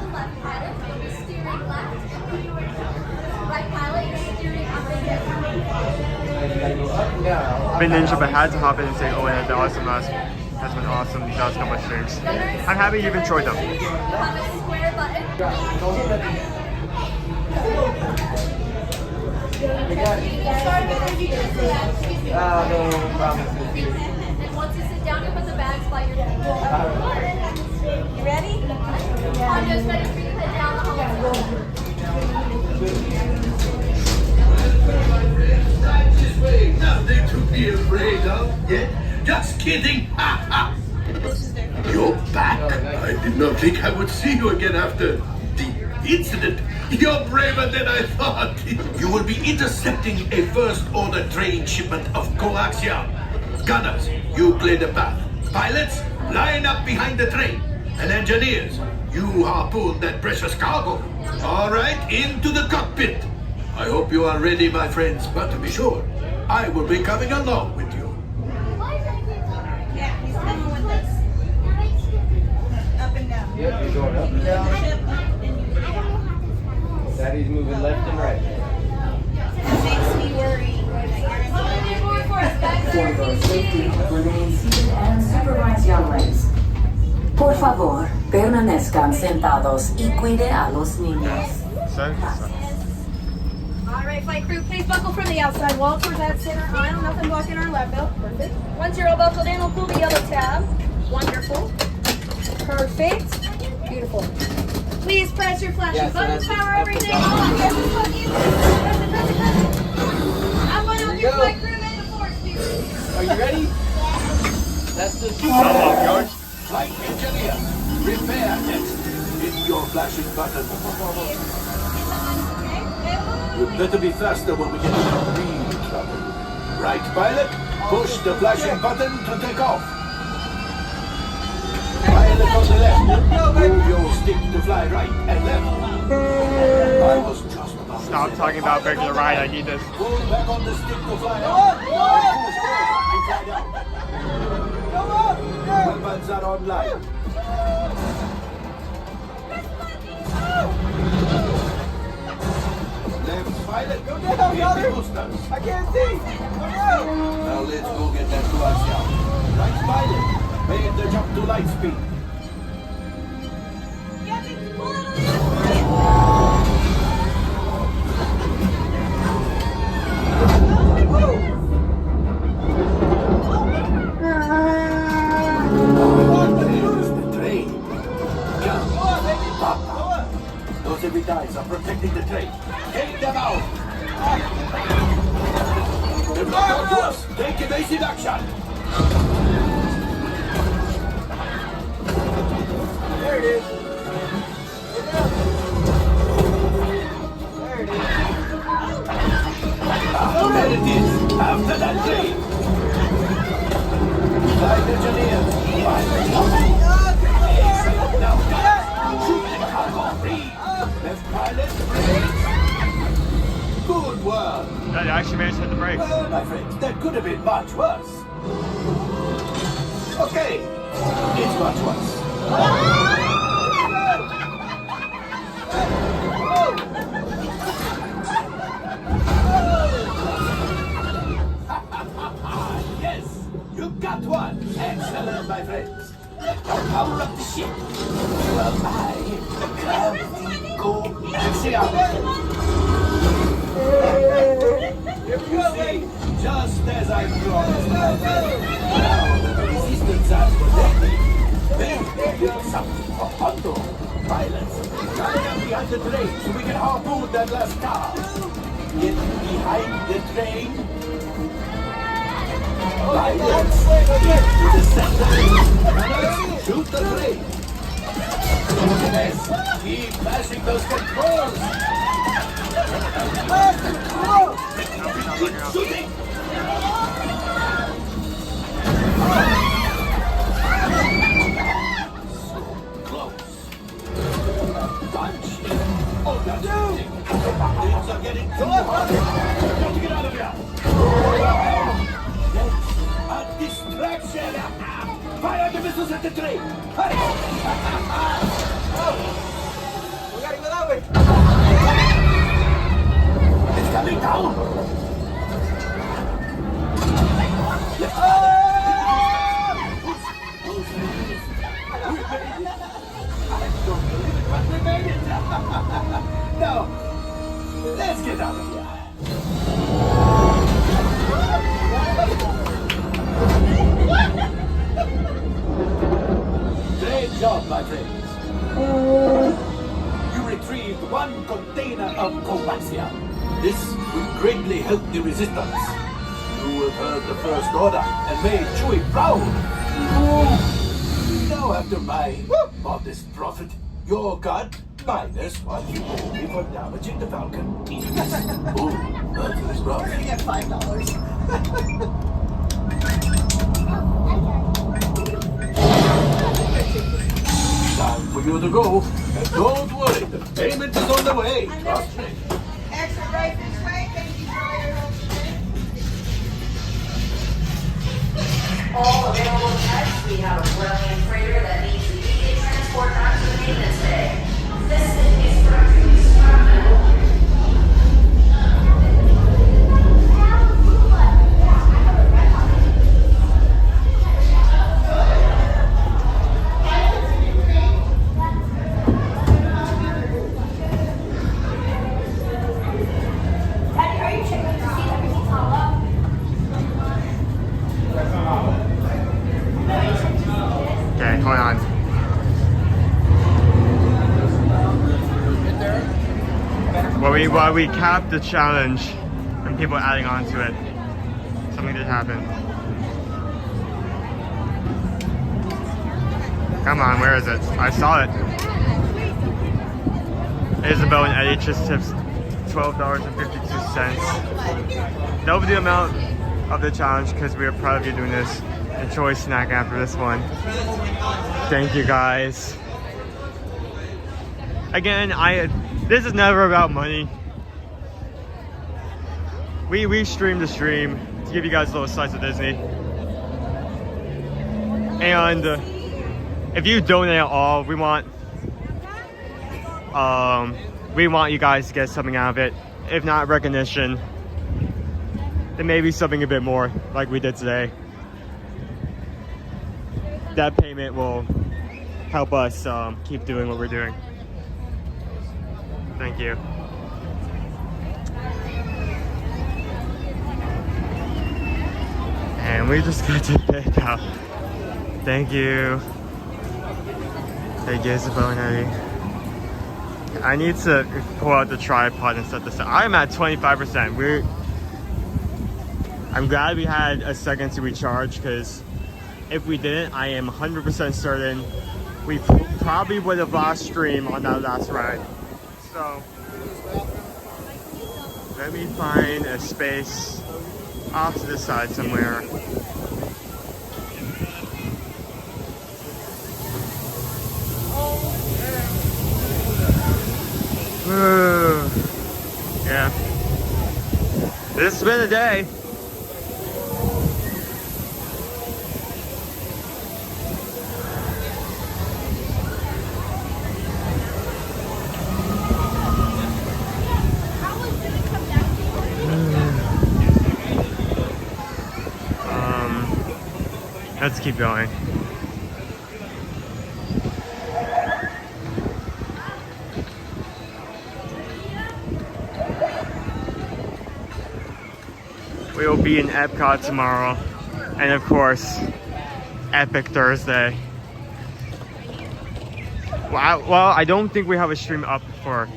Been Ninja, but had to hop in and say, oh, and the awesome mask has been awesome these last couple of streams. I'm happy you've enjoyed them. No problem. Once you sit down, you put the bags by your feet. You ready? I'm just ready for you to head down the hallway. This way, nothing to be afraid of. Yeah? Just kidding. Ha ha. You're back. I did not think I would see you again after the incident. You're braver than I thought. You will be intercepting a first-order train shipment of coaxium. Gunners, you play the path. Pilots, line up behind the train. And engineers, you harpoon that precious cargo. All right, into the cockpit. I hope you are ready, my friends, but to be sure, I will be coming along with you. Yeah, he's coming with us. Up and down. Yep, you're going up and down. Daddy's moving left and right. That makes me worry. For your safety, remain seated and supervise younglings. Por favor, permanezcan sentados y cuide a los niños. All right, flight crew, please buckle from the outside wall towards that center aisle. Nothing blocking our lap belt. Perfect. Once you're all buckled in, we'll pull the yellow tab. Wonderful. Perfect. Beautiful. Please press your flashing buttons, power everything on. Yes, I'm going to help your flight crew make the force field. Are you ready? That's the Flight engineer, repair next. Hit your flashing button. You better be faster when we get into real trouble. Right, pilot? Push the flashing button to take off. Pilot on the left. Move your stick to fly right and left. I was just about Stop talking about regular ride, I need this. Pull back on the stick to fly out. Push forward to fly down. Weapons are online. Left pilot. Go down, brother. Boosters. I can't see. Go down. Now let's go get that coaxium. Right pilot. Make the jump to light speed. The train. Jump. Pop. Those heavy guys are protecting the train. Take them out. They're not to us. Take evasive action. There it is. There it is. After that train. Flight engineer. Now, shoot the cargo free. Left pilot, free. Good work. That actually managed to hit the brakes. Well, my friends, that could have been much worse. Okay, it's much worse. Yes, you got one. Excellent, my friends. Now power up the ship. You are my gravity coaxium. You see, just as I promised, my friend. Now the resistance has protected. Then here's something for Hondo. Pilots, line up behind the train so we can harpoon that last car. Get behind the train. Shoot the train. Keep mashing those controls. Keep shooting. So close. Punch. Oh, that's shooting. Things are getting too hot. Got to get out of here. A distraction. Fire the missiles at the train. Hurry. It's coming down. We made it. Now, let's get out of here. Great job, my friends. You retrieved one container of coaxium. This will greatly help the resistance. You have heard the First Order and made Chewie proud. Now, after my modest profit, your cut minus what you owe me for damaging the Falcon. Oh, that is rough. We're gonna get $5. Time for you to go. And don't worry, the payment is on the way. Trust me. Exit right this way. Thank you for all your help today. All available types, we have a Corellian freighter that needs immediate transport back to the maintenance bay. This thing is practically scrapped. Okay, hold on. While we cap the challenge and people adding on to it, something did happen. Come on, where is it? I saw it. Isabel and Eddie just tips $12.52. Double the amount of the challenge because we are proud of you doing this. Enjoy snack after this one. Thank you guys. Again, this is never about money. We stream the stream to give you guys a little slice of Disney. And if you donate at all, we want you guys to get something out of it. If not recognition, then maybe something a bit more like we did today. That payment will help us keep doing what we're doing. Thank you. And we just got to pick up. Thank you. Thank you, Isabel and Eddie. I need to pull out the tripod and set this up. I'm at 25%. I'm glad we had a second to recharge, because if we didn't, I am 100% certain we probably would have lost stream on that last ride. So let me find a space off to the side somewhere. Yeah. This has been a day. Let's keep going. We will be in Epcot tomorrow, and of course, Epic Thursday. Well, I don't think we have a stream up for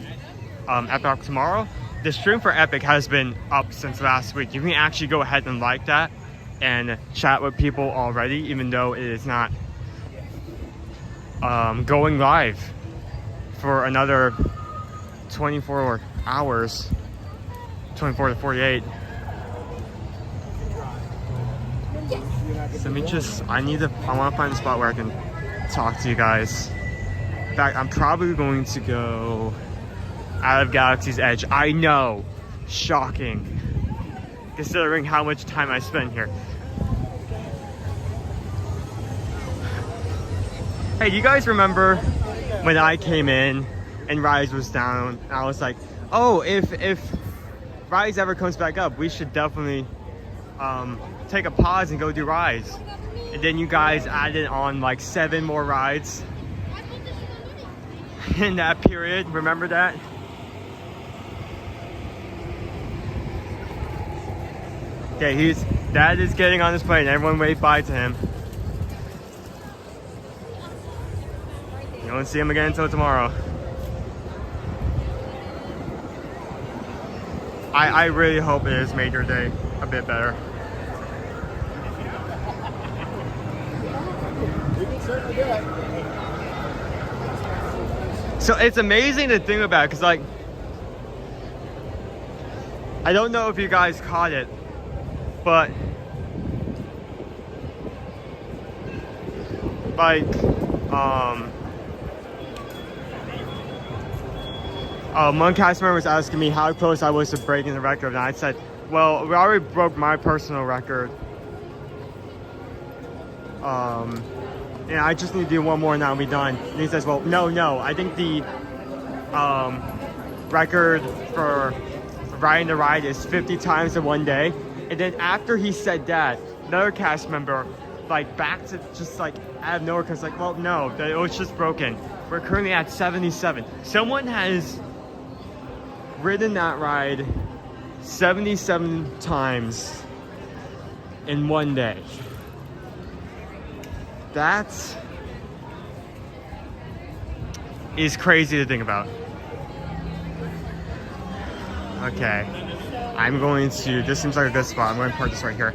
Epic tomorrow. The stream for Epic has been up since last week. You can actually go ahead and like that and chat with people already, even though it is not going live for another 24 hours, 24 to 48. So I want to find a spot where I can talk to you guys. In fact, I'm probably going to go out of Galaxy's Edge. I know, shocking, considering how much time I spend here. Hey, do you guys remember when I came in and Rise was down? I was like, oh, if Rise ever comes back up, we should definitely take a pause and go do Rise. And then you guys added on like 7 more rides in that period. Remember that? Okay, Dad is getting on his plane. Everyone wave bye to him. You won't see him again until tomorrow. I really hope it has made your day a bit better. So it's amazing to think about, because like, I don't know if you guys caught it, but like one cast member was asking me how close I was to breaking the record, and I said, well, we already broke my personal record, and I just need to do one more and I'll be done. And he says, well, no, I think the record for riding the ride is 50 times in one day. And then after he said that, another cast member like back to just like out of nowhere, because like, well, no, it was just broken. We're currently at 77. Someone has ridden that ride 77 times in one day. That is crazy to think about. Okay, I'm going to, this seems like a good spot. I'm going to park this right here.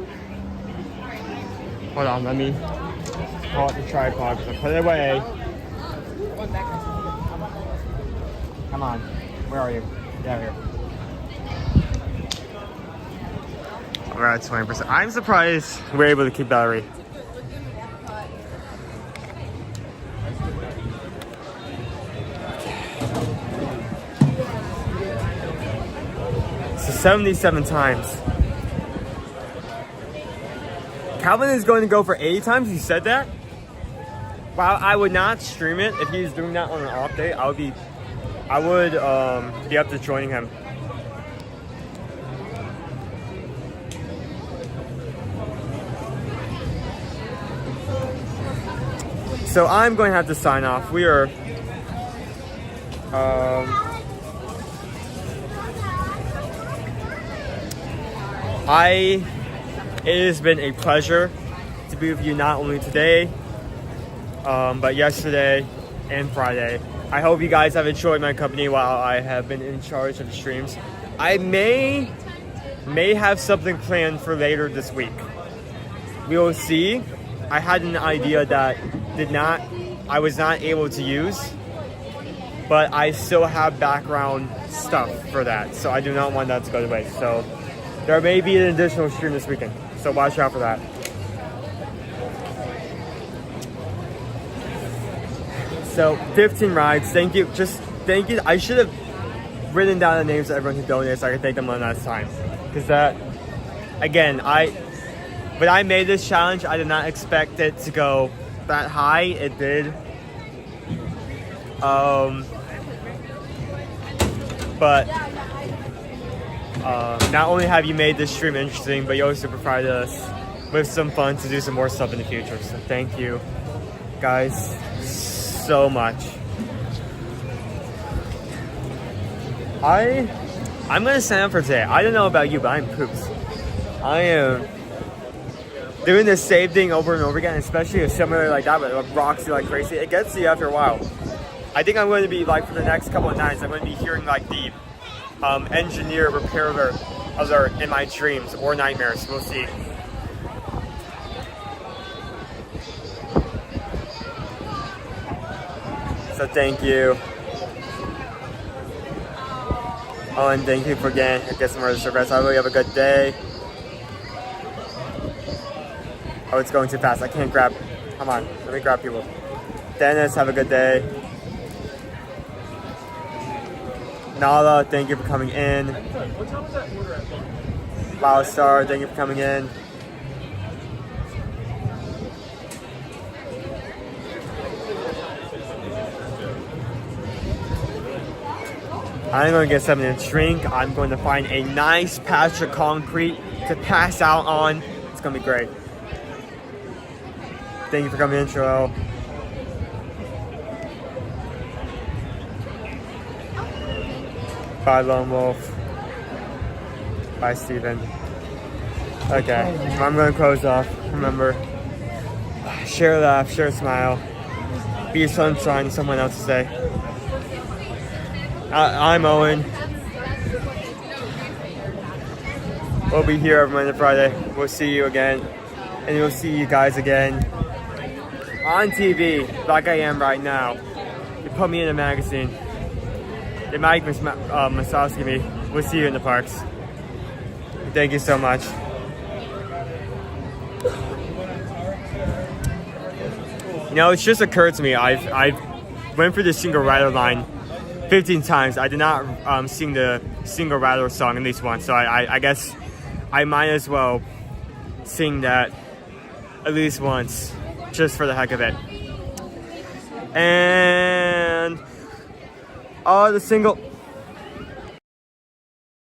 Hold on, let me pull out the tripod, so put it away. Come on, where are you? Get out here. We're at 20%. I'm surprised we're able to keep battery. So 77 times. Calvin is going to go for 80 times. He said that. While I would not stream it if he's doing that on an off day, I would be up to joining him. So I'm going to have to sign off. We are it has been a pleasure to be with you not only today, but yesterday and Friday. I hope you guys have enjoyed my company while I have been in charge of the streams. I may have something planned for later this week. We will see. I had an idea that I was not able to use, but I still have background stuff for that, so I do not want that to go to waste. So there may be an additional stream this weekend, so watch out for that. So 15 rides, thank you, thank you. I should have written down the names of everyone who donated so I could thank them one last time. Because that, again, when I made this challenge, I did not expect it to go that high. It did. But not only have you made this stream interesting, but you also provided us with some fun to do some more stuff in the future. So thank you guys so much. I'm gonna sign up for today. I don't know about you, but I'm poops. I am doing the same thing over and over again, especially a simulator like that, but it rocks you like crazy. It gets to you after a while. I think I'm going to be like, for the next couple of nights, I'm going to be hearing like the engineer repair alert in my dreams or nightmares. We'll see. So thank you. Oh, and thank you for getting some more service. I hope you have a good day. Oh, it's going too fast. I can't grab. Come on, let me grab people. Dennis, have a good day. Nala, thank you for coming in. Loud Star, thank you for coming in. I'm going to get something to drink. I'm going to find a nice patch of concrete to pass out on. It's going to be great. Thank you for coming in, Joel. Bye, Lone Wolf. Bye, Steven. Okay, I'm going to close off. Remember, share a laugh, share a smile. Be a sunshine, someone else to say. I'm Owen. We'll be here every Monday, Friday. We'll see you again. And we'll see you guys again on TV, like I am right now. They put me in a magazine. They might massage me. We'll see you in the parks. Thank you so much. You know, it's just occurred to me. I've went through the single rider line 15 times. I did not sing the single rider song at least once, so I guess I might as well sing that at least once, just for the heck of it. And the single